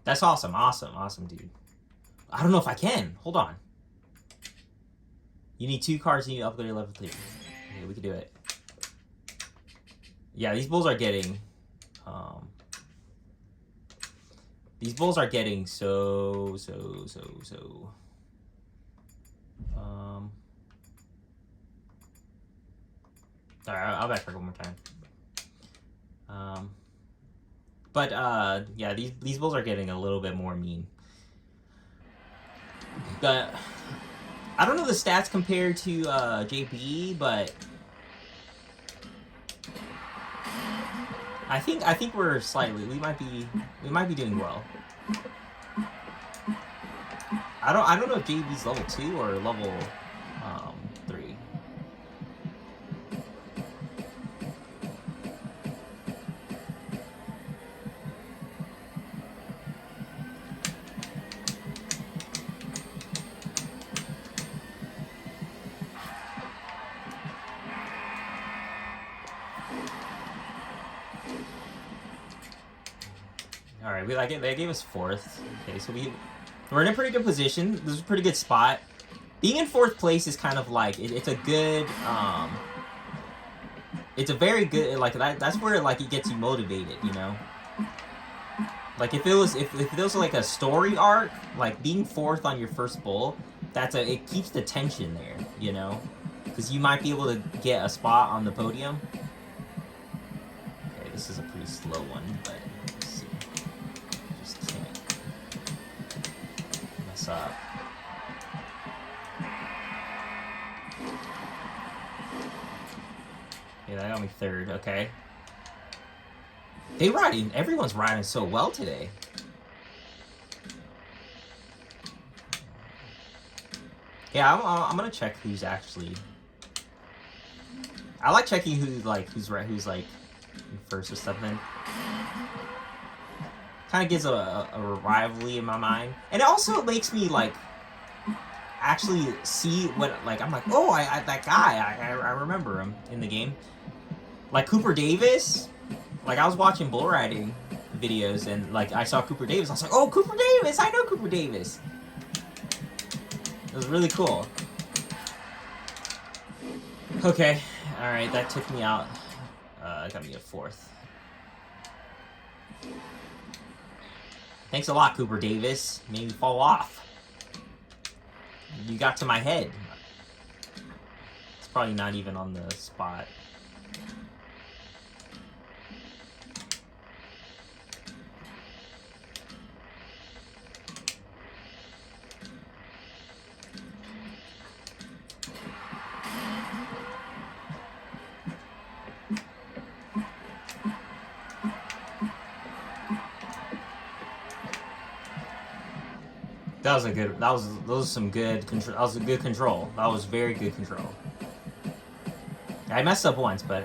That's awesome, dude. I don't know if I can. Hold on. You need 2 cards and you upgrade your level 3. Okay, we can do it. Yeah, these bulls are getting... these bulls are getting so... Alright, I'll backtrack one more time. Yeah, these bulls are getting a little bit more mean. But I don't know the stats compared to JB, but I think we're slightly. We might be doing well. I don't know if JB's level 2 or level 3. All right, they gave us 4th. Okay, so we're in a pretty good position. This is a pretty good spot. Being in 4th place is kind of like it's a good it's a very good like that's where like it gets you motivated, you know. Like if it was like a story arc, like being 4th on your first bull, it keeps the tension there, you know, because you might be able to get a spot on the podium. Okay, this is a pretty slow one, but let's see. Just can't mess up. Yeah, that got me 3rd. Okay. Everyone's riding so well today. Yeah, I'm gonna check who's actually. I like checking who's like in first or something. Kind of gives a rivalry in my mind, and it also makes me like actually see what like I'm like, oh, that guy I remember him in the game, like Cooper Davis. Like I was watching bull riding videos and like I saw Cooper Davis. I was like, oh, Cooper Davis! I know Cooper Davis. It was really cool. Okay, all right, that took me out. Got me a 4th. Thanks a lot, Cooper Davis. Made me fall off. You got to my head. It's probably not even on the spot. That was some good control. That was a good control. That was very good control. I messed up once, but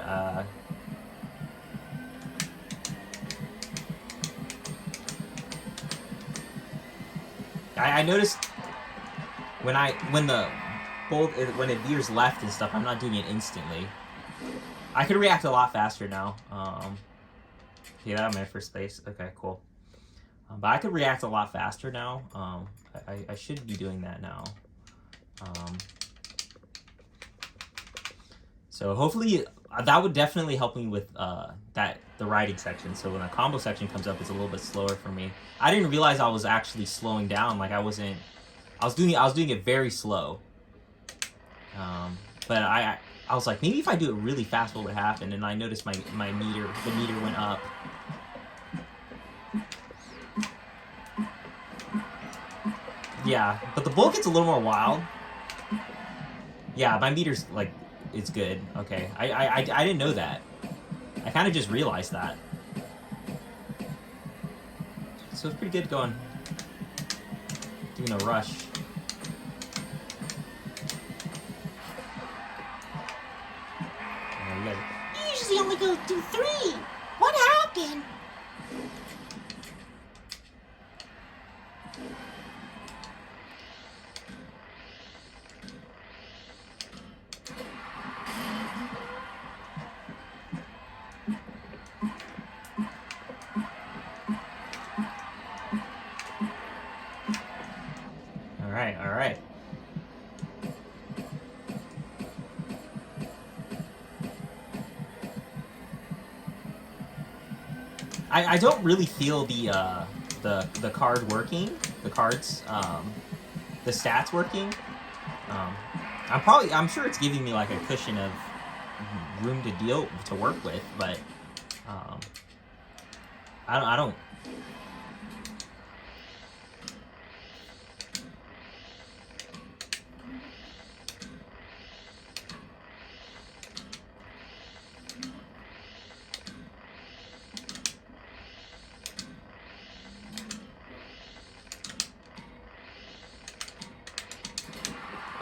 I noticed when it veers left and stuff, I'm not doing it instantly. I could react a lot faster now. Yeah, that was my first space. Okay, cool. But I could react a lot faster now. I should be doing that now. So hopefully that would definitely help me with the riding section. So when the combo section comes up, it's a little bit slower for me. I didn't realize I was actually slowing down. Like I was doing it very slow. But I was like, maybe if I do it really fast, what would happen? And I noticed the meter went up. Yeah, but the bull gets a little more wild. Yeah, my meter's like, it's good. Okay, I didn't know that. I kind of just realized that. So it's pretty good going. Doing a rush. You usually only go through 3. What happened? All right. I don't really feel the card working, the cards, the stats working. Um, I'm sure it's giving me like a cushion of room to work with, but um, I don't.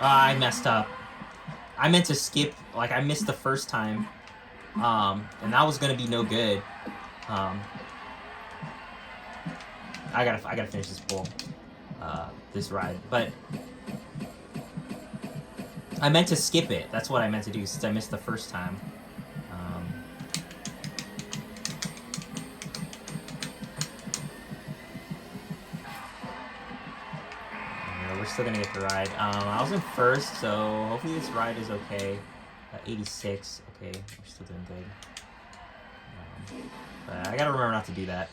I messed up. I meant to skip. Like I missed the first time, and that was gonna be no good. Um, I gotta finish this pull, this ride, but I meant to skip it. That's what I meant to do since I missed the first time. We're still gonna get the ride. I was in first, so hopefully this ride is okay. 86. Okay, we're still doing good. But I gotta remember not to do that.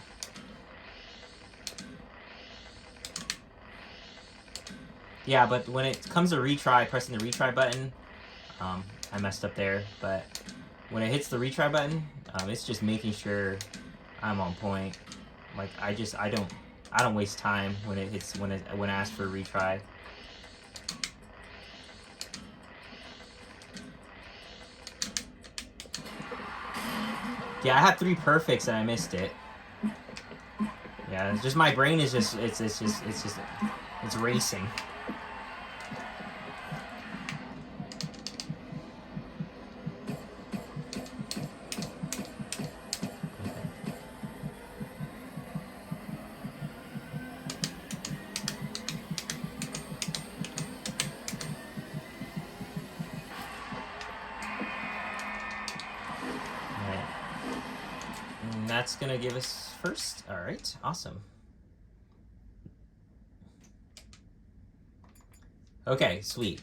Yeah, but when it comes to retry, pressing the retry button, I messed up there. But when it hits the retry button, it's just making sure I'm on point. Like I don't waste time when it hits when I ask for a retry. Yeah, I had 3 perfects and I missed it. Yeah, it's just my brain is just it's racing. That's gonna give us first. All right, awesome. Okay, sweet.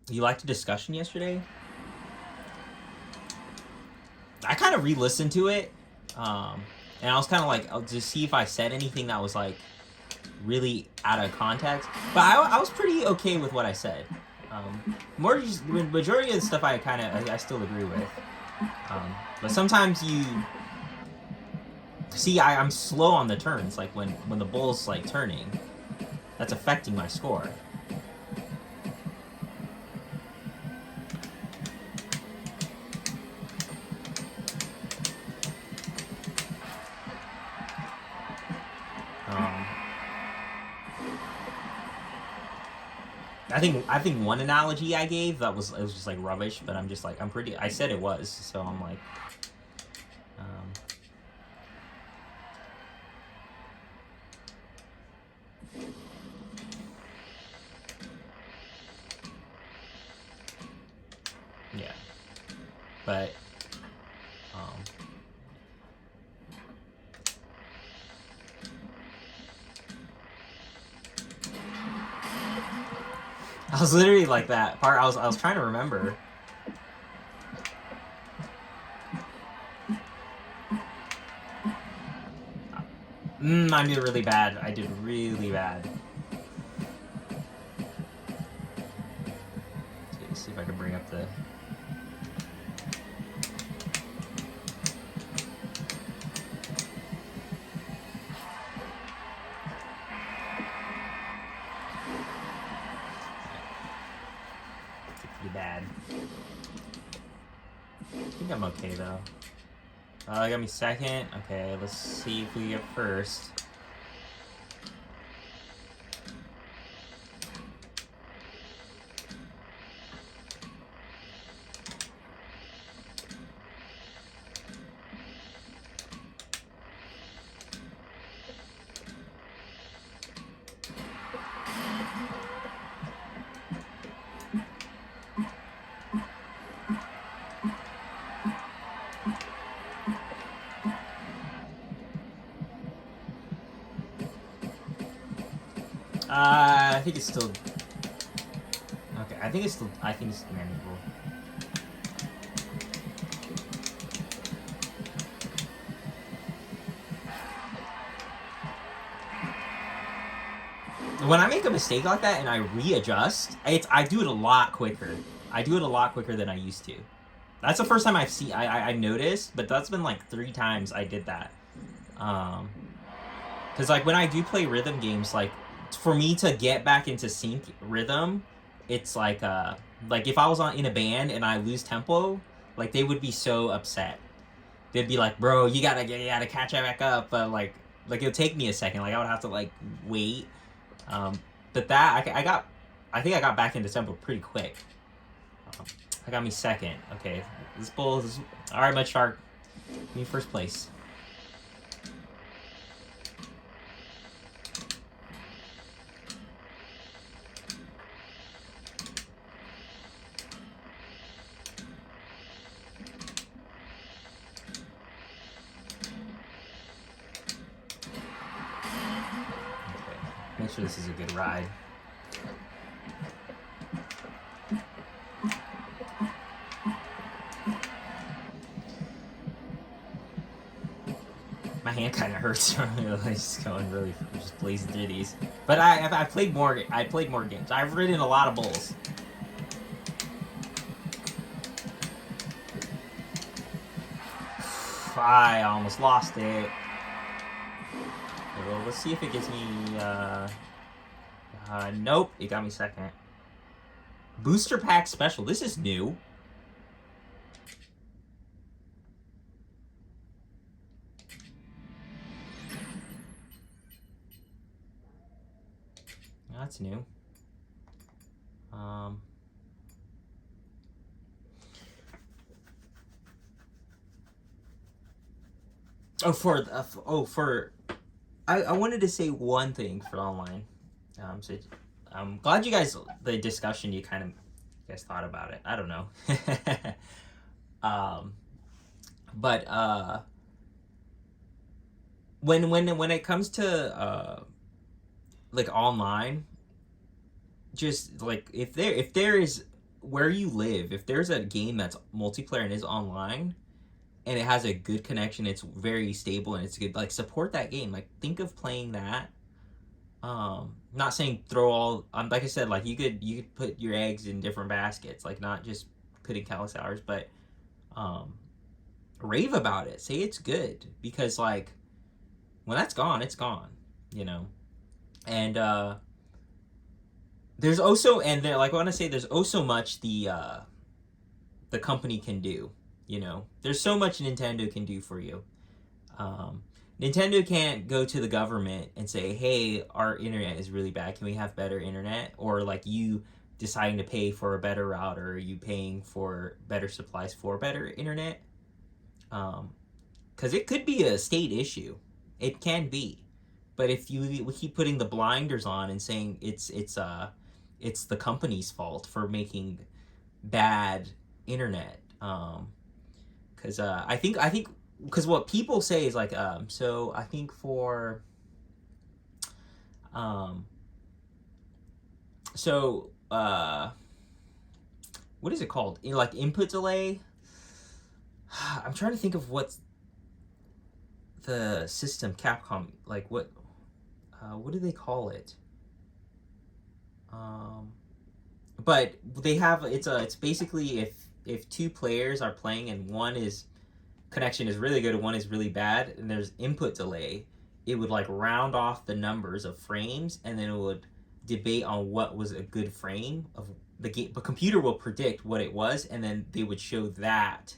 You liked the discussion yesterday? I kind of re-listened to it, and I was kind of like, I'll just see if I said anything that was like really out of context. But I was pretty okay with what I said. More just the majority of the stuff I still agree with. But sometimes you see I'm slow on the turns, like when the bull's like turning, that's affecting my score. I think one analogy I gave it was just like rubbish, but I'm just like I said it was, so I'm like, yeah, but I was literally like that part. I was trying to remember. I did really bad. I did really bad. Let's see if I can bring up the. Pretty bad. I think I'm okay though. I got me second. Okay, let's see if we get first. I think it's still okay. I I think it's manageable. When I make a mistake like that and I readjust, I do it a lot quicker. I do it a lot quicker than I used to. That's the first time I noticed, but that's been like 3 times I did that. Because like when I do play rhythm games, like for me to get back into sync rhythm, it's like if I was in a band and I lose tempo, like they would be so upset. They'd be like, "Bro, you gotta catch it back up." But like it'll take me a second. Like I would have to like wait. But that I think I got back into tempo pretty quick. I got me second. Okay, this bull is all right. Mud Shark, me first place. Make sure this is a good ride. My hand kind of hurts from just going really, just blazing through these. But I played more games. I've ridden a lot of bulls. I almost lost it. Well, let's see if it gives me, nope, it got me second. Booster Pack Special, this is new. That's new. I wanted to say one thing for online. So I'm glad you guys, the discussion, you guys thought about it. I don't know. But when it comes to like online, just like if there is where you live, if there's a game that's multiplayer and is online and it has a good connection, it's very stable and it's good, like support that game. Like think of playing that. Not saying throw all like I said, like you could put your eggs in different baskets, like not just putting Callus hours, but rave about it, say it's good, because like when that's gone, it's gone, you know. And there's also, and there, like I want to say, there's also much the company can do. You know, there's so much Nintendo can do for you. Nintendo can't go to the government and say, "Hey, our internet is really bad. Can we have better internet?" Or like you deciding to pay for a better router, or you paying for better supplies for better internet. Because it could be a state issue. It can be. But if we keep putting the blinders on and saying it's the company's fault for making bad internet, because I think because what people say is like so I think for what is it called? Like input delay. I'm trying to think of what's the system Capcom, like what do they call it? But they have it's basically if 2 players are playing and one is connection is really good and one is really bad and there's input delay, it would like round off the numbers of frames and then it would debate on what was a good frame of the game. The computer will predict what it was and then they would show that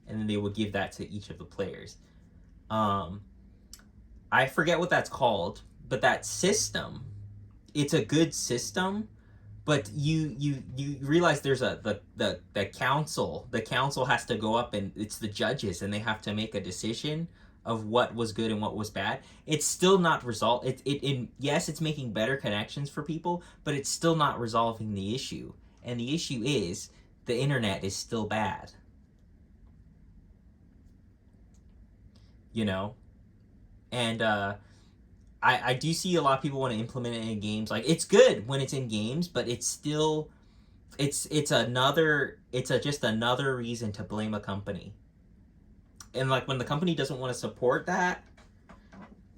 and then they would give that to each of the players. I forget what that's called, but that system, it's a good system, but you realize there's the council. The council has to go up and it's the judges and they have to make a decision of what was good and what was bad. It's still not resolved. Yes, it's making better connections for people, but it's still not resolving the issue. And the issue is the internet is still bad. You know? And I do see a lot of people want to implement it in games. Like, it's good when it's in games, but it's still... just another reason to blame a company. And like when the company doesn't want to support that,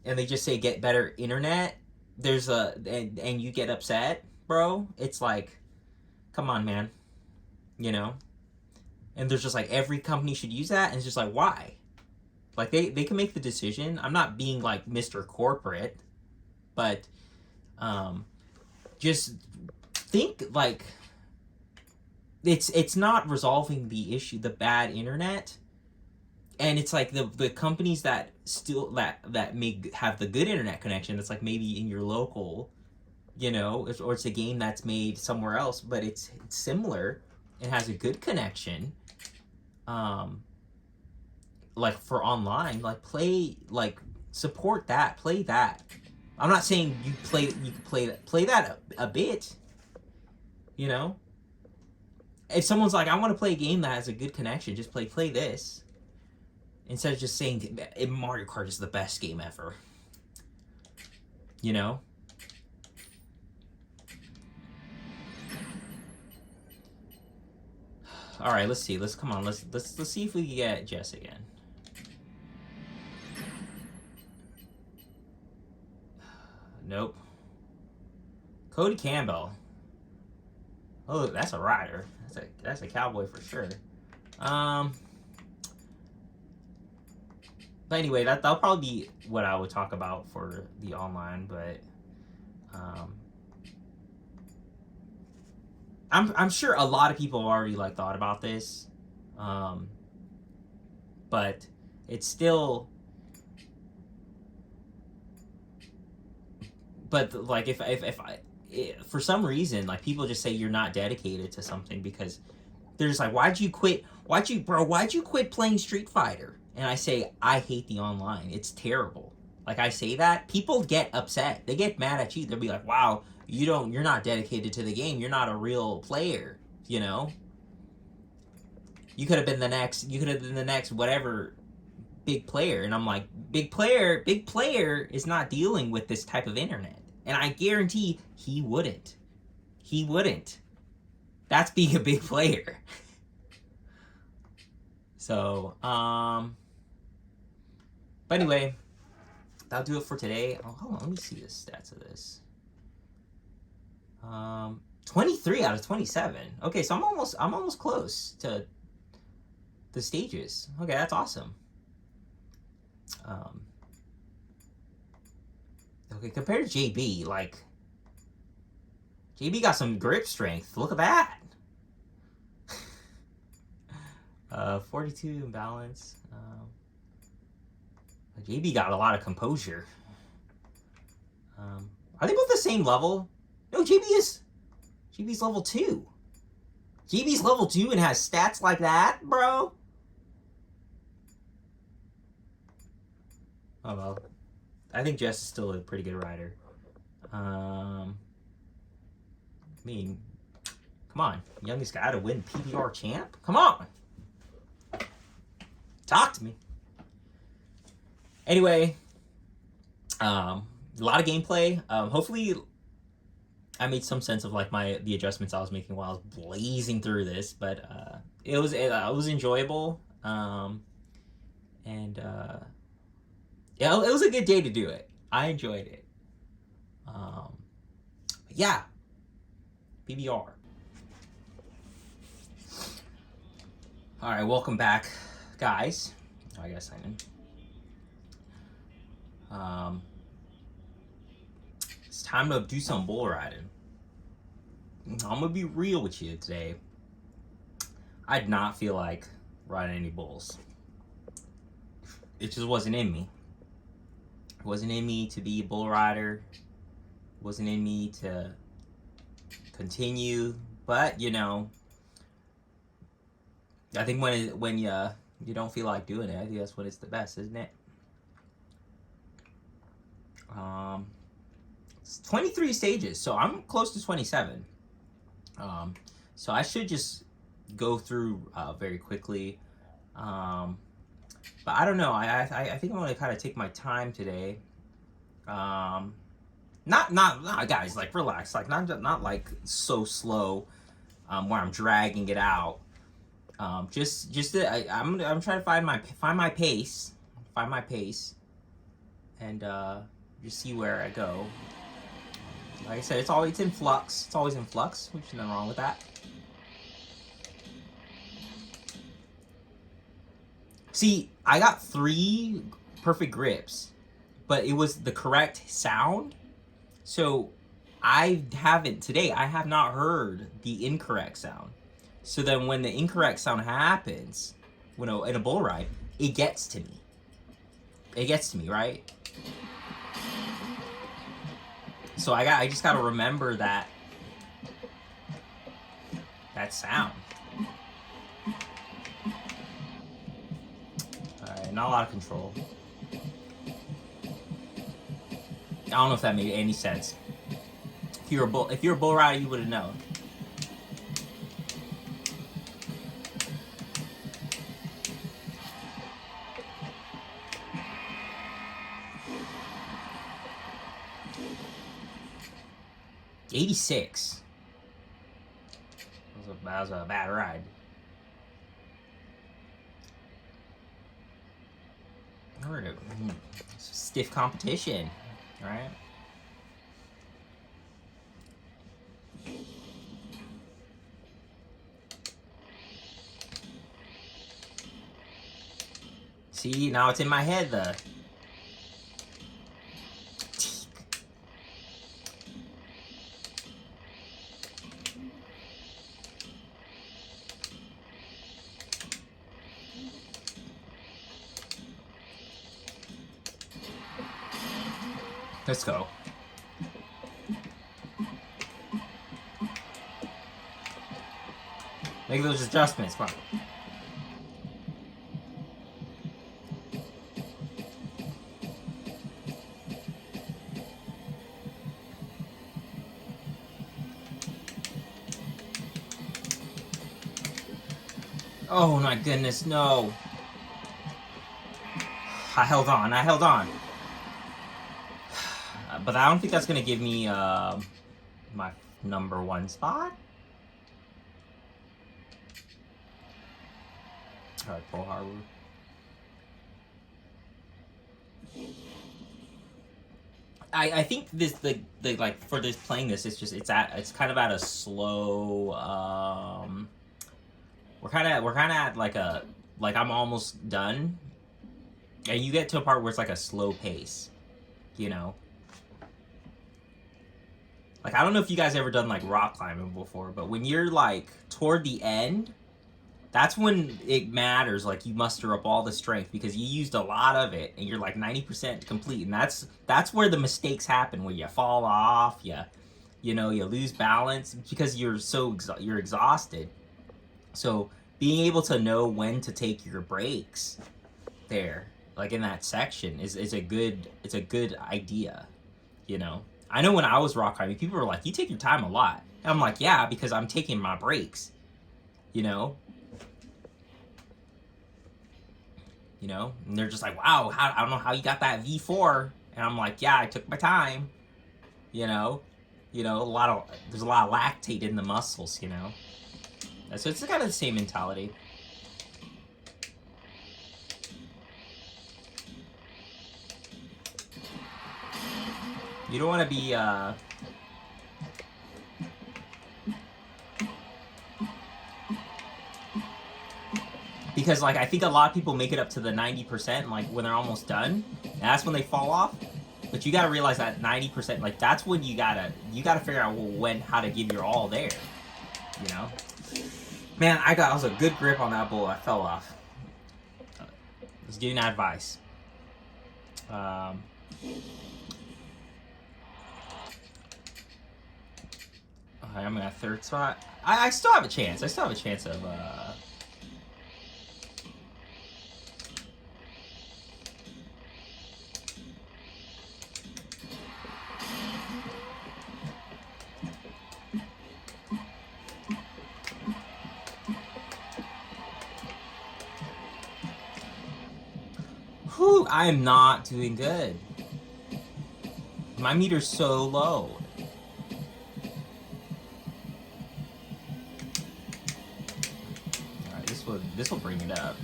and they just say get better internet, and you get upset, bro. It's like, come on, man, you know. And there's just like every company should use that, and it's just like why? Like they can make the decision. I'm not being like Mr. Corporate, but just think like it's not resolving the issue, the bad internet. And it's like the companies that still that may have the good internet connection. It's like maybe in your local, you know, or it's a game that's made somewhere else, but it's similar. It has a good connection. Like for online, like support that, play that. I'm not saying you can play that a bit. You know, if someone's like, I want to play a game that has a good connection, just play this. Instead of just saying Mario Kart is the best game ever. You know? Alright, let's see. Let's see if we can get Jess again. Nope. Cody Campbell. Oh, that's a rider. That's a cowboy for sure. But anyway, that'll probably be what I would talk about for the online. But I'm sure a lot of people have already like thought about this, but it's still. But like if for some reason like people just say you're not dedicated to something because they're just like, why'd you quit playing Street Fighter? And I say, I hate the online. It's terrible. Like I say that, people get upset. They get mad at you. They'll be like, wow, you're not dedicated to the game. You're not a real player, you know? You could have been the next whatever big player. And I'm like, big player is not dealing with this type of internet. And I guarantee he wouldn't. That's being a big player. So, but anyway, that'll do it for today. Oh, hold on, let me see the stats of this. 23 out of 27. Okay, so I'm almost close to the stages. Okay, that's awesome. Okay, compared to JB, like JB got some grip strength. Look at that. 42 in balance. JB got a lot of composure. Are they both the same level? No, JB's level 2. JB's level 2 and has stats like that, bro. Oh well. I think Jess is still a pretty good rider. I mean, come on. Youngest guy to win PBR champ? Come on. Talk to me. Anyway, a lot of gameplay. Hopefully, I made some sense of like the adjustments I was making while I was blazing through this, but it was enjoyable, and yeah, it was a good day to do it. I enjoyed it. Yeah, PBR. All right, welcome back, guys. I gotta sign in. It's time to do some bull riding. I'm gonna be real with you today. I did not feel like riding any bulls. It just wasn't in me. It wasn't in me to be a bull rider. It wasn't in me to continue. But you know, I think when you don't feel like doing it, I think that's when it's the best, isn't it? It's 23 stages, so I'm close to 27. So I should just go through very quickly. But I don't know. I think I'm gonna kind of take my time today. Not guys, like relax, like not like so slow. where I'm dragging it out. I'm trying to find my pace, and just see where I go. Like I said, it's in flux. It's always in flux, which is nothing wrong with that. See, I got 3 perfect grips, but it was the correct sound. So I have not heard the incorrect sound. So then when the incorrect sound happens, in a bull ride, it gets to me. It gets to me, right? So I just gotta remember that sound. Alright, not a lot of control. I don't know if that made any sense. If you're a bull rider, you would have known. '86. That was a bad ride. Stiff competition, right? See, now it's in my head, the let's go. Make those adjustments, come on. Oh my goodness, no. I held on. But I don't think that's going to give me my number 1 spot. Alright, Pearl Harbor. I think this the like for this playing this, it's kind of at a slow we're kind of at like I'm almost done, and you get to a part where it's like a slow pace, you know. Like, I don't know if you guys ever done like rock climbing before, but when you're like toward the end, that's when it matters. Like, you muster up all the strength because you used a lot of it, and you're like 90% complete, and that's where the mistakes happen, where you fall off, you lose balance because you're exhausted. So being able to know when to take your breaks there, like in that section, is a good idea, you know. I know when I was rock climbing, people were like, "You take your time a lot," and I'm like, "Yeah, because I'm taking my breaks," you know. And they're just like, "Wow, I don't know how you got that V4," and I'm like, "Yeah, I took my time," there's a lot of lactate in the muscles, So it's kind of the same mentality. You don't want to be because like I think a lot of people make it up to the 90%, like when they're almost done, and that's when they fall off. But you gotta realize that 90%, like that's when you gotta figure out how to give your all there, Man, I was a good grip on that bull. I fell off. I was giving that advice. I'm in a 3rd spot. I still have a chance. of Whew, I am not doing good. My meter's so low. will bring it up.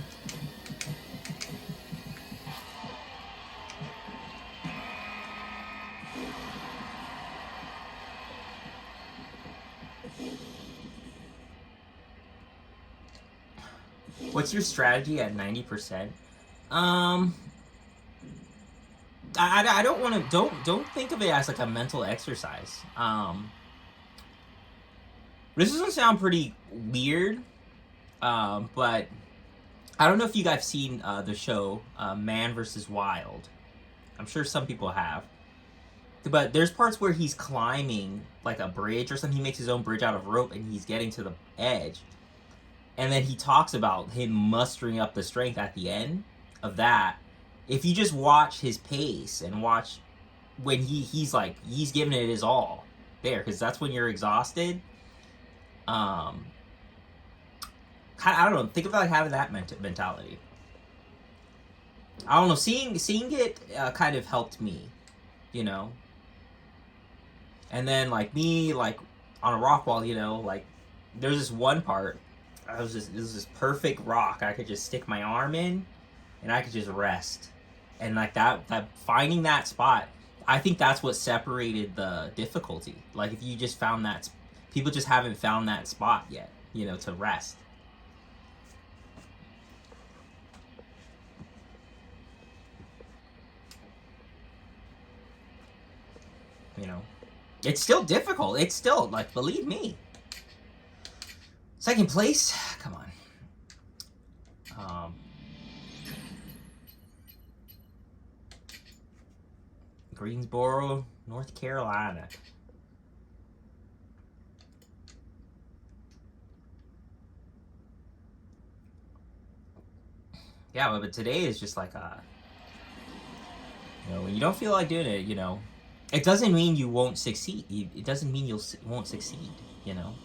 What's your strategy at 90%? I don't want to don't think of it as like a mental exercise. This is gonna sound pretty weird, but I don't know if you guys have seen the show Man vs. Wild. I'm sure some people have. But there's parts where he's climbing like a bridge or something. He makes his own bridge out of rope and he's getting to the edge. And then he talks about him mustering up the strength at the end of that. If you just watch his pace and watch when he's giving it his all there, because that's when you're exhausted. I don't know. Think about having that mentality. I don't know. Seeing it kind of helped me, you know. And then like me, like on a rock wall, you know, like there's this one part. It was this perfect rock. I could just stick my arm in, and I could just rest. And like that finding that spot, I think that's what separated the difficulty. Like if you just found that, people just haven't found that spot yet, you know, to rest. You know, it's still difficult. It's still like, believe me. Second place, come on. Greensboro, North Carolina. Yeah, but today is just like you know, when you don't feel like doing it, you know, it doesn't mean you won't succeed. It doesn't mean you won't succeed, you know.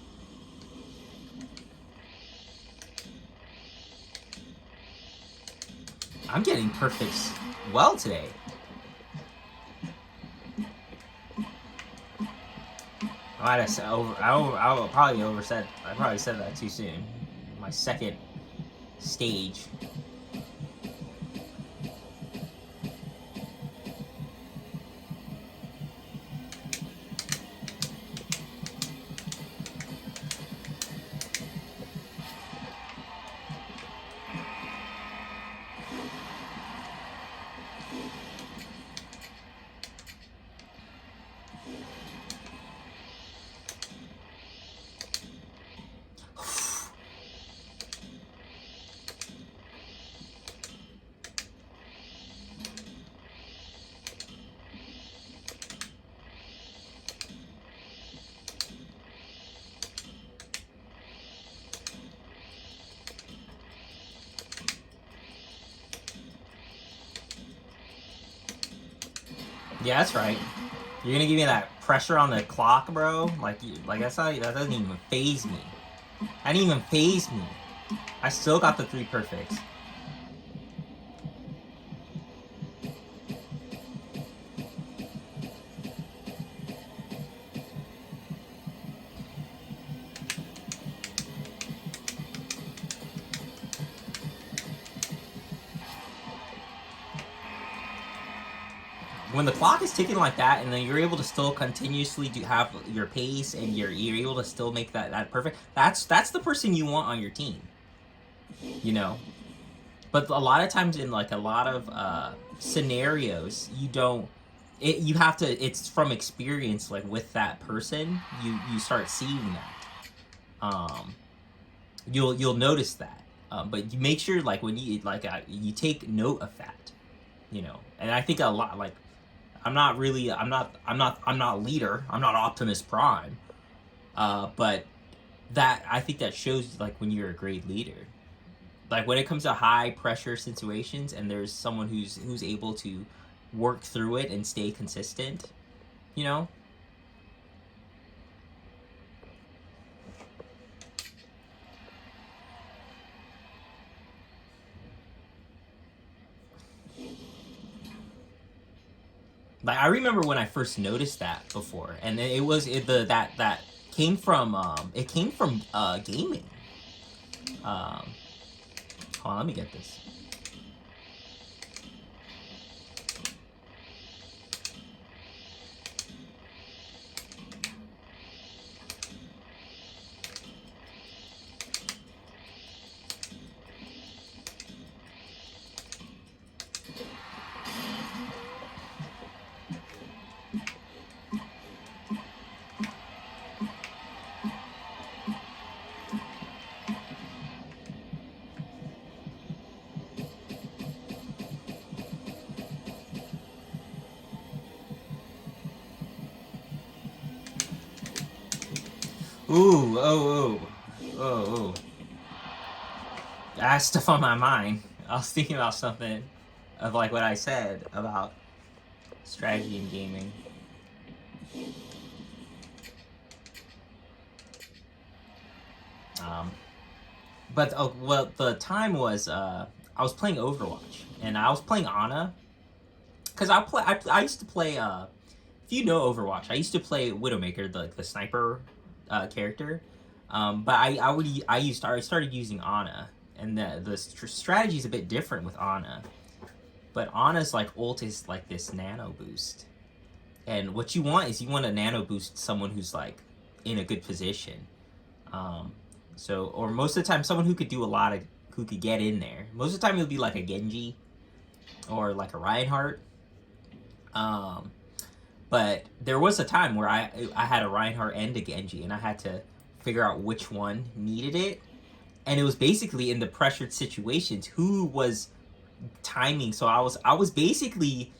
I'm getting perfects well today. I probably said that too soon. My second stage. Yeah, that's right. You're gonna give me that pressure on the clock, bro? Like that doesn't even faze me. That didn't even faze me. I still got the 3 perfects. When the clock is ticking like that, and then you're able to still continuously have your pace, and you're able to still make that perfect. That's the person you want on your team, you know. But a lot of times in like a lot of scenarios, you don't. You have to. It's from experience, like with that person, you start seeing that. You'll notice that. But you make sure like when you you take note of that, you know. And I think a lot like. I'm not leader. I'm not Optimus Prime. But that I think that shows like when you're a great leader. Like when it comes to high pressure situations and there's someone who's able to work through it and stay consistent, you know? Like I remember when I first noticed that before, and that came from gaming. Hold on, let me get this. Ooh, oh. I had stuff on my mind. I was thinking about something of like what I said about strategy in gaming. But well, the time was I was playing Overwatch and I was playing Ana because I used to play if you know Overwatch, I used to play Widowmaker, the sniper character. But I started using Ana, and the strategy is a bit different with Ana. But Ana's like ult is like this nano boost, and what you want is you want to nano boost someone who's like in a good position. So or most of the time someone who could do a lot of who could get in there. Most of the time it'll be like a Genji or like a Reinhardt. But there was a time where I had a Reinhardt and a Genji, and I had to figure out which one needed it. And it was basically in the pressured situations who was timing. So I was basically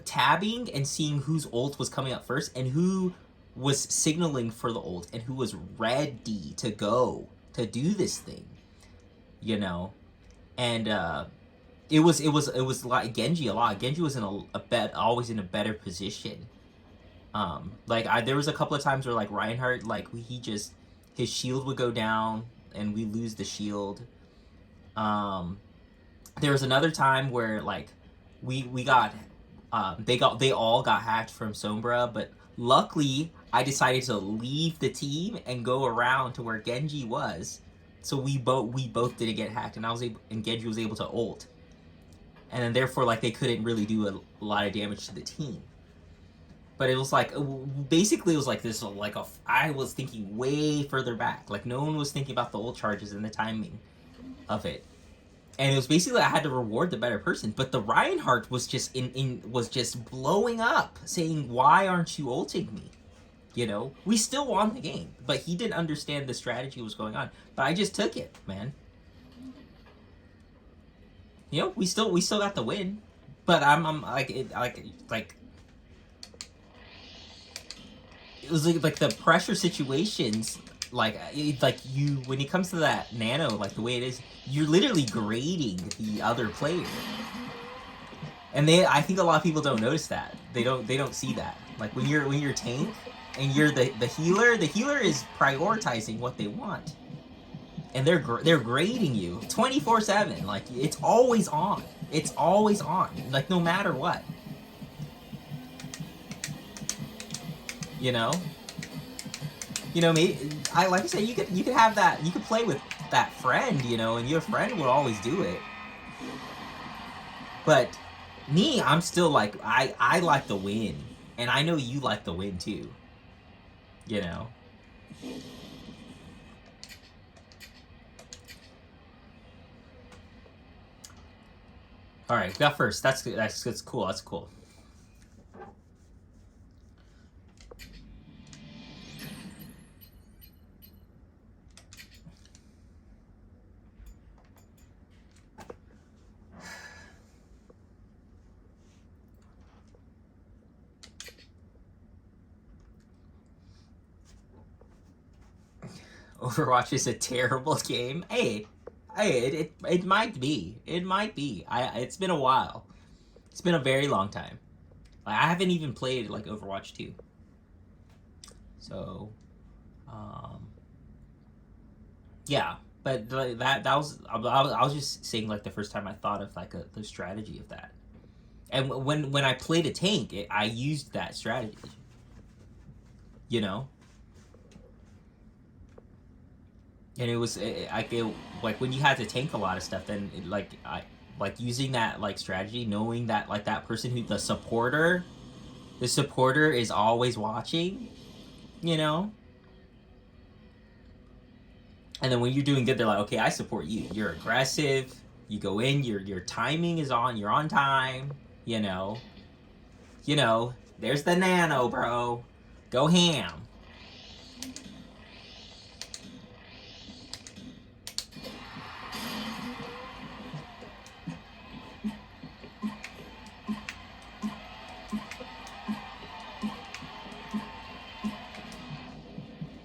tabbing and seeing whose ult was coming up first and who was signaling for the ult and who was ready to go to do this thing, you know. And it was like Genji a lot. Genji was in always in a better position. Like there was a couple of times where like Reinhardt, like his shield would go down and we lose the shield. There was another time where like we got they all got hacked from Sombra, but luckily I decided to leave the team and go around to where Genji was, so we both didn't get hacked, and and Genji was able to ult, and then therefore like they couldn't really do a lot of damage to the team. But it was like basically it was like this like I was thinking way further back, like no one was thinking about the ult charges and the timing of it. And it was basically I had to reward the better person, but the Reinhardt was just was just blowing up, saying, "Why aren't you ulting me?" You know, we still won the game, but he didn't understand the strategy was going on. But I just took it, man. You know, we still got the win, but I'm like it was like the pressure situations. Like you when it comes to that nano, like the way it is, you're literally grading the other player, and I think a lot of people don't notice that. They don't see that. Like when you're tank and you're the healer is prioritizing what they want, and they're grading you 24/7. Like it's always on. It's always on. Like no matter what. You know. You know, maybe like I said, you could have that. You could play with that friend, you know, and your friend will always do it. But me, I'm still like I like the win, and I know you like the win too. You know. All right, got first. That's cool. That's cool. Overwatch is a terrible game. Hey, it might be. It might be. It's been a while. It's been a very long time. Like, I haven't even played like Overwatch 2. So, yeah. But that was I was just saying like the first time I thought of like the strategy of that. And when I played a tank, I used that strategy. You know. and it was like when you had to tank a lot of stuff, then like using that like strategy, knowing that like that person who the supporter is always watching, you know. And then when you're doing good, they're like, okay, I support you. You're aggressive. You go in. Your timing is on. You're on time. You know. You know. There's the nano, bro. Go ham.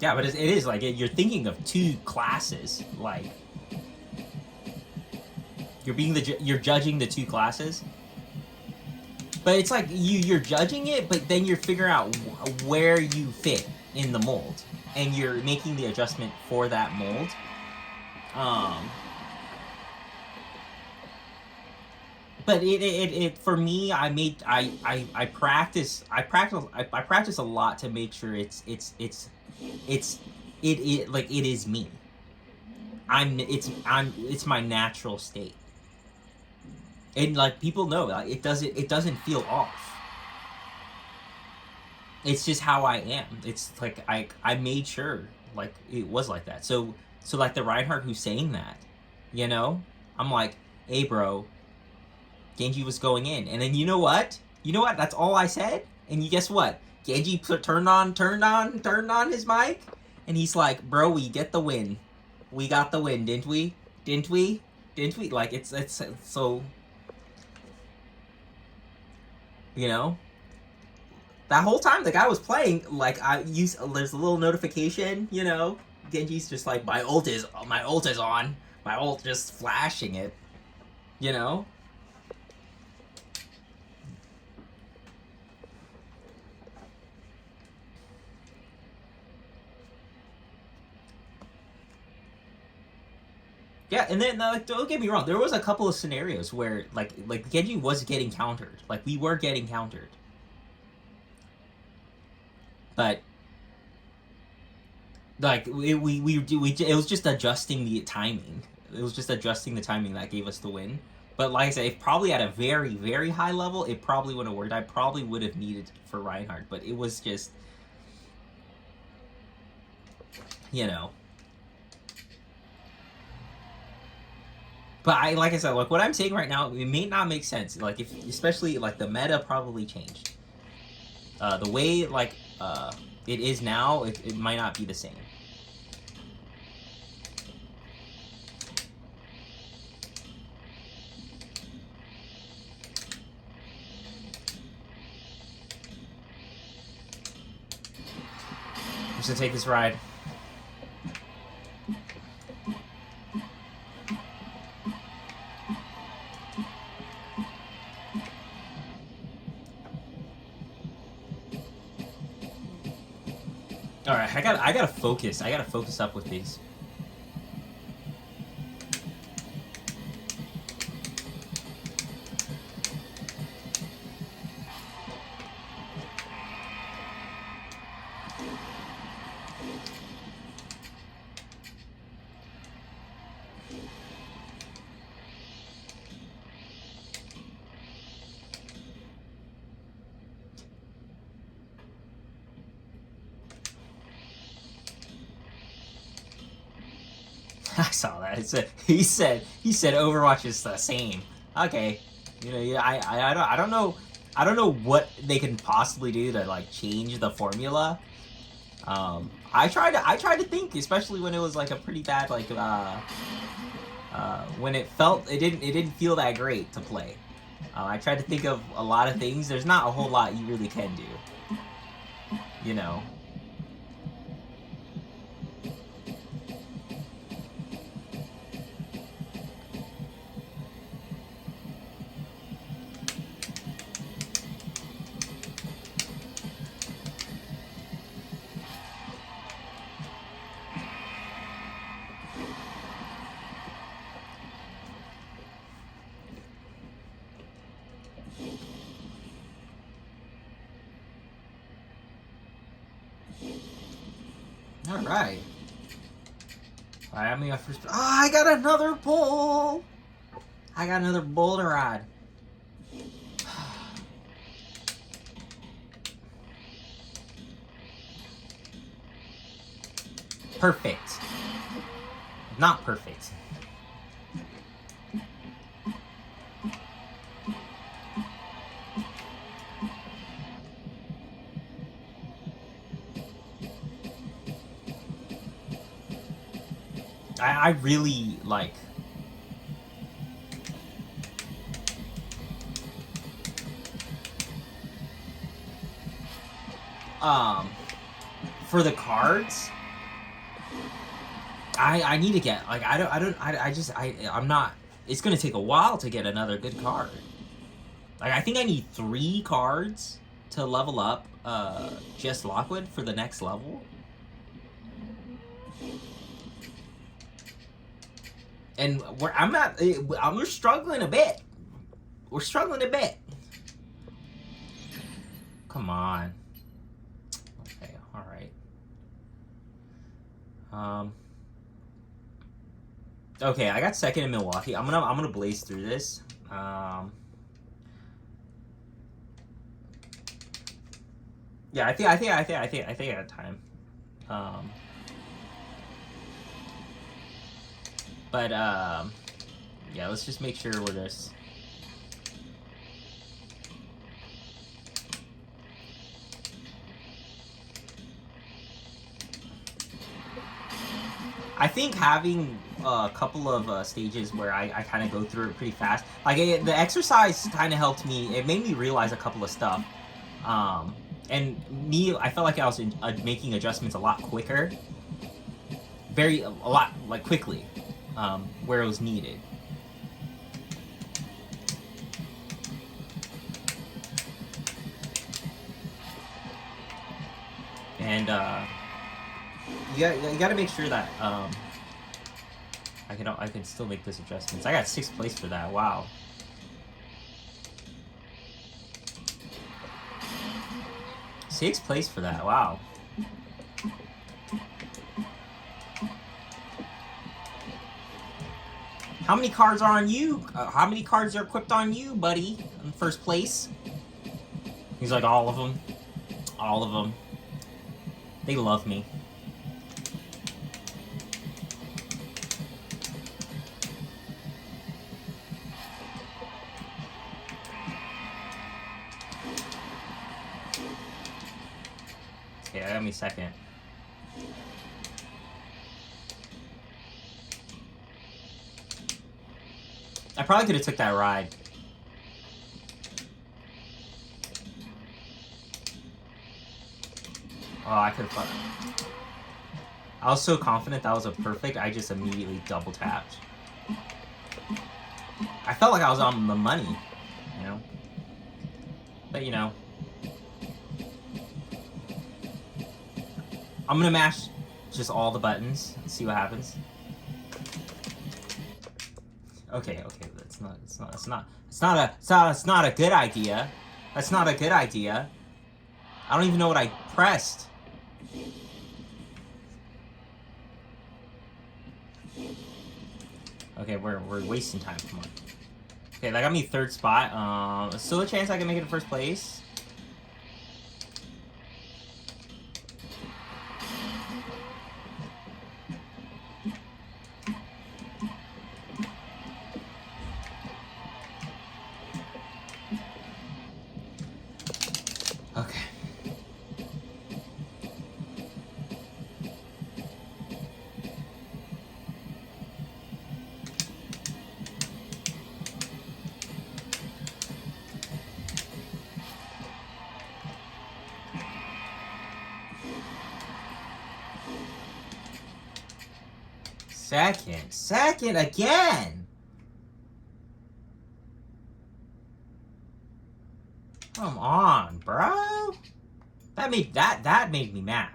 Yeah, but it is like you're thinking of two classes. Like you're judging the two classes. But it's like you're judging it, but then you're figuring out where you fit in the mold, and you're making the adjustment for that mold. Um, but it for me, I practice a lot to make sure it's like it is me. It's my natural state, and like people know, like, it doesn't feel off. It's just how I am. It's like I made sure like it was like that. So like the Reinhardt who's saying that, you know, I'm like, hey bro, Genji was going in, and then you know what? You know what? That's all I said. And you guess what? Genji turned on his mic, and he's like, bro, we get the win. We got the win, didn't we? Didn't we? Didn't we? Like it's so, you know. That whole time the guy was playing, like there's a little notification, you know. Genji's just like my ult is on, my ult just flashing it, you know. Yeah, and then like don't get me wrong, there was a couple of scenarios where like Genji was getting countered, like we were getting countered, but like it was just adjusting the timing. It was just adjusting the timing that gave us the win. But like I said, if probably at a very very high level, it probably wouldn't have worked. I probably would have needed for Reinhardt, but it was just, you know. But like I said, like what I'm saying right now, it may not make sense. Like if especially like the meta probably changed. The way like it is now, it might not be the same. I'm just gonna take this ride. All right, I gotta focus. I gotta focus up with these. I saw that. He said Overwatch is the same. Okay, you know, yeah, I don't know what they can possibly do to like change the formula. I tried to think, especially when it was like a pretty bad like when it didn't feel that great to play. I tried to think of a lot of things. There's not a whole lot you really can do, you know. All right. Alright, I mean my first. Oh, I got another bowl. I got another boulder rod. Perfect. Not perfect. I really like. For the cards, I need to get like I'm not. It's gonna take a while to get another good card. Like I think I need 3 cards to level up Jess Lockwood for the next level. And we're struggling a bit. We're struggling a bit. Come on. Okay, all right. Okay, I got second in Milwaukee. I'm gonna blaze through this. Yeah, I think I got time. But yeah, let's just make sure we're just. I think having a couple of stages where I kind of go through it pretty fast, like the exercise kind of helped me. It made me realize a couple of stuff, and I felt like I was making adjustments a lot quicker, a lot like quickly, where it was needed. And you got to make sure that I can still make those adjustments. I got 6th place for that. Wow. Sixth place for that. Wow. How many cards are on you? How many cards are equipped on you, buddy? In first place. He's like, all of them. All of them. They love me. Okay, I got me second. I probably could have took that ride. Oh, I could have. I was so confident that was a perfect, I just immediately double tapped. I felt like I was on the money, you know? But, you know. I'm gonna mash just all the buttons and see what happens. Okay, that's not a good idea. That's not a good idea. I don't even know what I pressed. Okay, we're wasting time. Come on. Okay, that got me 3rd spot. Still a chance I can make it in 1st place. Okay. Second again. Come on, bro. That made me mad.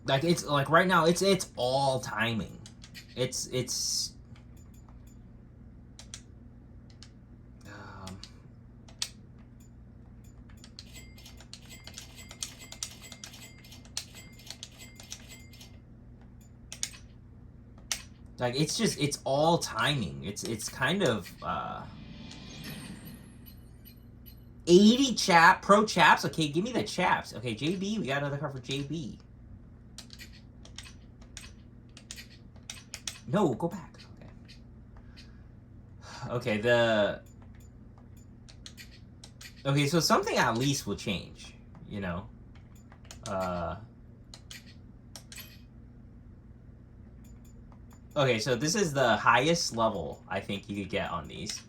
Like it's like right now it's all timing. It's Like, it's all timing. It's kind of 80 pro chaps. Okay, give me the chaps. Okay, JB, we got another card for JB. No, go back. Okay. Okay, so something at least will change, you know. Okay, so this is the highest level I think you could get on these.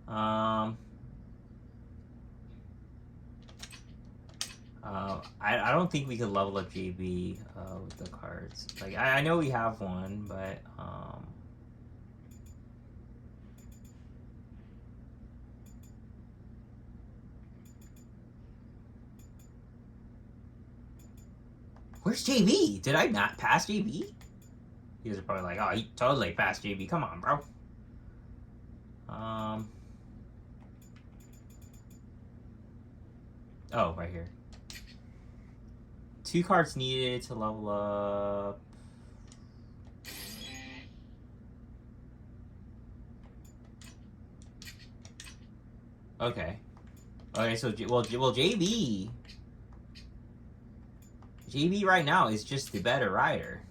I don't think we could level up JB with the cards. Like, I know we have one, but where's JB? Did I not pass JB? You guys are probably like, oh, he totally passed JB. Come on, bro. Oh, right here. 2 cards needed to level up. Okay. Okay, so well, JB right now is just the better rider.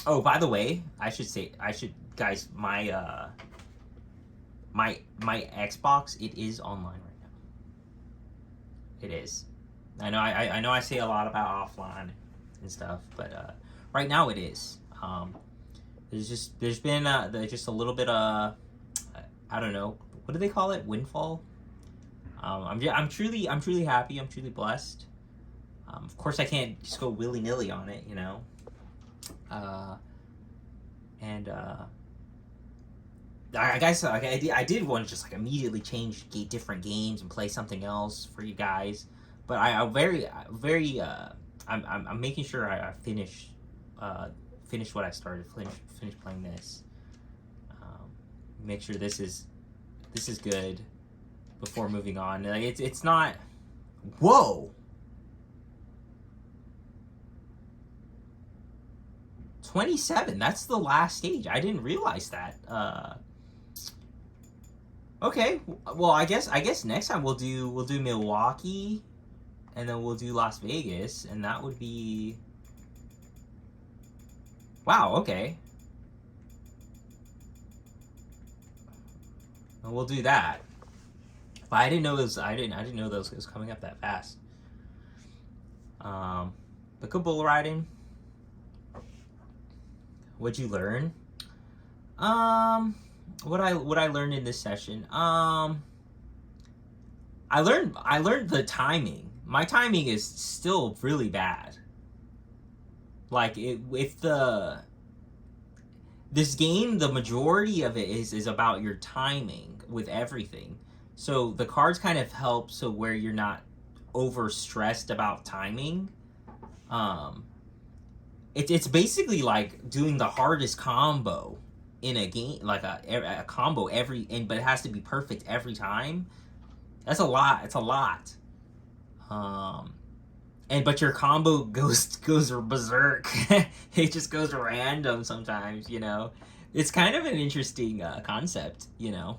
Oh, by the way, guys, my Xbox, it is online right now. It is. I know I say a lot about offline and stuff, but right now it is. There's been just a little bit I don't know, what do they call it, windfall. I'm truly happy. I'm truly blessed. Of course, I can't just go willy nilly on it, you know. I guess I did want to just like immediately change different games and play something else for you guys, but I'm making sure I finish what I started. Finish playing this. Make sure this is good before moving on. Like, it's not. Whoa. 27. That's the last stage. I didn't realize that. Okay. Well, I guess next time we'll do Milwaukee, and then we'll do Las Vegas, and that would be. Wow. Okay. And we'll do that. But I didn't know those. I didn't know those was coming up that fast. But good bull riding. What'd you learn? What I learned in this session. I learned the timing. My timing is still really bad. Like, this game, the majority of it is about your timing with everything. So the cards kind of help so where you're not over stressed about timing. It's basically like doing the hardest combo in a game, like a combo but it has to be perfect every time. That's a lot. It's a lot. But your combo goes berserk. It just goes random sometimes, you know. It's kind of an interesting concept, you know.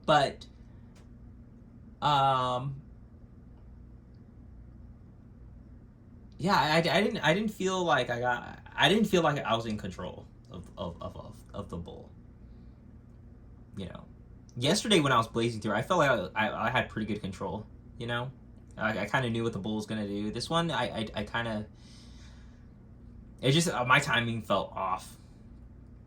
But yeah, I didn't feel like I didn't feel like I was in control of the bull. You know, yesterday when I was blazing through, I felt like I had pretty good control. You know, I kind of knew what the bull was gonna do. This one, I kind of, it just my timing felt off.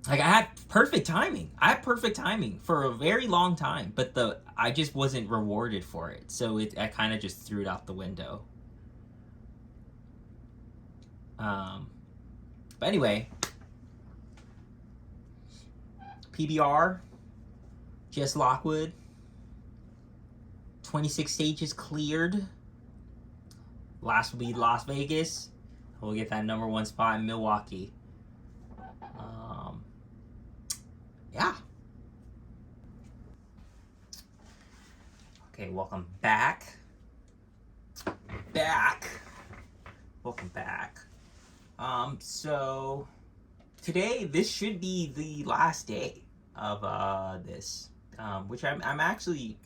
Like, I had perfect timing. I had perfect timing for a very long time, but I just wasn't rewarded for it. So I kind of just threw it out the window. But anyway, PBR, Jess Lockwood, 26 stages cleared. Last will be Las Vegas. We'll get that #1 spot in Milwaukee. Yeah. Okay, welcome back. back. Welcome back. So today this should be the last day of this, which I'm actually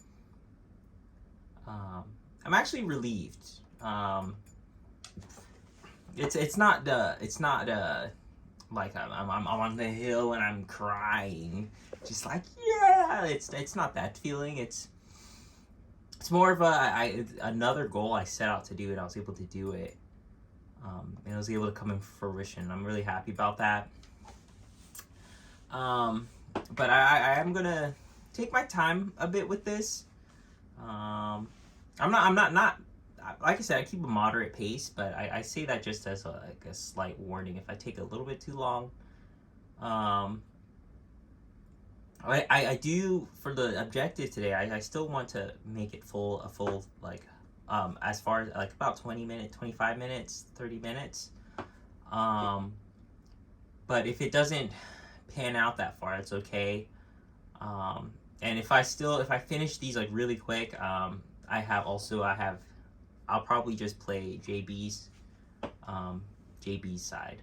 relieved. It's not like I'm on the hill and I'm crying, just like yeah. It's not that feeling. It's more of another goal I set out to do, and I was able to do it. And I was able to come in fruition. I'm really happy about that. But I am gonna take my time a bit with this. I'm not like I said, I keep a moderate pace, but I say that just as a slight warning. If I take a little bit too long, I do, for the objective today, I still want to make it a full like as far as like about 20 minutes, 25 minutes, 30 minutes. But if it doesn't pan out that far, it's okay. And if I finish these like really quick, I'll probably just play JB's side.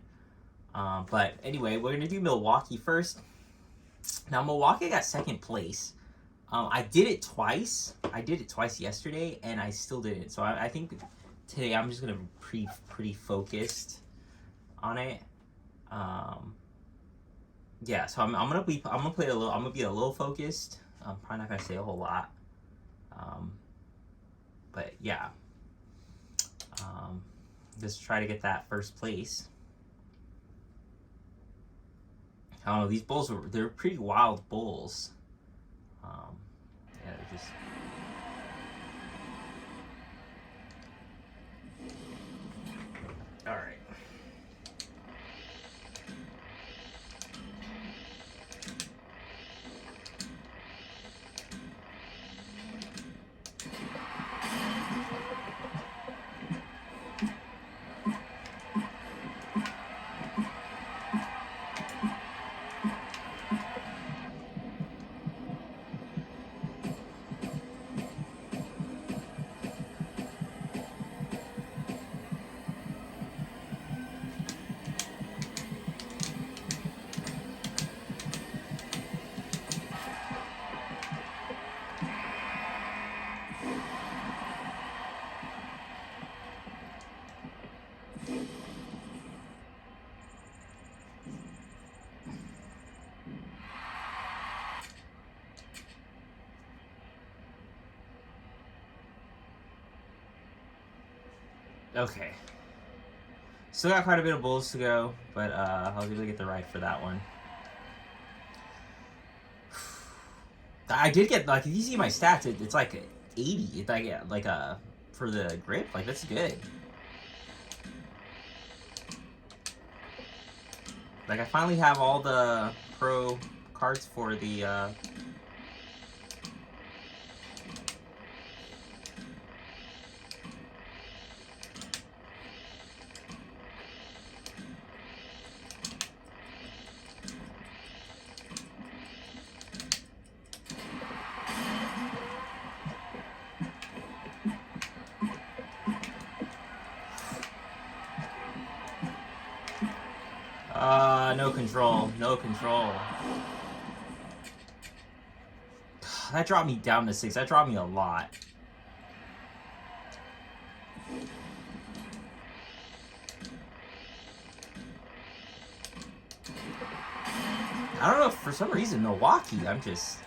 But anyway, we're gonna do Milwaukee first. Now Milwaukee got second place. I did it twice. I did it twice yesterday, and I still did it. So I think today I'm just gonna be pretty focused on it. Yeah. So I'm gonna be a little focused. I'm probably not gonna say a whole lot. But yeah. Just try to get that first place. I don't know, these bulls they're pretty wild bulls. Yeah, they're just all right. Okay. Still got quite a bit of bulls to go, but I was able to get the right for that one. I did get, like, if you see my stats, it's like 80. It's like for the grip, like that's good. Like I finally have all the pro cards for the no control. That dropped me down to 6. That dropped me a lot. I don't know, for some reason, Milwaukee, I'm just...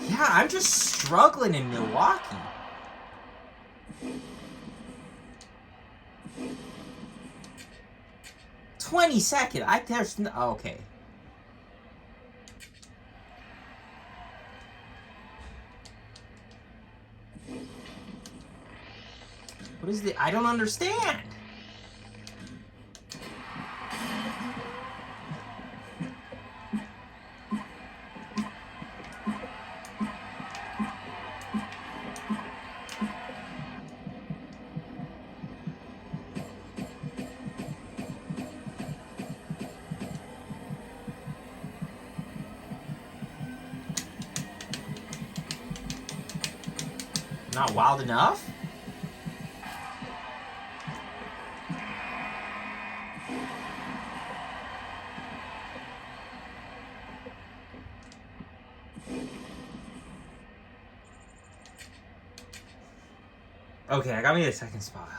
Yeah, I'm just struggling in Milwaukee. There's no... Okay. What is the... I don't understand. Not wild enough? Okay, I got me the second spot.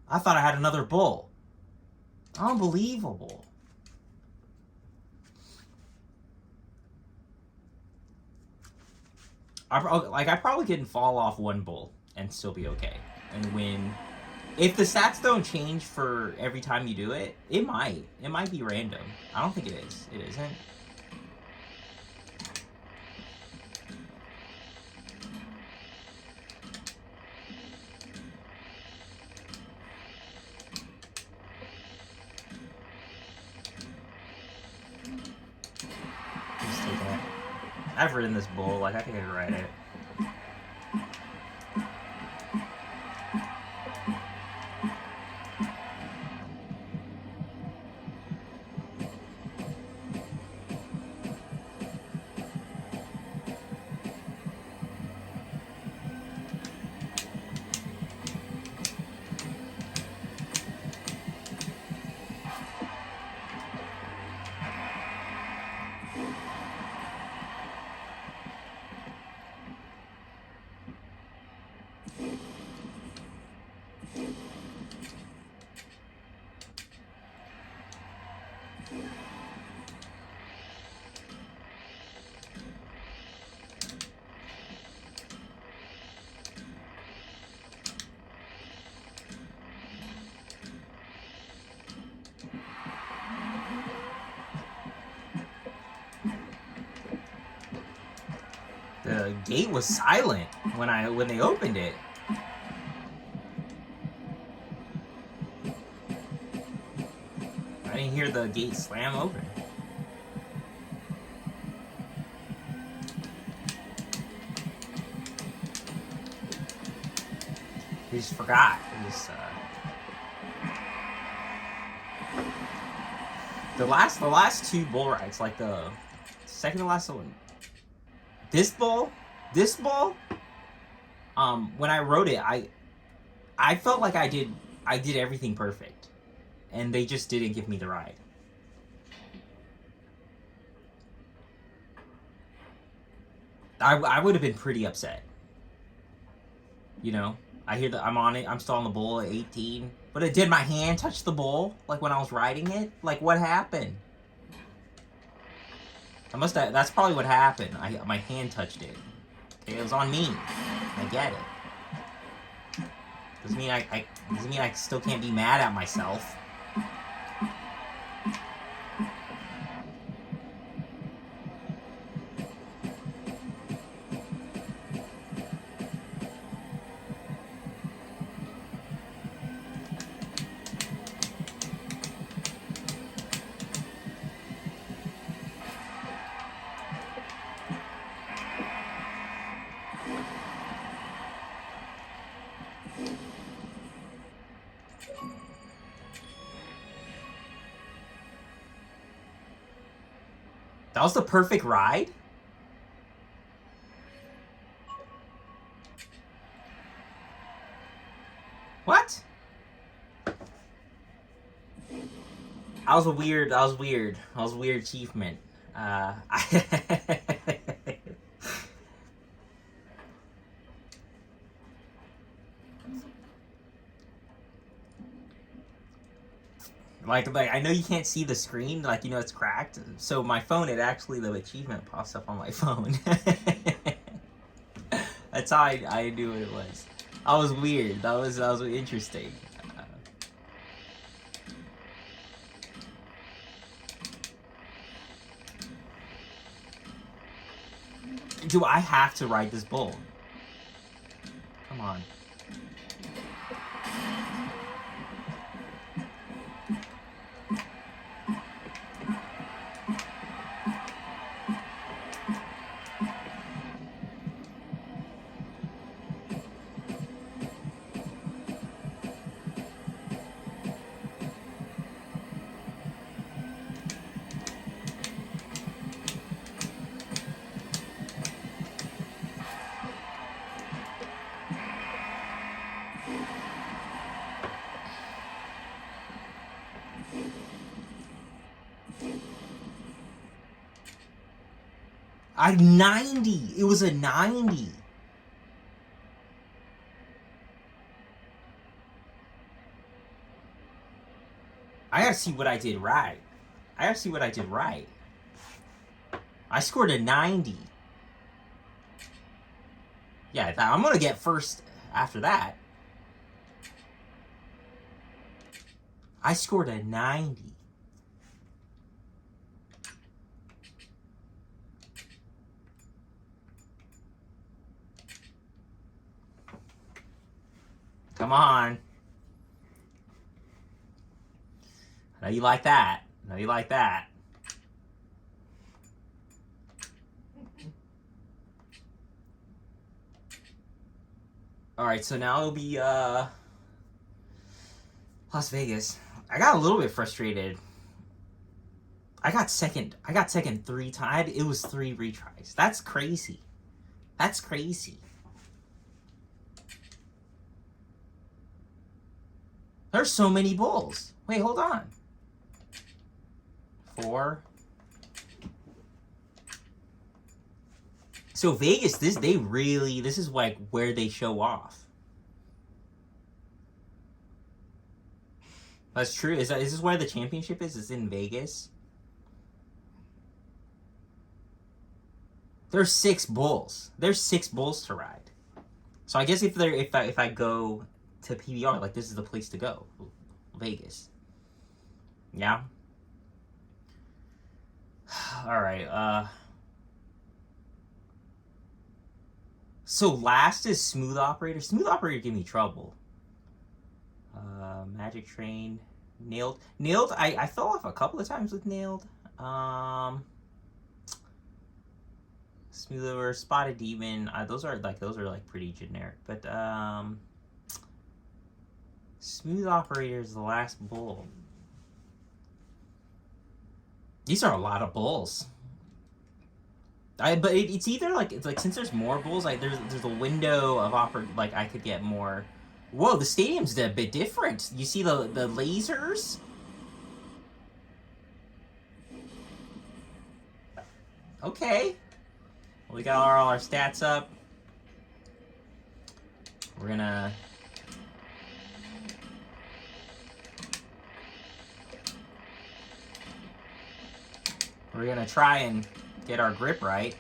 I thought I had another bull. Unbelievable. I probably couldn't fall off one bull and still be okay and win. If the stats don't change for every time you do it, it might. It might be random. I don't think it is. It isn't. Just take it. I've ridden this bull. Like, I think I could ride it. The gate was silent when they opened it. I didn't hear the gate slam open. We just forgot. The last two bull rides, like the second to last one. This bull, when I rode it, I felt like I did everything perfect, and they just didn't give me the ride. I would have been pretty upset. You know, I hear that I'm on it. I'm still on the bull at 18, but did my hand touch the bull like when I was riding it? Like, what happened? That's probably what happened. My hand touched it. Okay, it was on me. I get it. Doesn't mean I still can't be mad at myself. That was the perfect ride? What? That was a weird achievement. Like I know you can't see the screen, like, you know, it's cracked. So my phone, the achievement pops up on my phone. That's how I knew what it was. That was weird. That was interesting. Do I have to ride this bull? Come on. 90. It was a 90. I gotta see what I did right. I scored a 90. Yeah, I'm gonna get first after that. I scored a 90. Come on. I know you like that. Alright, so now it'll be Las Vegas. I got a little bit frustrated. I got second 3 times. It was 3 retries. That's crazy. There's so many bulls. Wait, hold on. 4. So Vegas, this is like where they show off. That's true. Is this where the championship is? It's in Vegas. There's 6 bulls. There's 6 bulls to ride. So I guess if I go to PBR, like, this is the place to go. Vegas. Yeah. All right. So last is Smooth Operator. Smooth Operator gave me trouble. Magic Train. Nailed. I fell off a couple of times with Nailed. Smooth Over, Spotted Demon. Those are pretty generic. But Smooth Operator is the last bull. These are a lot of bulls. But it's either it's like since there's more bulls, like there's a window of I could get more. Whoa, the stadium's a bit different. You see the lasers? Okay. Well, we got all our stats up. We're gonna try and get our grip right.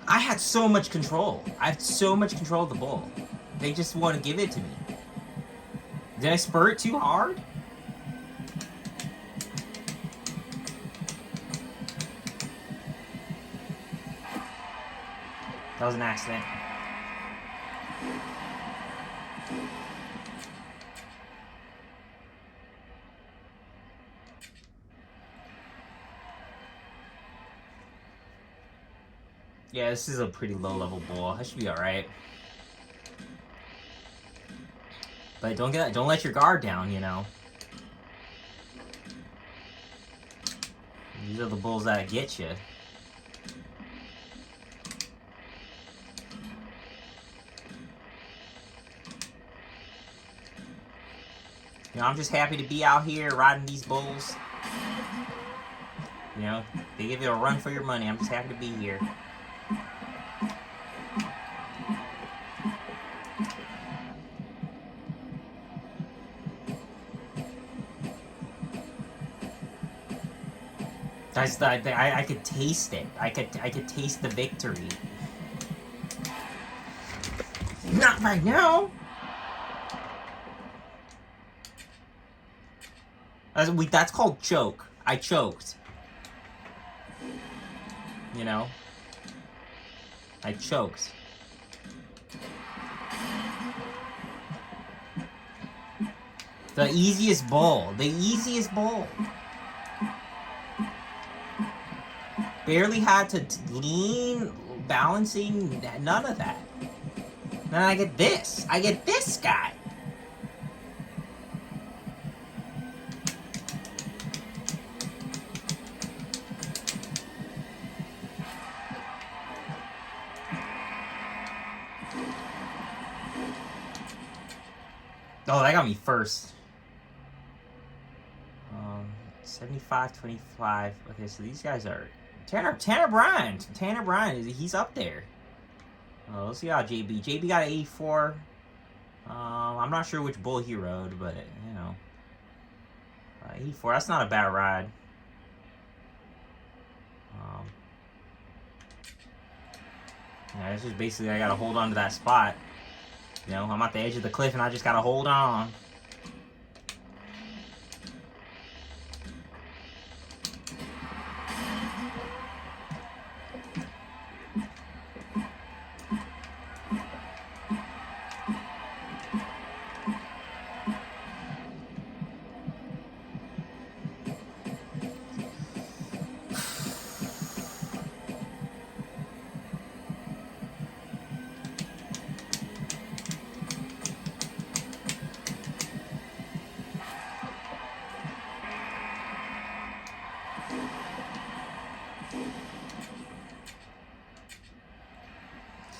I had so much control. I had so much control of the bull. They just want to give it to me. Did I spur it too hard? That was an accident. Yeah, this is a pretty low-level bull. That should be all right. But don't let your guard down, you know. These are the bulls that get you. You know, I'm just happy to be out here riding these bulls. You know, they give you a run for your money. I'm just happy to be here. I could taste it. I could taste the victory. Not right now. That's called choke. I choked. You know? I choked. The easiest bull. The easiest bull. Barely had to lean, balancing, none of that. Then I get this. I get this guy. Oh, that got me first. 75-25. Okay, so these guys are Tanner Bryan. Tanner Bryan he's up there. Let's see how JB. JB got an 84. I'm not sure which bull he rode, but you know, 84. That's not a bad ride. Yeah, it's just basically I gotta hold on to that spot. You know, I'm at the edge of the cliff and I just gotta hold on.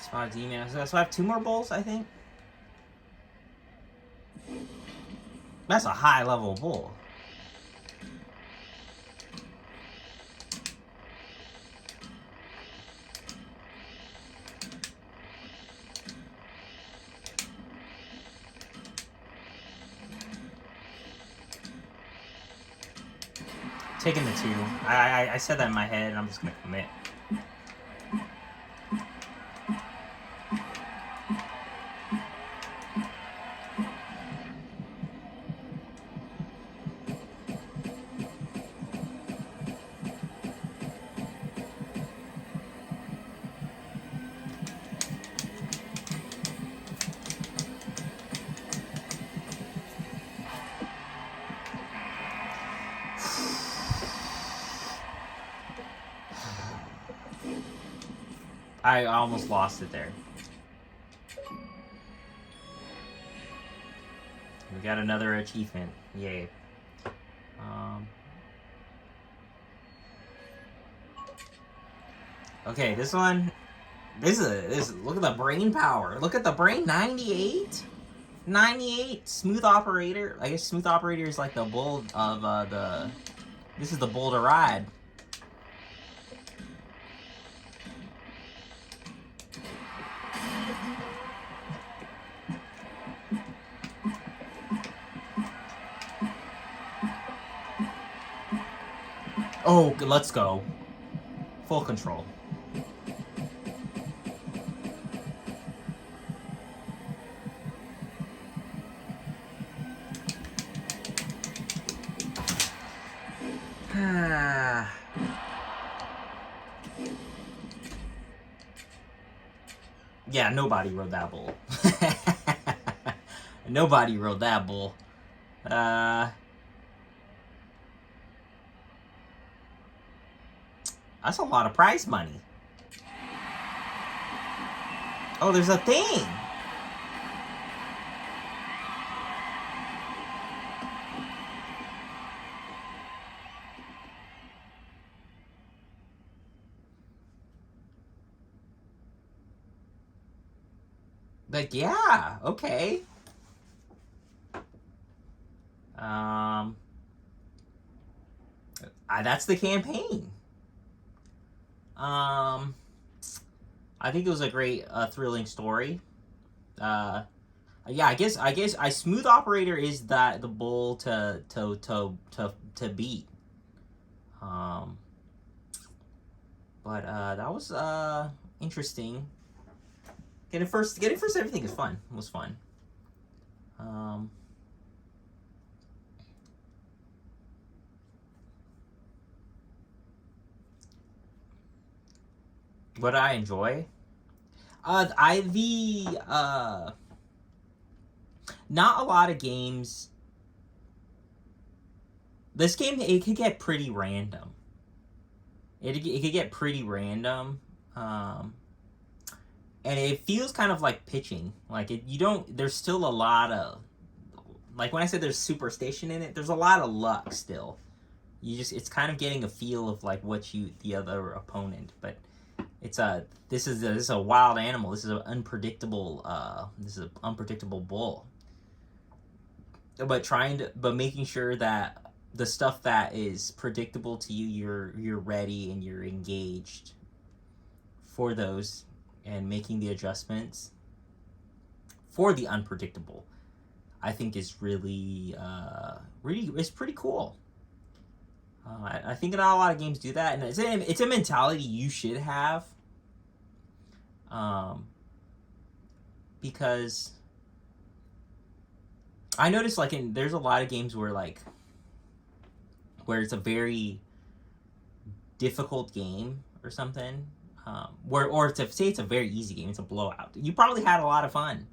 Spot demon. So I have 2 more bulls, I think. That's a high level bull. Taking the 2. I said that in my head and I'm just gonna commit. I almost lost it there. We got another achievement. Yay. Okay, this one. This is look at the brain power. Look at the brain. 98. 98. Smooth operator. I guess smooth operator is like the bull of the. This is the bull to ride. Oh, let's go. Full control. Yeah, nobody rode that bull. Nobody rode that bull. That's a lot of prize money. Oh, there's a thing. Like, yeah, okay. That's the campaign. I think it was a great, thrilling story. Yeah, I guess smooth operator is the bull to beat. But that was interesting. Getting first everything is fun. It was fun. What I enjoy? Not a lot of games. This game, it could get pretty random. It could get pretty random. And it feels kind of like pitching. Like, there's still a lot of, like when I said there's superstition in it, there's a lot of luck still. It's kind of getting a feel of like the other opponent, but this is a wild animal. This is an unpredictable bull. but making sure that the stuff that is predictable to you, you're ready and you're engaged for those, and making the adjustments for the unpredictable, I think is really it's pretty cool. I think not a lot of games do that, and it's a mentality you should have, because I noticed like there's a lot of games where it's a very difficult game or something, or say it's a very easy game, it's a blowout. You probably had a lot of fun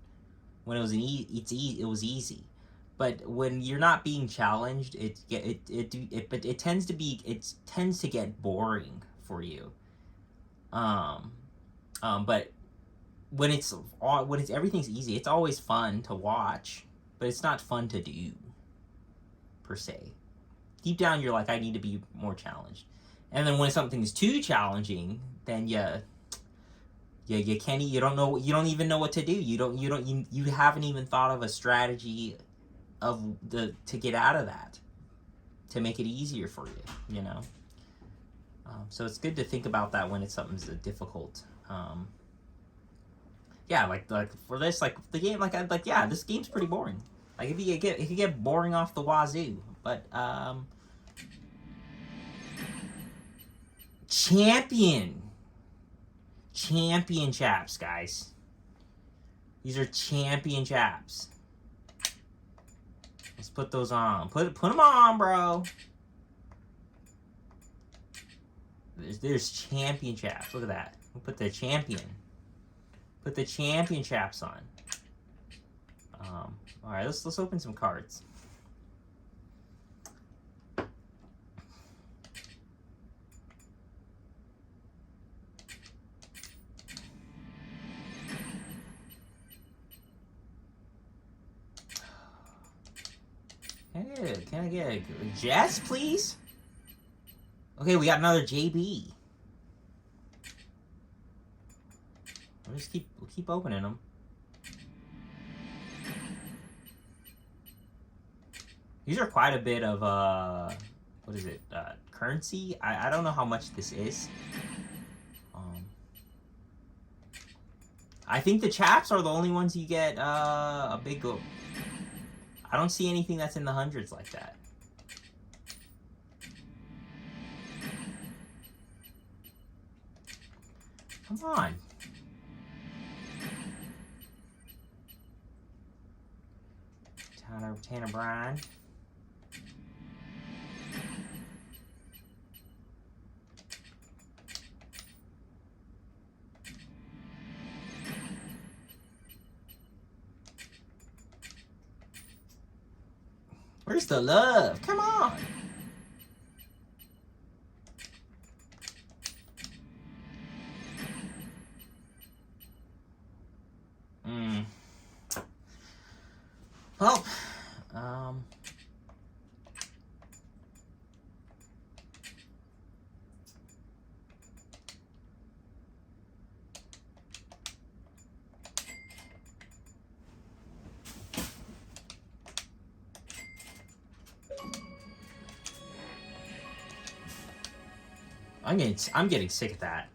when it was it was easy, but when you're not being challenged, it tends to get boring for you. But when it's everything's easy, it's always fun to watch, but it's not fun to do per se. Deep down, you're like, I need to be more challenged. And then when something's too challenging, then you can't. You don't know. You don't even know what to do. You haven't even thought of a strategy to get out of that, to make it easier for you. You know. So it's good to think about that when it's something's difficult. Yeah, like for this, like the game, yeah, this game's pretty boring. Like it could get boring off the wazoo. But champion chaps, guys. These are champion chaps. Let's put those on. Put them on, bro. There's champion chaps. Look at that. We'll put the champion. Put the champion chaps on. All right, let's open some cards. Can I get a Jess, please? Okay, we got another JB. We'll keep opening them. These are quite a bit of what is it? Currency. I don't know how much this is. I think the chaps are the only ones you get a big go. I don't see anything that's in the hundreds like that. Come on. Tanner Bryan. Where's the love? Come on. Well, I'm getting sick of that.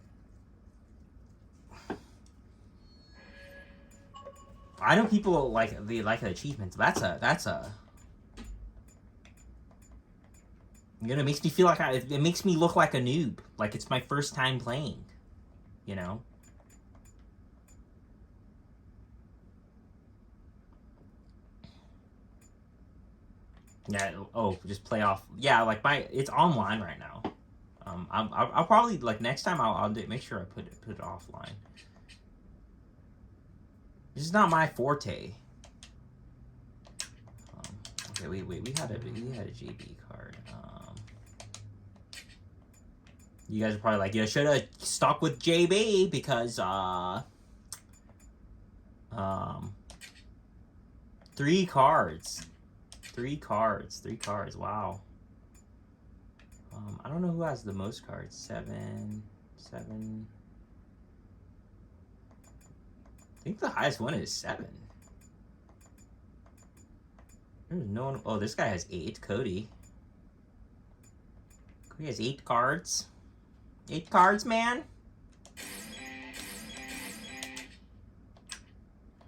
I know people like the achievements. That's a. You know, it makes me feel like it makes me look like a noob. Like it's my first time playing. You know. Yeah. Oh, just play off. Yeah, like it's online right now. I'll probably like next time I'll make sure I put it offline. This is not my forte. Okay, we had a JB card. You guys are probably like, you should have stuck with JB because 3 cards. 3 cards. Wow. I don't know who has the most cards. 7. I think the highest one is 7. No one. Oh, this guy has 8. Cody. Cody has 8 cards. 8 cards, man.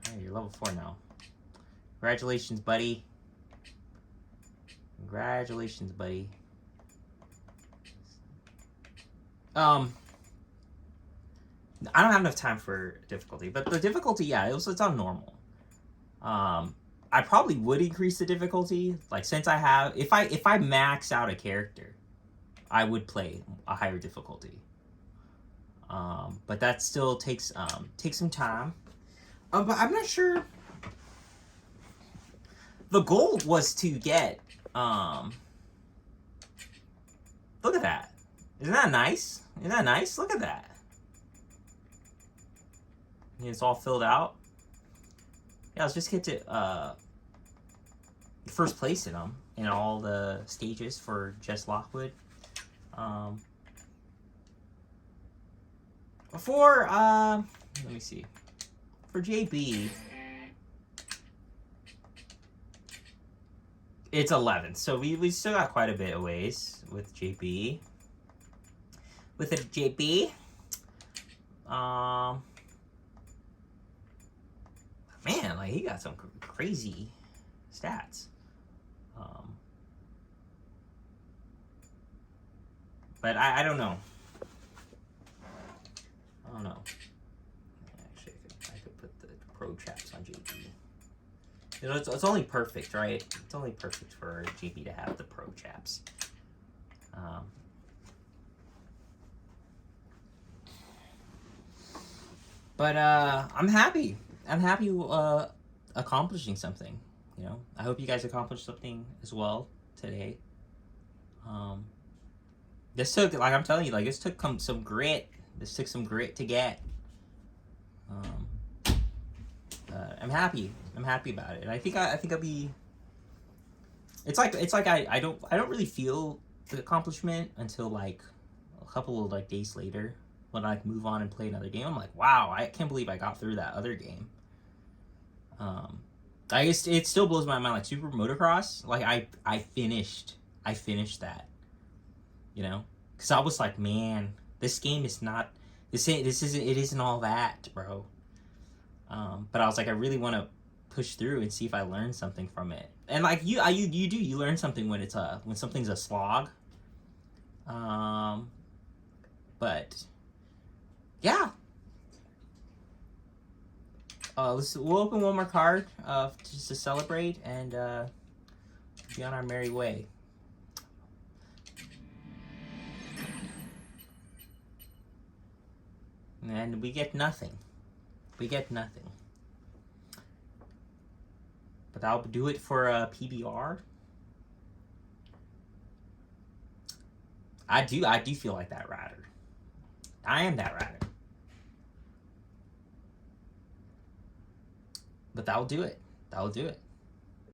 Hey, you're level 4 now. Congratulations, buddy. Congratulations, buddy. I don't have enough time for difficulty, but the difficulty, yeah, it's on normal. I probably would increase the difficulty, like since I have, if I max out a character, I would play a higher difficulty. But that still takes some time. But I'm not sure. The goal was to get look at that. Isn't that nice? Isn't that nice? Look at that. It's all filled out. Yeah, let's just get to first place in them in all the stages for Jess Lockwood. Let me see. For JB, it's 11th, so we still got quite a bit of ways with JB. With a JB, man, like he got some crazy stats. But I don't know. I don't know. Actually, I could put the pro chaps on JB. You know, it's only perfect, right? It's only perfect for JB to have the pro chaps. But I'm happy. I'm happy accomplishing something. You know, I hope you guys accomplished something as well today. This took, like I'm telling you, like this took some grit. This took some grit to get. I'm happy. I'm happy about it. And I think I'll be. It's like I don't really feel the accomplishment until like a couple of like days later when I move on and play another game. I'm like, wow, I can't believe I got through that other game. I guess it still blows my mind. Like Super Motocross, like I finished that. You know, because I was like, man, this game is not. It isn't all that, bro. But I was like, I really want to push through and see if I learn something from it. And like you learn something when when something's a slog. But yeah. We'll open one more card just to celebrate and be on our merry way. And we get nothing. We get nothing. But I'll do it for PBR. I do feel like that rider. I am that rider. But that'll do it. That'll do it.